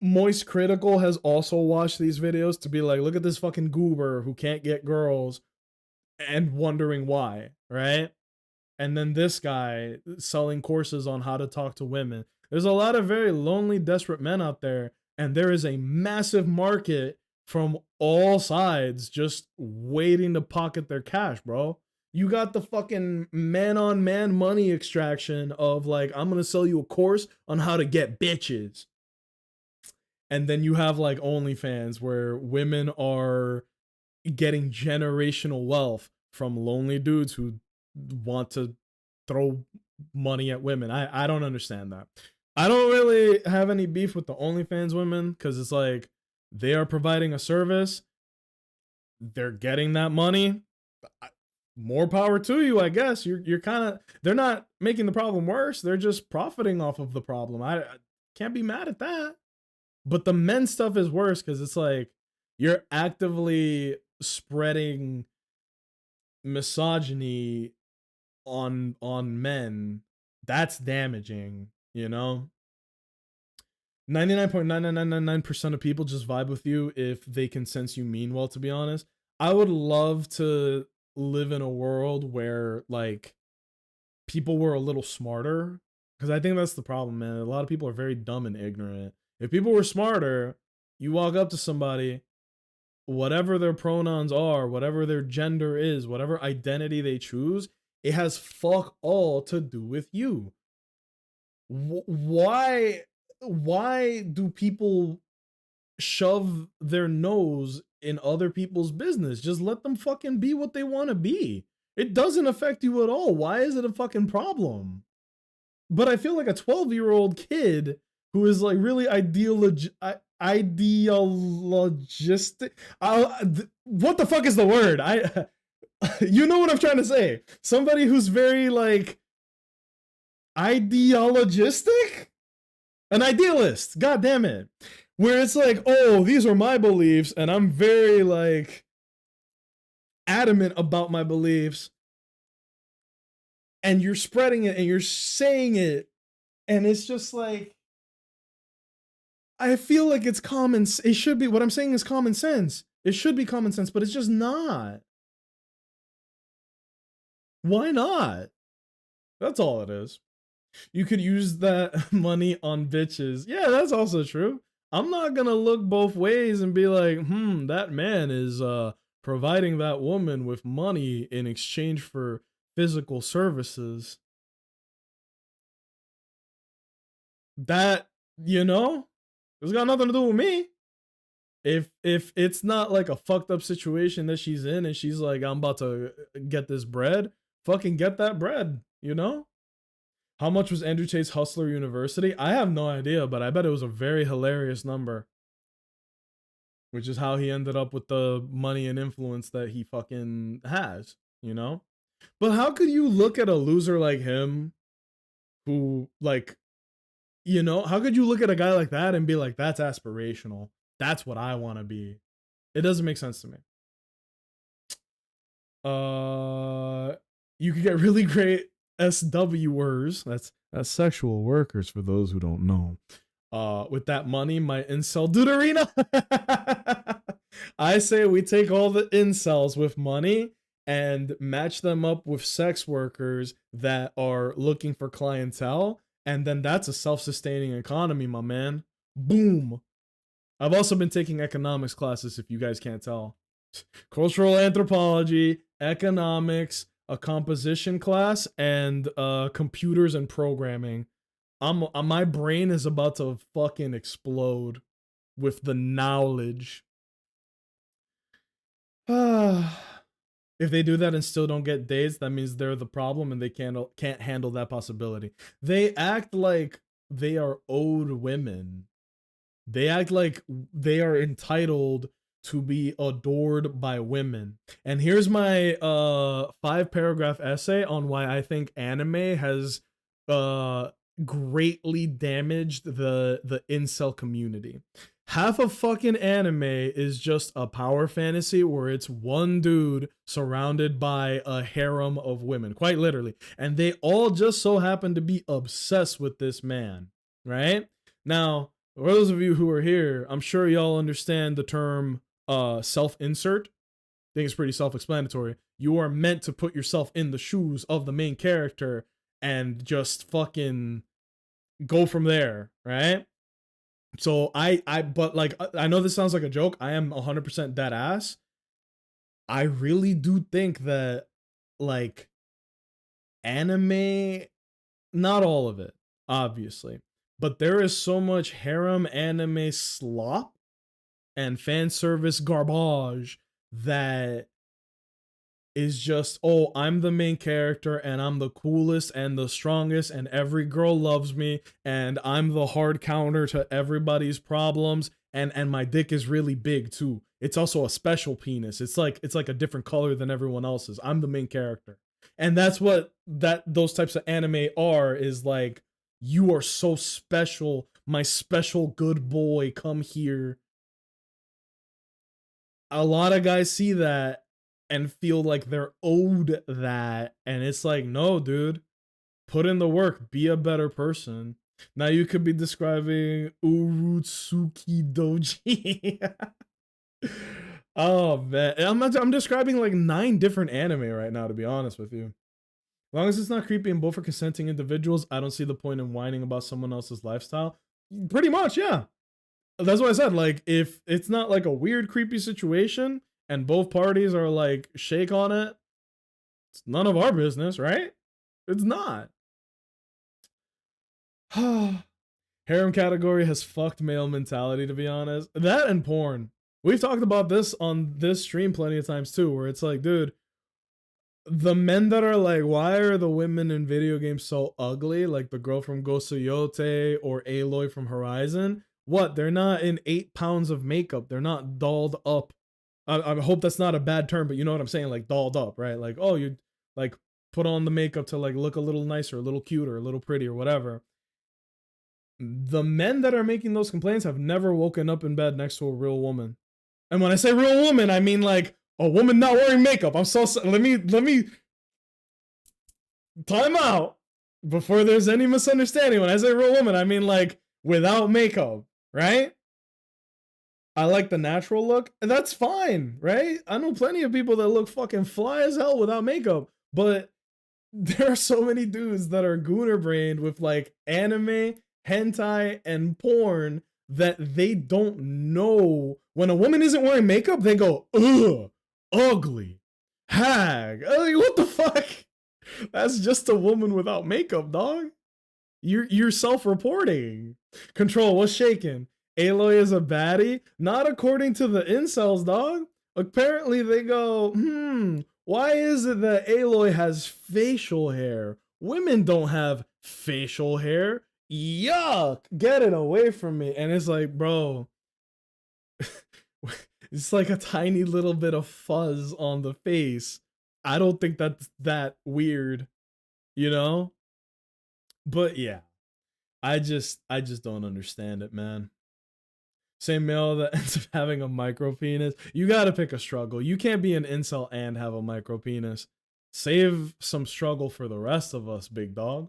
Moist Critical has also watched these videos to be like, look at this fucking goober who can't get girls and wondering why, right? And then this guy selling courses on how to talk to women. There's a lot of very lonely, desperate men out there, and there is a massive market from all sides just waiting to pocket their cash, bro. You got the fucking man-on-man money extraction of like, I'm gonna sell you a course on how to get bitches. And then you have like OnlyFans where women are getting generational wealth from lonely dudes who want to throw money at women. I don't understand that. I don't really have any beef with the OnlyFans women because it's like they are providing a service. They're getting that money. More power to you, I guess. You're kind of, they're not making the problem worse. They're just profiting off of the problem. I can't be mad at that. But the men stuff is worse because it's like you're actively spreading misogyny on men. That's damaging, you know? 99.99999% of people just vibe with you if they can sense you mean well, to be honest. I would love to live in a world where like people were a little smarter, because I think that's the problem, man. A lot of people are very dumb and ignorant. If people were smarter, you walk up to somebody, whatever their pronouns are, whatever their gender is, whatever identity they choose, it has fuck all to do with you. Why do people shove their nose in other people's business? Just let them fucking be what they want to be. It doesn't affect you at all. Why is it a fucking problem? But I feel like a 12-year-old kid who is like really ideologistic. What the fuck is the word? You know what I'm trying to say. Somebody who's very like ideologistic? An idealist. God damn it. Where it's like, oh, these are my beliefs, and I'm very like adamant about my beliefs. And you're spreading it and you're saying it, and it's just like, I feel like it's common. It should be, what I'm saying is common sense. It should be common sense, but it's just not. Why not? That's all it is. You could use that money on bitches. Yeah, that's also true. I'm not gonna look both ways and be like, that man is providing that woman with money in exchange for physical services. That, you know, it's got nothing to do with me. If it's not like a fucked up situation that she's in and she's like, I'm about to get this bread, fucking get that bread, you know? How much was Andrew Tate's Hustler University? I have no idea, but I bet it was a very hilarious number. Which is how he ended up with the money and influence that he fucking has, you know? But how could you look at a loser like him who, like, you know, how could you look at a guy like that and be like, that's aspirational. That's what I want to be. It doesn't make sense to me. You could get really great SWers. That's sexual workers for those who don't know. With that money, my incel Deuterina. I say we take all the incels with money and match them up with sex workers that are looking for clientele. And then that's a self-sustaining economy, my man. Boom. I've also been taking economics classes, if you guys can't tell. Cultural anthropology, economics, a composition class, and computers and programming. My brain is about to fucking explode with the knowledge. If they do that and still don't get dates, that means they're the problem and they can't handle that possibility. They act like they are owed women. They act like they are entitled to be adored by women. And here's my 5-paragraph essay on why I think anime has greatly damaged the incel community. Half of fucking anime is just a power fantasy where it's one dude surrounded by a harem of women, quite literally. And they all just so happen to be obsessed with this man, right? Now, for those of you who are here, I'm sure y'all understand the term self-insert. I think it's pretty self-explanatory. You are meant to put yourself in the shoes of the main character and just fucking go from there, right? So but like, I know this sounds like a joke. I am 100% dead ass. I really do think that like anime, not all of it, obviously, but there is so much harem anime slop and fan service garbage that is just, oh, I'm the main character and I'm the coolest and the strongest and every girl loves me and I'm the hard counter to everybody's problems and my dick is really big too. It's also a special penis. It's like a different color than everyone else's. I'm the main character. And that's what those types of anime are, is like, you are so special, my special good boy, come here. A lot of guys see that and feel like they're owed that, and it's like, no, dude, put in the work, be a better person. Now you could be describing Urutsuki Doji. Oh man, I'm describing like 9 different anime right now, to be honest with you. As long as it's not creepy and both are consenting individuals, I don't see the point in whining about someone else's lifestyle. Pretty much, yeah. That's what I said. Like, if it's not like a weird, creepy situation and both parties are like shake on it, it's none of our business, right? It's not. Harem category has fucked male mentality, to be honest. That and porn. We've talked about this on this stream plenty of times too, where it's like, dude, the men that are like, why are the women in video games so ugly? Like the girl from Gosuyote or Aloy from Horizon. What? They're not in 8 pounds of makeup. They're not dolled up. I hope that's not a bad term, but you know what I'm saying? Like dolled up, right? Like, oh, you like put on the makeup to like look a little nicer, a little cuter, a little pretty or whatever. The men that are making those complaints have never woken up in bed next to a real woman. And when I say real woman, I mean like a woman not wearing makeup. I'm so let me time out before there's any misunderstanding. When I say real woman, I mean like without makeup, right? I like the natural look, and that's fine, right? I know plenty of people that look fucking fly as hell without makeup, but there are so many dudes that are gooner brained with like anime, hentai, and porn that they don't know. When a woman isn't wearing makeup, they go, ugh, ugly, hag. Like, what the fuck? That's just a woman without makeup, dog. You're self-reporting. Control, what's shaking? Aloy is a baddie? Not according to the incels, dog. Apparently they go, why is it that Aloy has facial hair? Women don't have facial hair. Yuck! Get it away from me. And it's like, bro, it's like a tiny little bit of fuzz on the face. I don't think that's that weird, you know? But yeah, I just don't understand it, man. Same male that ends up having a micro penis. You gotta pick a struggle. You can't be an incel and have a micro penis. Save some struggle for the rest of us, big dog.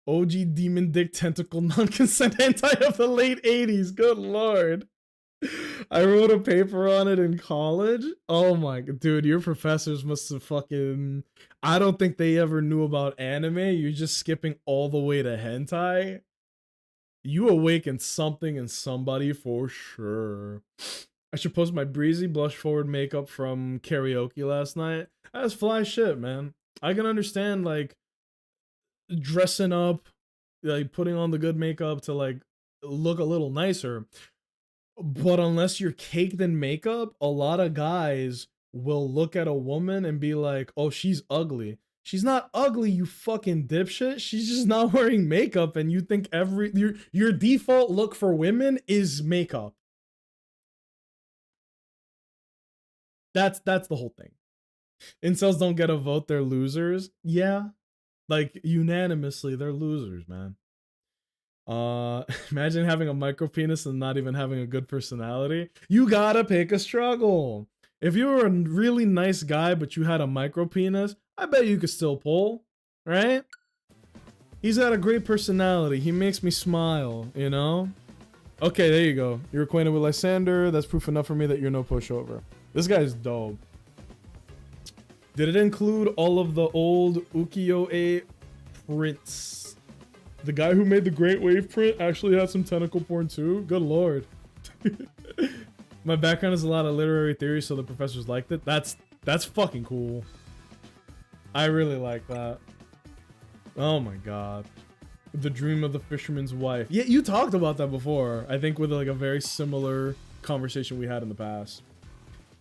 OG demon dick tentacle non-consent hentai of the late 80s. Good lord. I wrote a paper on it in college. Oh my god, dude, your professors must have fucking... I don't think they ever knew about anime. You're just skipping all the way to hentai. You awakened something in somebody for sure. I should post my breezy blush forward makeup from karaoke last night. That's fly shit, man. I can understand like dressing up, like putting on the good makeup to like look a little nicer. But unless you're caked in makeup, a lot of guys will look at a woman and be like, oh, she's ugly. She's not ugly, you fucking dipshit. She's just not wearing makeup, and you think your default look for women is makeup. That's the whole thing. Incels don't get a vote, they're losers. Yeah. Like unanimously, they're losers, man. Imagine having a micro penis and not even having a good personality. You gotta pick a struggle. If you were a really nice guy, but you had a micro penis, I bet you could still pull, right? He's got a great personality. He makes me smile, you know? Okay, there you go. You're acquainted with Lysander. That's proof enough for me that you're no pushover. This guy's dope. Did it include all of the old ukiyo-e prints? The guy who made the Great Wave print actually had some tentacle porn too? Good lord. My background is a lot of literary theory, so the professors liked it. That's fucking cool. I really like that. Oh my god. The dream of the fisherman's wife. Yeah, you talked about that before. I think with like a very similar conversation we had in the past.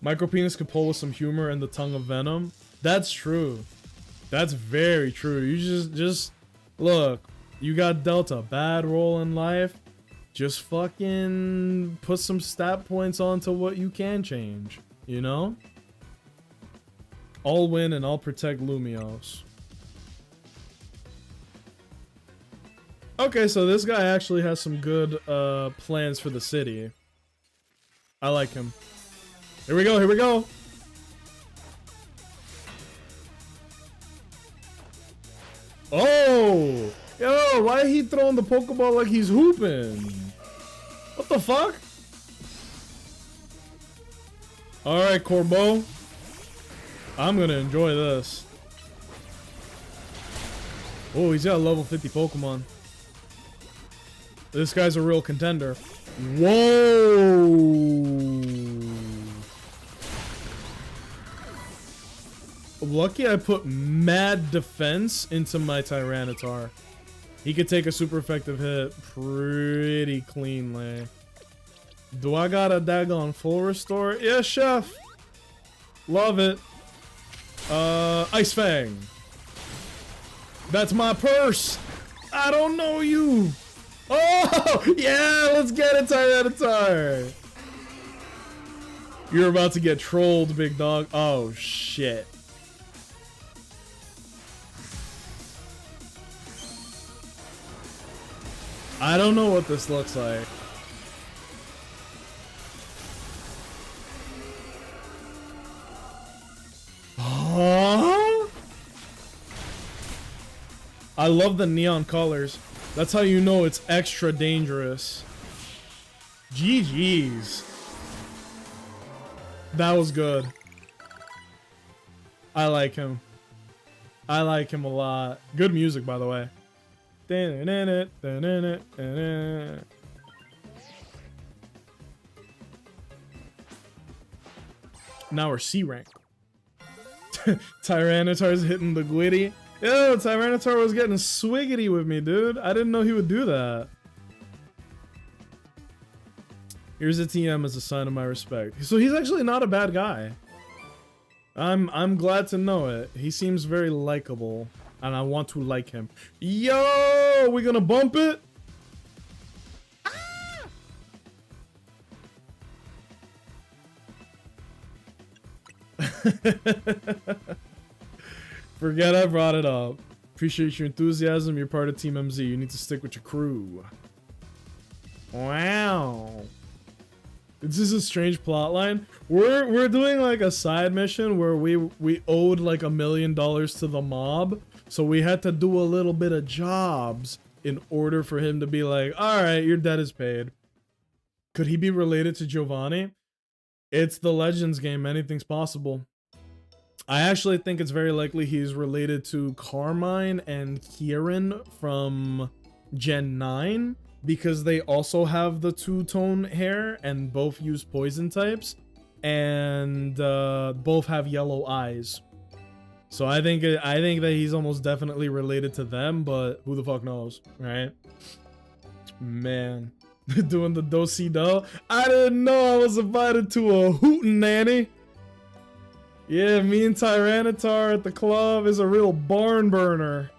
Micropenis could pull with some humor and the tongue of venom. That's true. That's very true. You just look. You got dealt a bad role in life. Just fucking put some stat points onto what you can change. You know? I'll win and I'll protect Lumios. Okay, so this guy actually has some good plans for the city. I like him. Here we go, here we go. Oh! Yo, why he throwing the Pokeball like he's hooping? What the fuck? Alright, Corbo. I'm gonna enjoy this. Oh, he's got a level 50 Pokemon. This guy's a real contender. Whoa! Lucky I put mad defense into my Tyranitar. He could take a super effective hit pretty cleanly. Do I got a daggone full restore? Yeah, chef. Love it. Ice Fang. That's my purse. I don't know you. Oh, yeah, let's get it, Tyranitar. You're about to get trolled, big dog. Oh, shit. I don't know what this looks like. Huh? I love the neon colors. That's how you know it's extra dangerous. GG's. That was good. I like him. I like him a lot. Good music, by the way. Now we're C rank. Tyranitar's hitting the Gwitty. Yo, Tyranitar was getting swiggity with me, dude. I didn't know he would do that. Here's a TM as a sign of my respect. So he's actually not a bad guy. I'm glad to know it. He seems very likable, and I want to like him. Yo, we gonna bump it? Forget I brought it up. Appreciate your enthusiasm. You're part of Team MZ. You need to stick with your crew. Wow. This is a strange plot line. We're doing like a side mission where we owed like $1 million to the mob, so we had to do a little bit of jobs in order for him to be like, all right, your debt is paid. Could he be related to Giovanni? It's the Legends game. Anything's possible. I actually think it's very likely he's related to Carmine and Kieran from Gen 9, because they also have the two-tone hair and both use poison types, and both have yellow eyes. So I think that he's almost definitely related to them, but who the fuck knows, right? Man, doing the do-si-do. I didn't know I was invited to a hootin' nanny. Yeah, me and Tyranitar at the club is a real barn burner.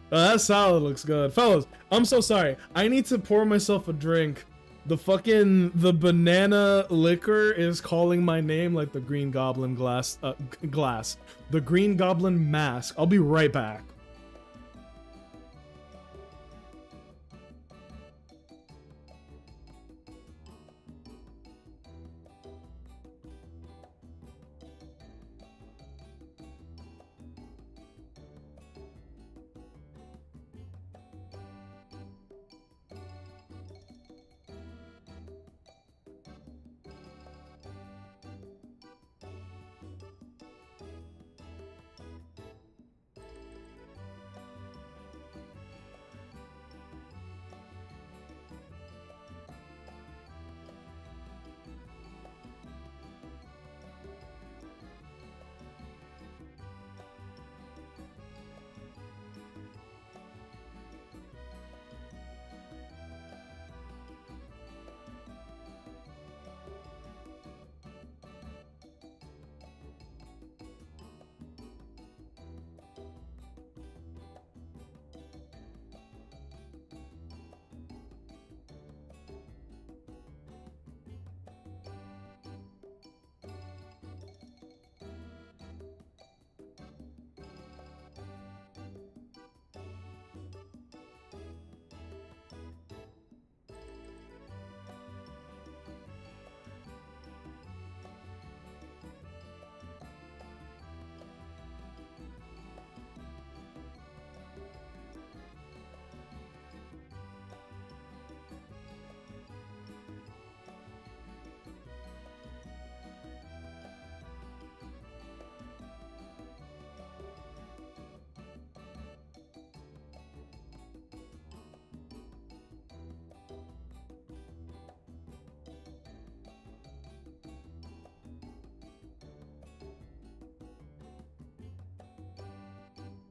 That salad looks good. Fellas, I'm so sorry. I need to pour myself a drink. The banana liquor is calling my name like the Green Goblin glass. The Green Goblin mask. I'll be right back.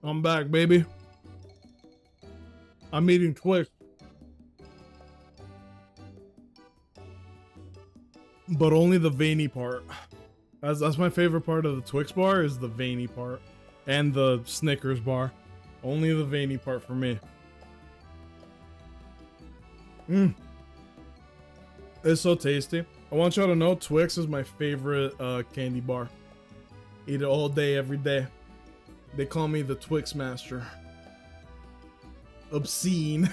I'm back, baby. I'm eating Twix. But only the veiny part. That's my favorite part of the Twix bar, is the veiny part. And the Snickers bar. Only the veiny part for me. It's so tasty. I want y'all to know Twix is my favorite candy bar. Eat it all day, every day. They call me the Twix Master. Obscene.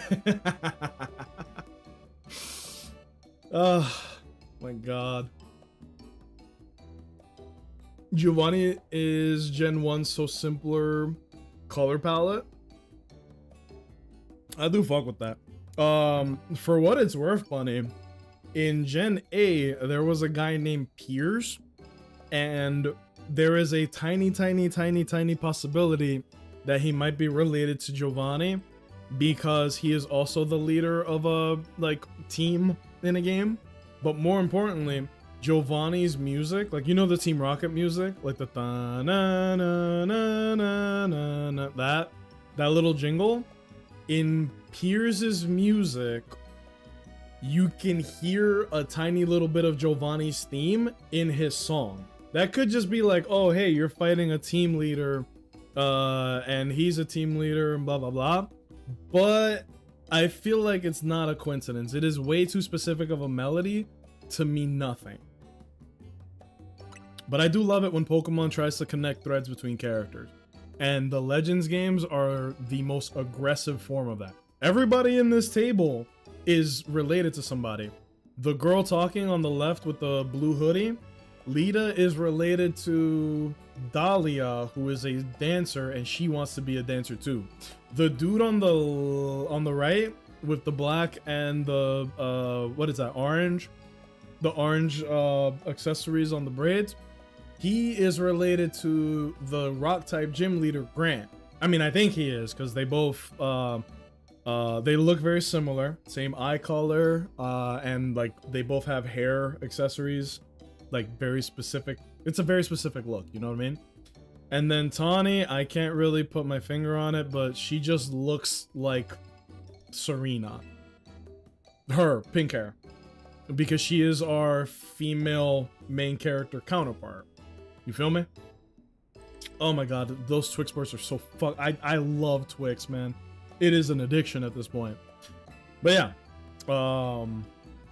Oh my god. Giovanni is Gen 1 so simpler color palette. I do fuck with that. For what it's worth, Bunny, in Gen A, there was a guy named Piers, and there is a tiny possibility that he might be related to Giovanni, because he is also the leader of a team in a game. But more importantly, Giovanni's music, like, you know, the Team Rocket music, like the na na na na na na, that little jingle in Piers's music, you can hear a tiny little bit of Giovanni's theme in his song. That could just be like, oh, hey, you're fighting a team leader, and he's a team leader, and blah, blah, blah. But I feel like it's not a coincidence. It is way too specific of a melody to mean nothing. But I do love it when Pokemon tries to connect threads between characters. And the Legends games are the most aggressive form of that. Everybody in this table is related to somebody. The girl talking on the left with the blue hoodie, Lita, is related to Dahlia, who is a dancer, and she wants to be a dancer too. The dude on the right with the black and the what is that, orange? The orange accessories on the braids. He is related to the rock type gym leader Grant. I mean, I think he is, because they both they look very similar, same eye color, and like they both have hair accessories, like very specific. It's a very specific look, you know what I mean? And then Tawny, I can't really put my finger on it, but she just looks like Serena. Her pink hair, because she is our female main character counterpart. You feel me? Oh my god, those Twix bars are so I love Twix, man. It is an addiction at this point. But yeah,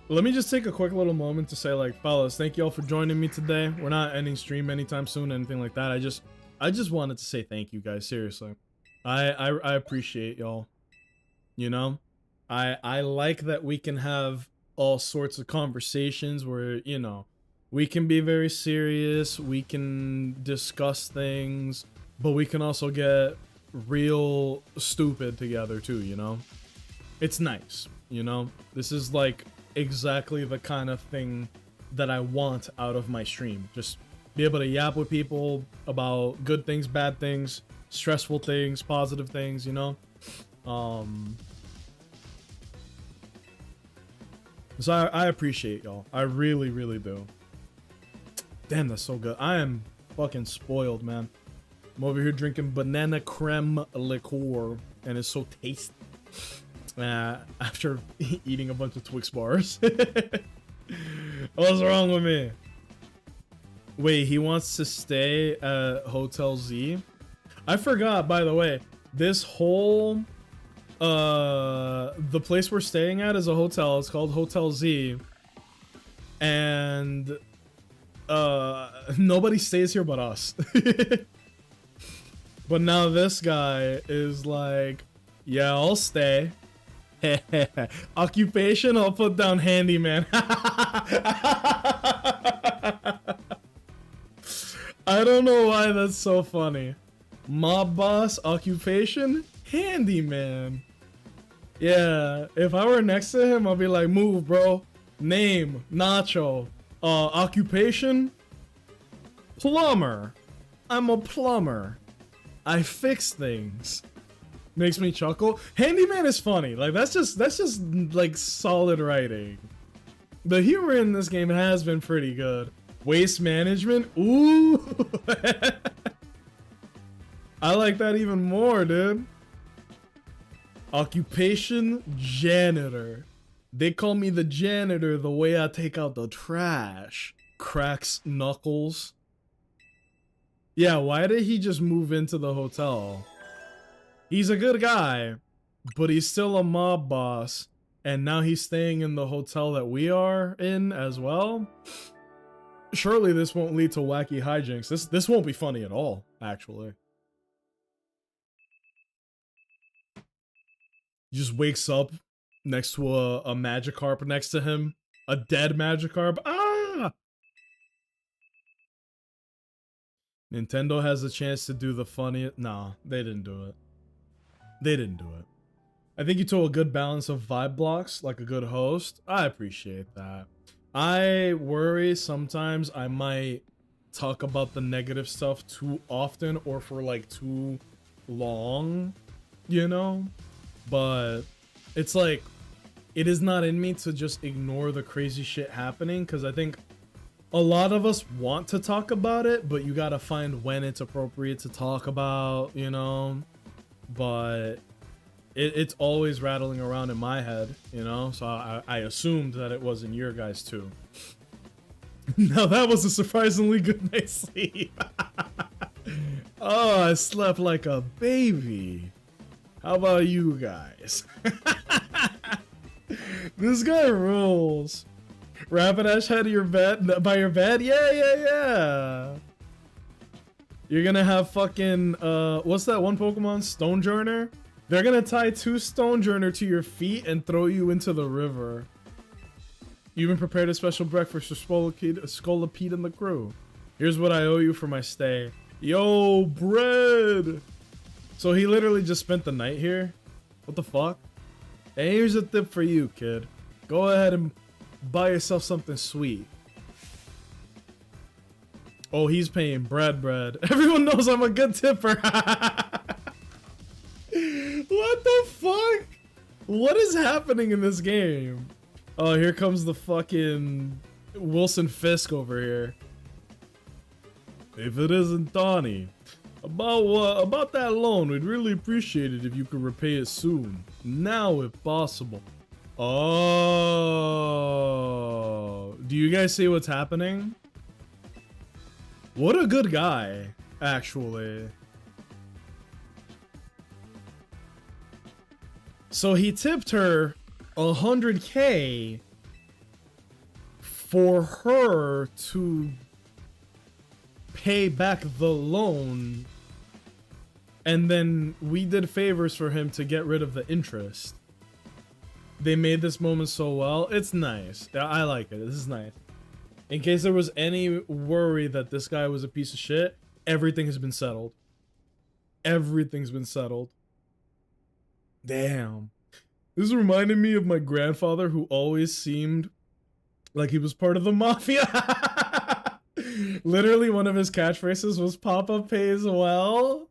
let me just take a quick little moment to say, like, fellas, thank y'all for joining me today. We're not ending stream anytime soon, anything like that. I just wanted to say thank you guys, seriously. I appreciate y'all. You know, I like that we can have all sorts of conversations where, you know, we can be very serious, we can discuss things, but we can also get real stupid together too, you know? It's nice, you know? This is like exactly the kind of thing that I want out of my stream. Just be able to yap with people about good things, bad things, stressful things, positive things, you know? So I appreciate y'all. I really, really do. Damn, that's so good. I am fucking spoiled, man. I'm over here drinking banana creme liqueur, and it's so tasty. After eating a bunch of Twix bars. What's wrong with me? Wait, he wants to stay at Hotel Z? I forgot, by the way, this whole... the place we're staying at is a hotel. It's called Hotel Z. And... nobody stays here but us. But now this guy is like, yeah, I'll stay. Occupation, I'll put down handyman. I don't know why that's so funny. Mob boss, occupation, handyman. Yeah, if I were next to him, I'll be like, move, bro. Name, Nacho. Occupation, plumber. I'm a plumber. I fix things. Makes me chuckle. Handyman is funny. Like, that's just like solid writing. The humor in this game has been pretty good. Waste management, ooh. I like that even more, dude. Occupation, janitor. They call me the janitor the way I take out the trash. Cracks knuckles. Yeah, why did he just move into the hotel? He's a good guy, but he's still a mob boss. And now he's staying in the hotel that we are in as well. Surely this won't lead to wacky hijinks. This won't be funny at all, actually. He just wakes up next to a Magikarp next to him. A dead Magikarp. Ah! Nintendo has a chance to do the funniest. Nah, they didn't do it. They didn't do it. I think you told a good balance of vibe blocks, like a good host. I appreciate that. I worry sometimes I might talk about the negative stuff too often or for like too long, you know? But it's like, it is not in me to just ignore the crazy shit happening, because I think a lot of us want to talk about it, but you gotta find when it's appropriate to talk about, you know? But it's always rattling around in my head, you know? So I assumed that it was in your guys too. Now that was a surprisingly good night's sleep. Oh, I slept like a baby. How about you guys? This guy rules. Rapidash head of your bed, by your bed? Yeah. You're gonna have fucking, what's that one Pokemon? Stonejourner? They're gonna tie 2 Stonejourner to your feet and throw you into the river. You even prepared a special breakfast for Scolipede and the crew. Here's what I owe you for my stay. Yo, bread! So he literally just spent the night here? What the fuck? Hey, here's a tip for you, kid. Go ahead and buy yourself something sweet. Oh, he's paying bread. Everyone knows I'm a good tipper. What the fuck? What is happening in this game? Oh, here comes the fucking Wilson Fisk over here. If it isn't Donnie. About that loan, we'd really appreciate it if you could repay it soon. Now, if possible. Oh. Do you guys see what's happening? What a good guy, actually. So he tipped her 100K for her to pay back the loan, and then we did favors for him to get rid of the interest. They made this moment so well. It's nice. I like it. This is nice. In case there was any worry that this guy was a piece of shit, everything has been settled. Everything's been settled. Damn. This reminded me of my grandfather, who always seemed like he was part of the mafia. Literally, one of his catchphrases was "Papa pays well."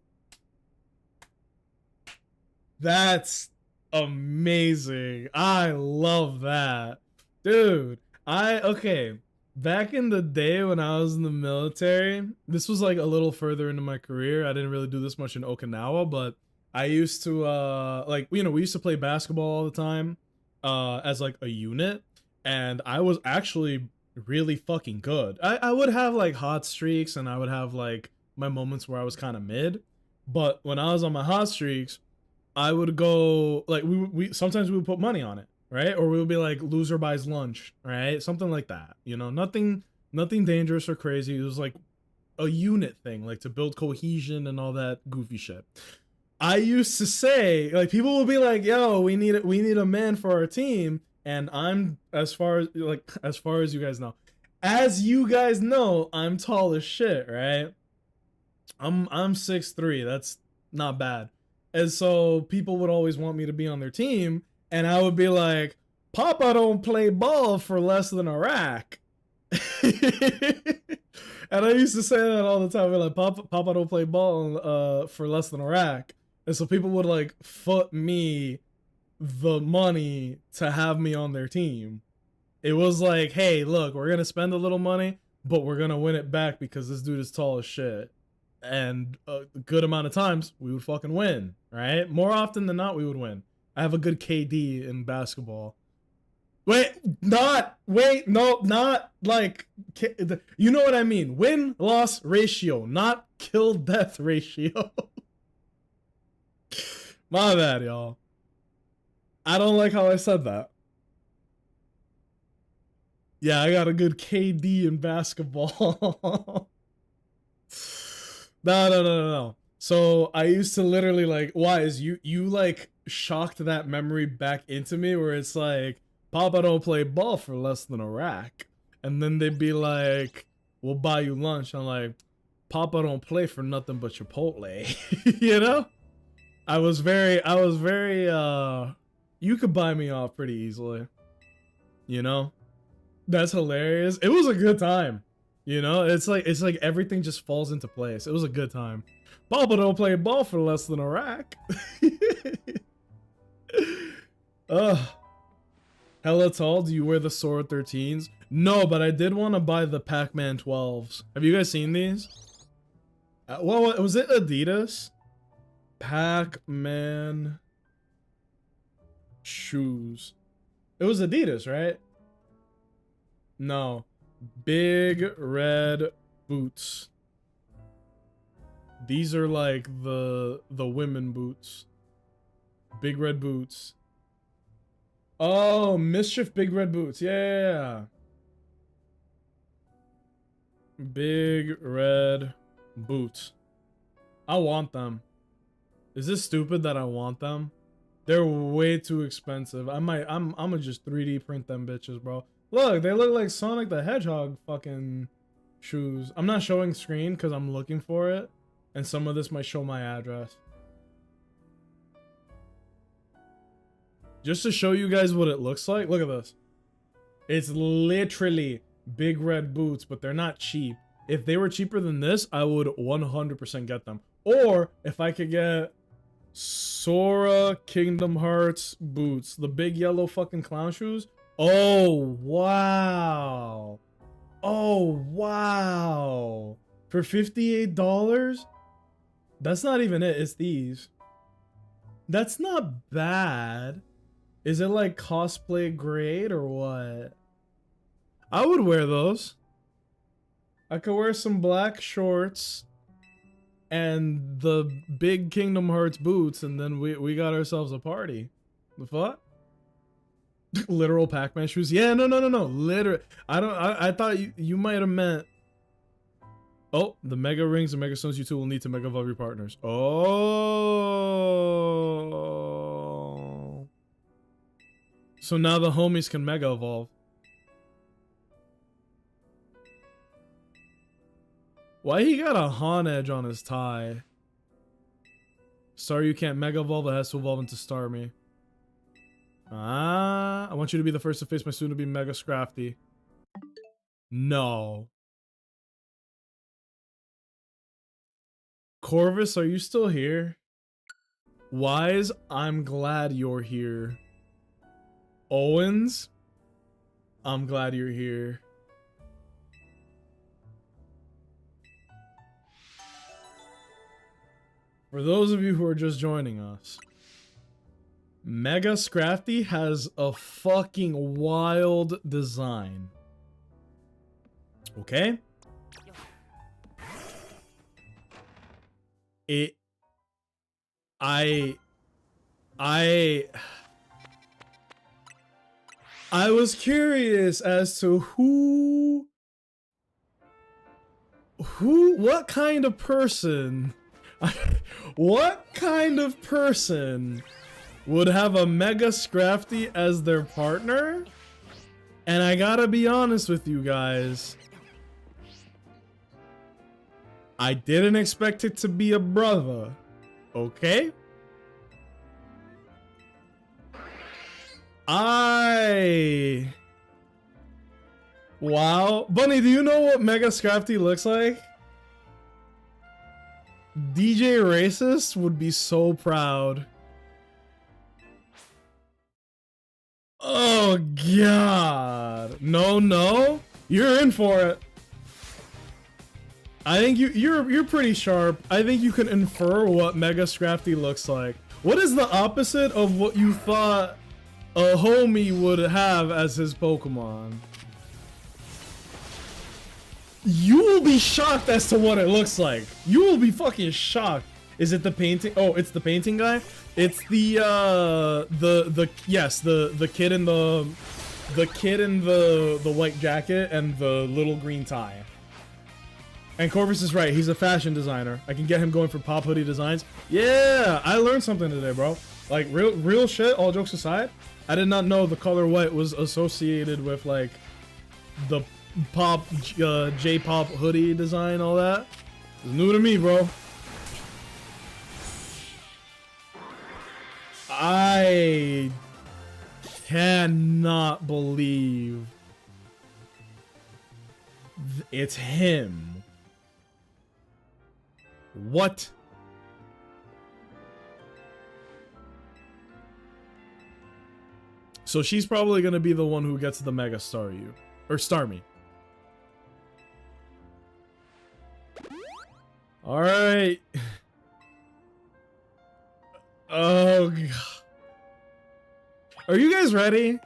That's amazing. I love that. Dude, okay. Back in the day when I was in the military, this was like a little further into my career. I didn't really do this much in Okinawa, but I used to like, you know, we used to play basketball all the time as like a unit, and I was actually really fucking good. I would have like hot streaks, and I would have like my moments where I was kind of mid, but when I was on my hot streaks, I would go like we sometimes we would put money on it, right? Or we would be like loser buys lunch, right? Something like that. You know, nothing dangerous or crazy. It was like a unit thing, like to build cohesion and all that goofy shit. I used to say, like, people will be like, "Yo, we need a man for our team," and I'm as far as you guys know, I'm tall as shit, right? I'm 6'3". That's not bad. And so people would always want me to be on their team, and I would be like, "Papa don't play ball for less than a rack." And I used to say that all the time. I'd be like, Papa don't play ball for less than a rack. And so people would like foot me the money to have me on their team. It was like, "Hey, look, we're gonna spend a little money, but we're gonna win it back because this dude is tall as shit." And a good amount of times we would fucking win, right? More often than not, we would win. I have a good KD in basketball. Not like, you know what I mean? Win-loss ratio, not kill-death ratio. My bad, y'all. I don't like how I said that. Yeah, I got a good KD in basketball. No. So I used to literally like, Wise, you like shocked that memory back into me where it's like, "Papa don't play ball for less than a rack." And then they'd be like, "We'll buy you lunch." I'm like, "Papa don't play for nothing but Chipotle." You know? I was very you could buy me off pretty easily. You know? That's hilarious. It was a good time. You know, it's like everything just falls into place. It was a good time. Papa don't play ball for less than a rack. Hella tall. Do you wear the Sora 13s? No, but I did want to buy the Pac-Man 12s. Have you guys seen these? What was it? Adidas? Pac-Man shoes. It was Adidas, right? No. Big red boots. These are like the women boots. Big red boots. Oh, Mischief big red boots. Yeah. Big red boots. I want them. Is this stupid that I want them? They're way too expensive. I'm gonna just 3D print them bitches, bro. Look, they look like Sonic the Hedgehog fucking shoes. I'm not showing screen because I'm looking for it. And some of this might show my address. Just to show you guys what it looks like. Look at this. It's literally big red boots, but they're not cheap. If they were cheaper than this, I would 100% get them. Or if I could get Sora Kingdom Hearts boots. The big yellow fucking clown shoes. Oh, wow. Oh, wow. For $58? That's not even it. It's these. That's not bad. Is it like cosplay grade or what? I would wear those. I could wear some black shorts and the big Kingdom Hearts boots, and then we got ourselves a party. The fuck? Literal Pac-Man shoes? Yeah, no. Literal. I thought you might have meant. Oh, the Mega Rings and Mega Stones you two will need to Mega Evolve your partners. Oh. So now the homies can Mega Evolve. Why he got a Han edge on his tie? Sorry you can't Mega Evolve, it has to evolve into Starmie. Ah, I want you to be the first to face my soon-to-be Mega Scrafty. No. Corvus, are you still here? Wise, I'm glad you're here. Owens, I'm glad you're here. For those of you who are just joining us, Mega Scrafty has a fucking wild design. Okay? I was curious as to what kind of person would have a Mega Scrafty as their partner? And I gotta be honest with you guys, I didn't expect it to be a brother, okay? Wow. Bunny, do you know what Mega Scrafty looks like? DJ Racist would be so proud. Oh god. No. You're in for it. I think you're pretty sharp. I think you can infer what Mega Scrafty looks like. What is the opposite of what you thought a homie would have as his Pokemon? You will be shocked as to what it looks like. You will be fucking shocked. Is it the painting? Oh, it's the painting guy. It's the kid in the white jacket and the little green tie. And Corvus is right. He's a fashion designer. I can get him going for pop hoodie designs. Yeah, I learned something today, bro. Like real shit. All jokes aside, I did not know the color white was associated with like the pop J-pop hoodie design, all that. It's new to me, bro. I cannot believe it's him. What? So she's probably gonna be the one who gets the Mega Staryu or Starmie. All right. Oh god. Are you guys ready?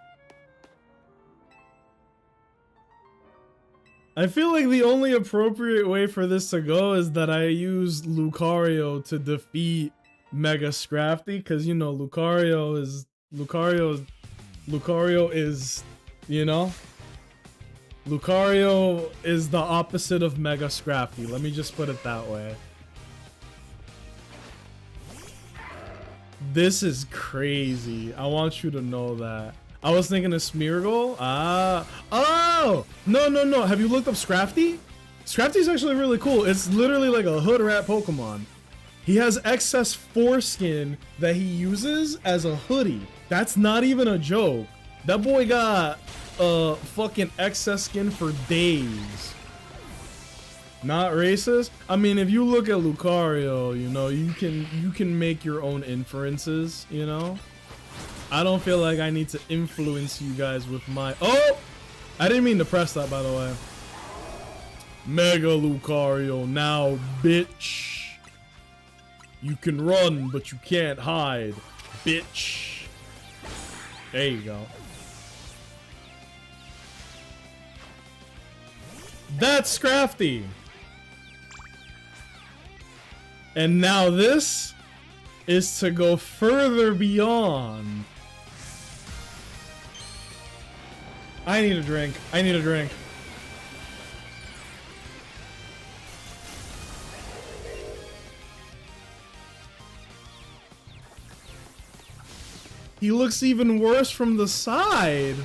I feel like the only appropriate way for this to go is that I use Lucario to defeat Mega Scrafty, because you know Lucario is, you know, Lucario is the opposite of Mega Scrafty. Let me just put it that way. This is crazy. I want you to know that. I was thinking of Smeargle. Oh! No. Have you looked up Scrafty? Scrafty's actually really cool. It's literally like a hood rat Pokemon. He has excess foreskin that he uses as a hoodie. That's not even a joke. That boy got fucking excess skin for days. Not racist? I mean, if you look at Lucario, you know, you can make your own inferences, you know? I don't feel like I need to influence you guys with my... Oh! I didn't mean to press that, by the way. Mega Lucario now, bitch. You can run, but you can't hide, bitch. There you go. That's Scrafty. And now this is to go further beyond. I need a drink. I need a drink. He looks even worse from the side.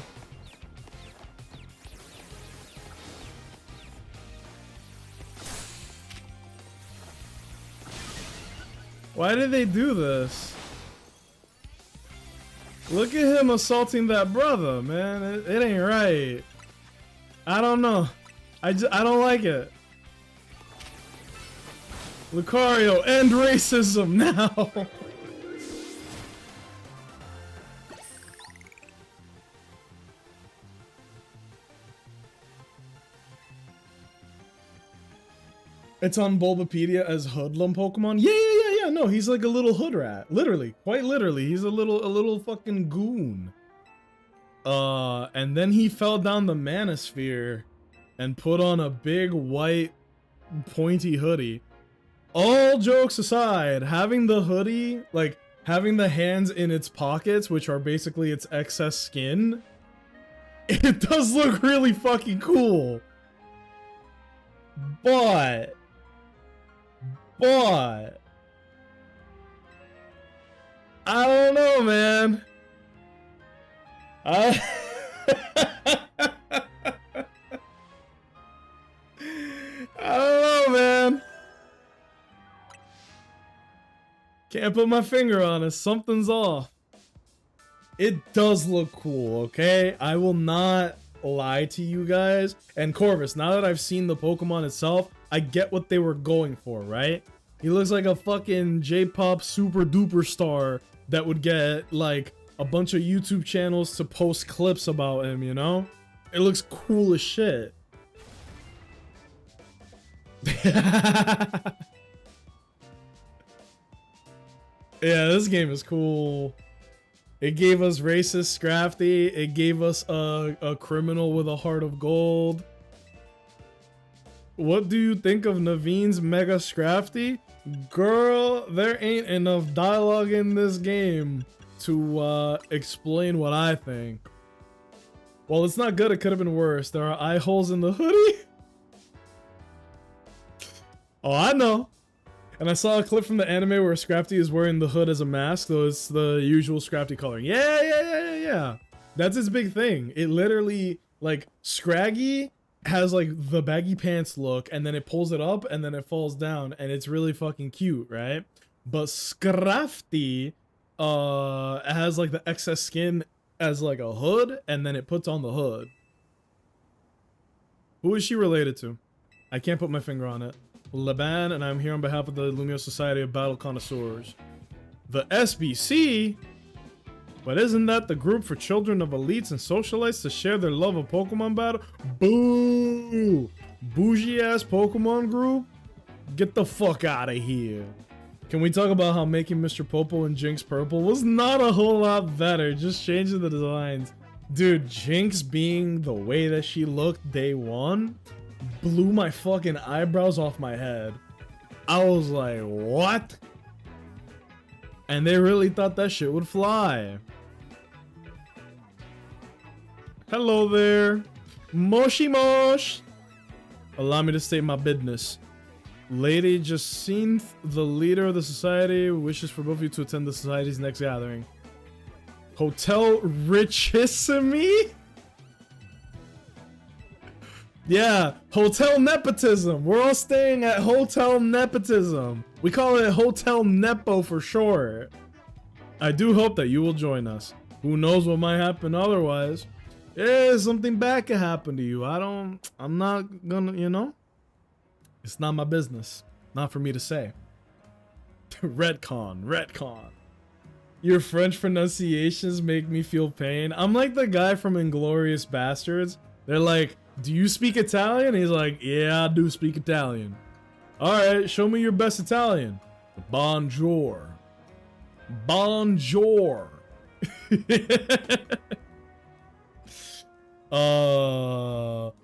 Why did they do this? Look at him assaulting that brother, man. It ain't right. I don't know. I don't like it. Lucario, end racism now. It's on Bulbapedia as Hoodlum Pokemon. Yeah. No, he's like a little hood rat. Literally, quite literally, he's a little fucking goon. And then he fell down the Manosphere and put on a big white pointy hoodie. All jokes aside, having the hoodie, like having the hands in its pockets, which are basically its excess skin, it does look really fucking cool. But I don't know, man. I don't know, man. Can't put my finger on it. Something's off. It does look cool, okay? I will not lie to you guys. And Corvus, now that I've seen the Pokemon itself, I get what they were going for, right? He looks like a fucking J-pop super duper star that would get like a bunch of YouTube channels to post clips about him, you know? It looks cool as shit. Yeah, this game is cool. It gave us racist Scrafty. It gave us a criminal with a heart of gold. What do you think of Naveen's Mega Scrafty? Girl, there ain't enough dialogue in this game to explain what I think. Well, it's not good. It could have been worse. There are eye holes in the hoodie. Oh, I know. And I saw a clip from the anime where Scrafty is wearing the hood as a mask, so it's the usual Scrafty coloring. Yeah. That's his big thing. It literally, like, Scraggy has like the baggy pants look, and then it pulls it up and then it falls down, and it's really fucking cute, right? But Scrafty has like the excess skin as like a hood, and then it puts on the hood. Who is she related to? I can't put my finger on it. Laban, and I'm here on behalf of the Lumio Society of Battle Connoisseurs. The SBC? But isn't that the group for children of elites and socialites to share their love of Pokemon battle? Boo! Bougie ass Pokemon group? Get the fuck out of here. Can we talk about how making Mr. Popo and Jinx purple was not a whole lot better, just changing the designs. Dude, Jinx being the way that she looked day one blew my fucking eyebrows off my head. I was like, what? And they really thought that shit would fly. Hello there. Moshi Mosh. Allow me to state my business. Lady Jacinth, the leader of the society, wishes for both of you to attend the society's next gathering. Hotel Richissimi? Yeah, Hotel Nepotism. We're all staying at Hotel Nepotism. We call it Hotel Nepo for short. I do hope that you will join us. Who knows what might happen otherwise. Yeah, something bad could happen to you. I'm not gonna, you know? It's not my business. Not for me to say. Retcon. Your French pronunciations make me feel pain. I'm like the guy from Inglourious Bastards. They're like, do you speak Italian? He's like, yeah, I do speak Italian. Alright, show me your best Italian. Bonjour.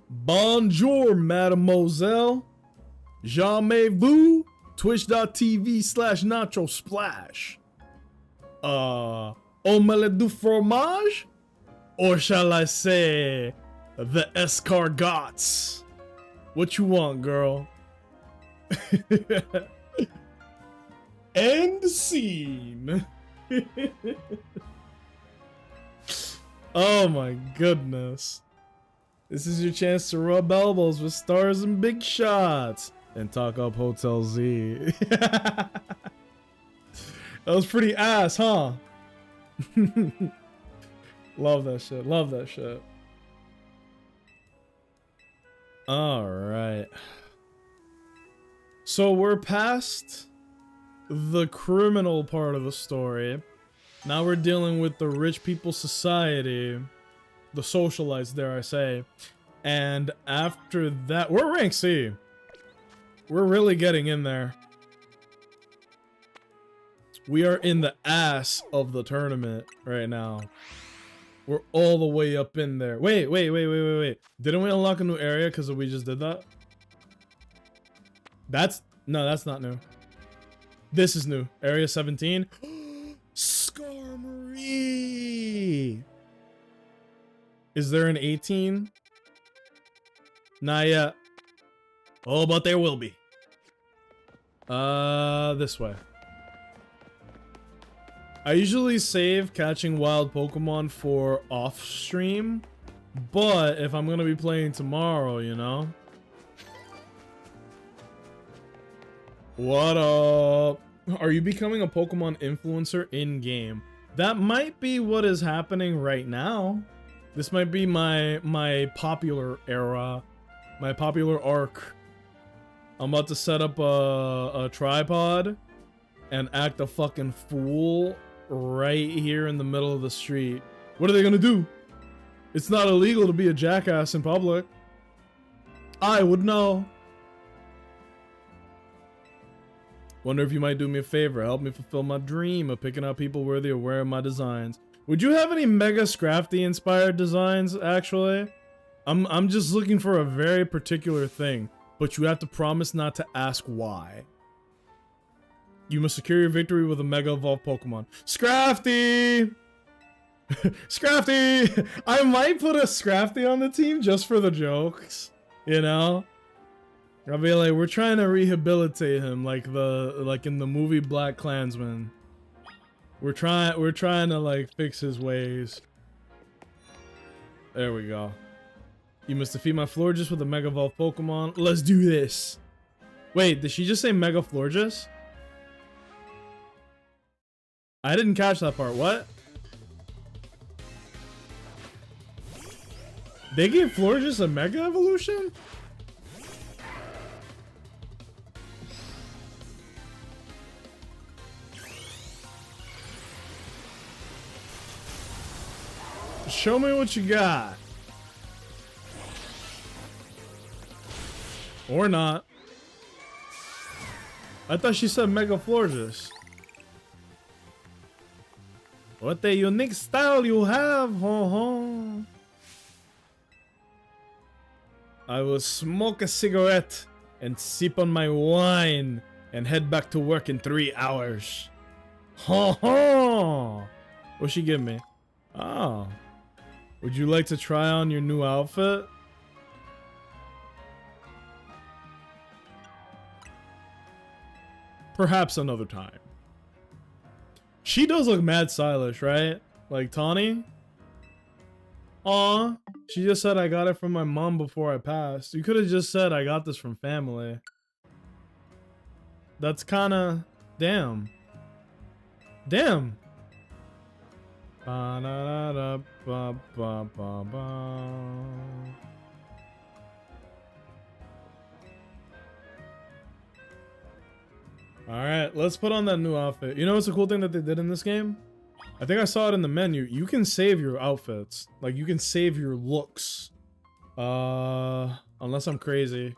Bonjour, mademoiselle. Jamais-vous? Twitch.tv/Nacho Splash. Omelette du fromage? Or shall I say, the escargots? What you want, girl? End scene. Oh my goodness. This is your chance to rub elbows with stars and big shots and talk up Hotel Z. That was pretty ass, huh? Love that shit. Love that shit. All right. So we're past the criminal part of the story. Now we're dealing with the rich people society, the socialites, dare I say. And after that, we're rank C. We're really getting in there. We are in the ass of the tournament right now. We're all the way up in there. Wait. Didn't we unlock a new area because we just did that? No, that's not new. This is new. Area 17. Skarmory! Is there an 18? Not yet. Oh, but there will be. This way. I usually save catching wild Pokemon for off stream, but if I'm gonna be playing tomorrow, you know? What up? Are you becoming a Pokemon influencer in game? That might be what is happening right now. This might be my popular era, my popular arc. I'm about to set up a tripod and act a fucking fool right here in the middle of the street. What are they gonna do? It's not illegal to be a jackass in public. I would know. Wonder if you might do me a favor, help me fulfill my dream of picking out people worthy of wearing my designs. Would you have any Mega Scrafty inspired designs, actually? I'm just looking for a very particular thing, but you have to promise not to ask why. You must secure your victory with a Mega Evolved Pokemon. Scrafty! Scrafty! I might put a Scrafty on the team just for the jokes, you know? I'll be like, we're trying to rehabilitate him like in the movie Black Klansman. We're trying to like fix his ways. There we go. You must defeat my Florges with a Mega Evolved Pokemon. Let's do this. Wait, did she just say Mega Florges? I didn't catch that part. What? They gave Florges a Mega Evolution? Show me what you got. Or not. I thought she said Mega Florges. What a unique style you have, ho ho. I will smoke a cigarette and sip on my wine and head back to work in 3 hours. Ho ho. What'd she give me? Oh. Would you like to try on your new outfit? Perhaps another time. She does look mad stylish, right? Like Tawny? Aw, she just said I got it from my mom before I passed. You could have just said I got this from family. That's kinda... Damn. Damn. Alright, let's put on that new outfit. You know what's a cool thing that they did in this game? I think I saw it in the menu. You can save your outfits. Like, you can save your looks. Unless I'm crazy.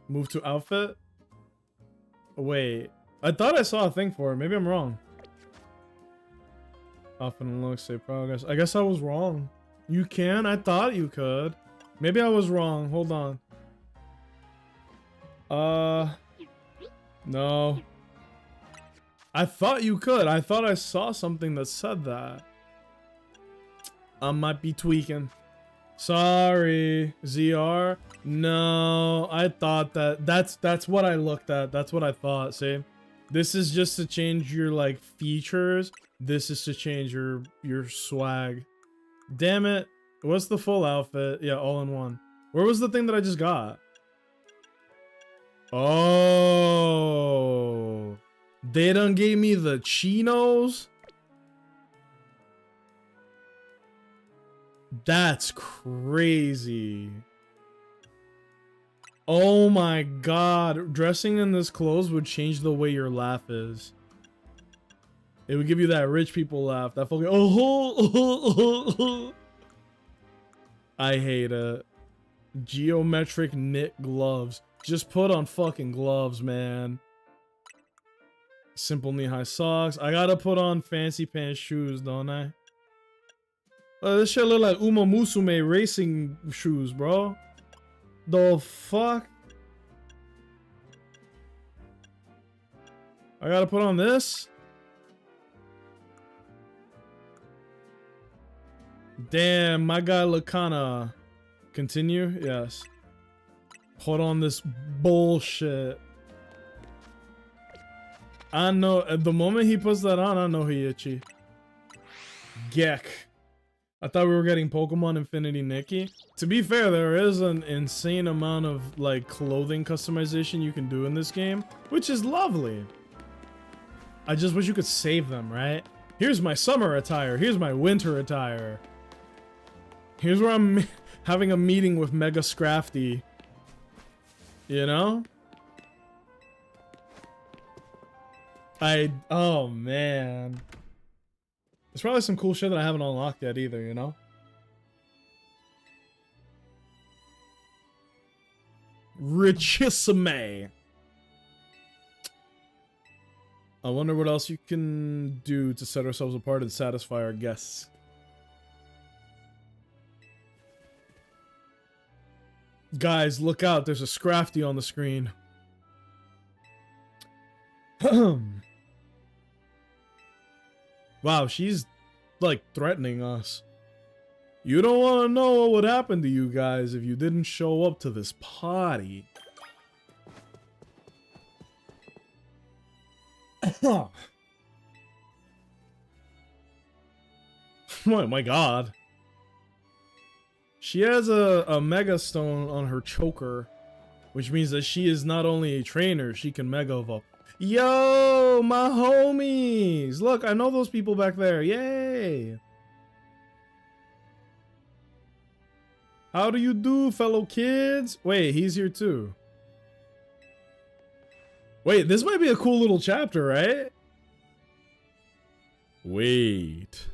Move to outfit? Wait. I thought I saw a thing for it. Maybe I'm wrong. Outfit and looks, save progress. I guess I was wrong. You can? I thought you could. Maybe I was wrong. Hold on. No. I thought you could. I thought I saw something that said that. I might be tweaking. Sorry, ZR. No, I thought that's what I looked at. That's what I thought. See, this is just to change your like features. This is to change your swag. Damn it. What's the full outfit? Yeah, all in one. Where was the thing that I just got? Oh, they done gave me the chinos. That's crazy. Oh my god. Dressing in this clothes would change the way your laugh is. It would give you that rich people laugh. That fucking I hate it. Geometric knit gloves. Just put on fucking gloves, man. Simple knee-high socks. I gotta put on fancy pants shoes, don't I? This shit look like Uma Musume racing shoes, bro. The fuck? I gotta put on this? Damn, my guy look kinda... Continue? Yes. Hold on this bullshit. I know, at the moment he puts that on, I know he itchy. Gek. I thought we were getting Pokemon Infinity Nikki. To be fair, there is an insane amount of like clothing customization you can do in this game, which is lovely. I just wish you could save them, right? Here's my summer attire. Here's my winter attire. Here's where I'm having a meeting with Mega Scrafty. You know? Oh man. There's probably some cool shit that I haven't unlocked yet either, you know? Richissime. I wonder what else you can do to set ourselves apart and satisfy our guests. Guys, look out. There's a Scrafty on the screen. Wow, she's like threatening us. You don't want to know what would happen to you guys if you didn't show up to this party. Oh my god. She has a Mega Stone on her choker, which means that she is not only a trainer, she can Mega Evolve. Yo, my homies! Look, I know those people back there. Yay! How do you do, fellow kids? Wait, he's here too. Wait, this might be a cool little chapter, right? Wait.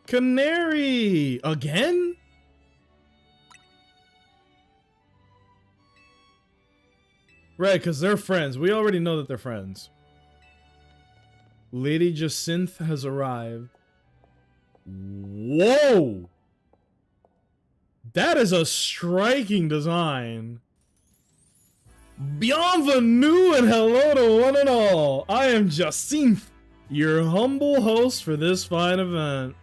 Canary! Again? Right, because they're friends. We already know that they're friends. Lady Jacinth has arrived. Whoa! That is a striking design. Bienvenue and hello to one and all. I am Jacinth, your humble host for this fine event.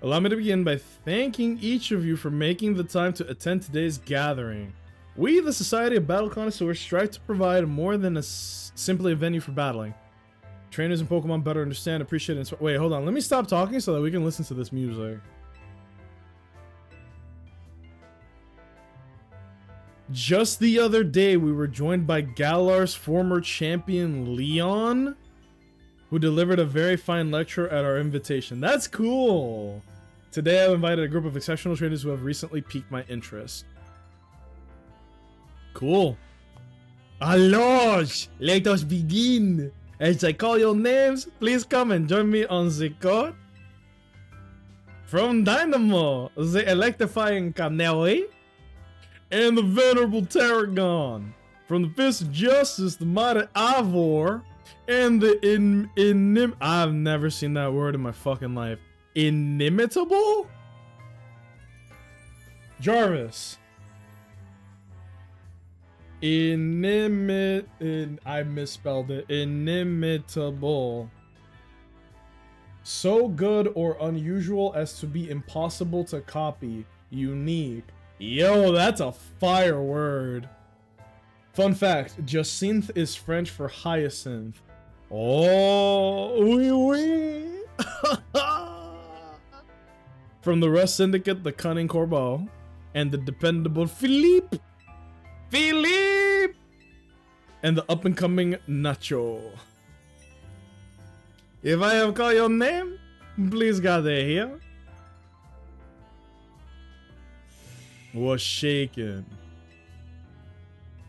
Allow me to begin by thanking each of you for making the time to attend today's gathering. We, the Society of Battle Connoisseurs, strive to provide more than simply a venue for battling. Trainers and Pokemon better understand, appreciate, and wait, hold on. Let me stop talking so that we can listen to this music. Just the other day, we were joined by Galar's former champion, Leon, who delivered a very fine lecture at our invitation. That's cool! Today, I've invited a group of exceptional trainers who have recently piqued my interest. Cool. Alors, let us begin. As I call your names, please come and join me on the court. From Dynamo, the electrifying Canary, and the venerable Tarragon. From the Fist of Justice, the mighty Ivor, and the I've never seen that word in my fucking life. Inimitable? Jarvis. I misspelled it. Inimitable. So good or unusual as to be impossible to copy. Unique. Yo, that's a fire word. Fun fact, Jacinthe is French for hyacinth. Oh, oui, oui. From the Rust Syndicate, the cunning Corbeau, and the dependable Philippe. Philippe! And the up-and-coming Nacho. If I have called your name, please gather here. Was shaken.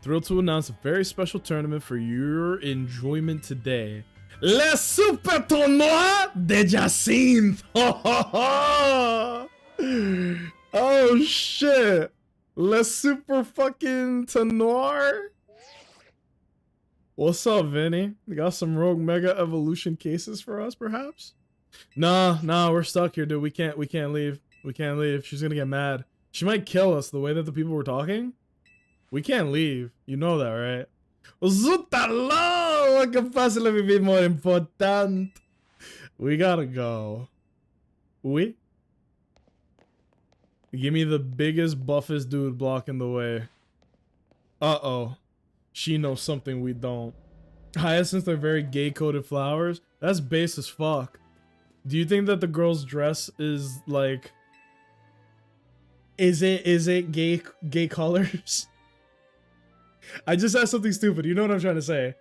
Thrilled to announce a very special tournament for your enjoyment today. Le Super Tournoi de Jacinthe! Oh shit! Le Super fucking Tournoi? What's up, Vinny? You got some Rogue Mega Evolution cases for us, perhaps? Nah, we're stuck here, dude. We can't leave. We can't leave. She's gonna get mad. She might kill us the way that the people were talking. We can't leave. You know that, right? Zutalo! Que pasa la vie more important. We gotta go. Oui? Give me the biggest, buffest dude blocking the way. Uh-oh. She knows something we don't. Hyacinths are very gay-coded flowers. That's base as fuck. Do you think that the girl's dress is like... Is it gay colors? I just asked something stupid. You know what I'm trying to say?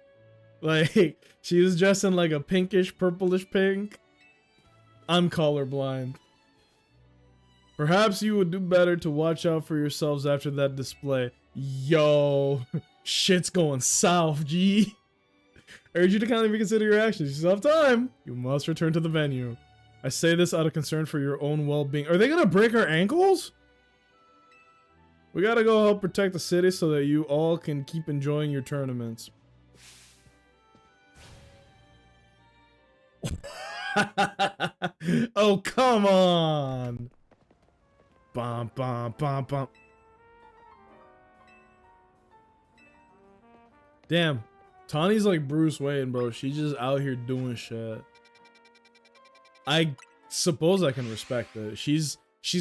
Like, she was dressed in like a pinkish, purplish pink. I'm colorblind. Perhaps you would do better to watch out for yourselves after that display. Yo, shit's going south, G. I urge you to kindly reconsider your actions. You still have time. You must return to the venue. I say this out of concern for your own well-being. Are they gonna break our ankles? We gotta go help protect the city so that you all can keep enjoying your tournaments. Oh, come on! Bum, bum, bum, bum. Damn. Tawny's like Bruce Wayne, bro. She's just out here doing shit. I suppose I can respect it. She's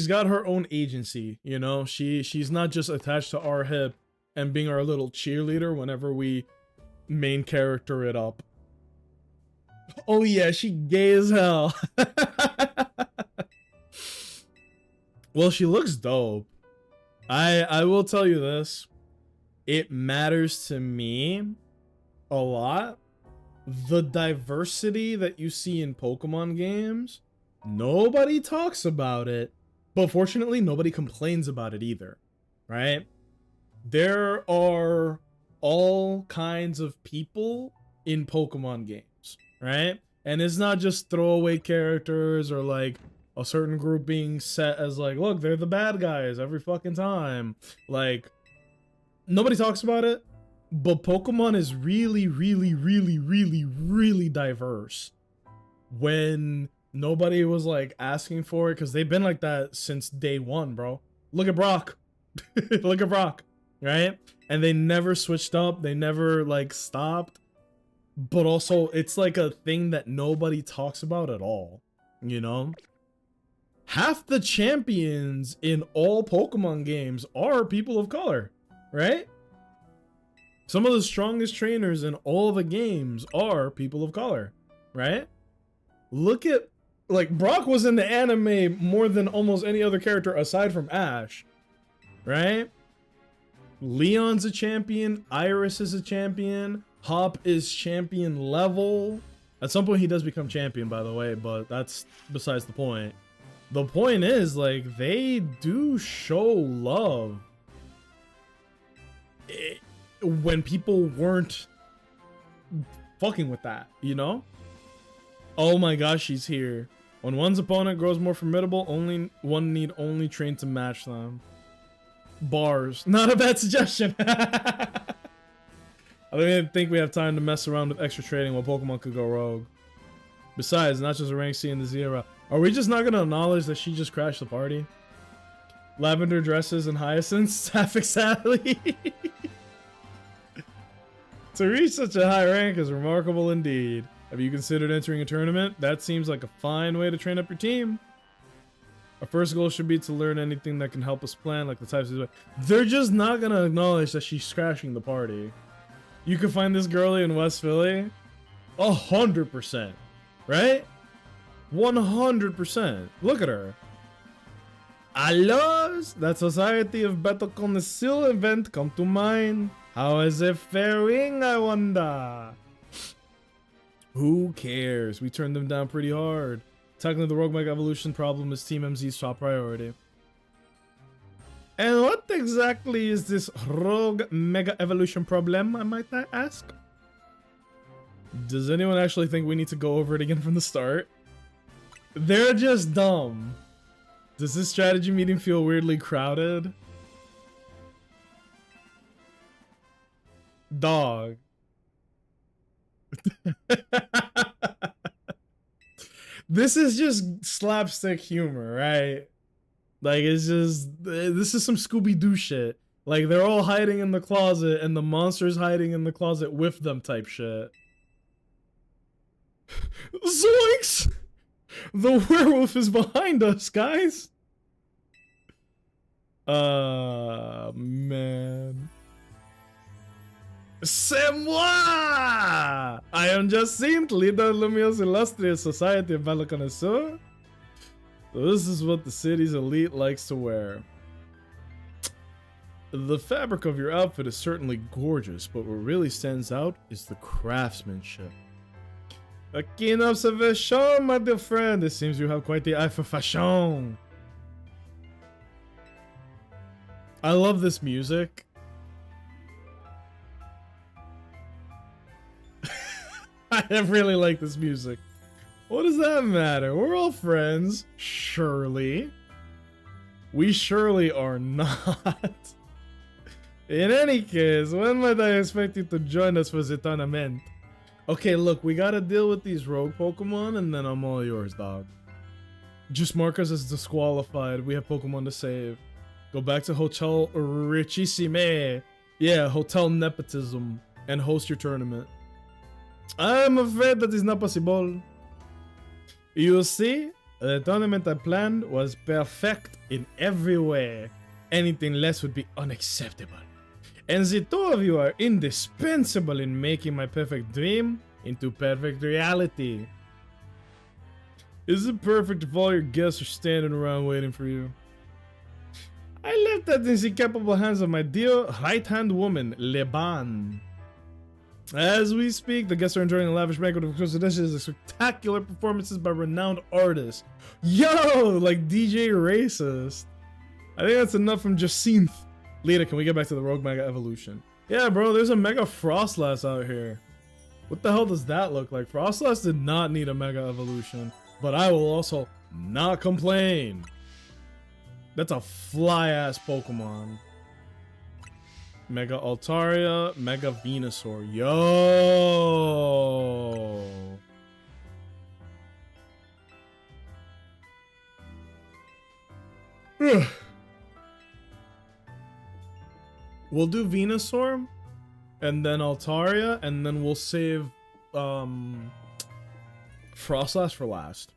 got her own agency, you know? She's not just attached to our hip and being our little cheerleader whenever we main character it up. Oh yeah, she gay as hell. Well, she looks dope. I will tell you this. It matters to me a lot. The diversity that you see in Pokemon games, nobody talks about it. But fortunately, nobody complains about it either, right? There are all kinds of people in Pokemon games, right? And it's not just throwaway characters or like a certain group being set as like, look, they're the bad guys every fucking time. Like, nobody talks about it, but Pokemon is really, really, really, really, really diverse. When nobody was like asking for it, because they've been like that since day one, bro. Look at Brock. Look at Brock, right? And they never switched up. They never like stopped. But also, it's like a thing that nobody talks about at all, you know? Half the champions in all Pokemon games are people of color, right? Some of the strongest trainers in all the games are people of color, right? Look at, like, Brock was in the anime more than almost any other character aside from Ash, right? Leon's a champion, Iris is a champion, Hop is champion level. At some point he does become champion, by the way, but that's besides the point. The point is, like, they do show love when people weren't fucking with that, you know? Oh my gosh, she's here. When one's opponent grows more formidable, one need only train to match them. Bars. Not a bad suggestion. I don't even think we have time to mess around with extra trading while Pokemon could go rogue. Besides, not just a rank C in the Zero. Are we just not gonna acknowledge that she just crashed the party? Lavender dresses and hyacinths. Sapphic Sally. To reach such a high rank is remarkable indeed. Have you considered entering a tournament? That seems like a fine way to train up your team. Our first goal should be to learn anything that can help us plan, like the types of... They're just not gonna acknowledge that she's crashing the party. You can find this girlie in West Philly. 100%. Right? 100%. Look at her. Alors, that Society of Battle Connoisseur event come to mind. How is it faring, I wonder? Who cares? We turned them down pretty hard. Tackling the Rogue Mega Evolution problem is Team MZ's top priority. And what exactly is this Rogue Mega Evolution problem, I might ask? Does anyone actually think we need to go over it again from the start? They're just dumb. Does this strategy meeting feel weirdly crowded? Dog. This is just slapstick humor, right? Like, it's just... This is some Scooby-Doo shit. Like, they're all hiding in the closet, and the monster's hiding in the closet with them type shit. Zoinks! The werewolf is behind us, guys! Man. C'est moi! I am Jacinth, leader of Lumios illustrious Society of Battle Connoisseur. So this is what the city's elite likes to wear. The fabric of your outfit is certainly gorgeous, but what really stands out is the craftsmanship. A keen observation, my dear friend. It seems you have quite the eye for fashion. I love this music. I really like this music. What does that matter? We're all friends. Surely. We surely are not. In any case, when might I expect you to join us for the tournament? Okay, look, we gotta deal with these rogue Pokemon, and then I'm all yours, dog. Just mark us as disqualified. We have Pokemon to save. Go back to Hotel Richissime. Yeah, Hotel Nepotism. And host your tournament. I'm afraid that is not possible. You see, the tournament I planned was perfect in every way. Anything less would be unacceptable. And the two of you are indispensable in making my perfect dream into perfect reality. Is it perfect if all your guests are standing around waiting for you? I left that in the capable hands of my dear right-hand woman, Leban. As we speak, the guests are enjoying a lavish banquet of dishes and spectacular performances by renowned artists. Yo, like DJ Racist. I think that's enough from Jacinth. Lita, can we get back to the Rogue Mega Evolution? Yeah, bro, there's a Mega Frostlass out here. What the hell does that look like? Frostlass did not need a Mega Evolution, but I will also not complain. That's a fly-ass Pokemon. Mega Altaria, Mega Venusaur. Yo! We'll do Venusaur, and then Altaria, and then we'll save Frostlass for last.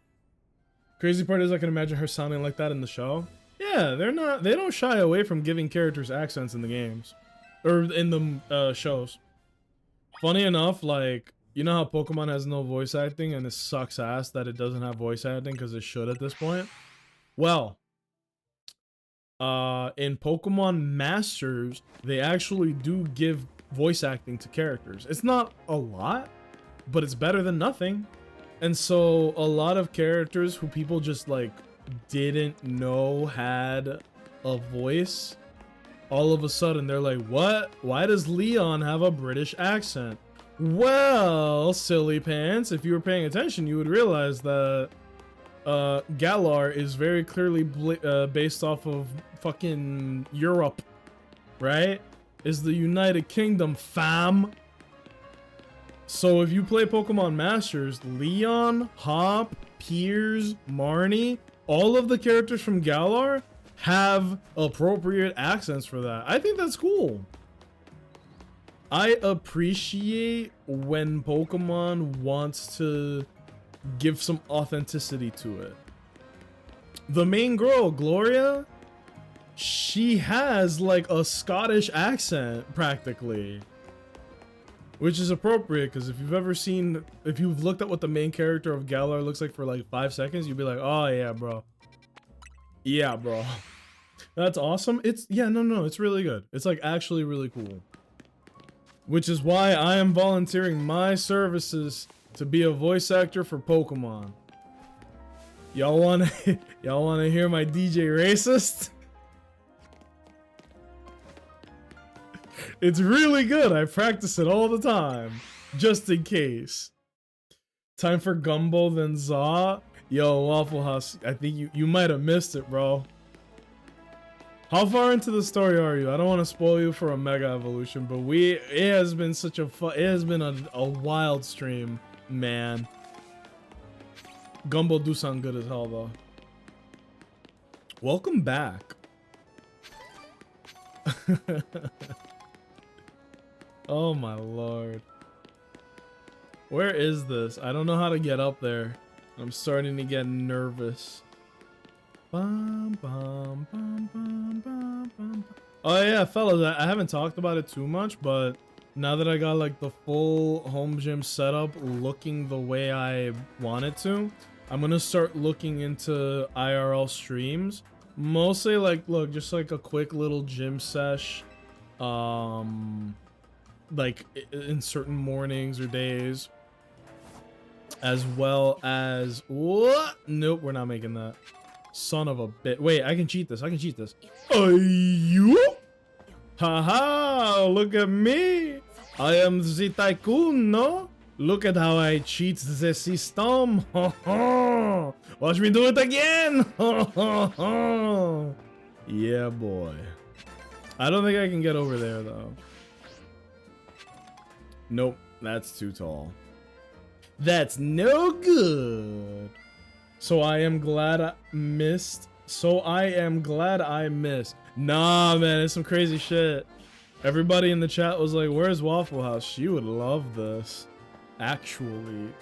Crazy part is I can imagine her sounding like that in the show. Yeah, they don't shy away from giving characters accents in the games. Or in the shows. Funny enough, like, you know how Pokemon has no voice acting and it sucks ass that it doesn't have voice acting because it should at this point? Well, in Pokemon Masters, they actually do give voice acting to characters. It's not a lot, but it's better than nothing. And so a lot of characters who people just like didn't know had a voice, all of a sudden they're like, what? Why does Leon have a British accent? Well, silly pants, if you were paying attention, you would realize that Galar is very clearly based off of fucking Europe, right? Is the United Kingdom, fam. So if you play Pokemon Masters, Leon, Hop, Piers, Marnie, all of the characters from Galar have appropriate accents for that. I think that's cool. I appreciate when Pokemon wants to give some authenticity to it. The main girl, Gloria, she has like a Scottish accent practically, which is appropriate because if you've looked at what the main character of Galar looks like for like 5 seconds, you'd be like, oh yeah, bro. Yeah, bro. That's awesome. It's really good. It's like actually really cool. Which is why I am volunteering my services to be a voice actor for Pokemon. Y'all wanna hear my DJ racist? It's really good. I practice it all the time, just in case. Time for Gumbo then Zaw. Yo, Waffle House, I think you might have missed it, bro. How far into the story are you? I don't want to spoil you for a Mega Evolution, but it has been such a a wild stream, man. Gumbo do sound good as hell though. Welcome back. Oh my lord. Where is this? I don't know how to get up there. I'm starting to get nervous. Bum, bum, bum, bum, bum, bum. Oh yeah, fellas, I haven't talked about it too much, but now that I got like the full home gym setup looking the way I want it to, I'm gonna start looking into IRL streams. Mostly like, look, just like a quick little gym sesh. Like in certain mornings or days. As well as, what? Nope, we're not making that. Son of a bit. Wait, I can cheat this. I can cheat this. You? Haha, look at me. I am the tycoon, no? Look at how I cheat the system. Watch me do it again. Yeah, boy. I don't think I can get over there, though. Nope, that's too tall. That's no good. So I am glad I missed. Nah, man, it's some crazy shit. Everybody in the chat was like, where's Waffle House? She would love this. Actually.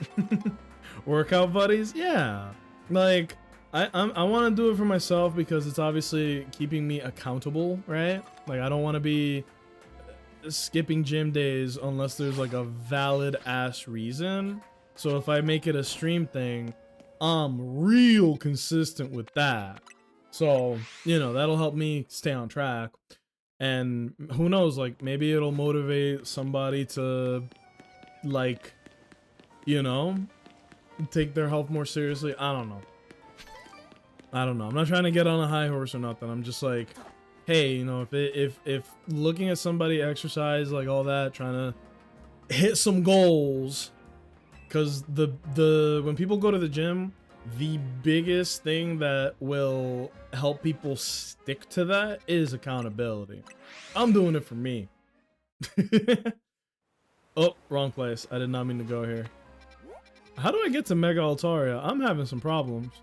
Workout buddies? Yeah. Like, I want to do it for myself because it's obviously keeping me accountable, right? Like, I don't want to be skipping gym days unless there's like a valid ass reason. So if I make it a stream thing, I'm real consistent with that. So, you know, that'll help me stay on track. And who knows, like maybe it'll motivate somebody to like, you know, take their health more seriously. I don't know. I'm not trying to get on a high horse or nothing. I'm just like, hey, you know, if looking at somebody exercise, like all that, trying to hit some goals. Because when people go to the gym, the biggest thing that will help people stick to that is accountability. I'm doing it for me. Oh, wrong place. I did not mean to go here. How do I get to Mega Altaria? I'm having some problems.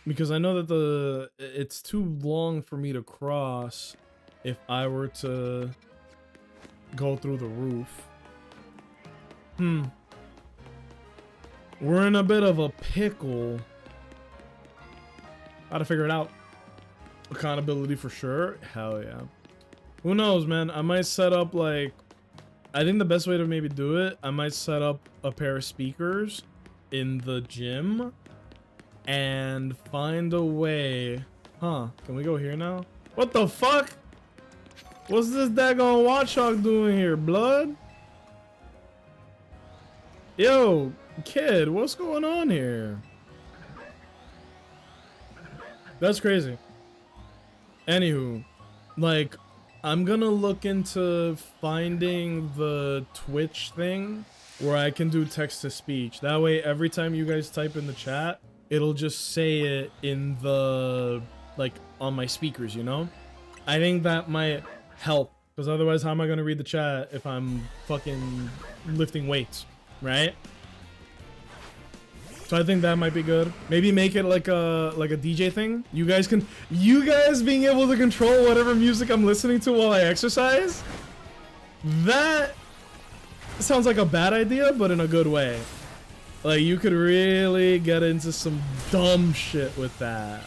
Because I know that it's too long for me to cross if I were to go through the roof. We're in a bit of a pickle. Gotta figure it out. Accountability for sure. Hell yeah. Who knows, man? I might set up like, I think the best way to maybe do it, I might set up a pair of speakers in the gym and find a way. Huh? Can we go here now? What the fuck? What's this daggone Watchog doing here, blood? Yo, kid, what's going on here? That's crazy. Anywho, like, I'm gonna look into finding the Twitch thing where I can do text to speech. That way, every time you guys type in the chat, it'll just say it in the, like, on my speakers, you know? I think that might help, because otherwise, how am I gonna read the chat if I'm fucking lifting weights? Right? So I think that might be good. Maybe make it like a DJ thing. You guys being able to control whatever music I'm listening to while I exercise. That sounds like a bad idea, but in a good way. Like, you could really get into some dumb shit with that.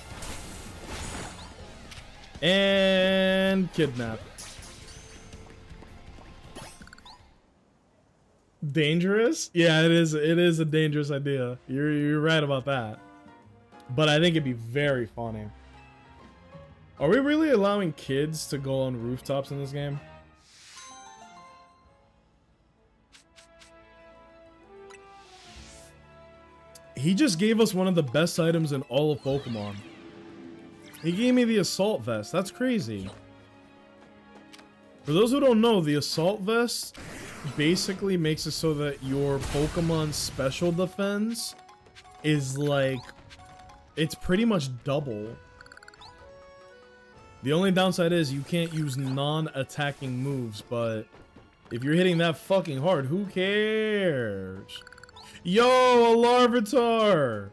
And kidnap. Dangerous? Yeah, it is a dangerous idea. You're right about that. But I think it'd be very funny. Are we really allowing kids to go on rooftops in this game? He just gave us one of the best items in all of Pokemon. He gave me the Assault Vest. That's crazy. For those who don't know, the Assault Vest basically makes it so that your Pokemon's special defense is like... it's pretty much double. The only downside is you can't use non-attacking moves, but if you're hitting that fucking hard, who cares? Yo, a Larvitar!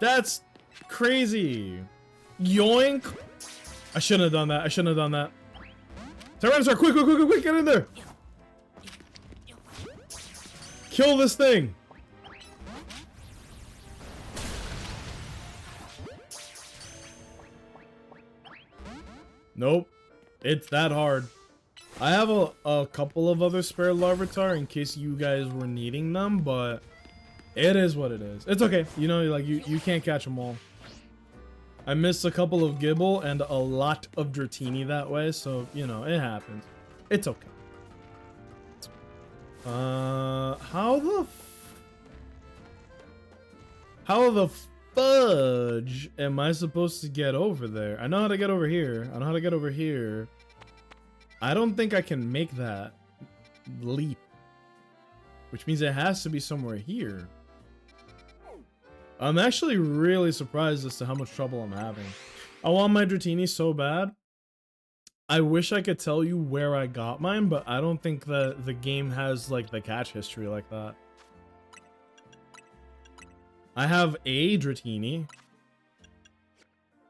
That's crazy. Yoink! I shouldn't have done that. I shouldn't have done that. Tyranitar, quick, quick, quick, quick, quick, get in there! Kill this thing! Nope. It's that hard. I have a couple of other spare Larvitar in case you guys were needing them, but it is what it is. It's okay. You know, like, you can't catch them all. I missed a couple of Gibble and a lot of Dratini that way, so, you know, it happens. It's okay. How the fudge am I supposed to get over there? I know how to get over here. I know how to get over here. I don't think I can make that leap, which means it has to be somewhere here. I'm actually really surprised as to how much trouble I'm having. I want my Dratini so bad. I wish I could tell you where I got mine, but I don't think that the game has like the catch history like that. I have a Dratini.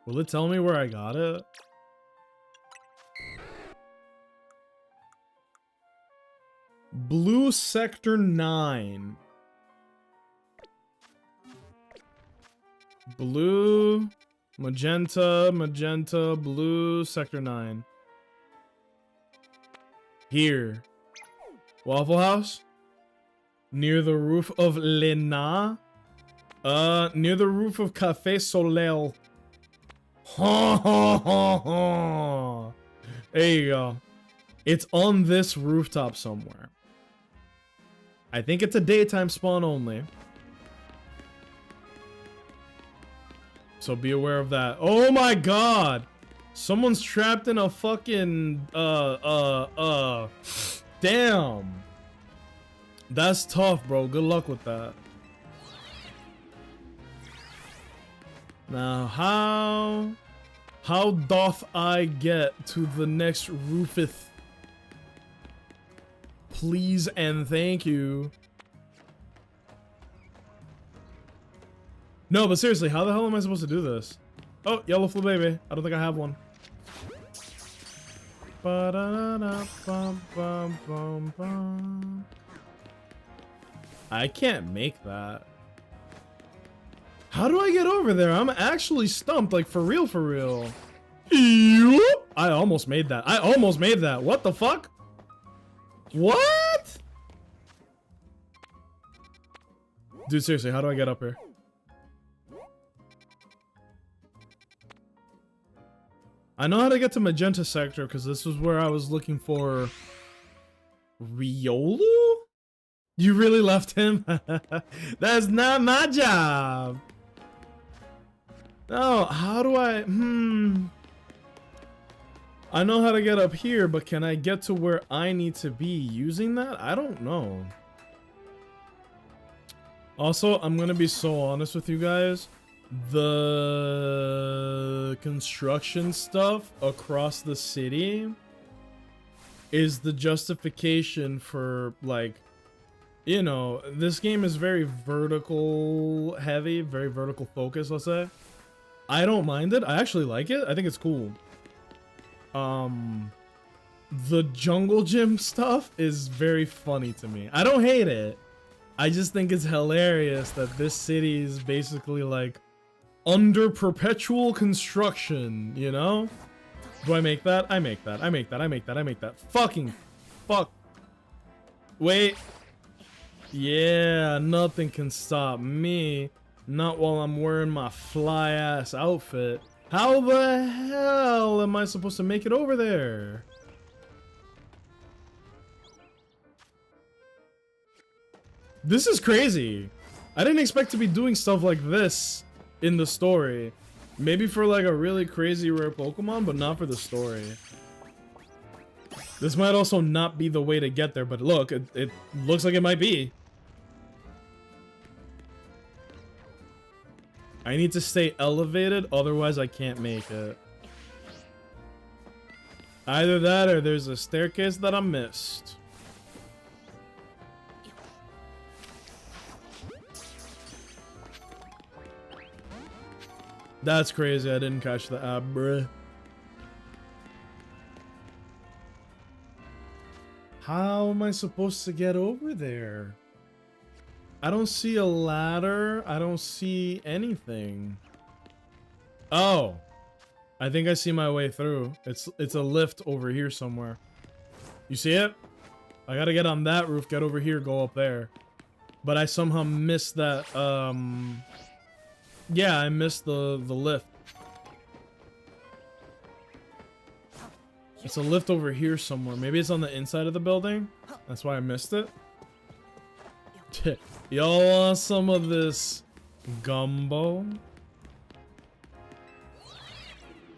Will it tell me where I got it? Blue Sector 9. Blue, magenta, magenta, blue, Sector 9. Here. Waffle House? Near the roof of Lena? Near the roof of Café Soleil. Ha ha ha ha. There you go. It's on this rooftop somewhere. I think it's a daytime spawn only. So be aware of that. Oh my god! Someone's trapped in a fucking damn. That's tough, bro. Good luck with that. Now how doth I get to the next roofeth? Please and thank you. No, but seriously, how the hell am I supposed to do this? Oh, yellow Flabebe. I don't think I have one. I can't make that. How do I get over there? I'm actually stumped, like, for real, for real. I almost made that. I almost made that. What the fuck? What? Dude, seriously, how do I get up here? I know how to get to Magenta Sector because this was where I was looking for Riolu? You really left him? That's not my job. No, how do I... I know how to get up here, but can I get to where I need to be using that? I don't know. Also, I'm gonna be so honest with you guys. The construction stuff across the city is the justification for, like, you know, this game is very vertical heavy, very vertical focused, let's say. I don't mind it. I actually like it. I think it's cool. The jungle gym stuff is very funny to me. I don't hate it. I just think it's hilarious that this city is basically like under perpetual construction, you know? Do I make that? I make that. I make that. I make that. I make that. Fucking fuck. Wait. Yeah, nothing can stop me. Not while I'm wearing my fly ass outfit. How the hell am I supposed to make it over there? This is crazy. I didn't expect to be doing stuff like this in the story. Maybe for like a really crazy rare Pokemon, but not for the story. This might also not be the way to get there, but look, it looks like it might be. I need to stay elevated, otherwise I can't make it. Either that or there's a staircase that I missed. That's crazy, I didn't catch the app, bruh. How am I supposed to get over there? I don't see a ladder. I don't see anything. Oh. I think I see my way through. It's a lift over here somewhere. You see it? I gotta get on that roof, get over here, go up there. But I somehow missed that, yeah, I missed the lift. It's a lift over here somewhere. Maybe it's on the inside of the building. That's why I missed it. Y'all want some of this gumbo?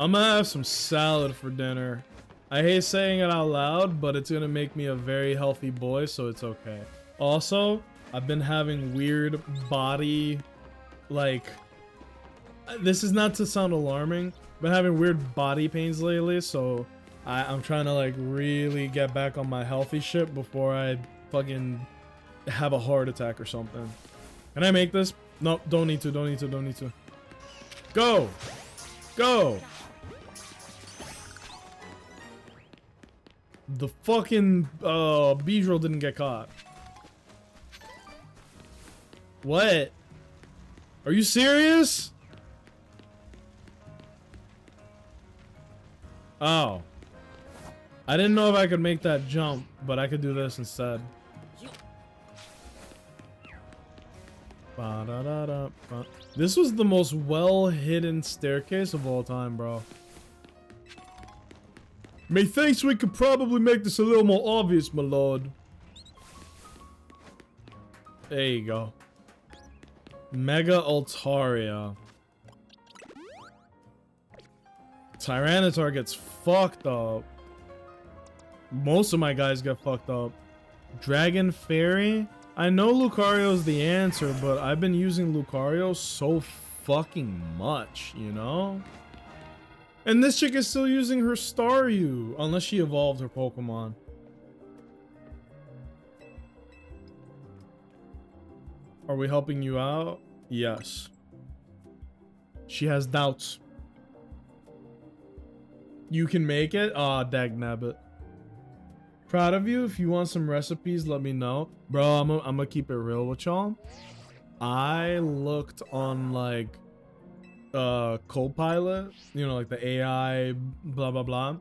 I'm gonna have some salad for dinner. I hate saying it out loud, but it's gonna make me a very healthy boy, so it's okay. Also, I've been having weird body, like, this is not to sound alarming, but having weird body pains lately, so I'm trying to like really get back on my healthy shit before I fucking have a heart attack or something. Can I make this? No, don't need to, don't need to, don't need to. Go! Go! The fucking Beedrill didn't get caught. What? Are you serious? Oh. I didn't know if I could make that jump, but I could do this instead. This was the most well-hidden staircase of all time, bro. Methinks we could probably make this a little more obvious, my lord. There you go. Mega Altaria. Tyranitar gets fucked up. Most of my guys get fucked up. Dragon Fairy? I know Lucario's the answer, but I've been using Lucario so fucking much, you know? And this chick is still using her Staryu, unless she evolved her Pokemon. Are we helping you out? Yes. She has doubts. You can make it? Aw, dagnabbit. Proud of you. If you want some recipes, let me know. Bro, I'm gonna keep it real with y'all. I looked on like Copilot, you know, like the AI blah blah blah.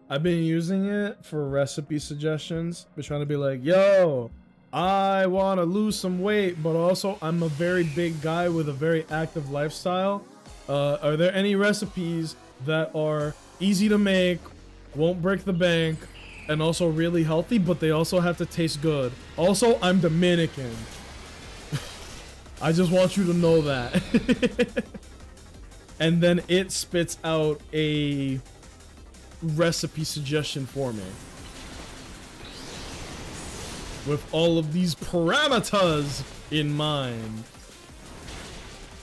I've been using it for recipe suggestions. Been trying to be like, yo, I want to lose some weight, but also I'm a very big guy with a very active lifestyle. Are there any recipes that are easy to make, won't break the bank, and also really healthy, but they also have to taste good? Also, I'm Dominican. I just want you to know that. And then it spits out a recipe suggestion for me with all of these parameters in mind.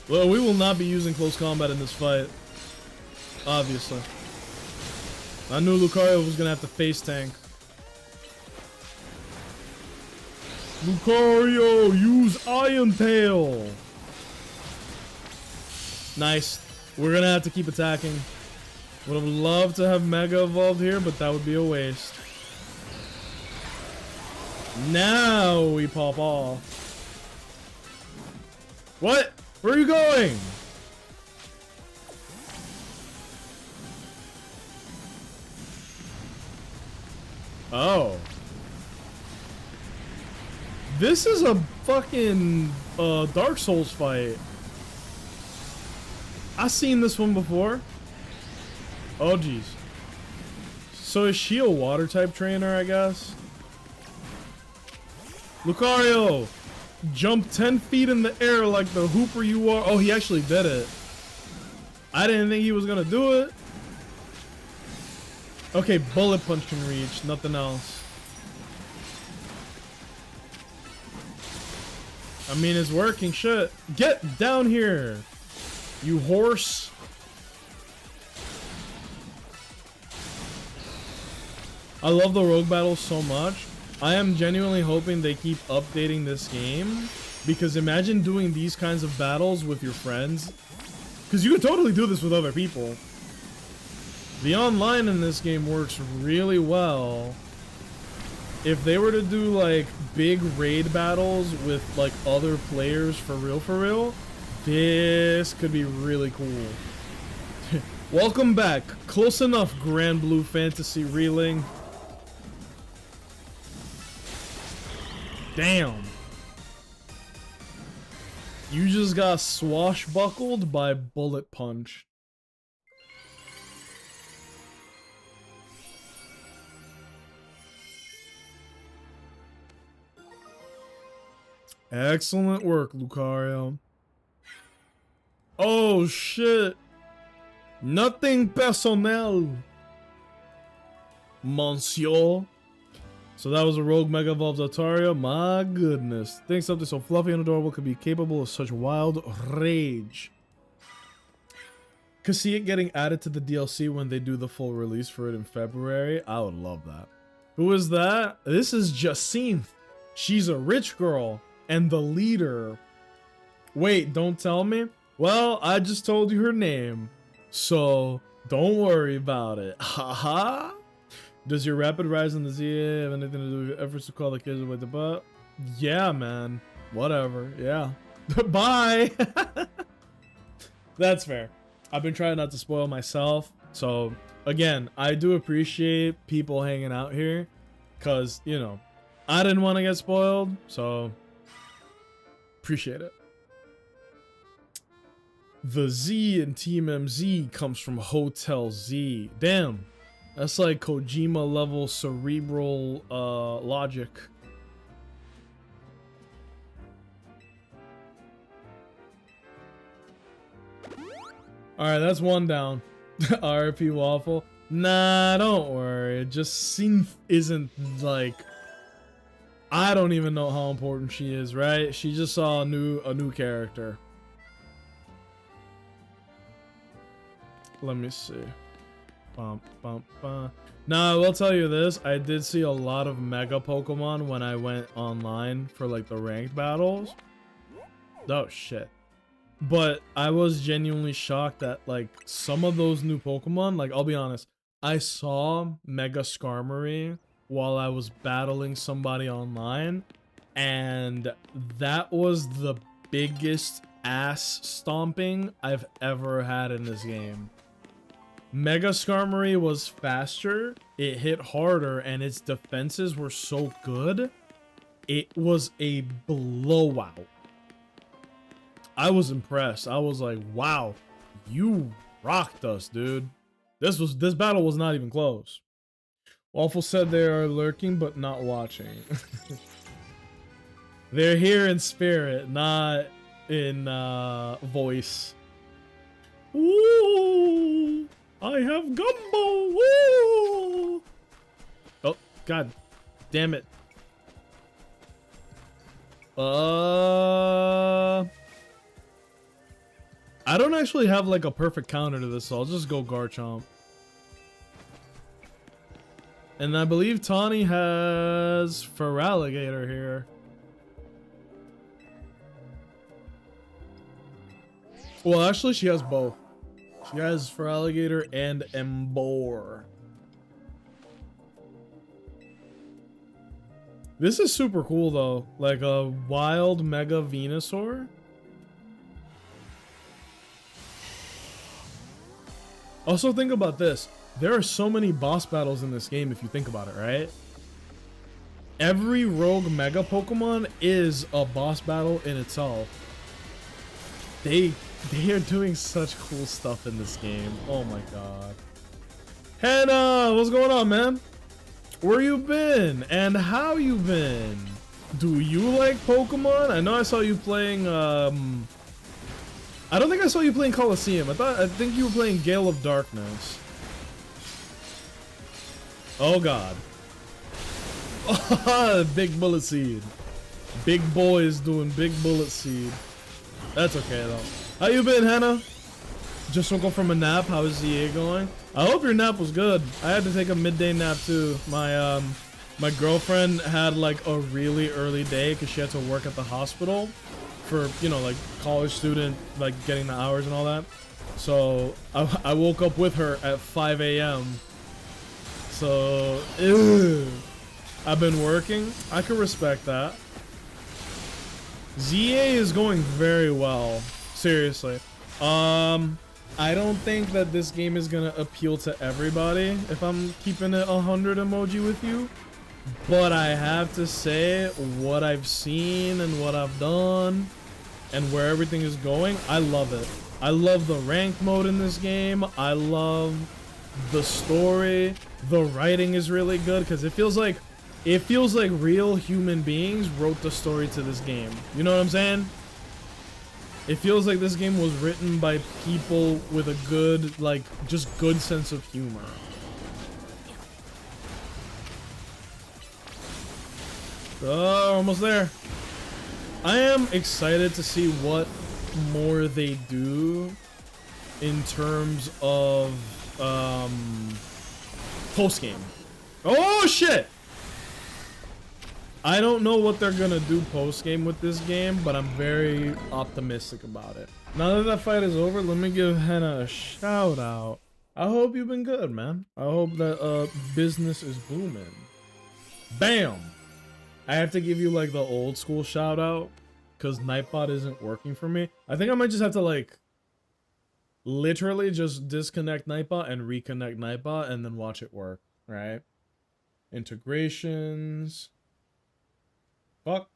Well, we will not be using close combat in this fight, obviously. I knew Lucario was gonna have to face tank. Lucario, use Iron Tail. Nice. We're gonna have to keep attacking. Would have loved to have Mega evolved here, but that would be a waste. Now we pop off. What? Where are you going? Oh. This is a fucking Dark Souls fight. I've seen this one before. Oh, jeez. So is she a water type trainer, I guess? Lucario! Jump 10 feet in the air like the hooper you are. Oh, he actually did it. I didn't think he was gonna do it. Okay, Bullet Punch can reach, nothing else. I mean, it's working, shit. Get down here, you horse. I love the rogue battles so much. I am genuinely hoping they keep updating this game, because imagine doing these kinds of battles with your friends, because you can totally do this with other people. The online in this game works really well. If they were to do like big raid battles with like other players for real, this could be really cool. Welcome back. Close enough, Grand Blue Fantasy Reeling. Damn. You just got swashbuckled by Bullet Punch. Excellent work, Lucario. Oh shit. Nothing personnel, monsieur. So that was a rogue Mega Evolved Altaria. My goodness. Think something so fluffy and adorable could be capable of such wild rage. Could see it getting added to the DLC when they do the full release for it in February. I would love that. Who is that? This is Jacinth. She's a rich girl and the leader. Wait, don't tell me? Well, I just told you her name, so don't worry about it. Haha. Does your rapid rise in the ZA have anything to do with efforts to call the kids away the butt? Yeah, man. Whatever. Yeah. Bye. That's fair. I've been trying not to spoil myself. So, again, I do appreciate people hanging out here. Because, you know, I didn't want to get spoiled. So, appreciate it. The Z in Team MZ comes from Hotel Z. Damn. That's like Kojima level cerebral logic. Alright, that's one down. RP Waffle. Nah, don't worry. Just Synth isn't like... I don't even know how important she is, right? She just saw a new character. Let me see. Bum, bum, bum. Now, I will tell you this. I did see a lot of Mega Pokemon when I went online for like the ranked battles. Oh, shit. But I was genuinely shocked that like some of those new Pokemon, like I'll be honest, I saw Mega Skarmory while I was battling somebody online, and that was the biggest ass stomping I've ever had in this game. Mega Skarmory was faster, it hit harder, and its defenses were so good. It was a blowout. I was impressed. I was like, wow, you rocked us, dude. This battle was not even close. Waffle said they are lurking but not watching. They're here in spirit, not in voice. Ooh, I have gumbo. Ooh. Oh, god damn it. I don't actually have like a perfect counter to this, so I'll just go Garchomp. And I believe Tawny has Feraligatr here. Well, actually, she has both. She has Feraligatr and Emboar. This is super cool, though. Like a wild Mega Venusaur. Also, think about this. There are so many boss battles in this game if you think about it, right? Every rogue Mega Pokemon is a boss battle in itself. They are doing such cool stuff in this game. Oh my god. Hannah, what's going on, man? Where you been? And how you been? Do you like Pokemon? I know I saw you playing, I don't think I saw you playing Coliseum. I think you were playing Gale of Darkness. Oh god. Big Bullet Seed. Big boys doing Big Bullet Seed. That's okay though. How you been, Hannah? Just woke up from a nap. How is ZA going? I hope your nap was good. I had to take a midday nap too. My girlfriend had like a really early day because she had to work at the hospital for, you know, like college student, like getting the hours and all that. So I woke up with her at 5 a.m. So I've been working. I can respect that. ZA is going very well. Seriously. I don't think that this game is gonna appeal to everybody if I'm keeping it 100 emoji with you. But I have to say, what I've seen and what I've done and where everything is going, I love it. I love the ranked mode in this game. I love the story. The writing is really good because it feels like real human beings wrote the story to this game. You know what I'm saying? It feels like this game was written by people with a good, like, just good sense of humor. Almost there. I am excited to see what more they do in terms of post-game. Oh shit! I don't know what they're gonna do post-game with this game, but I'm very optimistic about it. Now that that fight is over, let me give Hannah a shout out. I hope you've been good, man. I hope that business is booming. Bam! I have to give you like the old school shout out because Nightbot isn't working for me. I think I might just have to like literally just disconnect Nightbot and reconnect Nightbot and then watch it work, right? Integrations. Fuck.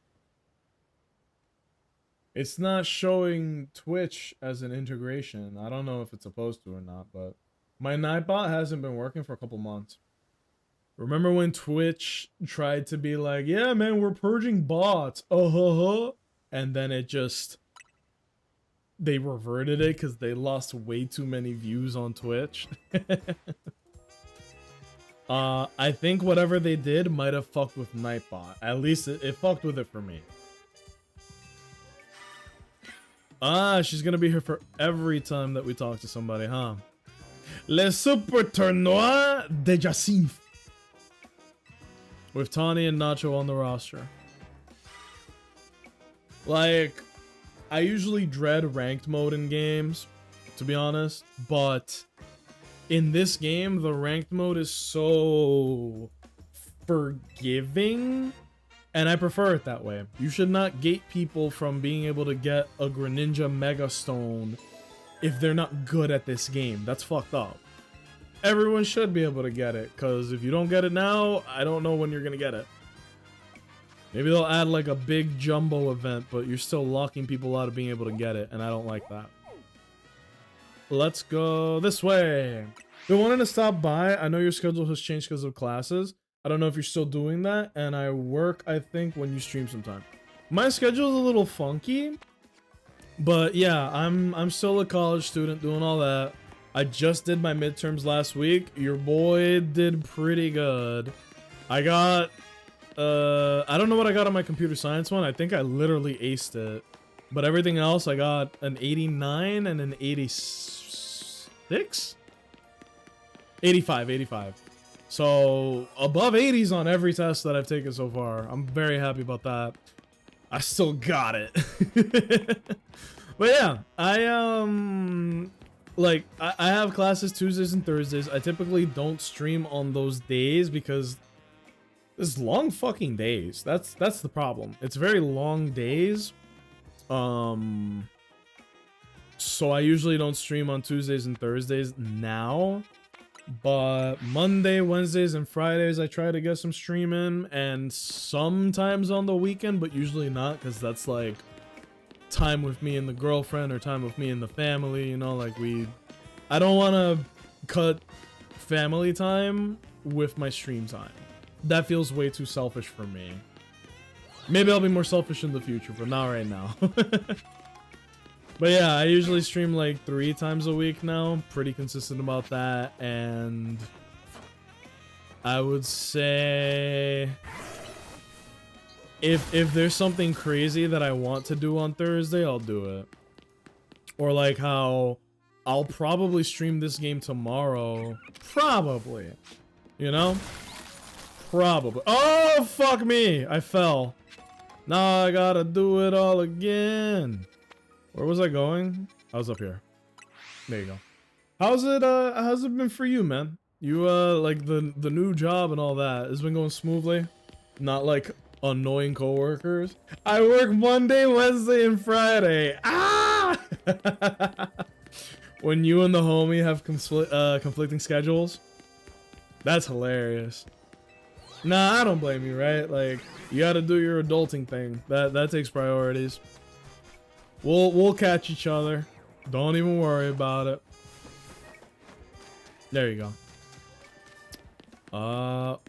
It's not showing Twitch as an integration. I don't know if it's supposed to or not, but my Nightbot hasn't been working for a couple months. Remember when Twitch tried to be like, yeah, man, we're purging bots. And then it just, they reverted it because they lost way too many views on Twitch. I think whatever they did might have fucked with Nightbot. At least it fucked with it for me. She's gonna be here for every time that we talk to somebody, huh? Le Super Tournoi de Jacinthe. With Tawny and Nacho on the roster. Like, I usually dread ranked mode in games, to be honest, but in this game, the ranked mode is so forgiving, and I prefer it that way. You should not gate people from being able to get a Greninja Mega Stone if they're not good at this game. That's fucked up. Everyone should be able to get it, because if you don't get it now, I don't know when you're going to get it. Maybe they'll add like a big jumbo event, but you're still locking people out of being able to get it, and I don't like that. Let's go this way. Been wanting to stop by. I know your schedule has changed because of classes. I don't know if you're still doing that, and I work, I think, when you stream sometime. My schedule is a little funky, but yeah, I'm still a college student doing all that. I just did my midterms last week. Your boy did pretty good. I got, I don't know what I got on my computer science one. I think I literally aced it. But everything else, I got an 89 and an 86? 85. So, above 80s on every test that I've taken so far. I'm very happy about that. I still got it. But yeah, I have classes Tuesdays and Thursdays. I typically don't stream on those days because it's long fucking days. That's the problem. It's very long days. So I usually don't stream on Tuesdays and Thursdays now. But Monday, Wednesdays, and Fridays I try to get some streaming, and sometimes on the weekend, but usually not, because that's like time with me and the girlfriend or time with me and the family, you know, like I don't want to cut family time with my stream time. That feels way too selfish for me. Maybe I'll be more selfish in the future, but not right now. But yeah, I usually stream like 3 times a week now. Pretty consistent about that. And I would say if there's something crazy that I want to do on Thursday, I'll do it. Or like how I'll probably stream this game tomorrow. Probably. You know? Probably. Oh, fuck me. I fell. Now I gotta do it all again. Where was I going? I was up here. There you go. How's it been for you, man? You like the new job and all that, it's been going smoothly? Not like annoying coworkers? I work Monday, Wednesday, and Friday. Ah! When you and the homie have conflicting schedules? That's hilarious. Nah, I don't blame you, right? Like, you gotta do your adulting thing. That takes priorities. We'll catch each other. Don't even worry about it. There you go.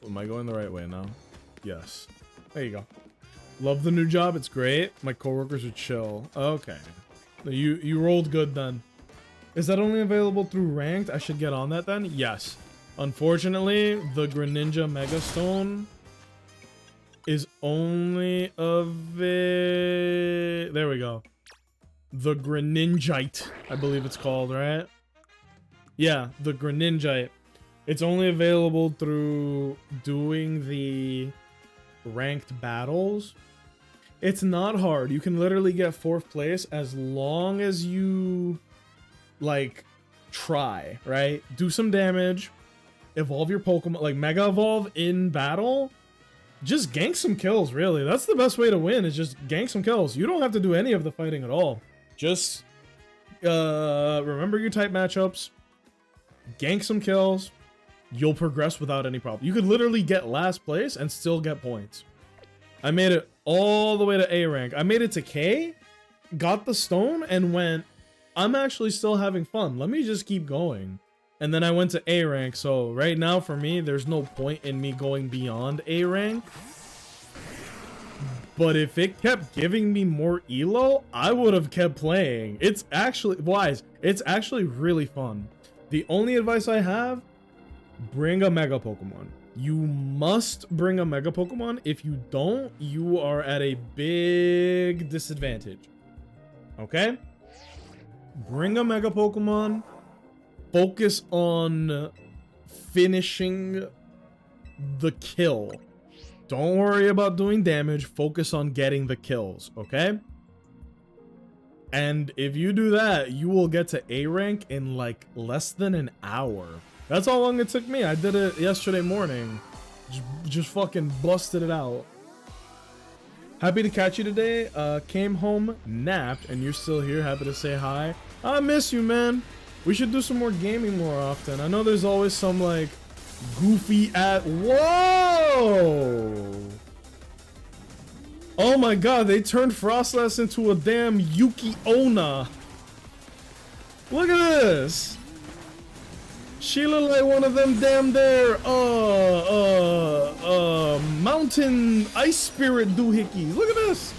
Am I going the right way now? Yes. There you go. Love the new job. It's great. My coworkers are chill. Okay. You rolled good then. Is that only available through ranked? I should get on that then? Yes. Unfortunately, the Greninja Megastone is only there we go. The Greninjite, I believe it's called, right? Yeah, the Greninjite. It's only available through doing the ranked battles. It's not hard. You can literally get 4th place as long as you, like, try, right? Do some damage, evolve your Pokemon, like Mega Evolve in battle. Just gank some kills, really. That's the best way to win, is just gank some kills. You don't have to do any of the fighting at all. Just remember your type matchups, gank some kills, you'll progress without any problem. You could literally get last place and still get points. I made it all the way to A rank. I made it to K, got the stone, and went, I'm actually still having fun. Let me just keep going. And then I went to A rank, so right now for me, there's no point in me going beyond A rank. But if it kept giving me more elo, I would have kept playing. It's actually, Wise, it's actually really fun. The only advice I have, bring a Mega Pokemon. You must bring a Mega Pokemon. If you don't, you are at a big disadvantage. Okay? Bring a Mega Pokemon. Focus on finishing the kill. Don't worry about doing damage. Focus on getting the kills, okay? And if you do that, you will get to A rank in like less than an hour. That's how long it took me. I did it yesterday morning. Just fucking busted it out. Happy to catch you today. Came home, napped, and you're still here. Happy to say hi. I miss you, man. We should do some more gaming more often. I know there's always some like goofy Whoa! Oh my god, they turned Frostlass into a damn Yuki Onna. Look at this. She look like one of them damn there mountain ice spirit doohickeys. Look at this.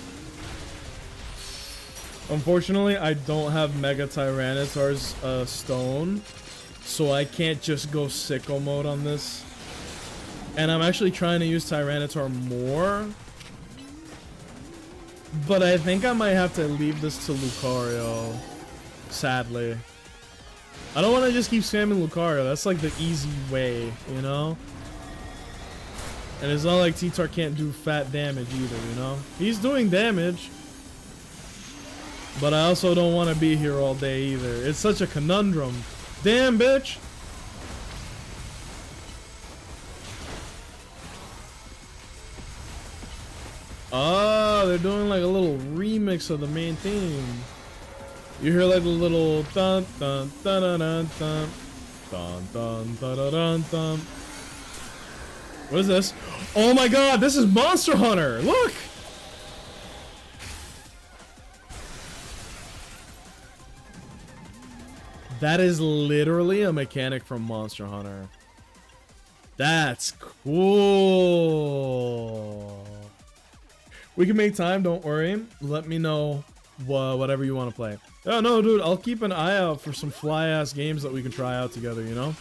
Unfortunately, I don't have Mega Tyranitar's stone, so I can't just go sicko mode on this. And I'm actually trying to use Tyranitar more, but I think I might have to leave this to Lucario, sadly. I don't want to just keep spamming Lucario. That's like the easy way, you know? And it's not like T-Tar can't do fat damage either, you know? He's doing damage. But I also don't want to be here all day either. It's such a conundrum. Damn, bitch. Oh, they're doing like a little remix of the main theme. You hear like the little dun dun dun dun dun dun dun dun dun dun dun dun. What is this? Oh my god, this is Monster Hunter! Look! That is literally a mechanic from Monster Hunter. That's cool. We can make time, don't worry. Let me know whatever you want to play. Oh no, dude, I'll keep an eye out for some fly-ass games that we can try out together, you know?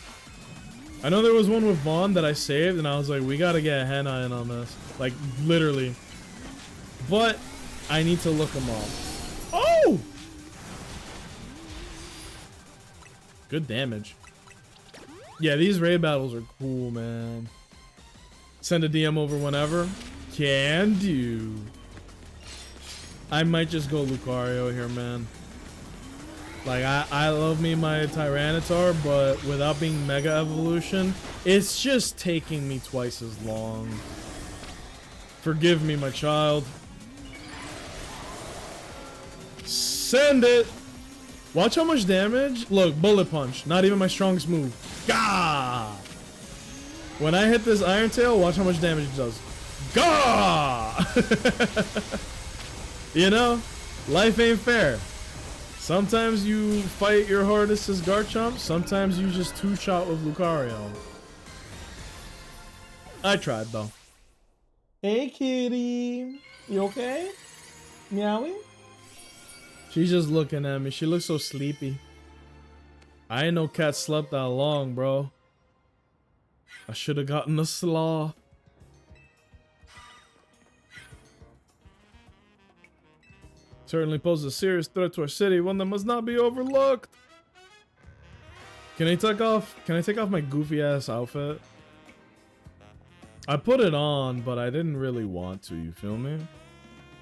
I know there was one with Vaughn that I saved, and I was like, we gotta get Hannah in on this. Like, literally. But, I need to look them up. Oh! Good damage. Yeah, these raid battles are cool, man. Send a DM over whenever. Can do. I might just go Lucario here, man. Like, I love me my Tyranitar, but without being Mega Evolution, it's just taking me twice as long. Forgive me, my child. Send it! Watch how much damage. Look, Bullet Punch. Not even my strongest move. Gah! When I hit this Iron Tail, watch how much damage it does. Gah! You know, life ain't fair. Sometimes you fight your hardest as Garchomp. Sometimes you just two-shot with Lucario. I tried, though. Hey, kitty. You okay? Meowing? She's just looking at me. She looks so sleepy. I ain't no cat slept that long, bro. I should have gotten a sloth. Certainly poses a serious threat to our city, one that must not be overlooked. Can I take off my goofy ass outfit? I put it on, but I didn't really want to, you feel me?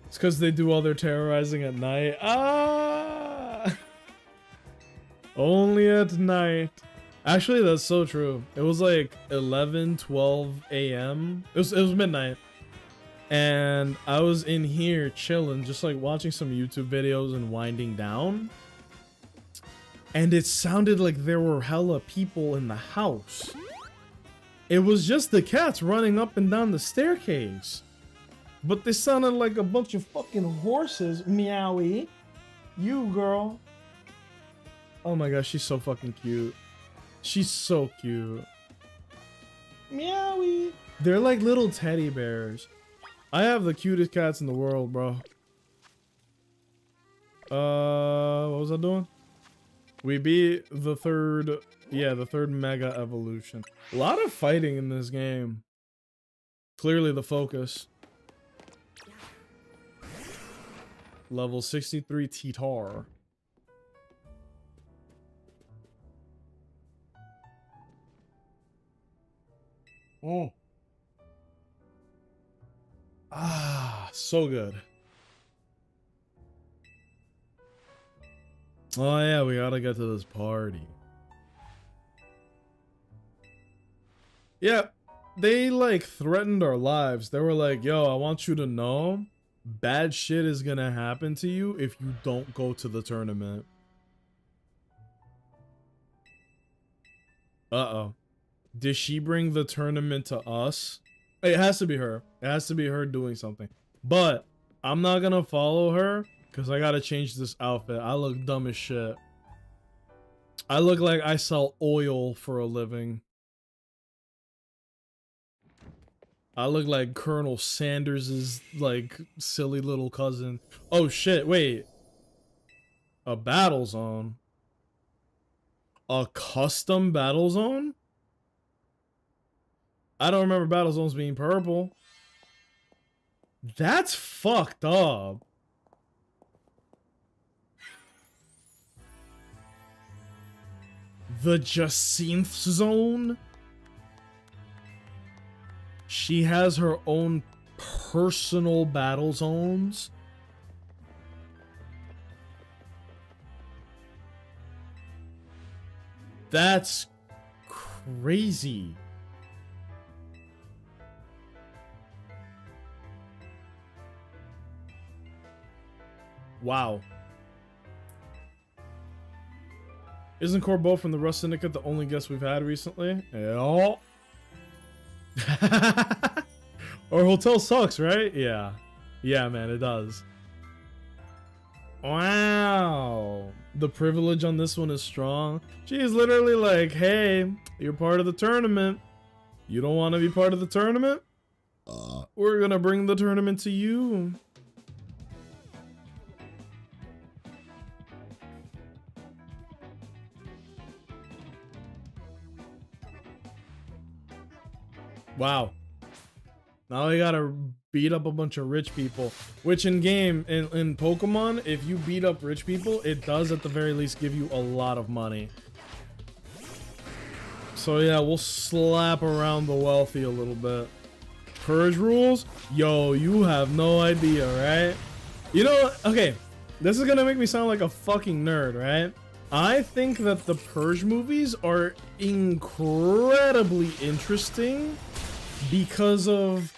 It's because they do all their terrorizing at night. Ah! Only at night. Actually, that's so true. It was like 11, 12 a.m. It was midnight. And I was in here chilling, just like watching some YouTube videos and winding down. And it sounded like there were hella people in the house. It was just the cats running up and down the staircase. But they sounded like a bunch of fucking horses. Meowie. You, girl. Oh my gosh, she's so fucking cute. She's so cute. Meowie. They're like little teddy bears. I have the cutest cats in the world, bro. What was I doing? We beat the third Mega Evolution. A lot of fighting in this game. Clearly the focus. Level 63 Titar. Oh. Ah, so good. Oh yeah, we gotta get to this party. Yeah, they like threatened our lives. They were like, yo, I want you to know bad shit is gonna happen to you if you don't go to the tournament. Uh-oh. Did she bring the tournament to us? It has to be her. It has to be her doing something. But I'm not gonna follow her because I gotta change this outfit. I look dumb as shit. I look like I sell oil for a living. I look like Colonel Sanders's like silly little cousin. Oh shit, wait. A battle zone? A custom battle zone? I don't remember battle zones being purple. That's fucked up. The Jacinth zone? She has her own personal battle zones? That's crazy. Wow. Isn't Corbeau from the Rust Syndicate the only guest we've had recently? Yeah. Our hotel sucks, right? Yeah. Yeah, man, it does. Wow. The privilege on this one is strong. She's literally like, hey, you're part of the tournament. You don't want to be part of the tournament? We're gonna bring the tournament to you. Wow. Now you gotta beat up a bunch of rich people. Which in game, in Pokemon, if you beat up rich people, it does at the very least give you a lot of money. So yeah, we'll slap around the wealthy a little bit. Purge rules? Yo, you have no idea, right? You know, okay, this is gonna make me sound like a fucking nerd, right? I think that the Purge movies are incredibly interesting because of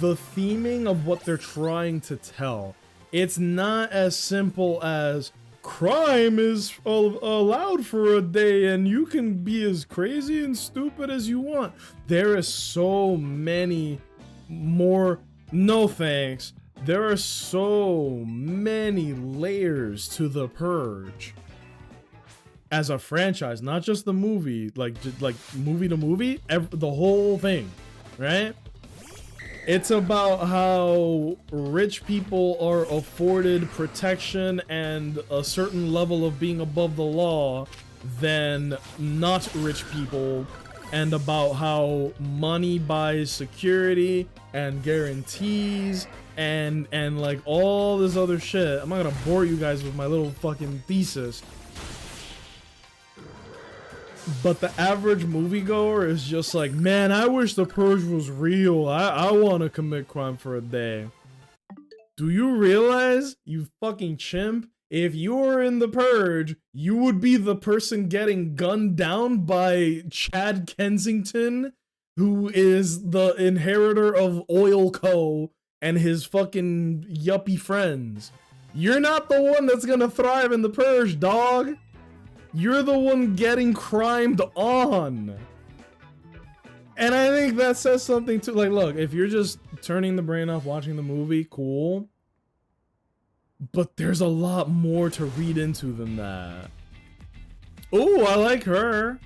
the theming of what they're trying to tell. It's not as simple as crime is allowed for a day and you can be as crazy and stupid as you want. There is so many more. No thanks. There are so many layers to the Purge as a franchise, not just the movie, like movie to movie, the whole thing, right? It's about how rich people are afforded protection and a certain level of being above the law than not rich people, and about how money buys security and guarantees and like all this other shit. I'm not gonna bore you guys with my little fucking thesis. But the average moviegoer is just like, man, I wish the Purge was real. I want to commit crime for a day. Do you realize, you fucking chimp, if you were in the Purge, you would be the person getting gunned down by Chad Kensington, who is the inheritor of Oil Co. and his fucking yuppie friends. You're not the one that's gonna thrive in the Purge, dog. You're the one getting crimed on. And I think that says something too. Like, look, if you're just turning the brain off watching the movie, cool. But there's a lot more to read into than that. Oh, I like her.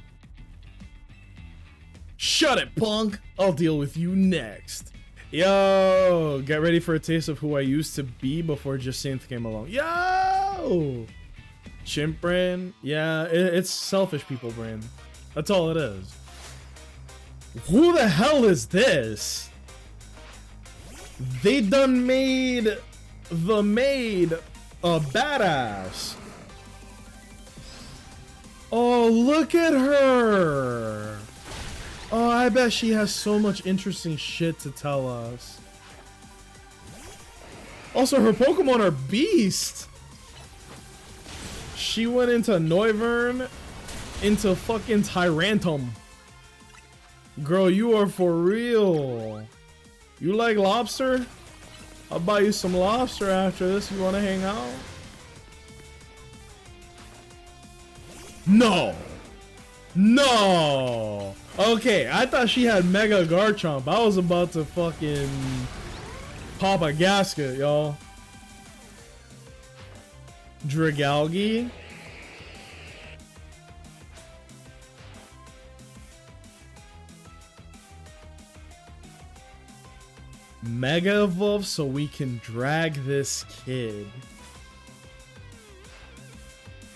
Shut it, punk. I'll deal with you next. Yo, get ready for a taste of who I used to be before Jacinth came along. Yo! Chimp brain? Yeah, it's selfish people brain. That's all it is. Who the hell is this? They done made the maid a badass. Oh, look at her. Oh, I bet she has so much interesting shit to tell us. Also, her Pokemon are beast. She went into Noivern, into fucking Tyrantum. Girl, you are for real. You like lobster? I'll buy you some lobster after this. You want to hang out? No. No. Okay, I thought she had Mega Garchomp. I was about to fucking pop a gasket, y'all. Dragalge. Mega Evolve so we can drag this kid.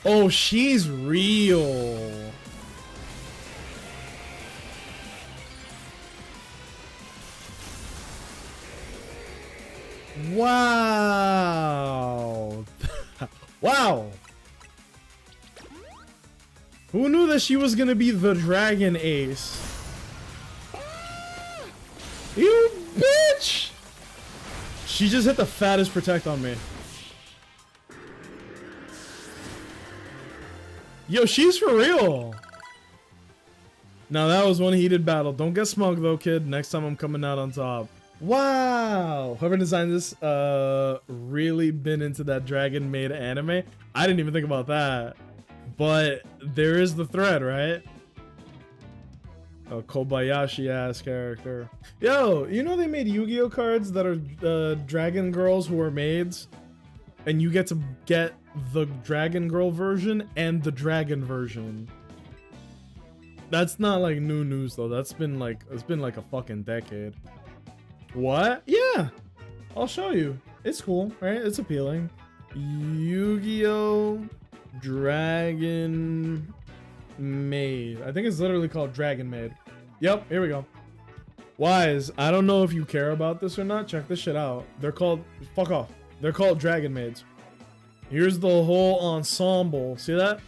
Oh, she's real. Wow. Wow. Who knew that she was gonna be the Dragon Ace? You bitch! She just hit the fattest protect on me. Yo, she's for real. Now that was one heated battle. Don't get smug though, kid. Next time I'm coming out on top. Wow. Whoever designed this really been into that Dragon Maid anime. I didn't even think about that. But there is the thread, right? A Kobayashi ass character. Yo, you know they made Yu-Gi-Oh cards that are dragon girls who are maids, and you get to get the dragon girl version and the dragon version. That's not like new news though. It's been like a fucking decade. What? Yeah, I'll show you. It's cool, right? It's appealing. Yu-Gi-Oh Dragon Maid. I think it's literally called Dragon Maid. Yep, here we go. Wise, I don't know if you care about this or not. Check this shit out. They're called, fuck off. They're called Dragon Maids. Here's the whole ensemble. See that?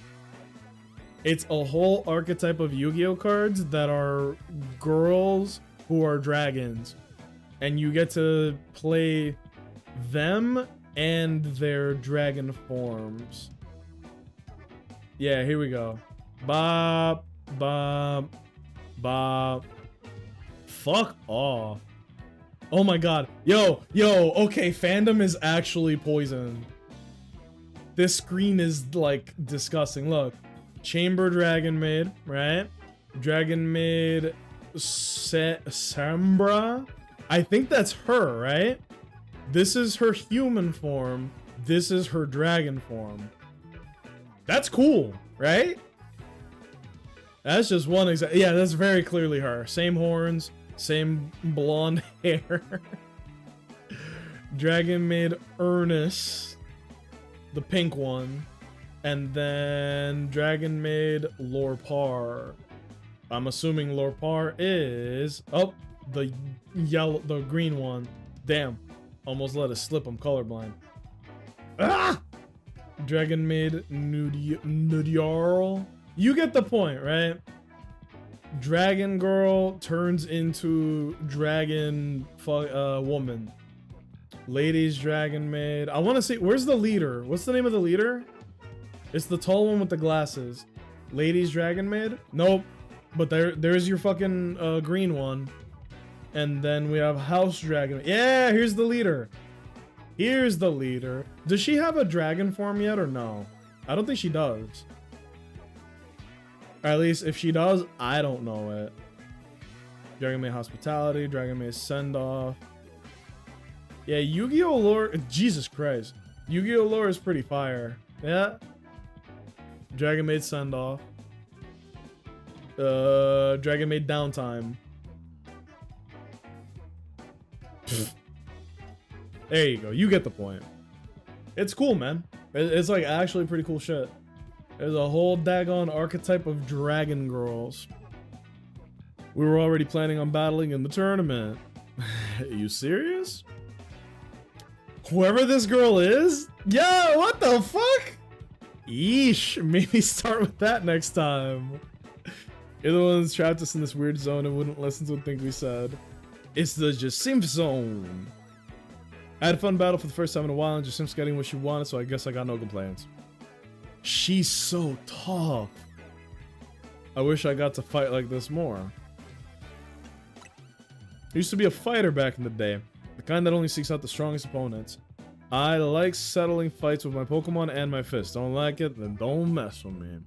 It's a whole archetype of Yu-Gi-Oh cards that are girls who are dragons. And you get to play them and their dragon forms. Yeah, here we go. Bop, bop, bop. Fuck off. Oh my god. Yo, okay, fandom is actually poison. This screen is like disgusting. Look. Chamber Dragon Maid, right? Dragon Maid Sambra. I think that's her, right? This is her human form. This is her dragon form. That's cool, right? That's just one example. Yeah, that's very clearly her. Same horns, same blonde hair. Dragon Maid Ernest, the pink one. And then Dragon Maid Lorpar. I'm assuming Lorpar is... Oh, the yellow, the green one. Damn. Almost let it slip. I'm colorblind. Ah! Dragon Maid Nudiarl. You get the point, right? Dragon Girl turns into Dragon Woman. Ladies Dragon Maid. I want to see... Where's the leader? What's the name of the leader? It's the tall one with the glasses. Ladies Dragon Maid? Nope. But there's your fucking green one. And then we have House Dragon. Yeah, here's the leader. Here's the leader. Does she have a dragon form yet or no? I don't think she does. Or at least if she does, I don't know it. Dragon Maid Hospitality, Dragon Maid Send Off. Yeah, Yu-Gi-Oh lore. Jesus Christ. Yu-Gi-Oh lore is pretty fire. Yeah. Dragon Maid Send Off. Dragon Maid Downtime. There you go. You get the point. It's cool, man. It's like actually pretty cool shit. There's a whole daggone archetype of dragon girls. We were already planning on battling in the tournament. Are you serious? Whoever this girl is? Yo, what the fuck? Yeesh. Maybe start with that next time. You're the ones trapped us in this weird zone and wouldn't listen to a thing we said. It's the Jasimp zone. I had a fun battle for the first time in a while, and Jasimp's getting what she wanted, so I guess I got no complaints. She's so tough. I wish I got to fight like this more. I used to be a fighter back in the day, the kind that only seeks out the strongest opponents. I like settling fights with my Pokemon and my fist. Don't like it? Then don't mess with me.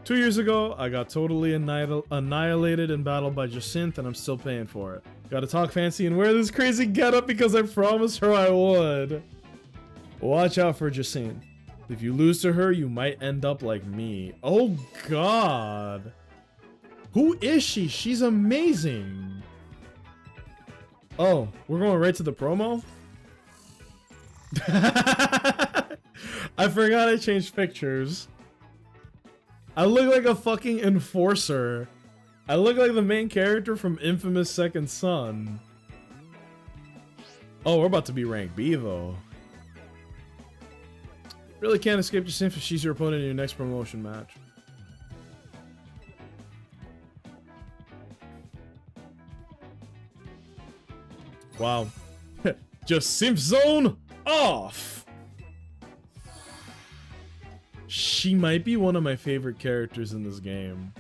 2 years ago, I got totally annihilated in battle by Jacinthe, and I'm still paying for it. Gotta talk fancy and wear this crazy getup because I promised her I would. Watch out for Jacinthe. If you lose to her, you might end up like me. Oh god. Who is she? She's amazing. Oh, we're going right to the promo? I forgot I changed pictures. I look like a fucking enforcer. I look like the main character from Infamous Second Son. Oh, we're about to be rank B though. Really can't escape Jacinthe if she's your opponent in your next promotion match. Wow. Jacinthe zone off. She might be one of my favorite characters in this game.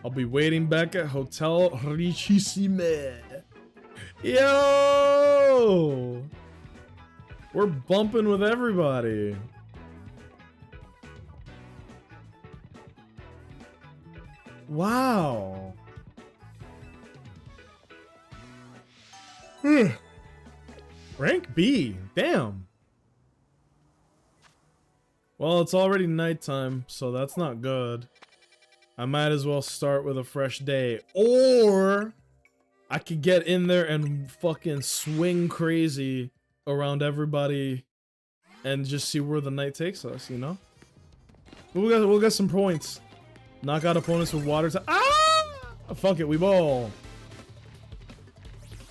I'll be waiting back at Hotel Richissime. Yo! We're bumping with everybody. Wow. Rank B. Damn. Well, it's already nighttime, so that's not good. I might as well start with a fresh day. Or I could get in there and fucking swing crazy around everybody and just see where the night takes us, you know? We'll get some points. Knock out opponents with water type. Ah! Fuck it, we ball.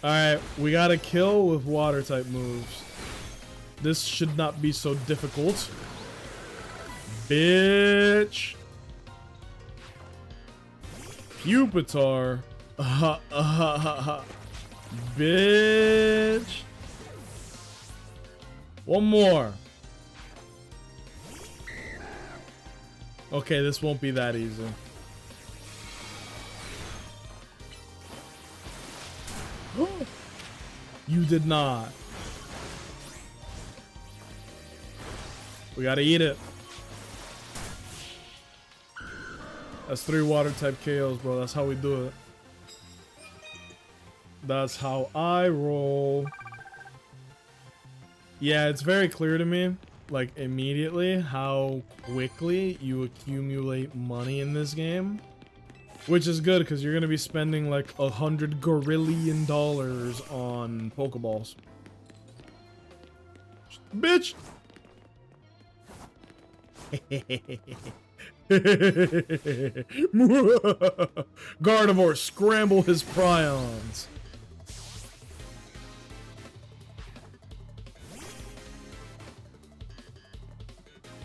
Alright, we got to kill with water type moves. This should not be so difficult. Bitch. Pupitar. Bitch. One more. Okay, this won't be that easy. You did not. We gotta eat it. That's 3 water type KOs, bro. That's how we do it. That's how I roll. Yeah, it's very clear to me, like, immediately, how quickly you accumulate money in this game. Which is good, because you're going to be spending, like, $100 gorillion on Pokeballs. Bitch! Gardevoir, scramble his prions.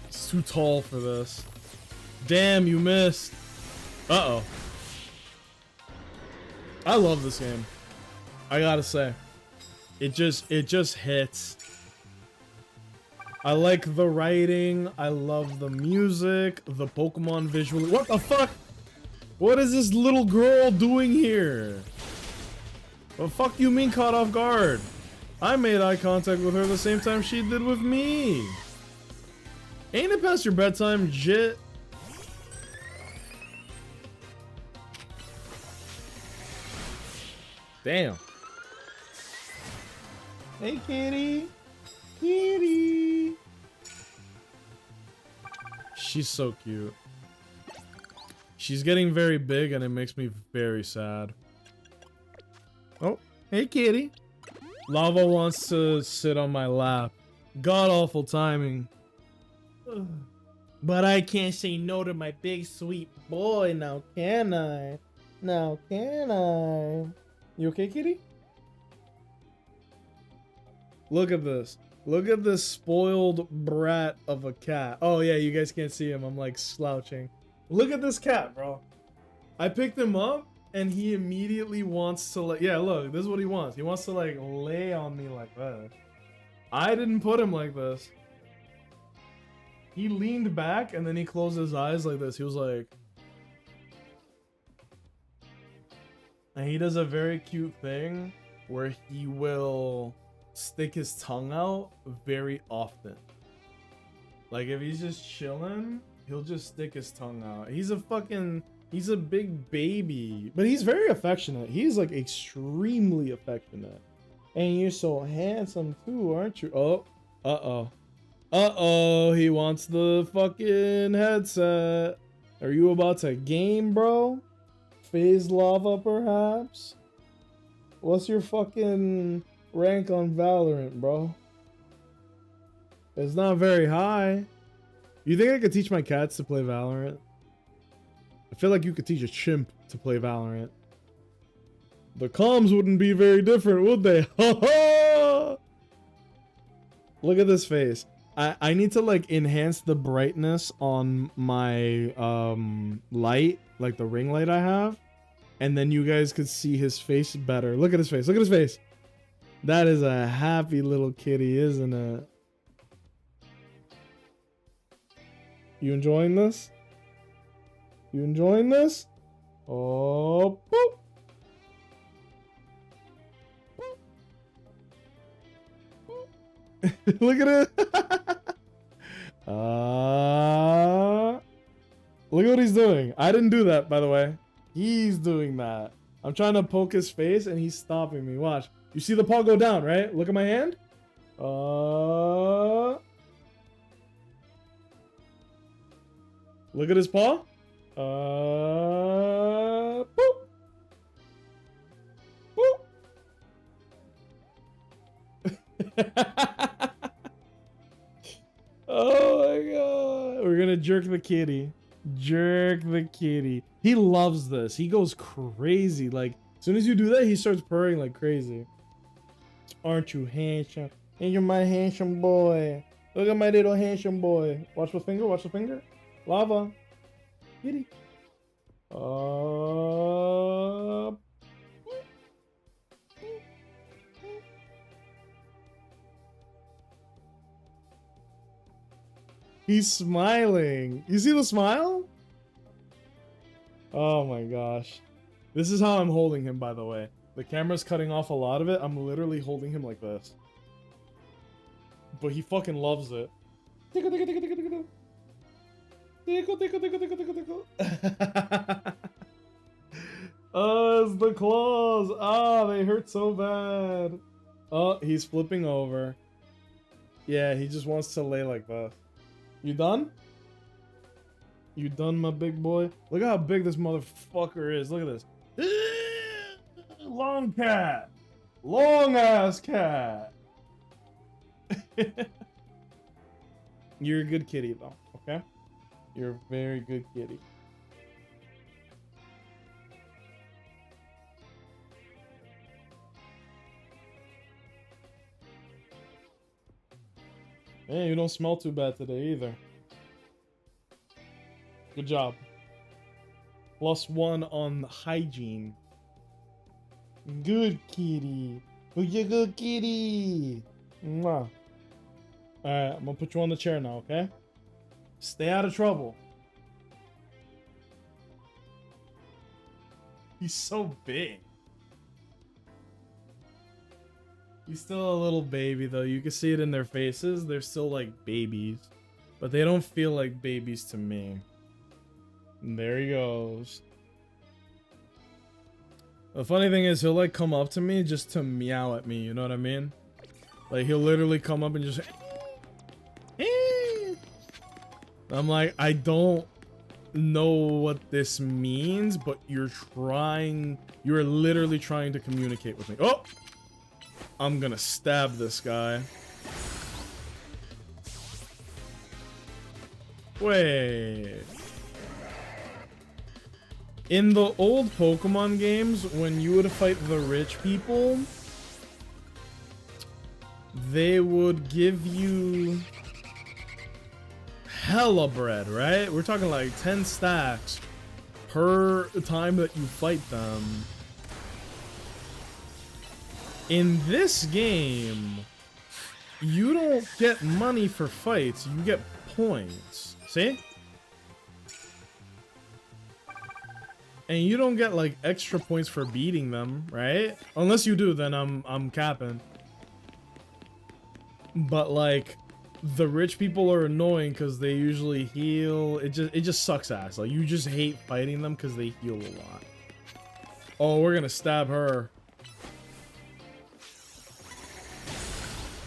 It's too tall for this. Damn, you missed. Uh-oh. I love this game. I gotta say. It just hits. I like the writing. I love the music. The Pokemon visually. What the fuck? What is this little girl doing here? What the fuck you mean caught off guard? I made eye contact with her the same time she did with me. Ain't it past your bedtime, Jit? Damn. Hey, kitty. Kitty. She's so cute. She's getting very big and it makes me very sad. Oh, hey, kitty. Lava wants to sit on my lap. God awful timing. But I can't say no to my big sweet boy now, can I? Now, can I? You okay, kitty? Look at this. Look at this spoiled brat of a cat. Oh yeah, you guys can't see him. I'm like slouching. Look at this cat, bro. I picked him up and he immediately wants to like, yeah, look, this is what he wants. He wants to like lay on me like that. I didn't put him like this. He leaned back and then he closed his eyes like this. He was like, and he does a very cute thing where he will stick his tongue out very often. Like if he's just chilling, he'll just stick his tongue out. He's a big baby, but he's very affectionate. He's like extremely affectionate. And you're so handsome too, aren't you? Oh, uh-oh. Uh-oh, he wants the fucking headset. Are you about to game, bro? Phase Lava, perhaps? What's your fucking rank on Valorant, bro? It's not very high. You think I could teach my cats to play Valorant? I feel like you could teach a chimp to play Valorant. The comms wouldn't be very different, would they? Look at this face. I need to like enhance the brightness on my light, like the ring light I have, and then you guys could see his face better. Look at his face. Look at his face. That is a happy little kitty, isn't it? You enjoying this? You enjoying this? Oh, boop. Look at it. Look at what he's doing. I didn't do that, by the way. He's doing that. I'm trying to poke his face and he's stopping me. Watch. You see the paw go down, right? Look at my hand. Look at his paw. Boop. Boop. Oh my god. We're gonna jerk the kitty. Jerk the kitty. He loves this. He goes crazy. Like, as soon as you do that, he starts purring like crazy. Aren't you handsome? And you're my handsome boy. Look at my little handsome boy. Watch the finger. Watch the finger. Lava. Kitty. He's smiling. You see the smile? Oh my gosh. This is how I'm holding him, by the way. The camera's cutting off a lot of it. I'm literally holding him like this. But he fucking loves it. Tickle, tickle, tickle, tickle, tickle. Tickle, tickle, tickle, tickle, tickle, tickle. Oh, it's the claws. Ah, they hurt so bad. Oh, he's flipping over. Yeah, he just wants to lay like that. You done? You done, my big boy? Look at how big this motherfucker is. Look at this. Long cat. Long ass cat. You're a good kitty, though, okay? You're a very good kitty. Hey, you don't smell too bad today either. Good job. +1 on hygiene. Good kitty. Who's your good kitty? Mwah. Alright, I'm gonna put you on the chair now, okay? Stay out of trouble. He's so big. He's still a little baby, though. You can see it in their faces. They're still like babies. But they don't feel like babies to me. And there he goes. The funny thing is, he'll like come up to me just to meow at me. You know what I mean? Like, he'll literally come up and just... I'm like, I don't know what this means, but you're literally trying to communicate with me. Oh! I'm gonna stab this guy. Wait. In the old Pokemon games, when you would fight the rich people, they would give you hella bread, right? We're talking like 10 stacks per time that you fight them. In this game, you don't get money for fights, you get points. See? And you don't get like extra points for beating them, right? Unless you do, then I'm capping. But like, the rich people are annoying because they usually heal. It just sucks ass. Like, you just hate fighting them because they heal a lot. Oh, we're gonna stab her.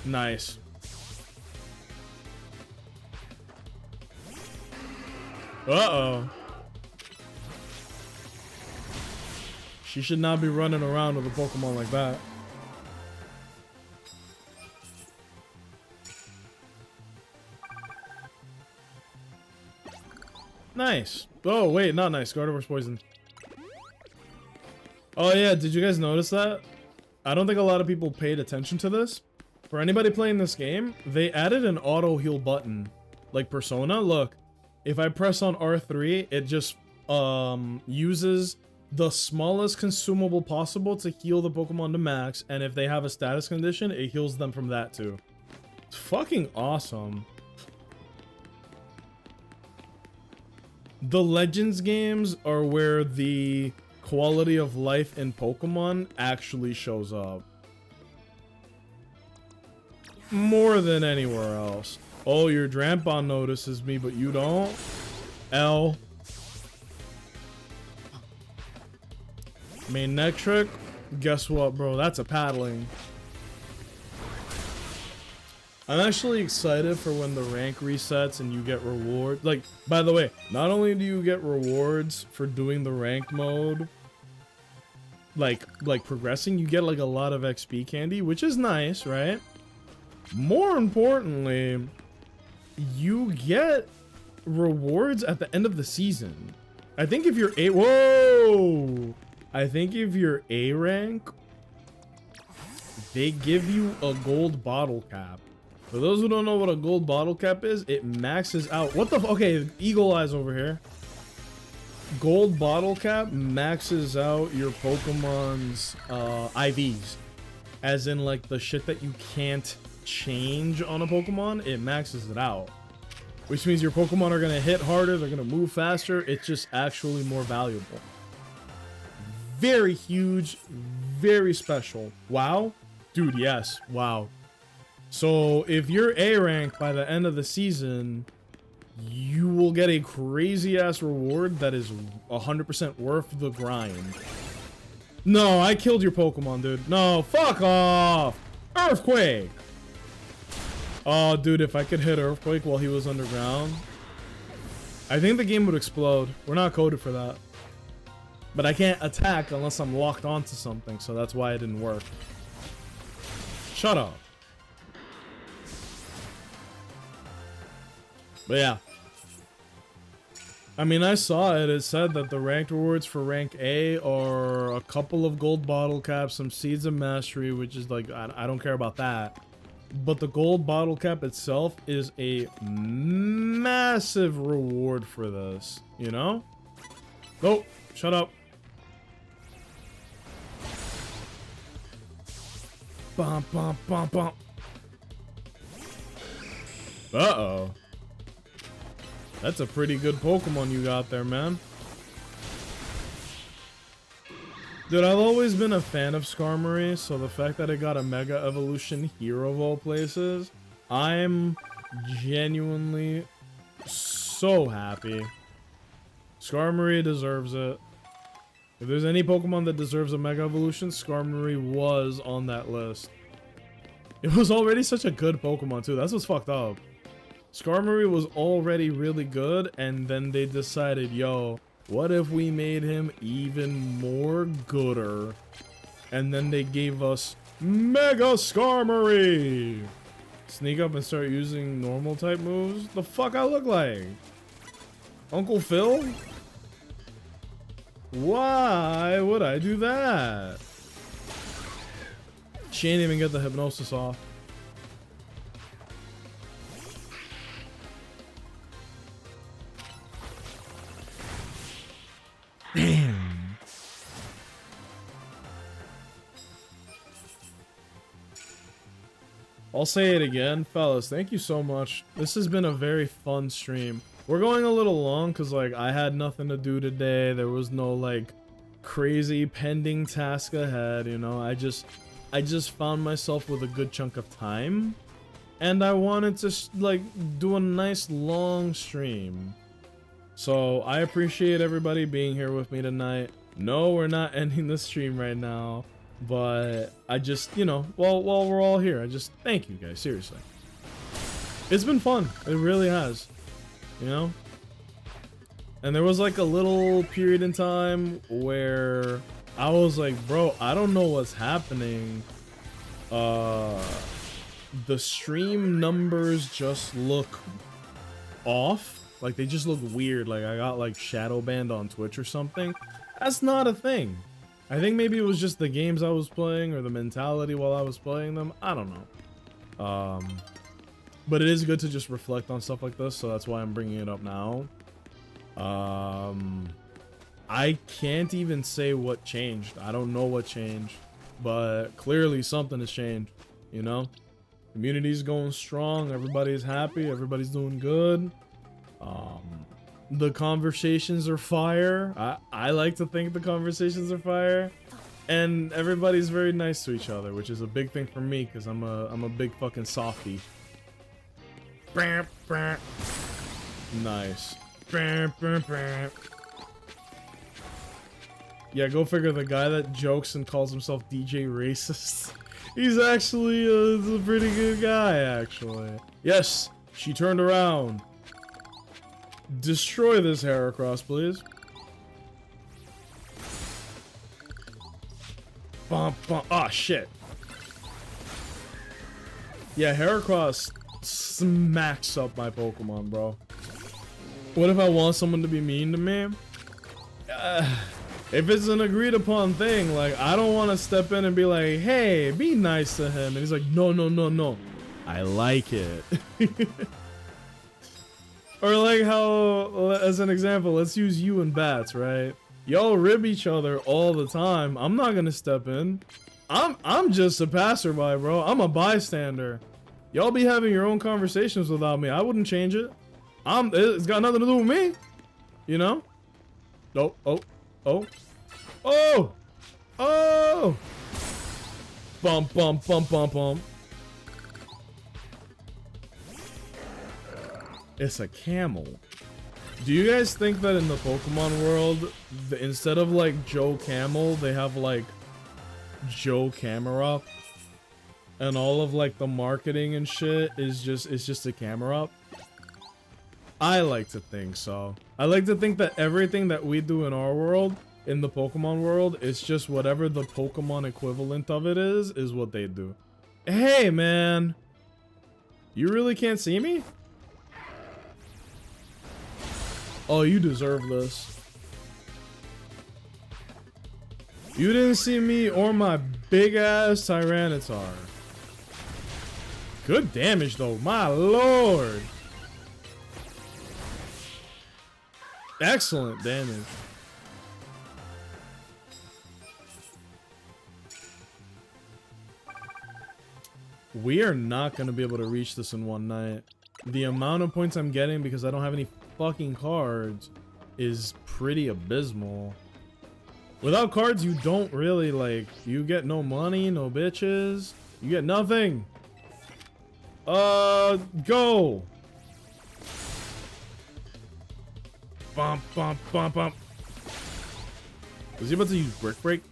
Nice. Uh-oh. She should not be running around with a Pokemon like that. Nice. Oh, wait, not nice. Gardevoir's poison. Oh, yeah, did you guys notice that? I don't think a lot of people paid attention to this. For anybody playing this game, they added an auto heal button. Like Persona, look. If I press on R3, it just uses the smallest consumable possible to heal the Pokemon to max, and if they have a status condition, it heals them from that too. It's fucking awesome. The Legends games are where the quality of life in Pokemon actually shows up. More than anywhere else. Oh, your Drampon notices me, but you don't? L. Main neck trick? Guess what, bro? That's a paddling. I'm actually excited for when the rank resets and you get rewards. Like, by the way, not only do you get rewards for doing the ranked mode, like progressing, you get like a lot of XP candy, which is nice, right? More importantly, you get rewards at the end of the season. I think if you're I think if you're A rank, they give you a gold bottle cap. For those who don't know what a gold bottle cap is, it maxes out. What the okay, Eagle Eyes over here. Gold bottle cap maxes out your Pokemon's IVs. As in like the shit that you can't change on a Pokemon, it maxes it out. Which means your Pokemon are gonna hit harder, they're gonna move faster, it's just actually more valuable. Very huge, very special. Wow. Dude, yes. Wow. So if you're A rank by the end of the season, you will get a crazy ass reward that is 100% worth the grind. No, I killed your Pokemon, dude. No, fuck off. Earthquake. Oh, dude, if I could hit Earthquake while he was underground, I think the game would explode. We're not coded for that. But I can't attack unless I'm locked onto something, so that's why it didn't work. Shut up. But yeah. I mean, I saw it. It said that the ranked rewards for rank A are a couple of gold bottle caps, some seeds of mastery, which is like, I don't care about that. But the gold bottle cap itself is a massive reward for this, you know? Oh, shut up. Bum, bum, bum, bum. Uh-oh. That's a pretty good Pokemon you got there, man. Dude, I've always been a fan of Skarmory, so the fact that it got a Mega Evolution here of all places, I'm genuinely so happy. Skarmory deserves it. If there's any Pokemon that deserves a Mega Evolution, Skarmory was on that list. It was already such a good Pokemon too. That's what's fucked up. Skarmory was already really good, and then they decided, yo, what if we made him even more gooder? And then they gave us Mega Skarmory! Sneak up and start using normal type moves? The fuck I look like? Uncle Phil? Why would I do that? She ain't even get the hypnosis off. Damn. I'll say it again, fellas. Thank you so much. This has been a very fun stream. We're going a little long because, like, I had nothing to do today. There was no, like, crazy pending task ahead, you know? I just found myself with a good chunk of time. And I wanted to, like, do a nice long stream. So, I appreciate everybody being here with me tonight. No, we're not ending the stream right now. But I just, you know, while we're all here, I just thank you guys, seriously. It's been fun. It really has. You know? And there was like a little period in time where I was like, bro, I don't know what's happening. The stream numbers just look off. Like they just look weird. Like I got like shadow banned on Twitch or something. That's not a thing. I think maybe it was just the games I was playing or the mentality while I was playing them. I don't know. But it is good to just reflect on stuff like this, so that's why I'm bringing it up now. I I can't even say what changed. I don't know what changed, but clearly something has changed, you know? Community's going strong, everybody's happy, everybody's doing good. The conversations are fire. I like to think the conversations are fire. And everybody's very nice to each other, which is a big thing for me because I'm a big fucking softie. Nice. Yeah, go figure. The guy that jokes and calls himself DJ Racist, he's actually a pretty good guy, actually. Yes, she turned around. Destroy this Heracross, please. Bump, bump. Ah, shit. Yeah, Heracross smacks up my Pokemon, bro. What if I want someone to be mean to me? If it's an agreed upon thing, like, I don't want to step in and be like, hey, be nice to him. And he's like, no, no, no, no. I like it. Or like how, as an example, let's use you and Bats, right? Y'all rib each other all the time. I'm not gonna step in. I'm just a passerby, bro. I'm a bystander. Y'all be having your own conversations without me. I wouldn't change it. It's got nothing to do with me. You know? Oh, oh, oh. Oh! Oh! Bump, bump, bump, bump, bump. It's a camel. Do you guys think that in the Pokemon world, instead of like Joe Camel, they have like Joe Camera? And all of like the marketing and shit is just a camera? I like to think so. I like to think that everything that we do in our world, in the Pokemon world, it's just whatever the Pokemon equivalent of it is what they do. Hey, man. You really can't see me? Oh, you deserve this. You didn't see me or my big-ass Tyranitar. Good damage, though. My lord. Excellent damage. We are not going to be able to reach this in one night. The amount of points I'm getting because I don't have any fucking cards is pretty abysmal. Without cards, you don't really, like, you get no money, no bitches. You get nothing. Go. Bump, bump, bump, bump. Was he about to use Brick Break?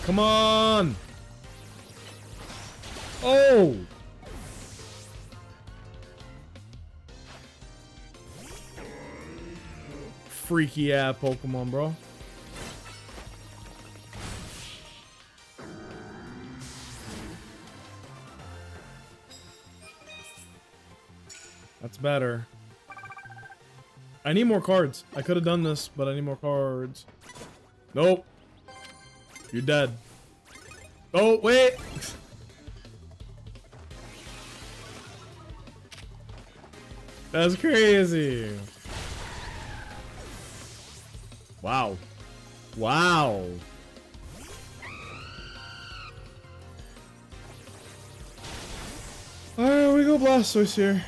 Come on! Oh! Freaky ass Pokemon, bro. That's better. I need more cards. I could have done this, but I need more cards. Nope. You're dead. Oh, wait. That's crazy. Wow. Wow. Alright, we go Blastoise here.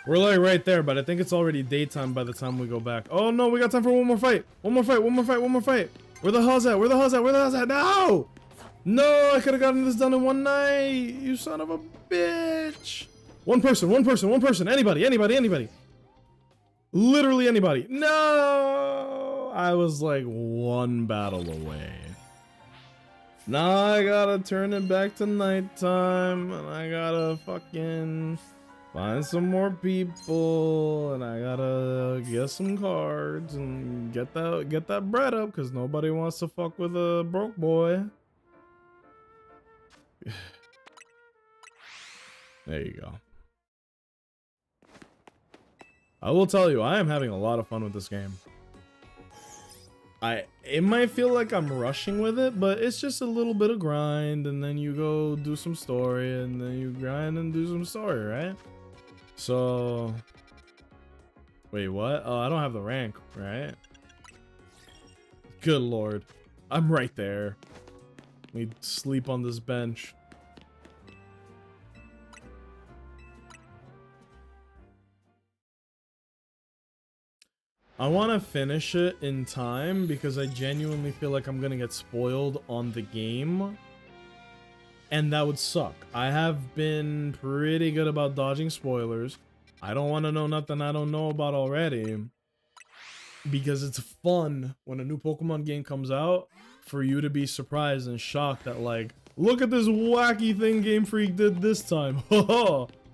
We're like right there, but I think it's already daytime by the time we go back. Oh no, we got time for one more fight. One more fight, one more fight, one more fight. Where the hell's at? Where the hell's at? Where the hell's at? No! No, I could have gotten this done in one night. You son of a bitch. One person, one person, one person. Anybody, anybody, anybody. Literally anybody. No! I was like one battle away. Now I gotta turn it back to nighttime, and I gotta fucking find some more people, and I gotta get some cards and get that bread up, because nobody wants to fuck with a broke boy. There you go. I will tell you, I am having a lot of fun with this game. It might feel like I'm rushing with it, but it's just a little bit of grind, and then you go do some story, and then you grind and do some story, right? So, wait, what? Oh, I don't have the rank, right? Good lord, I'm right there. Let me sleep on this bench. I want to finish it in time because I genuinely feel like I'm gonna get spoiled on the game, and that would suck. I have been pretty good about dodging spoilers. I don't want to know nothing I don't know about already, because it's fun when a new Pokemon game comes out for you to be surprised and shocked that, like, look at this wacky thing Game Freak did this time.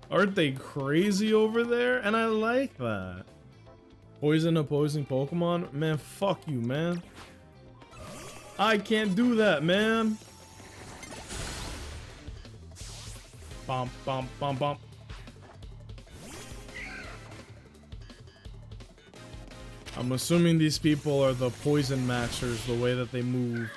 Aren't they crazy over there? And I like that. Poison opposing Pokemon? Man, fuck you, man. I can't do that, man. Bump, bump, bump, bump. I'm assuming these people are the poison maxers, the way that they move.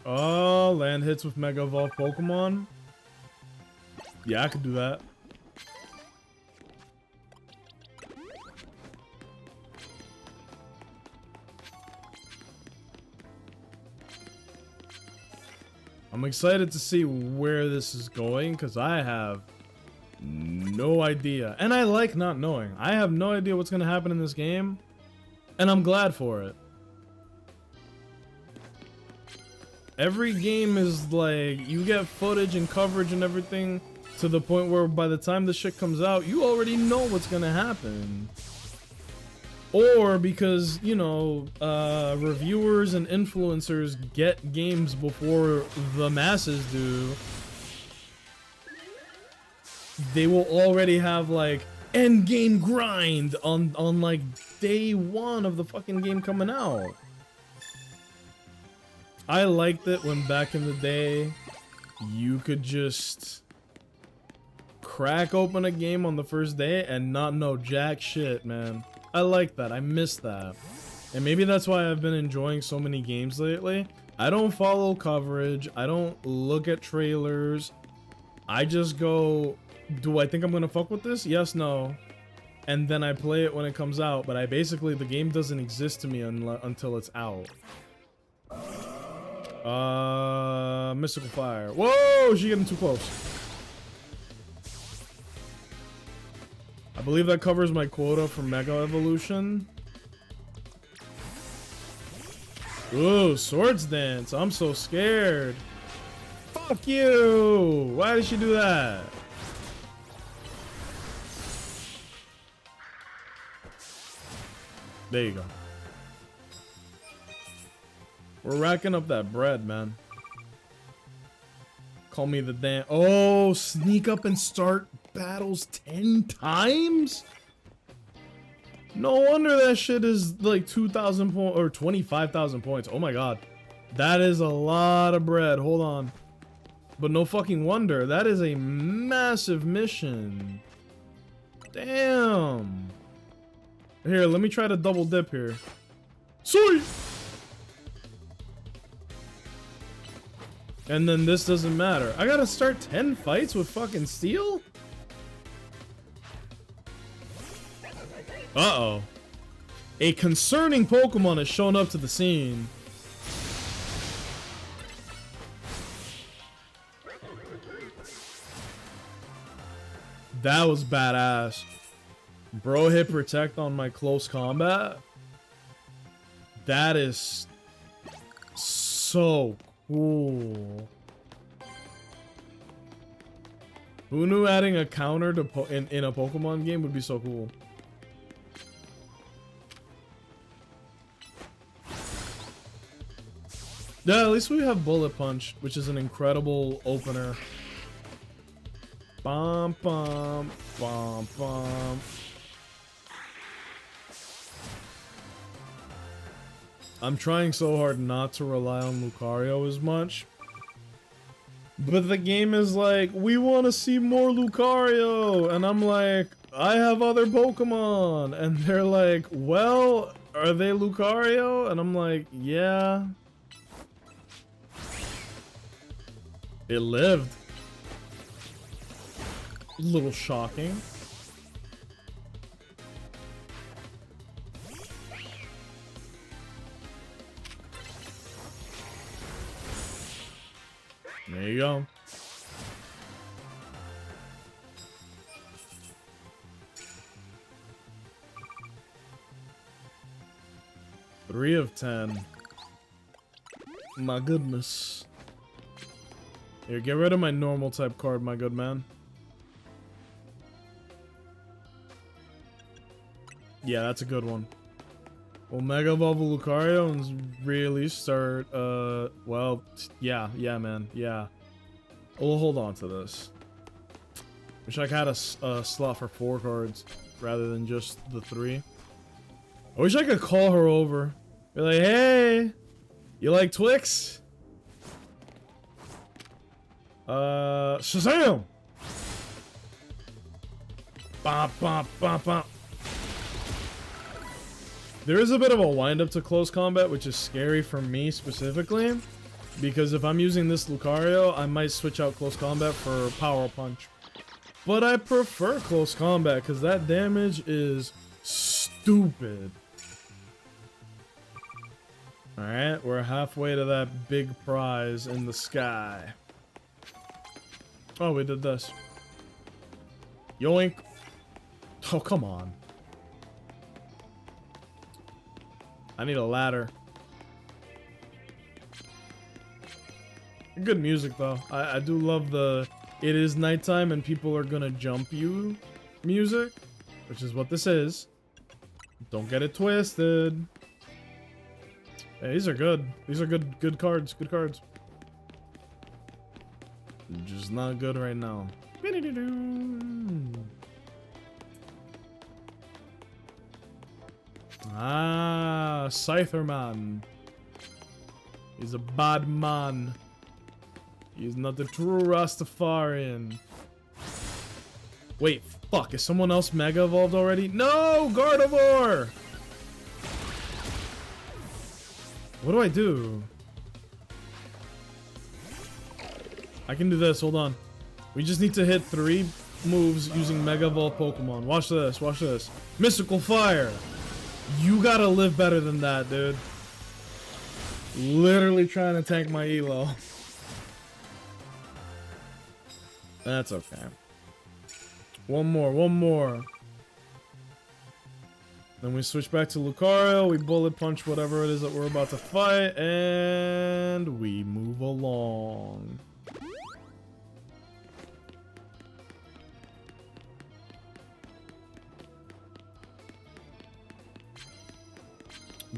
Oh, land hits with Mega Evolved Pokemon. Yeah, I could do that. I'm excited to see where this is going because I have no idea. And I like not knowing. I have no idea what's going to happen in this game, and I'm glad for it. Every game is like, you get footage and coverage and everything to the point where by the time the shit comes out, you already know what's gonna happen. Or because, you know, reviewers and influencers get games before the masses do, they will already have like end game grind on like day one of the fucking game coming out. I liked it when back in the day you could just crack open a game on the first day and not know jack shit, man. I like that. I miss that. And maybe that's why I've been enjoying so many games lately. I don't follow coverage. I don't look at trailers. I just go, do I think I'm gonna fuck with this? Yes, no. And then I play it when it comes out, but the game doesn't exist to me until it's out. Mystical Fire. Whoa, she's getting too close. I believe that covers my quota for Mega Evolution. Ooh, Swords Dance. I'm so scared. Fuck you. Why did she do that? There you go. We're racking up that bread, man. Call me the damn... Oh, sneak up and start battles 10 times? No wonder that shit is like 2,000 points or 25,000 points. Oh my god. That is a lot of bread. Hold on. But no fucking wonder. That is a massive mission. Damn. Here, let me try to double dip here. Sweet! And then this doesn't matter. I gotta start 10 fights with fucking steel? Uh-oh. A concerning Pokemon has shown up to the scene. That was badass. Bro hit protect on my close combat. That is so cool. Who knew adding a counter to in a Pokemon game would be so cool? Yeah, at least we have Bullet Punch, which is an incredible opener. Bum bum bum bum. I'm trying so hard not to rely on Lucario as much. But the game is like, we want to see more Lucario. And I'm like, I have other Pokemon. And they're like, well, are they Lucario? And I'm like, yeah. It lived. A little shocking. There you go. Three of 10. My goodness. Here, get rid of my normal type card, my good man. Yeah, that's a good one. We'll Mega Evolve Lucario and really start, well, yeah, man, yeah. We'll hold on to this. Wish I had a slot for 4 cards rather than just the 3. I wish I could call her over. Be like, hey, you like Twix? Shazam! Bop, bop, bop, bop. There is a bit of a wind-up to close combat, which is scary for me specifically. Because if I'm using this Lucario, I might switch out close combat for Power Punch. But I prefer close combat, because that damage is stupid. Alright, we're halfway to that big prize in the sky. Oh, we did this. Yoink. Oh, come on. I need a ladder. Good music though. I do love the it is nighttime and people are gonna jump you music, which is what this is. Don't get it twisted. Hey, these are good. These are good cards. Good cards. Just not good right now. Ah, Scytherman. He's a bad man. He's not the true Rastafarian. Wait, fuck. Is someone else Mega Evolved already? No! Gardevoir! What do I do? I can do this. Hold on. We just need to hit 3 moves using Mega Evolved Pokemon. Watch this. Watch this. Mystical Fire. You gotta live better than that, dude. Literally trying to tank my elo. That's okay. One more. Then we switch back to Lucario, we bullet punch whatever it is that we're about to fight, and we move along.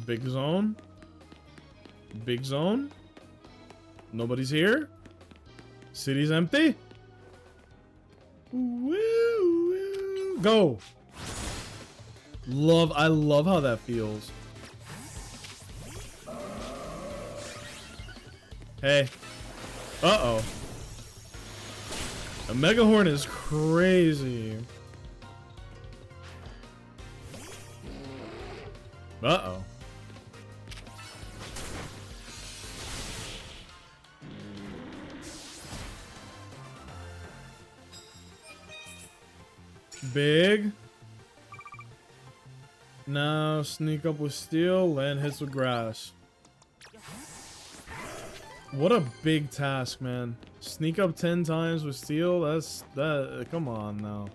Big zone. Big zone. Nobody's here. City's empty. Woo, woo. Go. I love how that feels. Hey. Uh-oh. A Mega Horn is crazy. Uh-oh. Big. Now sneak up with steel, land hits with grass. What a big task, man. Sneak up 10 times with steel, that come on now.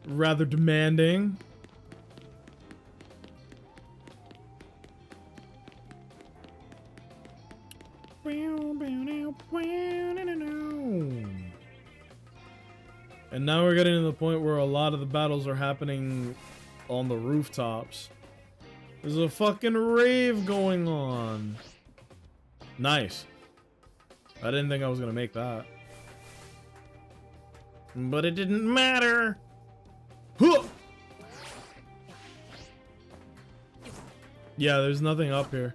Rather demanding. And now we're getting to the point where a lot of the battles are happening on the rooftops. There's a fucking rave going on. Nice. I didn't think I was gonna make that. But it didn't matter. Huh! Yeah, there's nothing up here.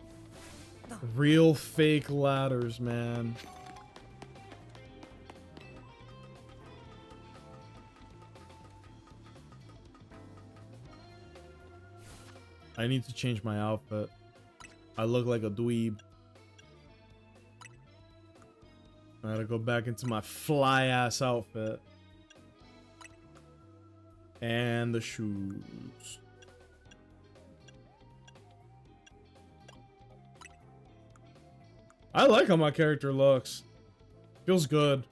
Real fake ladders, man. I need to change my outfit. I look like a dweeb. I gotta go back into my fly ass outfit. And the shoes. I like how my character looks. Feels good.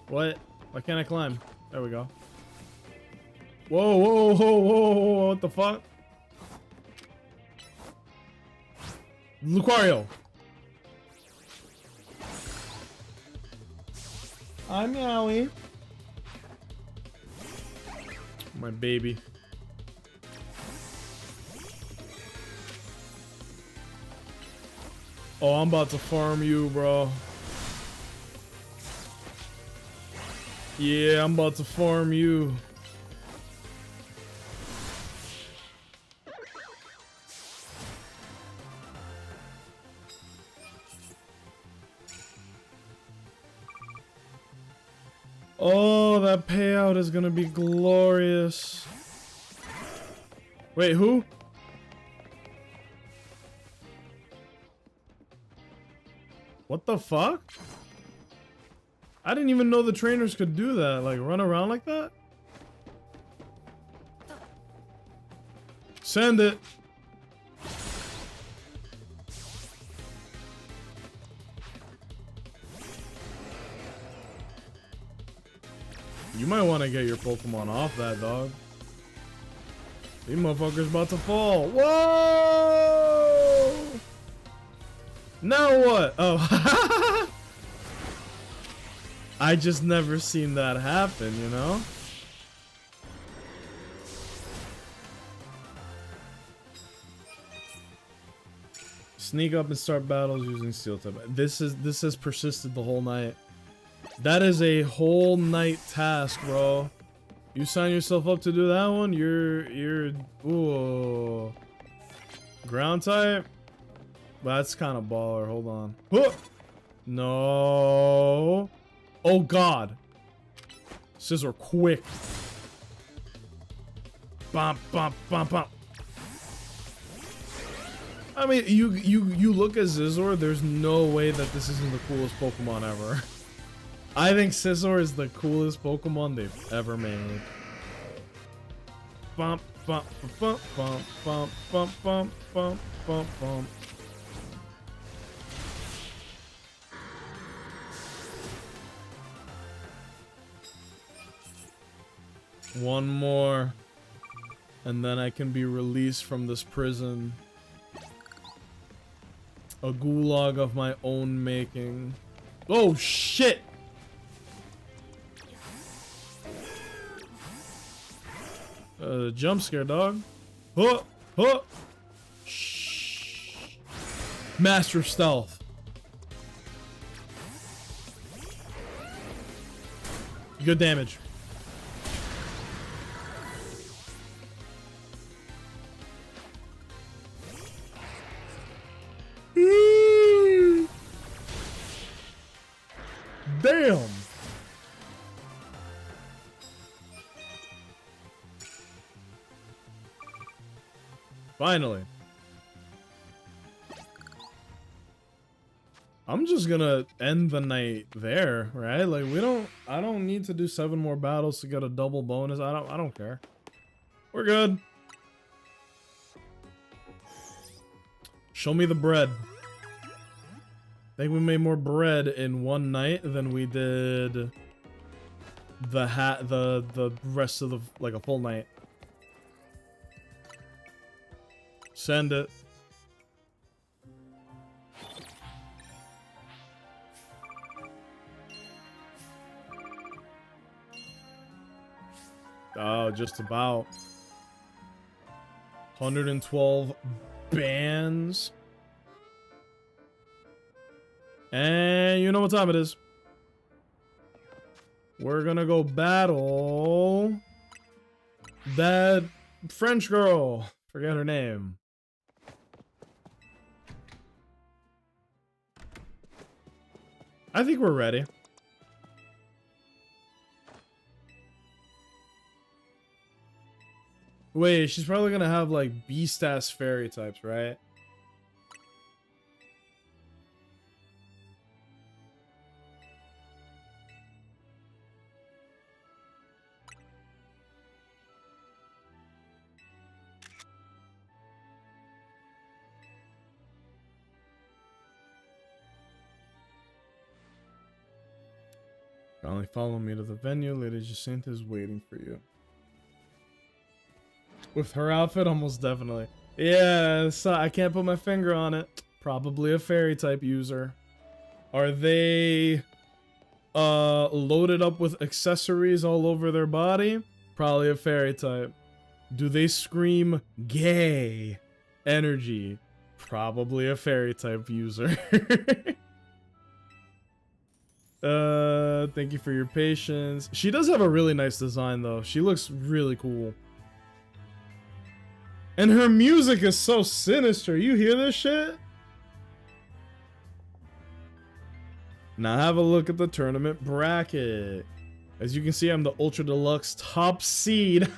What? Why can't I climb? There we go. Whoa, whoa, whoa, whoa, whoa, what the fuck? Lucario. I'm Yowie. My baby. Oh, I'm about to farm you, bro. Yeah, I'm about to farm you. Oh, that payout is gonna be glorious. Wait, who? What the fuck? I didn't even know the trainers could do that, like run around like that. Send it. You might want to get your Pokemon off that, dog. These motherfuckers about to fall. Whoa! Now what? Oh. I just never seen that happen, you know? Sneak up and start battles using Steel type. This has persisted the whole night. That is a whole night task, bro. You sign yourself up to do that one, you're ooh. Ground type? That's kind of baller. Hold on. Huh! No. Oh god. Scizor quick. Bump, bump, bump, bump. I mean, you look at Scizor, there's no way that this isn't the coolest Pokemon ever. I think Scizor is the coolest Pokemon they've ever made. Bump, bump, bump, bump, bump, bump, bump, bump, bump, bump. One more, and then I can be released from this prison. A gulag of my own making. Oh shit! Jump scare, dog. Huh! Huh! Shh. Master of Stealth. Good damage. Damn. Finally. I'm just gonna end the night there, right? Like I don't need to do 7 more battles to get a double bonus. I don't care. We're good. Show me the bread. I think we made more bread in one night than we did the rest of the, like, a full night. Send it. Oh, just about. 112 bands. And you know what time it is. We're gonna go battle that French girl. Forget her name. I think we're ready. Wait, she's probably gonna have like beast-ass fairy types, right? Only follow me to the venue. Lady Jacinta is waiting for you. With her outfit, almost definitely. Yeah, so I can't put my finger on it. Probably a fairy type user. Are they loaded up with accessories all over their body? Probably a fairy type. Do they scream gay energy? Probably a fairy type user. Thank you for your patience. She does have a really nice design though. She looks really cool. And her music is so sinister. You hear this shit? Now have a look at the tournament bracket. As you can see, I'm the Ultra Deluxe top seed.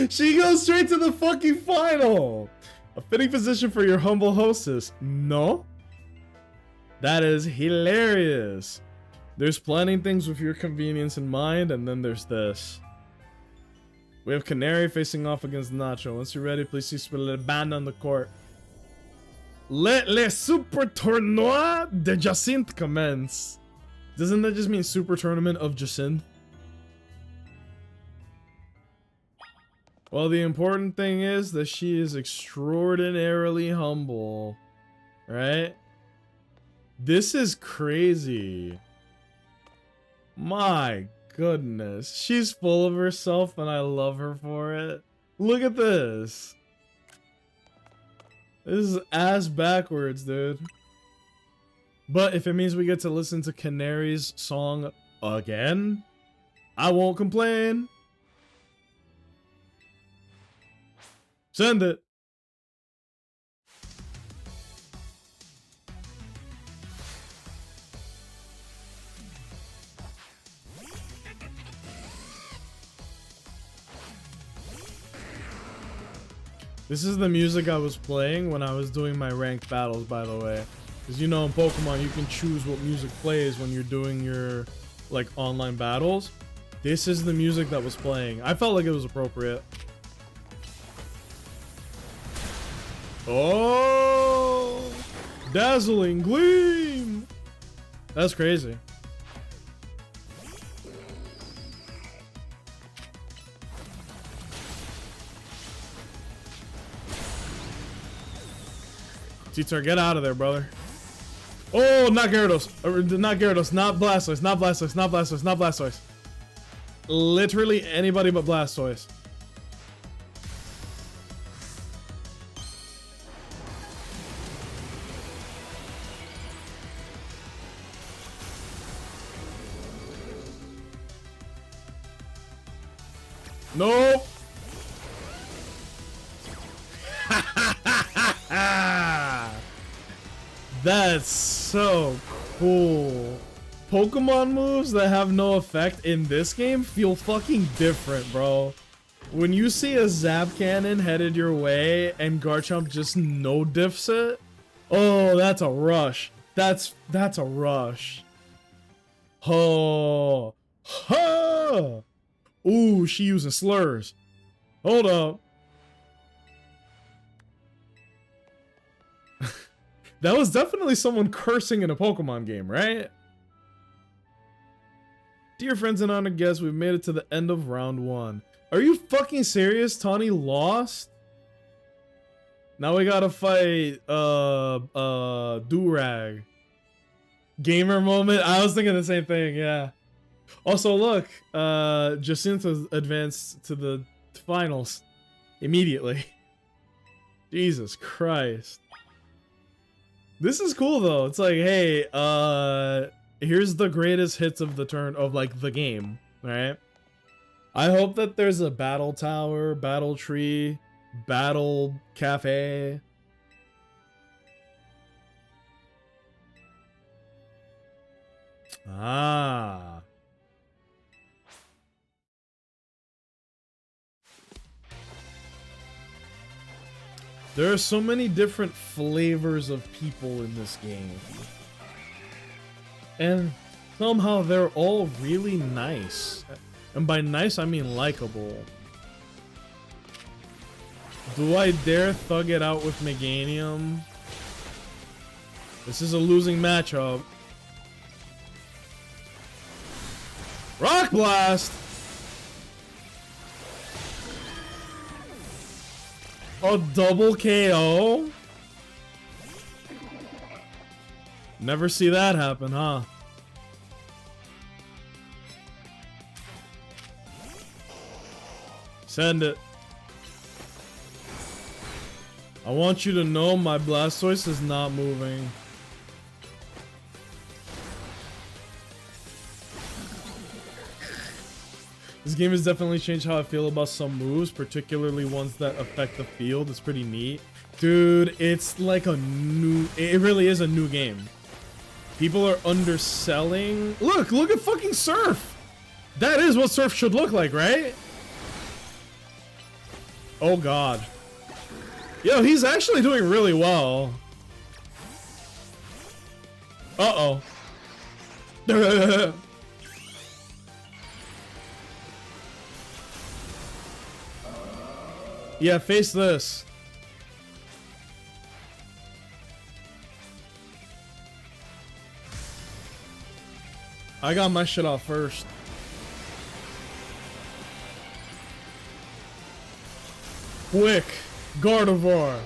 She goes straight to the fucking final. A fitting position for your humble hostess. No? That is hilarious. There's planning things with your convenience in mind, and then there's this. We have Canary facing off against Nacho. Once you're ready, please see the band on the court. Let le Super Tournoi de Jacinthe commence. Doesn't that just mean Super Tournament of Jacinthe? Well, the important thing is that she is extraordinarily humble. Right? This is crazy. My goodness. She's full of herself and I love her for it. Look at this. This is ass backwards, dude. But if it means we get to listen to Canary's song again, I won't complain. Send it. This is the music I was playing when I was doing my ranked battles, by the way. Because you know in Pokemon you can choose what music plays when you're doing your like online battles. This is the music that was playing. I felt like it was appropriate. Oh! Dazzling Gleam! That's crazy. Titor, get out of there, brother. Oh, not Gyarados. Not Gyarados. Not Blastoise. Not Blastoise. Not Blastoise. Not Blastoise. Literally anybody but Blastoise. Nope. That's so cool. Pokemon moves that have no effect in this game feel fucking different, bro. When you see a Zap Cannon headed your way and Garchomp just no diffs it, oh, that's a rush. That's a rush. Oh, ha! Ooh, she using slurs. Hold up. That was definitely someone cursing in a Pokemon game, right? Dear friends and honored guests, we've made it to the end of round 1. Are you fucking serious? Tawny lost? Now we gotta fight, Durag. Gamer moment? I was thinking the same thing, yeah. Also, look, Jacinta advanced to the finals immediately. Jesus Christ. This is cool though. It's like, hey, here's the greatest hits of the turn of like the game, right? I hope that there's a battle tower, battle tree, battle cafe. Ah. There are so many different flavors of people in this game. And somehow they're all really nice. And by nice, I mean likable. Do I dare thug it out with Meganium? This is a losing matchup. Rock Blast! A double KO? Never see that happen, huh? Send it. I want you to know my Blastoise is not moving. This game has definitely changed how I feel about some moves, particularly ones that affect the field. It's pretty neat. Dude, it's like a new... It really is a new game. People are underselling... Look at fucking Surf! That is what Surf should look like, right? Oh god. Yo, he's actually doing really well. Uh-oh. Yeah, face this. I got my shit off first. Quick, Gardevoir.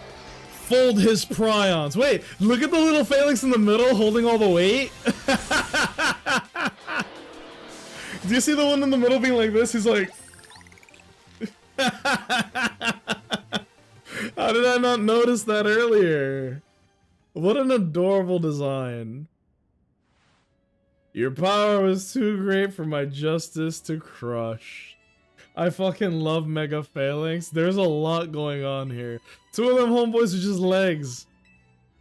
Fold his prions. Wait, look at the little phalanx in the middle holding all the weight. Do you see the one in the middle being like this? He's like... How did I not notice that earlier? What an adorable design. Your power was too great for my justice to crush. I fucking love Mega Phalanx. There's a lot going on here. Two of them homeboys are just legs.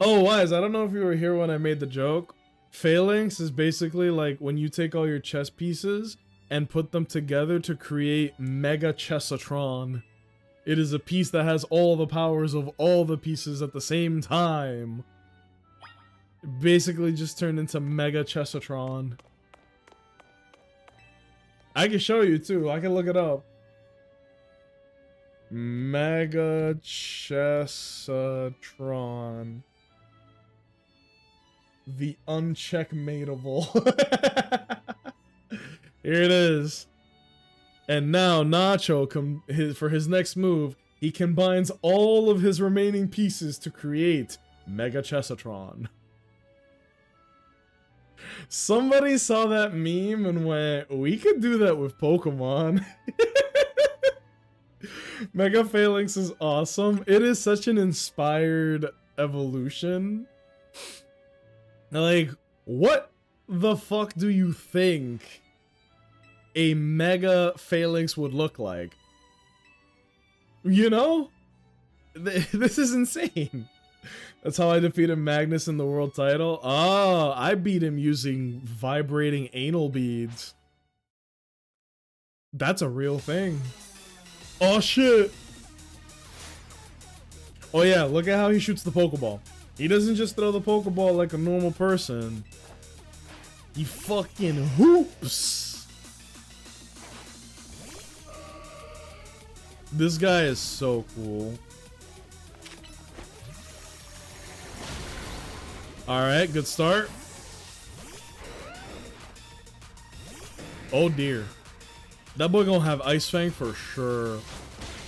Oh, Wise, I don't know if you were here when I made the joke. Phalanx is basically like when you take all your chess pieces and put them together to create Mega Chessatron. It is a piece that has all the powers of all the pieces at the same time. Basically just turned into Mega Chessatron. I can show you too, I can look it up. Mega Chessatron. The uncheckmateable. Here it is. And now Nacho, for his next move, he combines all of his remaining pieces to create Mega Chessatron. Somebody saw that meme and went, we could do that with Pokemon. Mega Phalanx is awesome. It is such an inspired evolution. Like, what the fuck do you think a Mega Phalanx would look like? You know? This is insane. That's how I defeated Magnus in the world title. Oh, I beat him using vibrating anal beads. That's a real thing. Oh shit. Oh yeah, look at how he shoots the Pokeball. He doesn't just throw the Pokeball like a normal person. He fucking hoops. This guy is so cool. Alright, good start. Oh dear. That boy gonna have Ice Fang for sure.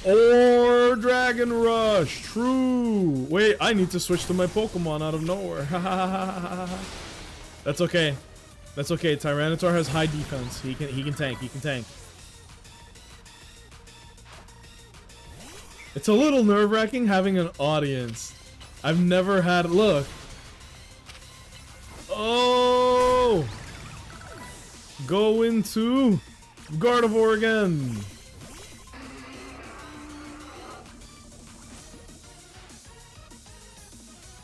Or Dragon Rush. True. Wait, I need to switch to my Pokemon out of nowhere. That's okay. That's okay. Tyranitar has high defense. He can tank. He can tank. It's a little nerve-wracking having an audience. I've never had... Look. Oh! Go into Gardevoir again.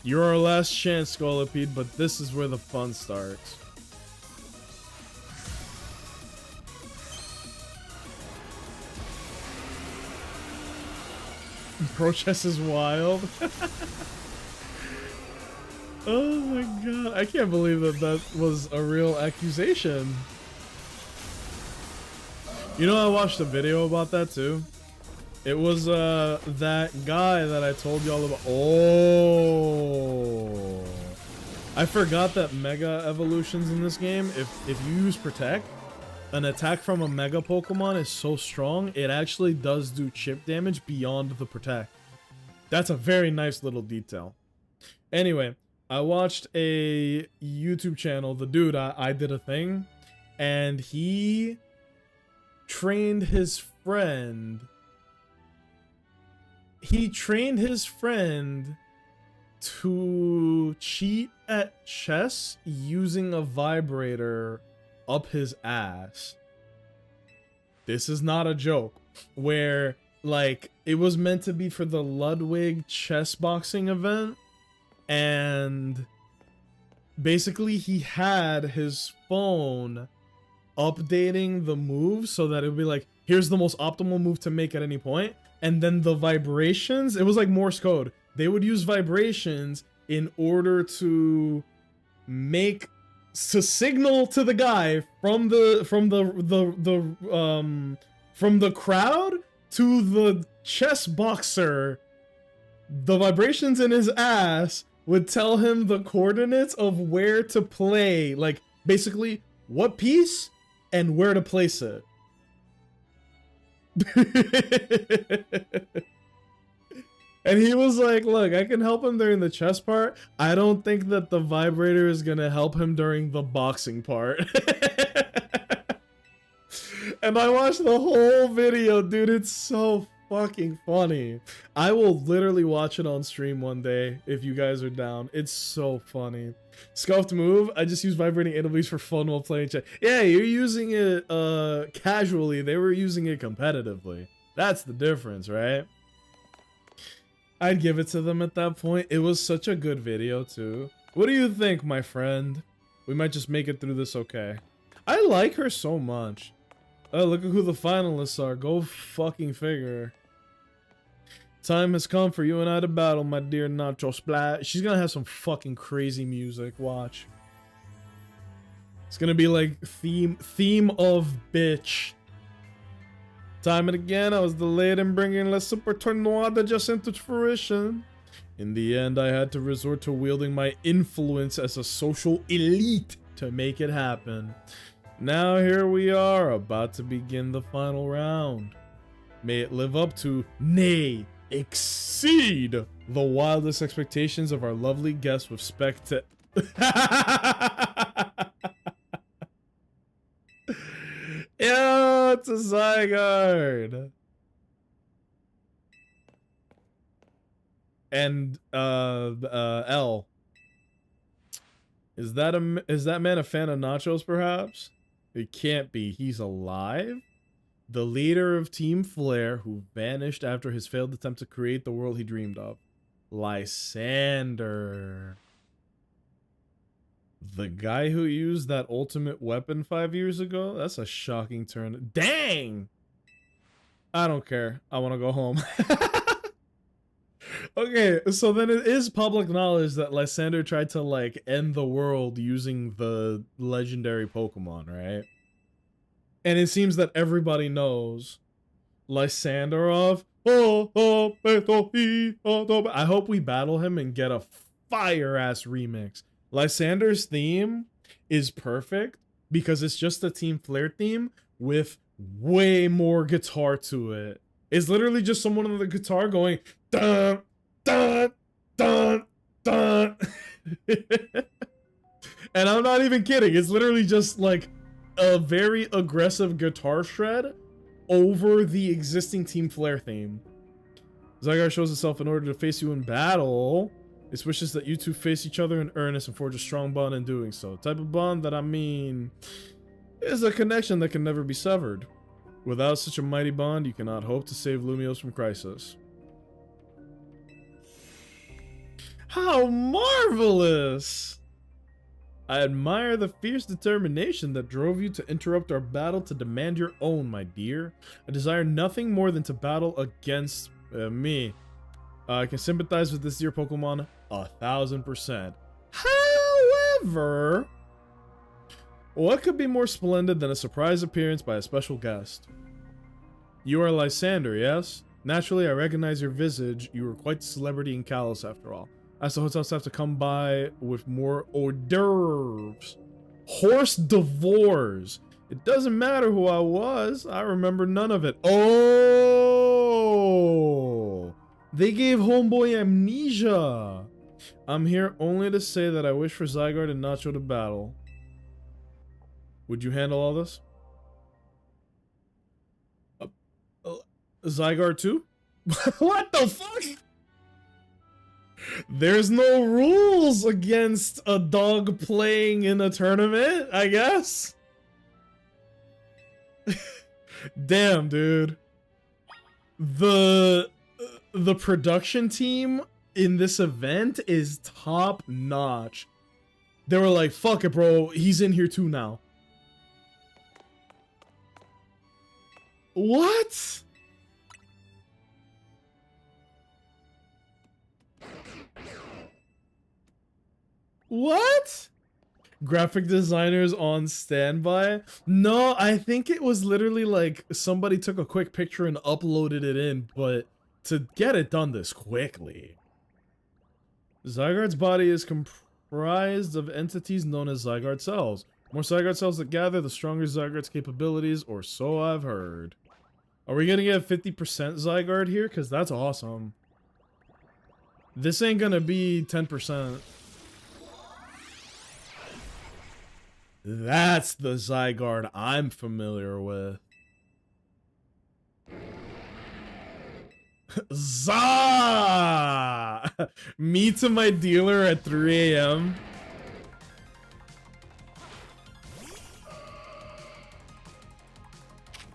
You're our last chance, Scolipede, but this is where the fun starts. Pro chess is wild. Oh my god. I can't believe that that was a real accusation. You know, I watched a video about that too. It was that guy that I told y'all about. Oh, I forgot that mega evolutions in this game, if you use protect, an attack from a mega Pokemon is so strong it actually does do chip damage beyond the protect. That's a very nice little detail. Anyway, I watched a YouTube channel, the dude, I did a thing, and he trained his friend. He trained his friend to cheat at chess using a vibrator up his ass. This is not a joke. Where, like, it was meant to be for the Ludwig chess boxing event, and basically he had his phone updating the moves so that it would be like, here's the most optimal move to make at any point, and then the vibrations, it was like Morse code. They would use vibrations in order to make signal to the guy from the crowd to the chess boxer. The vibrations in his ass would tell him the coordinates of where to play, like basically what piece and where to place it. And he was like, look, I can help him during the chess part. I don't think that the vibrator is gonna help him during the boxing part. And I watched the whole video, dude. It's so fucking funny. I will literally watch it on stream one day if you guys are down. It's so funny. Scuffed move. I just use vibrating AWs for fun while playing chess. Yeah, you're using it casually. They were using it competitively. That's the difference, right? I'd give it to them at that point. It was such a good video too. What do you think, my friend? We might just make it through this okay. I like her so much. Oh, look at who the finalists are. Go fucking figure. Time has come for you and I to battle, my dear Nacho Splat. She's gonna have some fucking crazy music. Watch. It's gonna be like theme of bitch. Time and again, I was delayed in bringing Le Super Tournoi just into fruition. In the end, I had to resort to wielding my influence as a social elite to make it happen. Now here we are, about to begin the final round. May it live up to, nay, exceed the wildest expectations of our lovely guests with spec to... Yo, it's a Zygarde. And L. Is that man a fan of nachos, perhaps? It can't be. He's alive? The leader of Team Flare, who vanished after his failed attempt to create the world he dreamed of. Lysander. The guy who used that ultimate weapon 5 years ago? That's a shocking turn. Dang! I don't care. I want to go home. Okay, so then it is public knowledge that Lysander tried to, like, end the world using the legendary Pokemon, right? And it seems that everybody knows Lysanderov. I hope we battle him and get a fire-ass remix. Lysander's theme is perfect because it's just a Team Flare theme with way more guitar to it. It's literally just someone on the guitar going dun dun dun dun. And I'm not even kidding. It's literally just like a very aggressive guitar shred over the existing Team Flare theme. Zygarde shows itself in order to face you in battle. It wishes that you two face each other in earnest and forge a strong bond in doing so. Type of bond that, I mean, is a connection that can never be severed. Without such a mighty bond, you cannot hope to save Lumiose from crisis. How marvelous! I admire the fierce determination that drove you to interrupt our battle to demand your own, my dear. I desire nothing more than to battle against me. I can sympathize with this dear Pokemon 1000%. However, what could be more splendid than a surprise appearance by a special guest? You are Lysander, yes? Naturally, I recognize your visage. You were quite the celebrity in Kalos, after all. I asked the hotel staff to come by with more hors d'oeuvres. Horse divorce. It doesn't matter who I was. I remember none of it. Oh! They gave Homeboy amnesia. I'm here only to say that I wish for Zygarde and Nacho to battle. Would you handle all this? Zygarde too? What the fuck? There's no rules against a dog playing in a tournament, I guess. Damn, dude. The production team in this event is top notch. They were like, fuck it, bro. He's in here too now. What? What? Graphic designers on standby? No, I think it was literally like somebody took a quick picture and uploaded it in, but to get it done this quickly. Zygarde's body is comprised of entities known as Zygarde cells. The more Zygarde cells that gather, the stronger Zygarde's capabilities, or so I've heard. Are we gonna get 50% Zygarde here? Because that's awesome. This ain't gonna be 10%. That's the Zygarde I'm familiar with. Zah! Me to my dealer at 3 a.m.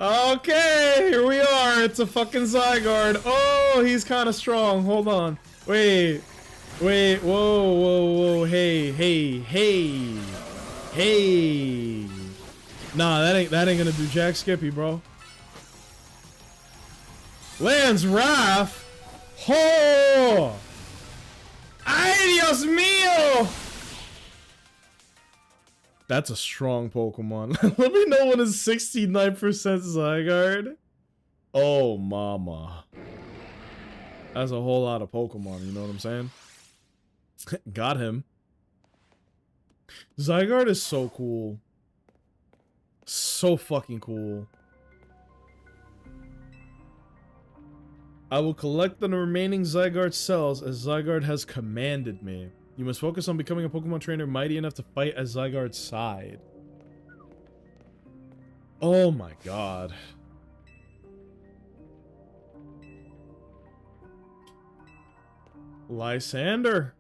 Okay, here we are. It's a fucking Zygarde. Oh, he's kind of strong. Hold on. Wait. Whoa, whoa. Hey. Nah, that ain't gonna do jack Skippy, bro. Lands Wrath. Oh! Ay, Dios mío! That's a strong Pokemon. Let me know when it's 69% Zygarde. Oh, mama. That's a whole lot of Pokemon, you know what I'm saying? Got him. Zygarde is so cool. So fucking cool. I will collect the remaining Zygarde cells as Zygarde has commanded me. You must focus on becoming a Pokemon trainer mighty enough to fight at Zygarde's side. Oh my god. Lysander.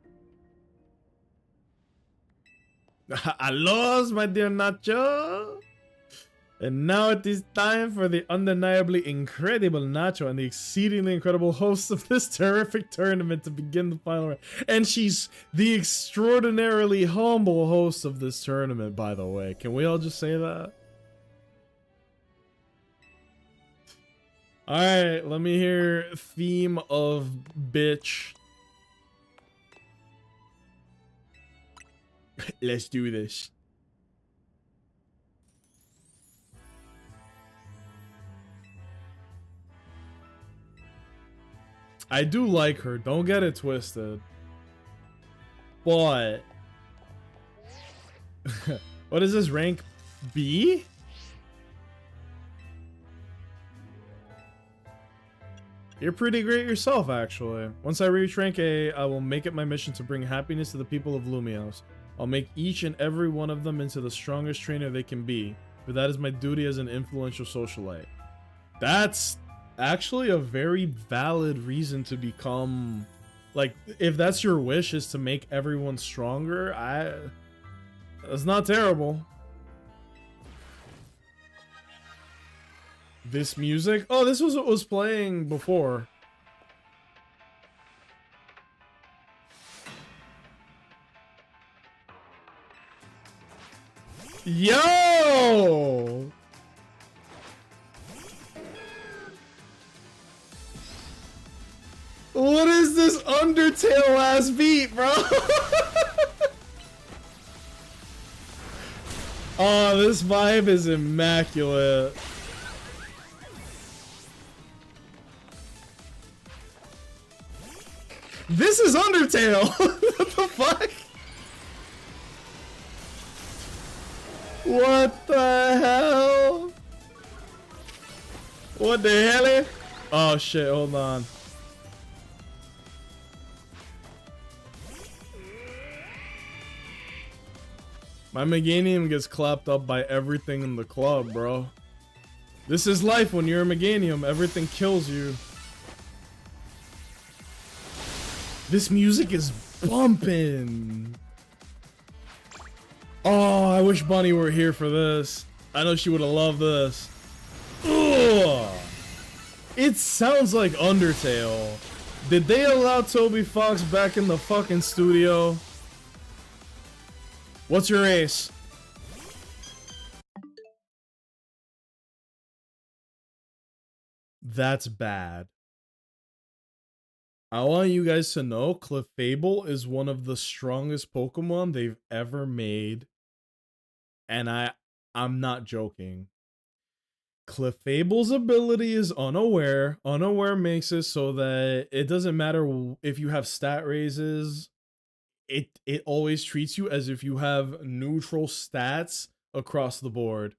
Aloha, my dear Nacho. And now it is time for the undeniably incredible Nacho and the exceedingly incredible host of this terrific tournament to begin the final round. And she's the extraordinarily humble host of this tournament, by the way. Can we all just say that? Alright, let me hear theme of bitch. Let's do this. I do like her, don't get it twisted. But what is this, rank B? You're pretty great yourself, actually. Once I reach rank A, I will make it my mission to bring happiness to the people of Lumios. I'll make each and every one of them into the strongest trainer they can be, but that is my duty as an influential socialite. That's actually a very valid reason to become, like, if that's your wish, is to make everyone stronger, that's not terrible. This music? Oh, this was what was playing before. Yo! What is this Undertale ass beat, bro. Oh, this vibe is immaculate. This is Undertale. What the fuck? What the hell? What the hell? Oh shit, hold on. My Meganium gets clapped up by everything in the club, bro. This is life when you're a Meganium. Everything kills you. This music is bumping. Oh, I wish Bunny were here for this. I know she would have loved this. Ugh. It sounds like Undertale. Did they allow Toby Fox back in the fucking studio? What's your ace? That's bad. I want you guys to know Clefable is one of the strongest Pokemon they've ever made. And I'm not joking. Clefable's ability is Unaware. Unaware makes it so that it doesn't matter if you have stat raises. It always treats you as if you have neutral stats across the board.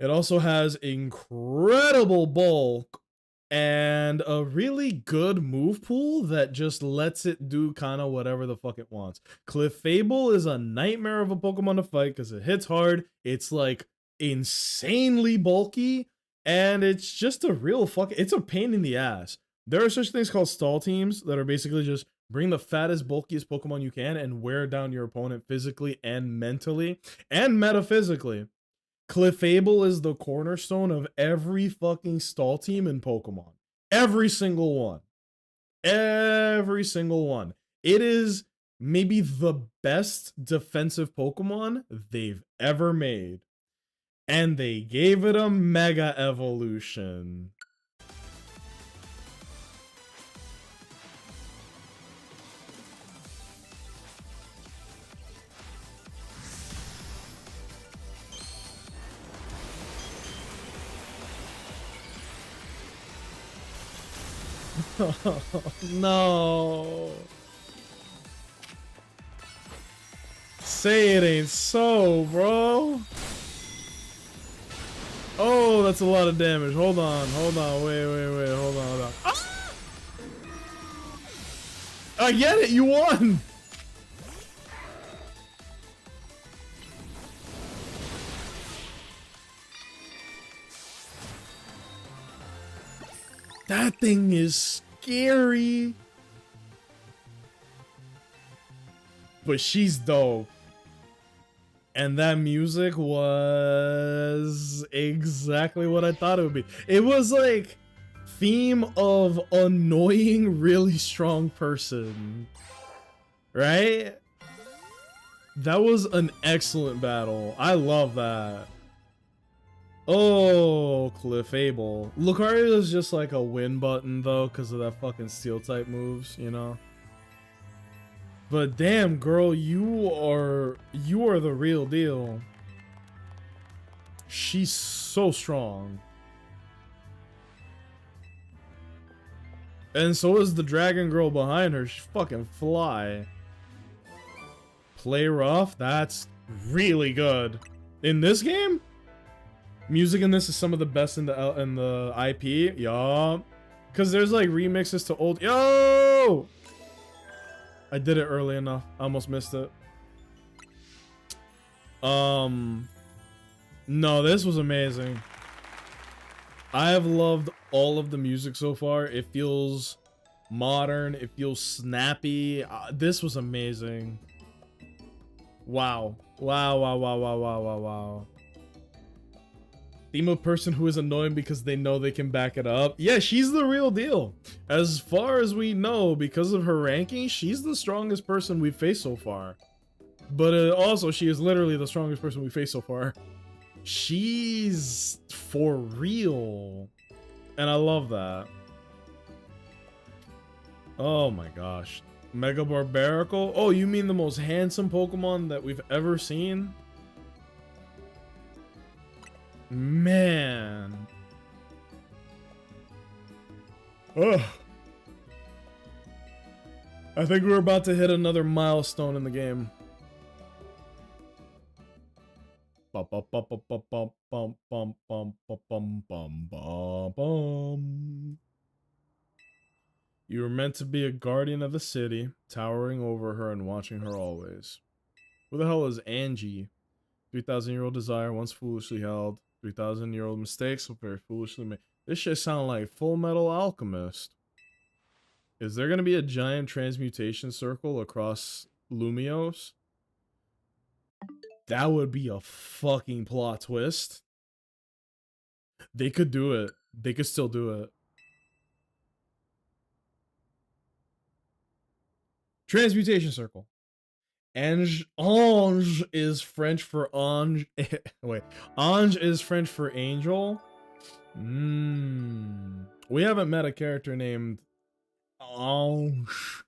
It also has incredible bulk and a really good move pool that just lets it do kind of whatever the fuck it wants. Clefable is a nightmare of a Pokemon to fight because it hits hard. It's like insanely bulky, and it's just a real it's a pain in the ass. There are such things called stall teams that are basically just bring the fattest, bulkiest Pokemon you can and wear down your opponent physically and mentally and metaphysically. Clefable is the cornerstone of every fucking stall team in Pokemon. Every single one. Every single one. It is maybe the best defensive Pokemon they've ever made. And they gave it a Mega Evolution. Oh, no. Say it ain't so, bro. Oh, that's a lot of damage. Hold on, wait, hold on. Ah! I get it, you won. That thing is scary. But she's dope. And that music was exactly what I thought it would be. It was like theme of annoying, really strong person. Right? That was an excellent battle. I love that. Oh, Clefable. Lucario is just like a win button though, because of that fucking steel type moves, you know? But damn, girl, you are the real deal. She's so strong. And so is the dragon girl behind her. She's fucking fly. Play rough? That's really good. In this game? Music in this is some of the best in the IP. Yeah. Cause there's like remixes to old. Yo! I did it early enough. I almost missed it. No, this was amazing. I have loved all of the music so far. It feels modern. It feels snappy. This was amazing. Wow. Wow. Theme of person who is annoying because they know they can back it up. Yeah, she's the real deal. As far as we know, because of her ranking, she's the strongest person we've faced so far. But also, she is literally the strongest person we've faced so far. She's for real. And I love that. Oh my gosh. Mega Barbarical? Oh, you mean the most handsome Pokemon that we've ever seen? Man. Ugh. I think we're about to hit another milestone in the game. Bum, bum, bum, bum, bum, bum, bum, bum, bum, bum, bum, bum, bum. You were meant to be a guardian of the city, towering over her and watching her always. Who the hell is Angie? 3,000-year-old desire, once foolishly held. 3,000-year-old mistakes, so very foolishly made. This shit sound like Full Metal Alchemist. Is there gonna be a giant transmutation circle across Lumiose? That would be a fucking plot twist. They could do it. They could still do it. Transmutation circle. Ange is French for ange. Wait, ange is French for angel. We haven't met a character named Ange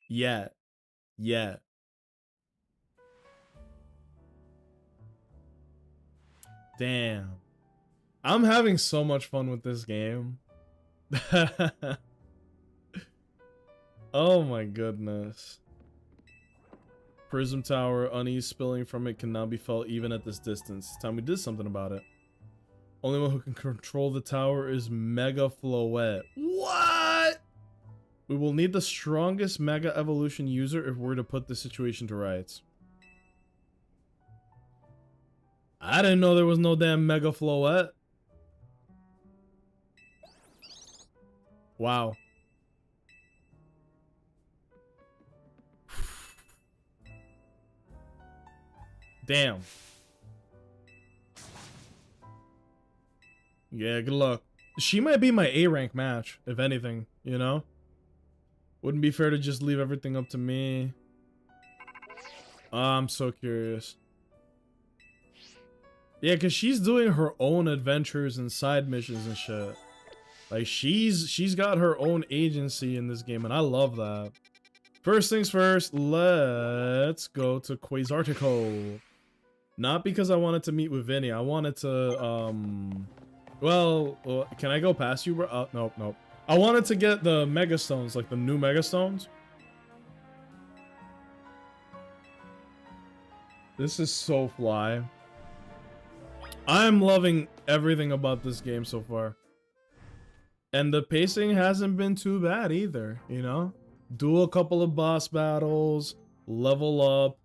yet. Damn. I'm having so much fun with this game. Oh my goodness. Prism Tower, unease spilling from it can now be felt even at this distance. It's time we did something about it. Only one who can control the tower is Mega Floette. What? We will need the strongest Mega Evolution user if we're to put the situation to rights. I didn't know there was no damn Mega Floette. Wow. Damn. Yeah, good luck. She might be my A rank match, if anything, you know? Wouldn't be fair to just leave everything up to me. I'm so curious. Yeah, because she's doing her own adventures and side missions and shit. Like, she's got her own agency in this game, and I love that. First things first, let's go to Quasartico. Not because I wanted to meet with Vinny. I wanted to, well, can I go past you, bro? Nope. I wanted to get the Mega Stones, like the new Mega Stones. This is so fly. I'm loving everything about this game so far. And the pacing hasn't been too bad either, you know? Do a couple of boss battles, level up,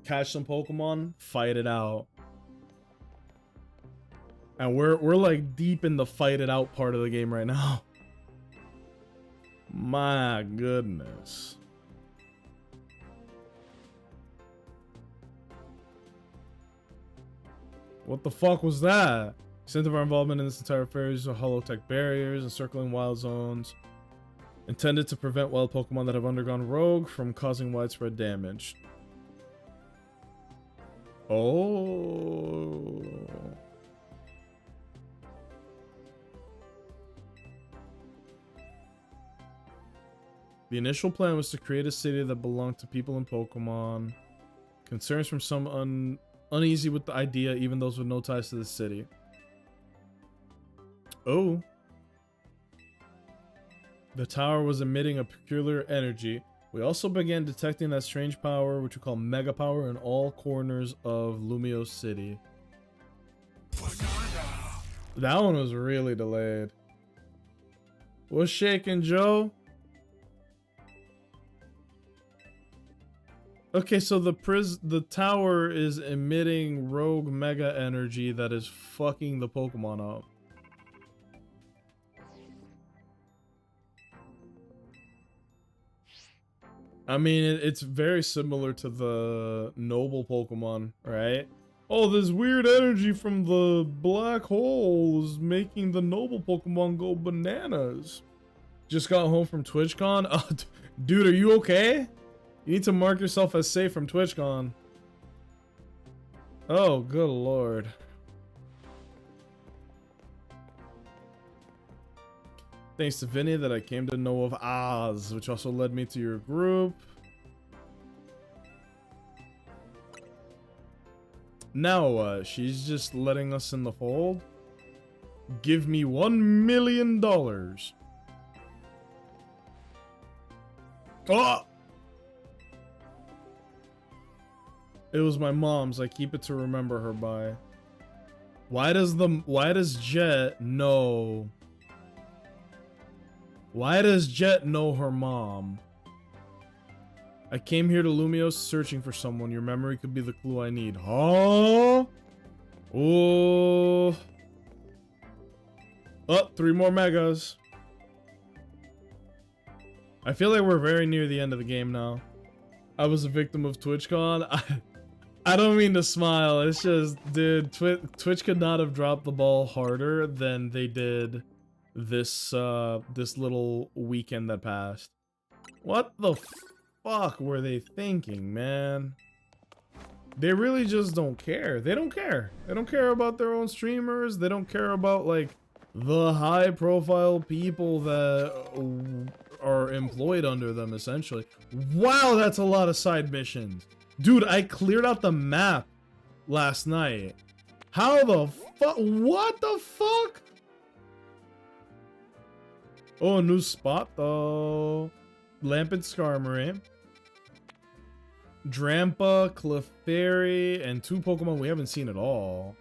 catch some Pokemon, fight it out. And we're like deep in the fight it out part of the game right now. My goodness. What the fuck was that? Extent of our involvement in this entire affair is holotech barriers, encircling wild zones, intended to prevent wild Pokemon that have undergone rogue from causing widespread damage. Oh. The initial plan was to create a city that belonged to people and Pokemon. Concerns from some uneasy with the idea, even those with no ties to the city. Oh. The tower was emitting a peculiar energy. We also began detecting that strange power, which we call Mega Power, in all corners of Lumiose City. That one was really delayed. What's shaking, Joe? Okay, so the tower is emitting rogue mega energy that is fucking the Pokemon up. I mean, it's very similar to the noble Pokemon, right? Oh, this weird energy from the black hole is making the noble Pokemon go bananas. Just got home from TwitchCon. Oh, dude, are you okay? You need to mark yourself as safe from TwitchCon. Oh, good lord. Thanks to Vinny that I came to know of Oz, which also led me to your group. Now, she's just letting us in the fold. Give me $1 million. Oh! It was my mom's. I keep it to remember her by. Why does Jet know? Why does Jet know her mom? I came here to Lumios searching for someone. Your memory could be the clue I need. Huh? Oh. Oh, 3 more megas. I feel like we're very near the end of the game now. I was a victim of TwitchCon. I don't mean to smile. It's just, dude, Twitch could not have dropped the ball harder than they did this this little weekend that passed. What the fuck were they thinking, man? They really just don't care. They don't care. They don't care about their own streamers. They don't care about, like, the high profile people that are employed under them, essentially. Wow, that's a lot of side missions. Dude, I cleared out the map last night. How the fuck? What the fuck? Oh, a new spot though. Lampent Skarmory, Drampa, Clefairy, and 2 Pokemon we haven't seen at all.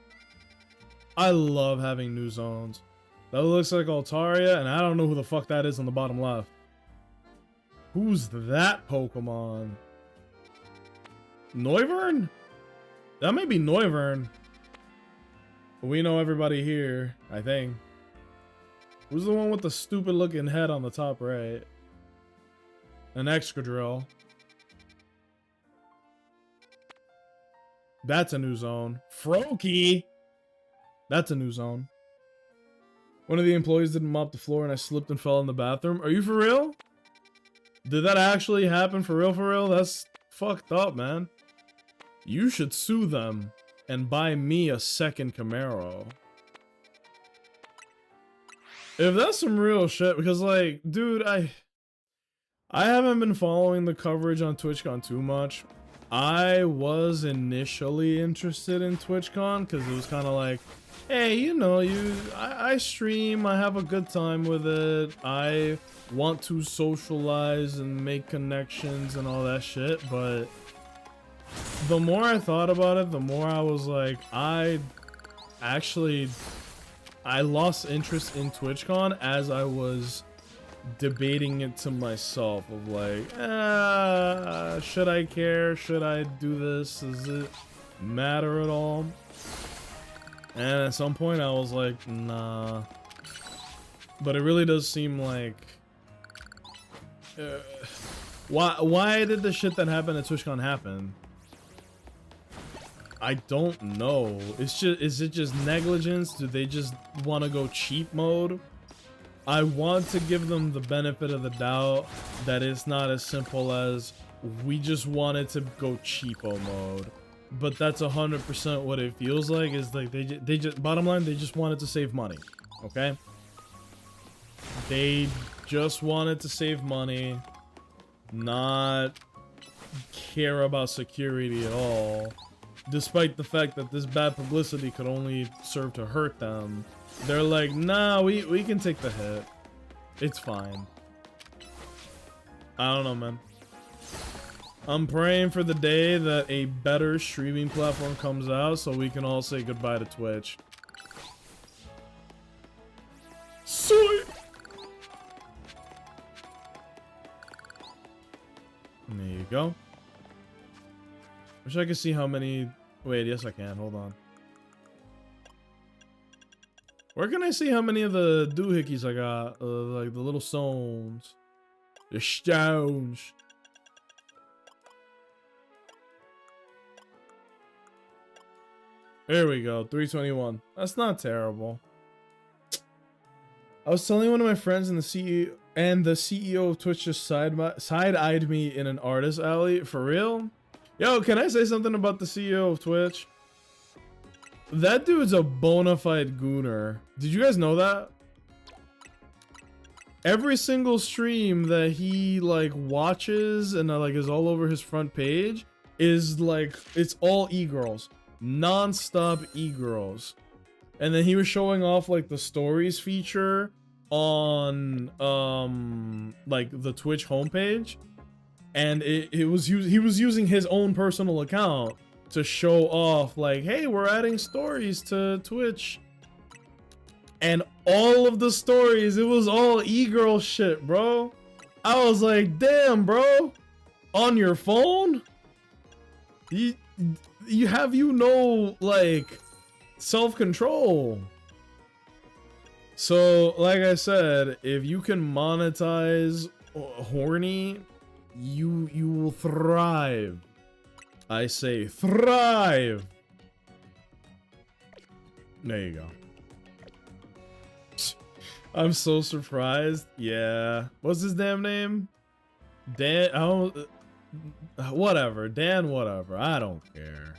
I love having new zones. That looks like Altaria, and I don't know who the fuck that is on the bottom left. Who's that Pokemon? Noivern? That might be Noivern. We know everybody here, I think. Who's the one with the stupid looking head on the top right? An Excadrill. That's a new zone. Froakie! That's a new zone. One of the employees didn't mop the floor and I slipped and fell in the bathroom. Are you for real? Did that actually happen for real, for real? That's fucked up, man. You should sue them and buy me a second Camaro. If that's some real shit, because, like, dude, I haven't been following the coverage on TwitchCon too much. I was initially interested in TwitchCon because it was kind of like, hey, you know, I stream, I have a good time with it, I want to socialize and make connections and all that shit, but the more I thought about it, the more I was like, I lost interest in TwitchCon as I was debating it to myself of like, should I care? Should I do this? Does it matter at all? And at some point I was like, nah. But it really does seem like, why did the shit that happened at TwitchCon happen? I don't know. Is it just negligence? Do they just want to go cheap mode? I want to give them the benefit of the doubt that it's not as simple as we just wanted to go cheapo mode. But that's 100% what it feels like. Is like they just bottom line, they just wanted to save money. Okay? They just wanted to save money, not care about security at all. Despite the fact that this bad publicity could only serve to hurt them, they're like, nah, we can take the hit. It's fine. I don't know, man. I'm praying for the day that a better streaming platform comes out so we can all say goodbye to Twitch. Sweet. There you go. Wish I could see how many... Wait, yes I can. Hold on. Where can I see how many of the doohickeys I got? Like the little stones. The stones. There we go. 321. That's not terrible. I was telling one of my friends and the CEO of Twitch just side-eyed me in an artist alley. For real? Yo, can I say something about the CEO of Twitch? That dude's a bona fide gooner. Did you guys know that? every single stream that he like watches and like is all over his front page is like, it's all e-girls, non-stop e-girls. And then he was showing off like the stories feature on like the Twitch homepage, and he was using his own personal account to show off like, hey, we're adding stories to Twitch. And all of the stories, it was all e-girl shit, bro. I was like, damn, bro, on your phone? You have, you know, like, self-control. So, like I said, if you can monetize horny, you will thrive. I say thrive. There you go. I'm so surprised. Yeah. What's his damn name? Dan. I don't. Whatever. Dan. Whatever. I don't care.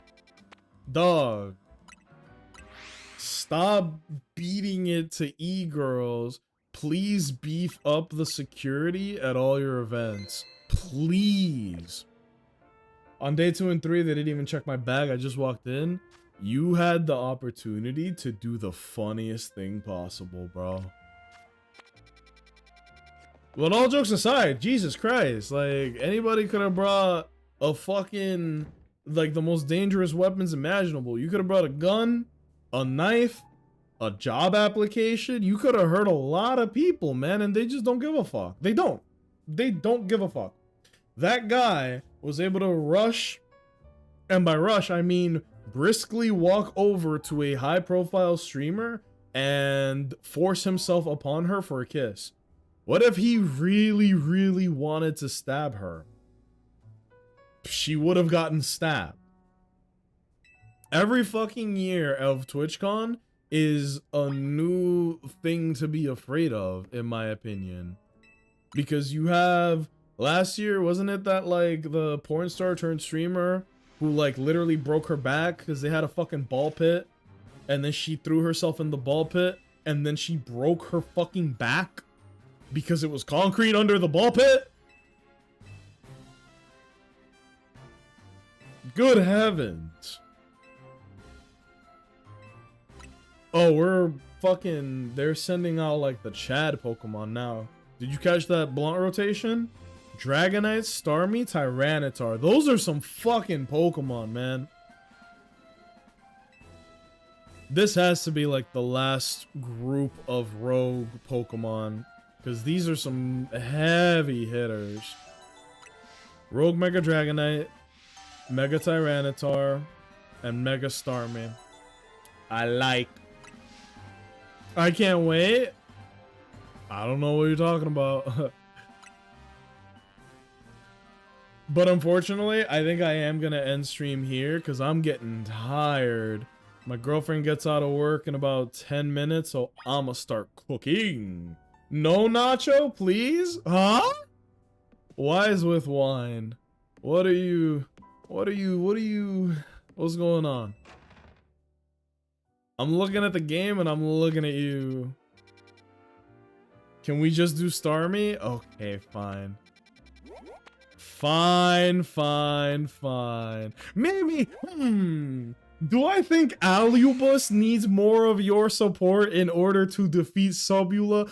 Dog. Stop beating it to e-girls. Please beef up the security at all your events. Please. On day 2 and 3, they didn't even check my bag. I just walked in. You had the opportunity to do the funniest thing possible, bro. Well, all jokes aside, Jesus Christ, like, anybody could have brought a fucking, like, the most dangerous weapons imaginable. You could have brought a gun, a knife, a job application. You could have hurt a lot of people, man, and they just don't give a fuck. They don't give a fuck. That guy was able to rush, and by rush, I mean briskly walk over to a high-profile streamer and force himself upon her for a kiss. What if he really, really wanted to stab her? She would have gotten stabbed. Every fucking year of TwitchCon is a new thing to be afraid of, in my opinion. Because you have, last year, wasn't it that like the porn star turned streamer who like literally broke her back because they had a fucking ball pit, and then she threw herself in the ball pit, and then she broke her fucking back because it was concrete under the ball pit? Good heavens. Oh, we're fucking, they're sending out like the Chad Pokemon now. Did you catch that blunt rotation? Dragonite, Starmie, Tyranitar. Those are some fucking Pokemon, man. This has to be like the last group of rogue Pokemon, because these are some heavy hitters. Rogue Mega Dragonite, Mega Tyranitar, and Mega Starmie. I can't wait. I don't know what you're talking about. But unfortunately, I think I am going to end stream here because I'm getting tired. My girlfriend gets out of work in about 10 minutes, so I'm going to start cooking. No nacho, please? Huh? Wise with wine. What's going on? I'm looking at the game and I'm looking at you. Can we just do Starmie? Okay, fine. Fine. Maybe, do I think Alubus needs more of your support in order to defeat Subula?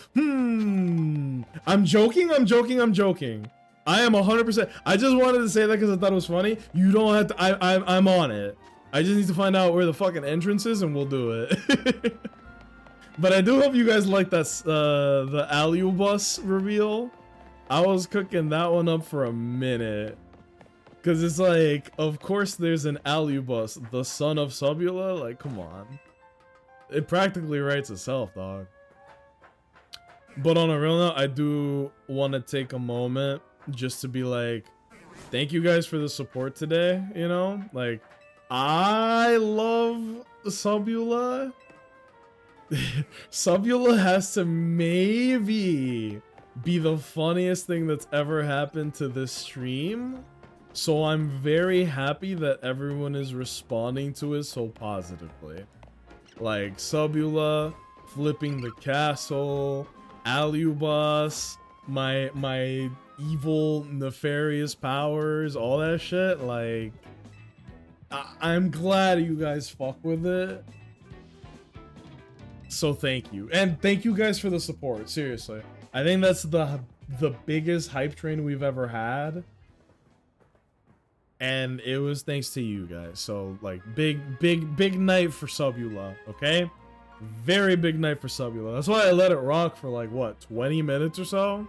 I'm joking. I am 100%. I just wanted to say that because I thought it was funny. You don't have to, I'm on it. I just need to find out where the fucking entrance is and we'll do it. But I do hope you guys like that, the Alubus reveal. I was cooking that one up for a minute. Because it's like, of course there's an Alubus, the son of Subula. Like, come on. It practically writes itself, dog. But on a real note, I do want to take a moment just to be like, thank you guys for the support today, you know? Like, I love Subula. Subula has to maybe be the funniest thing that's ever happened to this stream. So I'm very happy that everyone is responding to it so positively. Like Subula flipping the castle, Alubus, my evil nefarious powers, all that shit. Like, I'm glad you guys fuck with it. So thank you, and thank you guys for the support. Seriously, I think that's the biggest hype train we've ever had, and it was thanks to you guys. So like, big night for Subula, okay? Very big night for Subula. That's why I let it rock for like what, 20 minutes or so.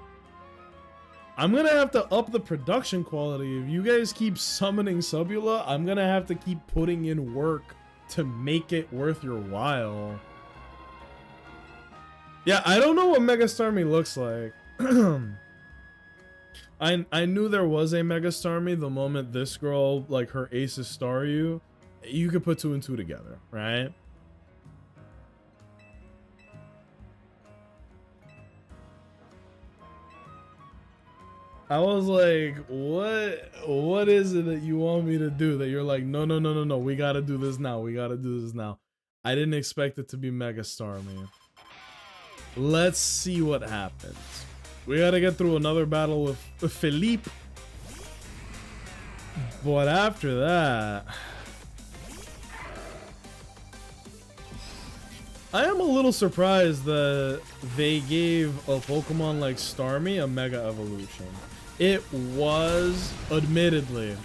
I'm gonna have to up the production quality. If you guys keep summoning Subula, I'm gonna have to keep putting in work to make it worth your while. Yeah, I don't know what Mega Starmie looks like. I knew there was a Mega Starmie the moment this girl, like her Aces Staryu. You could put 2 and 2 together, right? I was like, what is it that you want me to do? That you're like, no, we gotta do this now. We gotta do this now. I didn't expect it to be Mega Starmie. Let's see what happens. We gotta get through another battle with Philippe. But after that, I am a little surprised that they gave a Pokemon like Starmie a Mega Evolution. It was, admittedly,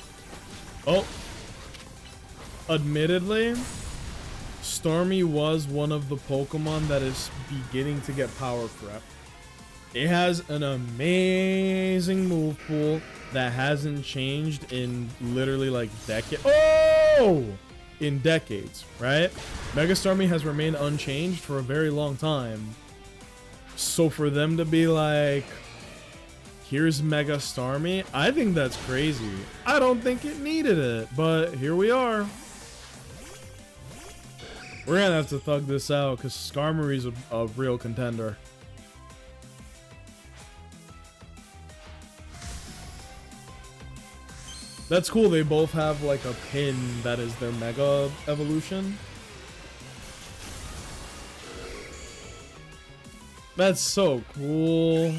Starmie was one of the Pokemon that is beginning to get power crept. It has an amazing move pool that hasn't changed in literally like decades. In decades, right? Mega Starmie has remained unchanged for a very long time. So for them to be like, here's Mega Starmie, I think that's crazy. I don't think it needed it, but here we are. We're gonna have to thug this out because Skarmory's a real contender. That's cool. They both have like a pin that is their Mega Evolution. That's so cool.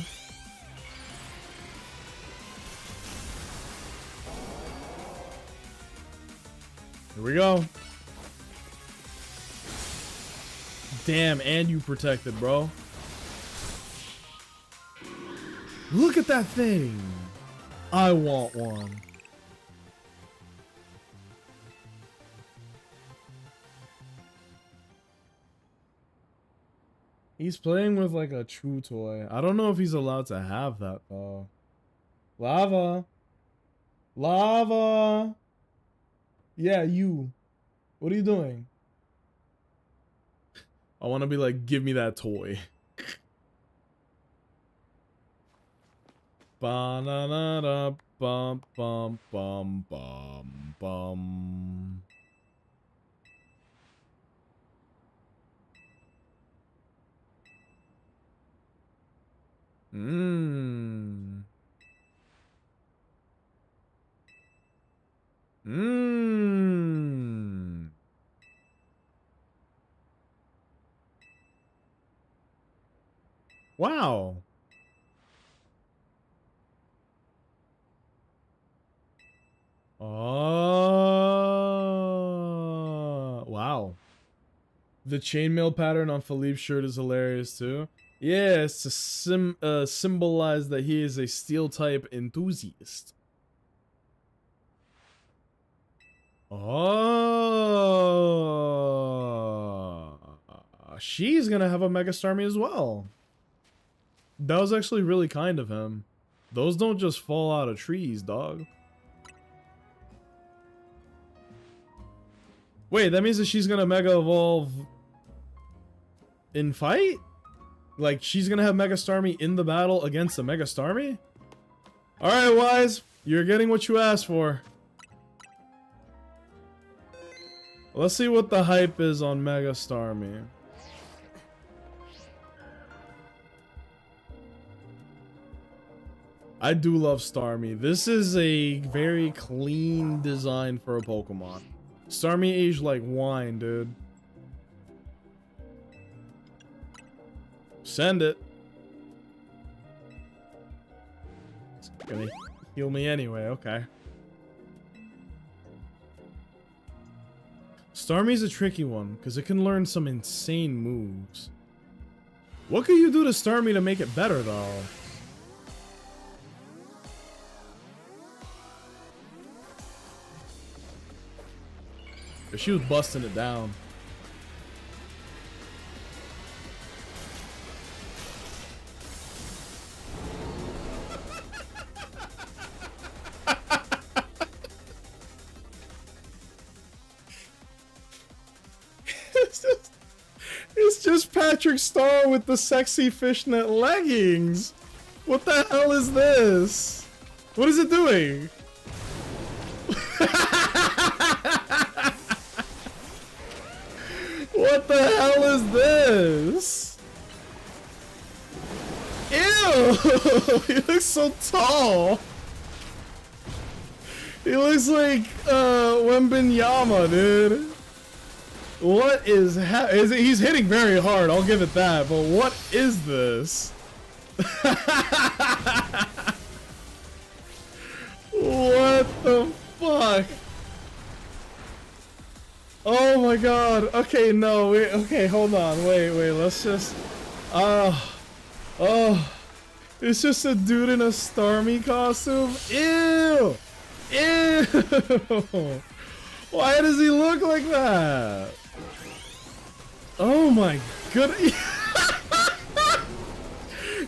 Here we go. Damn, and you protected, bro. Look at that thing. I want one. He's playing with like a chew toy. I don't know if he's allowed to have that though. Lava. Lava. Yeah, you. What are you doing? I want to be like, give me that toy. Ba-na-na-da, bum, bum, bum, bum, bum. Mmm. Mmm. Wow. Oh. Wow. The chainmail pattern on Philippe's shirt is hilarious too. Yeah, it's to symbolize that he is a steel type enthusiast. Oh, she's gonna have a Mega Starmie as well. That was actually really kind of him. Those don't just fall out of trees, dog. Wait, that means that she's gonna Mega Evolve in fight? Like, she's gonna have Mega Starmie in the battle against a Mega Starmie? Alright, Wise. You're getting what you asked for. Let's see what the hype is on Mega Starmie. I do love Starmie. This is a very clean design for a Pokemon. Starmie aged like wine, dude. Send it. Gonna heal me anyway, okay. Starmie's a tricky one, because it can learn some insane moves. What can you do to Starmie to make it better, though? She was busting it down. It's just Patrick Star with the sexy fishnet leggings. What the hell is this? What is it doing? What the hell is this? Ew! He looks so tall. He looks like Wembenyama, dude. What is he's hitting very hard, I'll give it that, but what is this? What the fuck? Oh my god. Okay, no, wait, okay, hold on. Wait, let's just it's just a dude in a Starmie costume. Ew! Ew! Why does he look like that? Oh my god.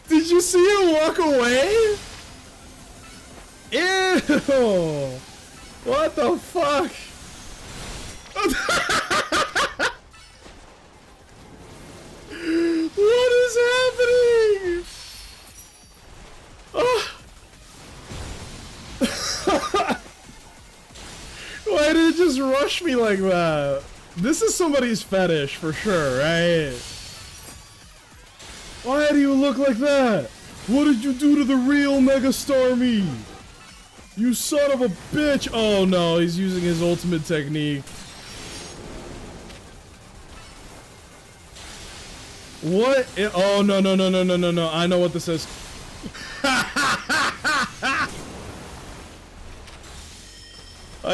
Did you see him walk away? Ew! What the fuck? What is happening? Oh. Why did it just rush me like that? This is somebody's fetish for sure, right? Why do you look like that? What did you do to the real Mega Starmie? You son of a bitch! Oh no, he's using his ultimate technique. What? Oh no. I know what this is.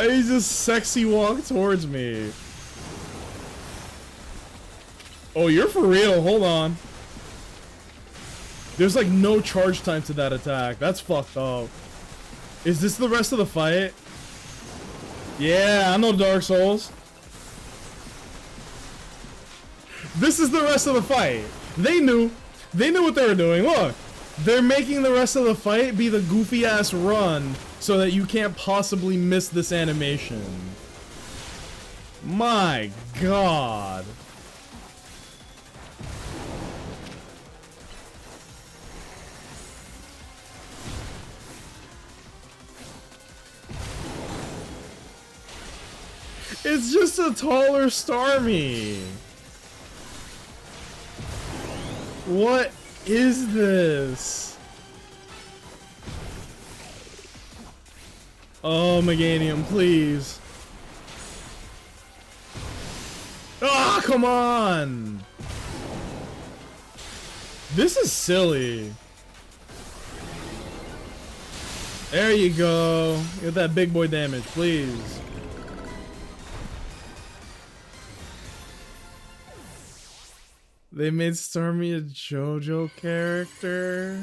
He just sexy walked towards me. Oh, you're for real. Hold on. There's like no charge time to that attack. That's fucked up. Is this the rest of the fight? Yeah, I know Dark Souls. This is the rest of the fight. They knew what they were doing. Look, they're making the rest of the fight be the goofy ass run so that you can't possibly miss this animation. My god. It's just a taller Starmie. What is this? Oh, Meganium, please. Ah, come on! This is silly. There you go. Get that big boy damage, please. They made Starmie a JoJo character.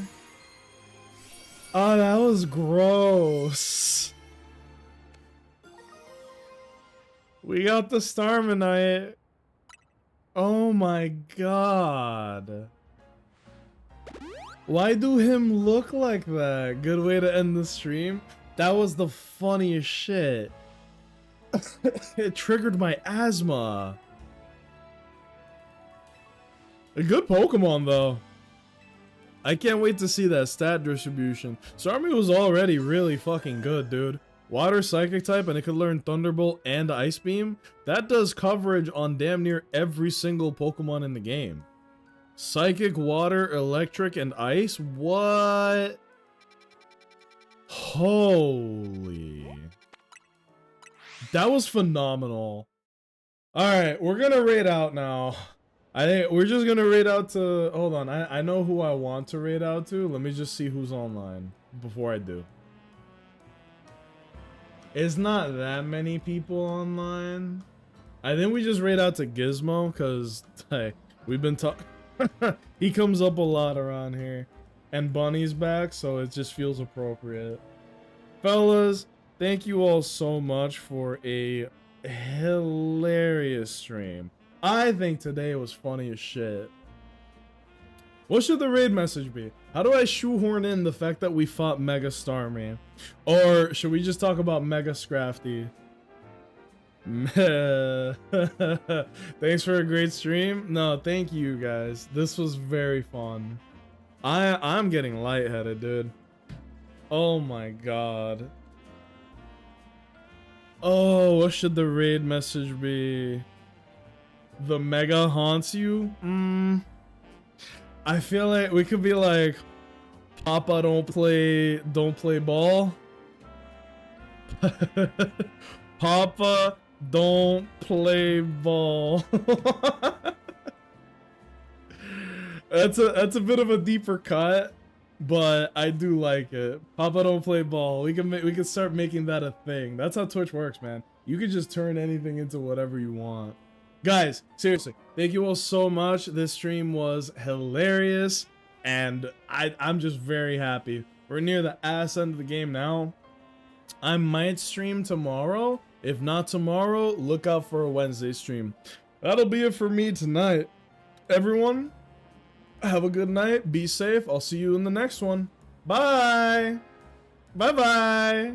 Oh, that was gross. We got the Starmanite. Oh my god. Why do him look like that? Good way to end the stream. That was the funniest shit. It triggered my asthma. A good Pokemon, though. I can't wait to see that stat distribution. Starmie was already really fucking good, dude. Water Psychic type, and it could learn Thunderbolt and Ice Beam. That does coverage on damn near every single Pokemon in the game. Psychic, Water, Electric, and Ice? What? Holy. That was phenomenal. Alright, we're gonna raid out now. I think we're just gonna raid out to... Hold on, I know who I want to raid out to. Let me just see who's online before I do. It's not that many people online. I think we just raid out to Gizmo because hey, we've been talking. He comes up a lot around here, and Bunny's back, so it just feels appropriate. Fellas, thank you all so much for a hilarious stream. I think today was funny as shit. What should the raid message be? How do I shoehorn in the fact that we fought Mega Starman? Or should we just talk about Mega Scrafty? Thanks for a great stream. No, thank you guys. This was very fun. I'm getting lightheaded, dude. Oh my god. Oh, what should the raid message be? The Mega haunts you? I feel like we could be like, Papa don't play ball. Papa don't play ball. That's a bit of a deeper cut, but I do like it. Papa don't play ball. We can start making that a thing. That's how Twitch works, man. You can just turn anything into whatever you want. Guys, seriously, thank you all so much. This stream was hilarious, and I'm just very happy. We're near the ass end of the game now. I might stream tomorrow. If not tomorrow, look out for a Wednesday stream. That'll be it for me tonight. Everyone, have a good night. Be safe. I'll see you in the next one. Bye. Bye-bye.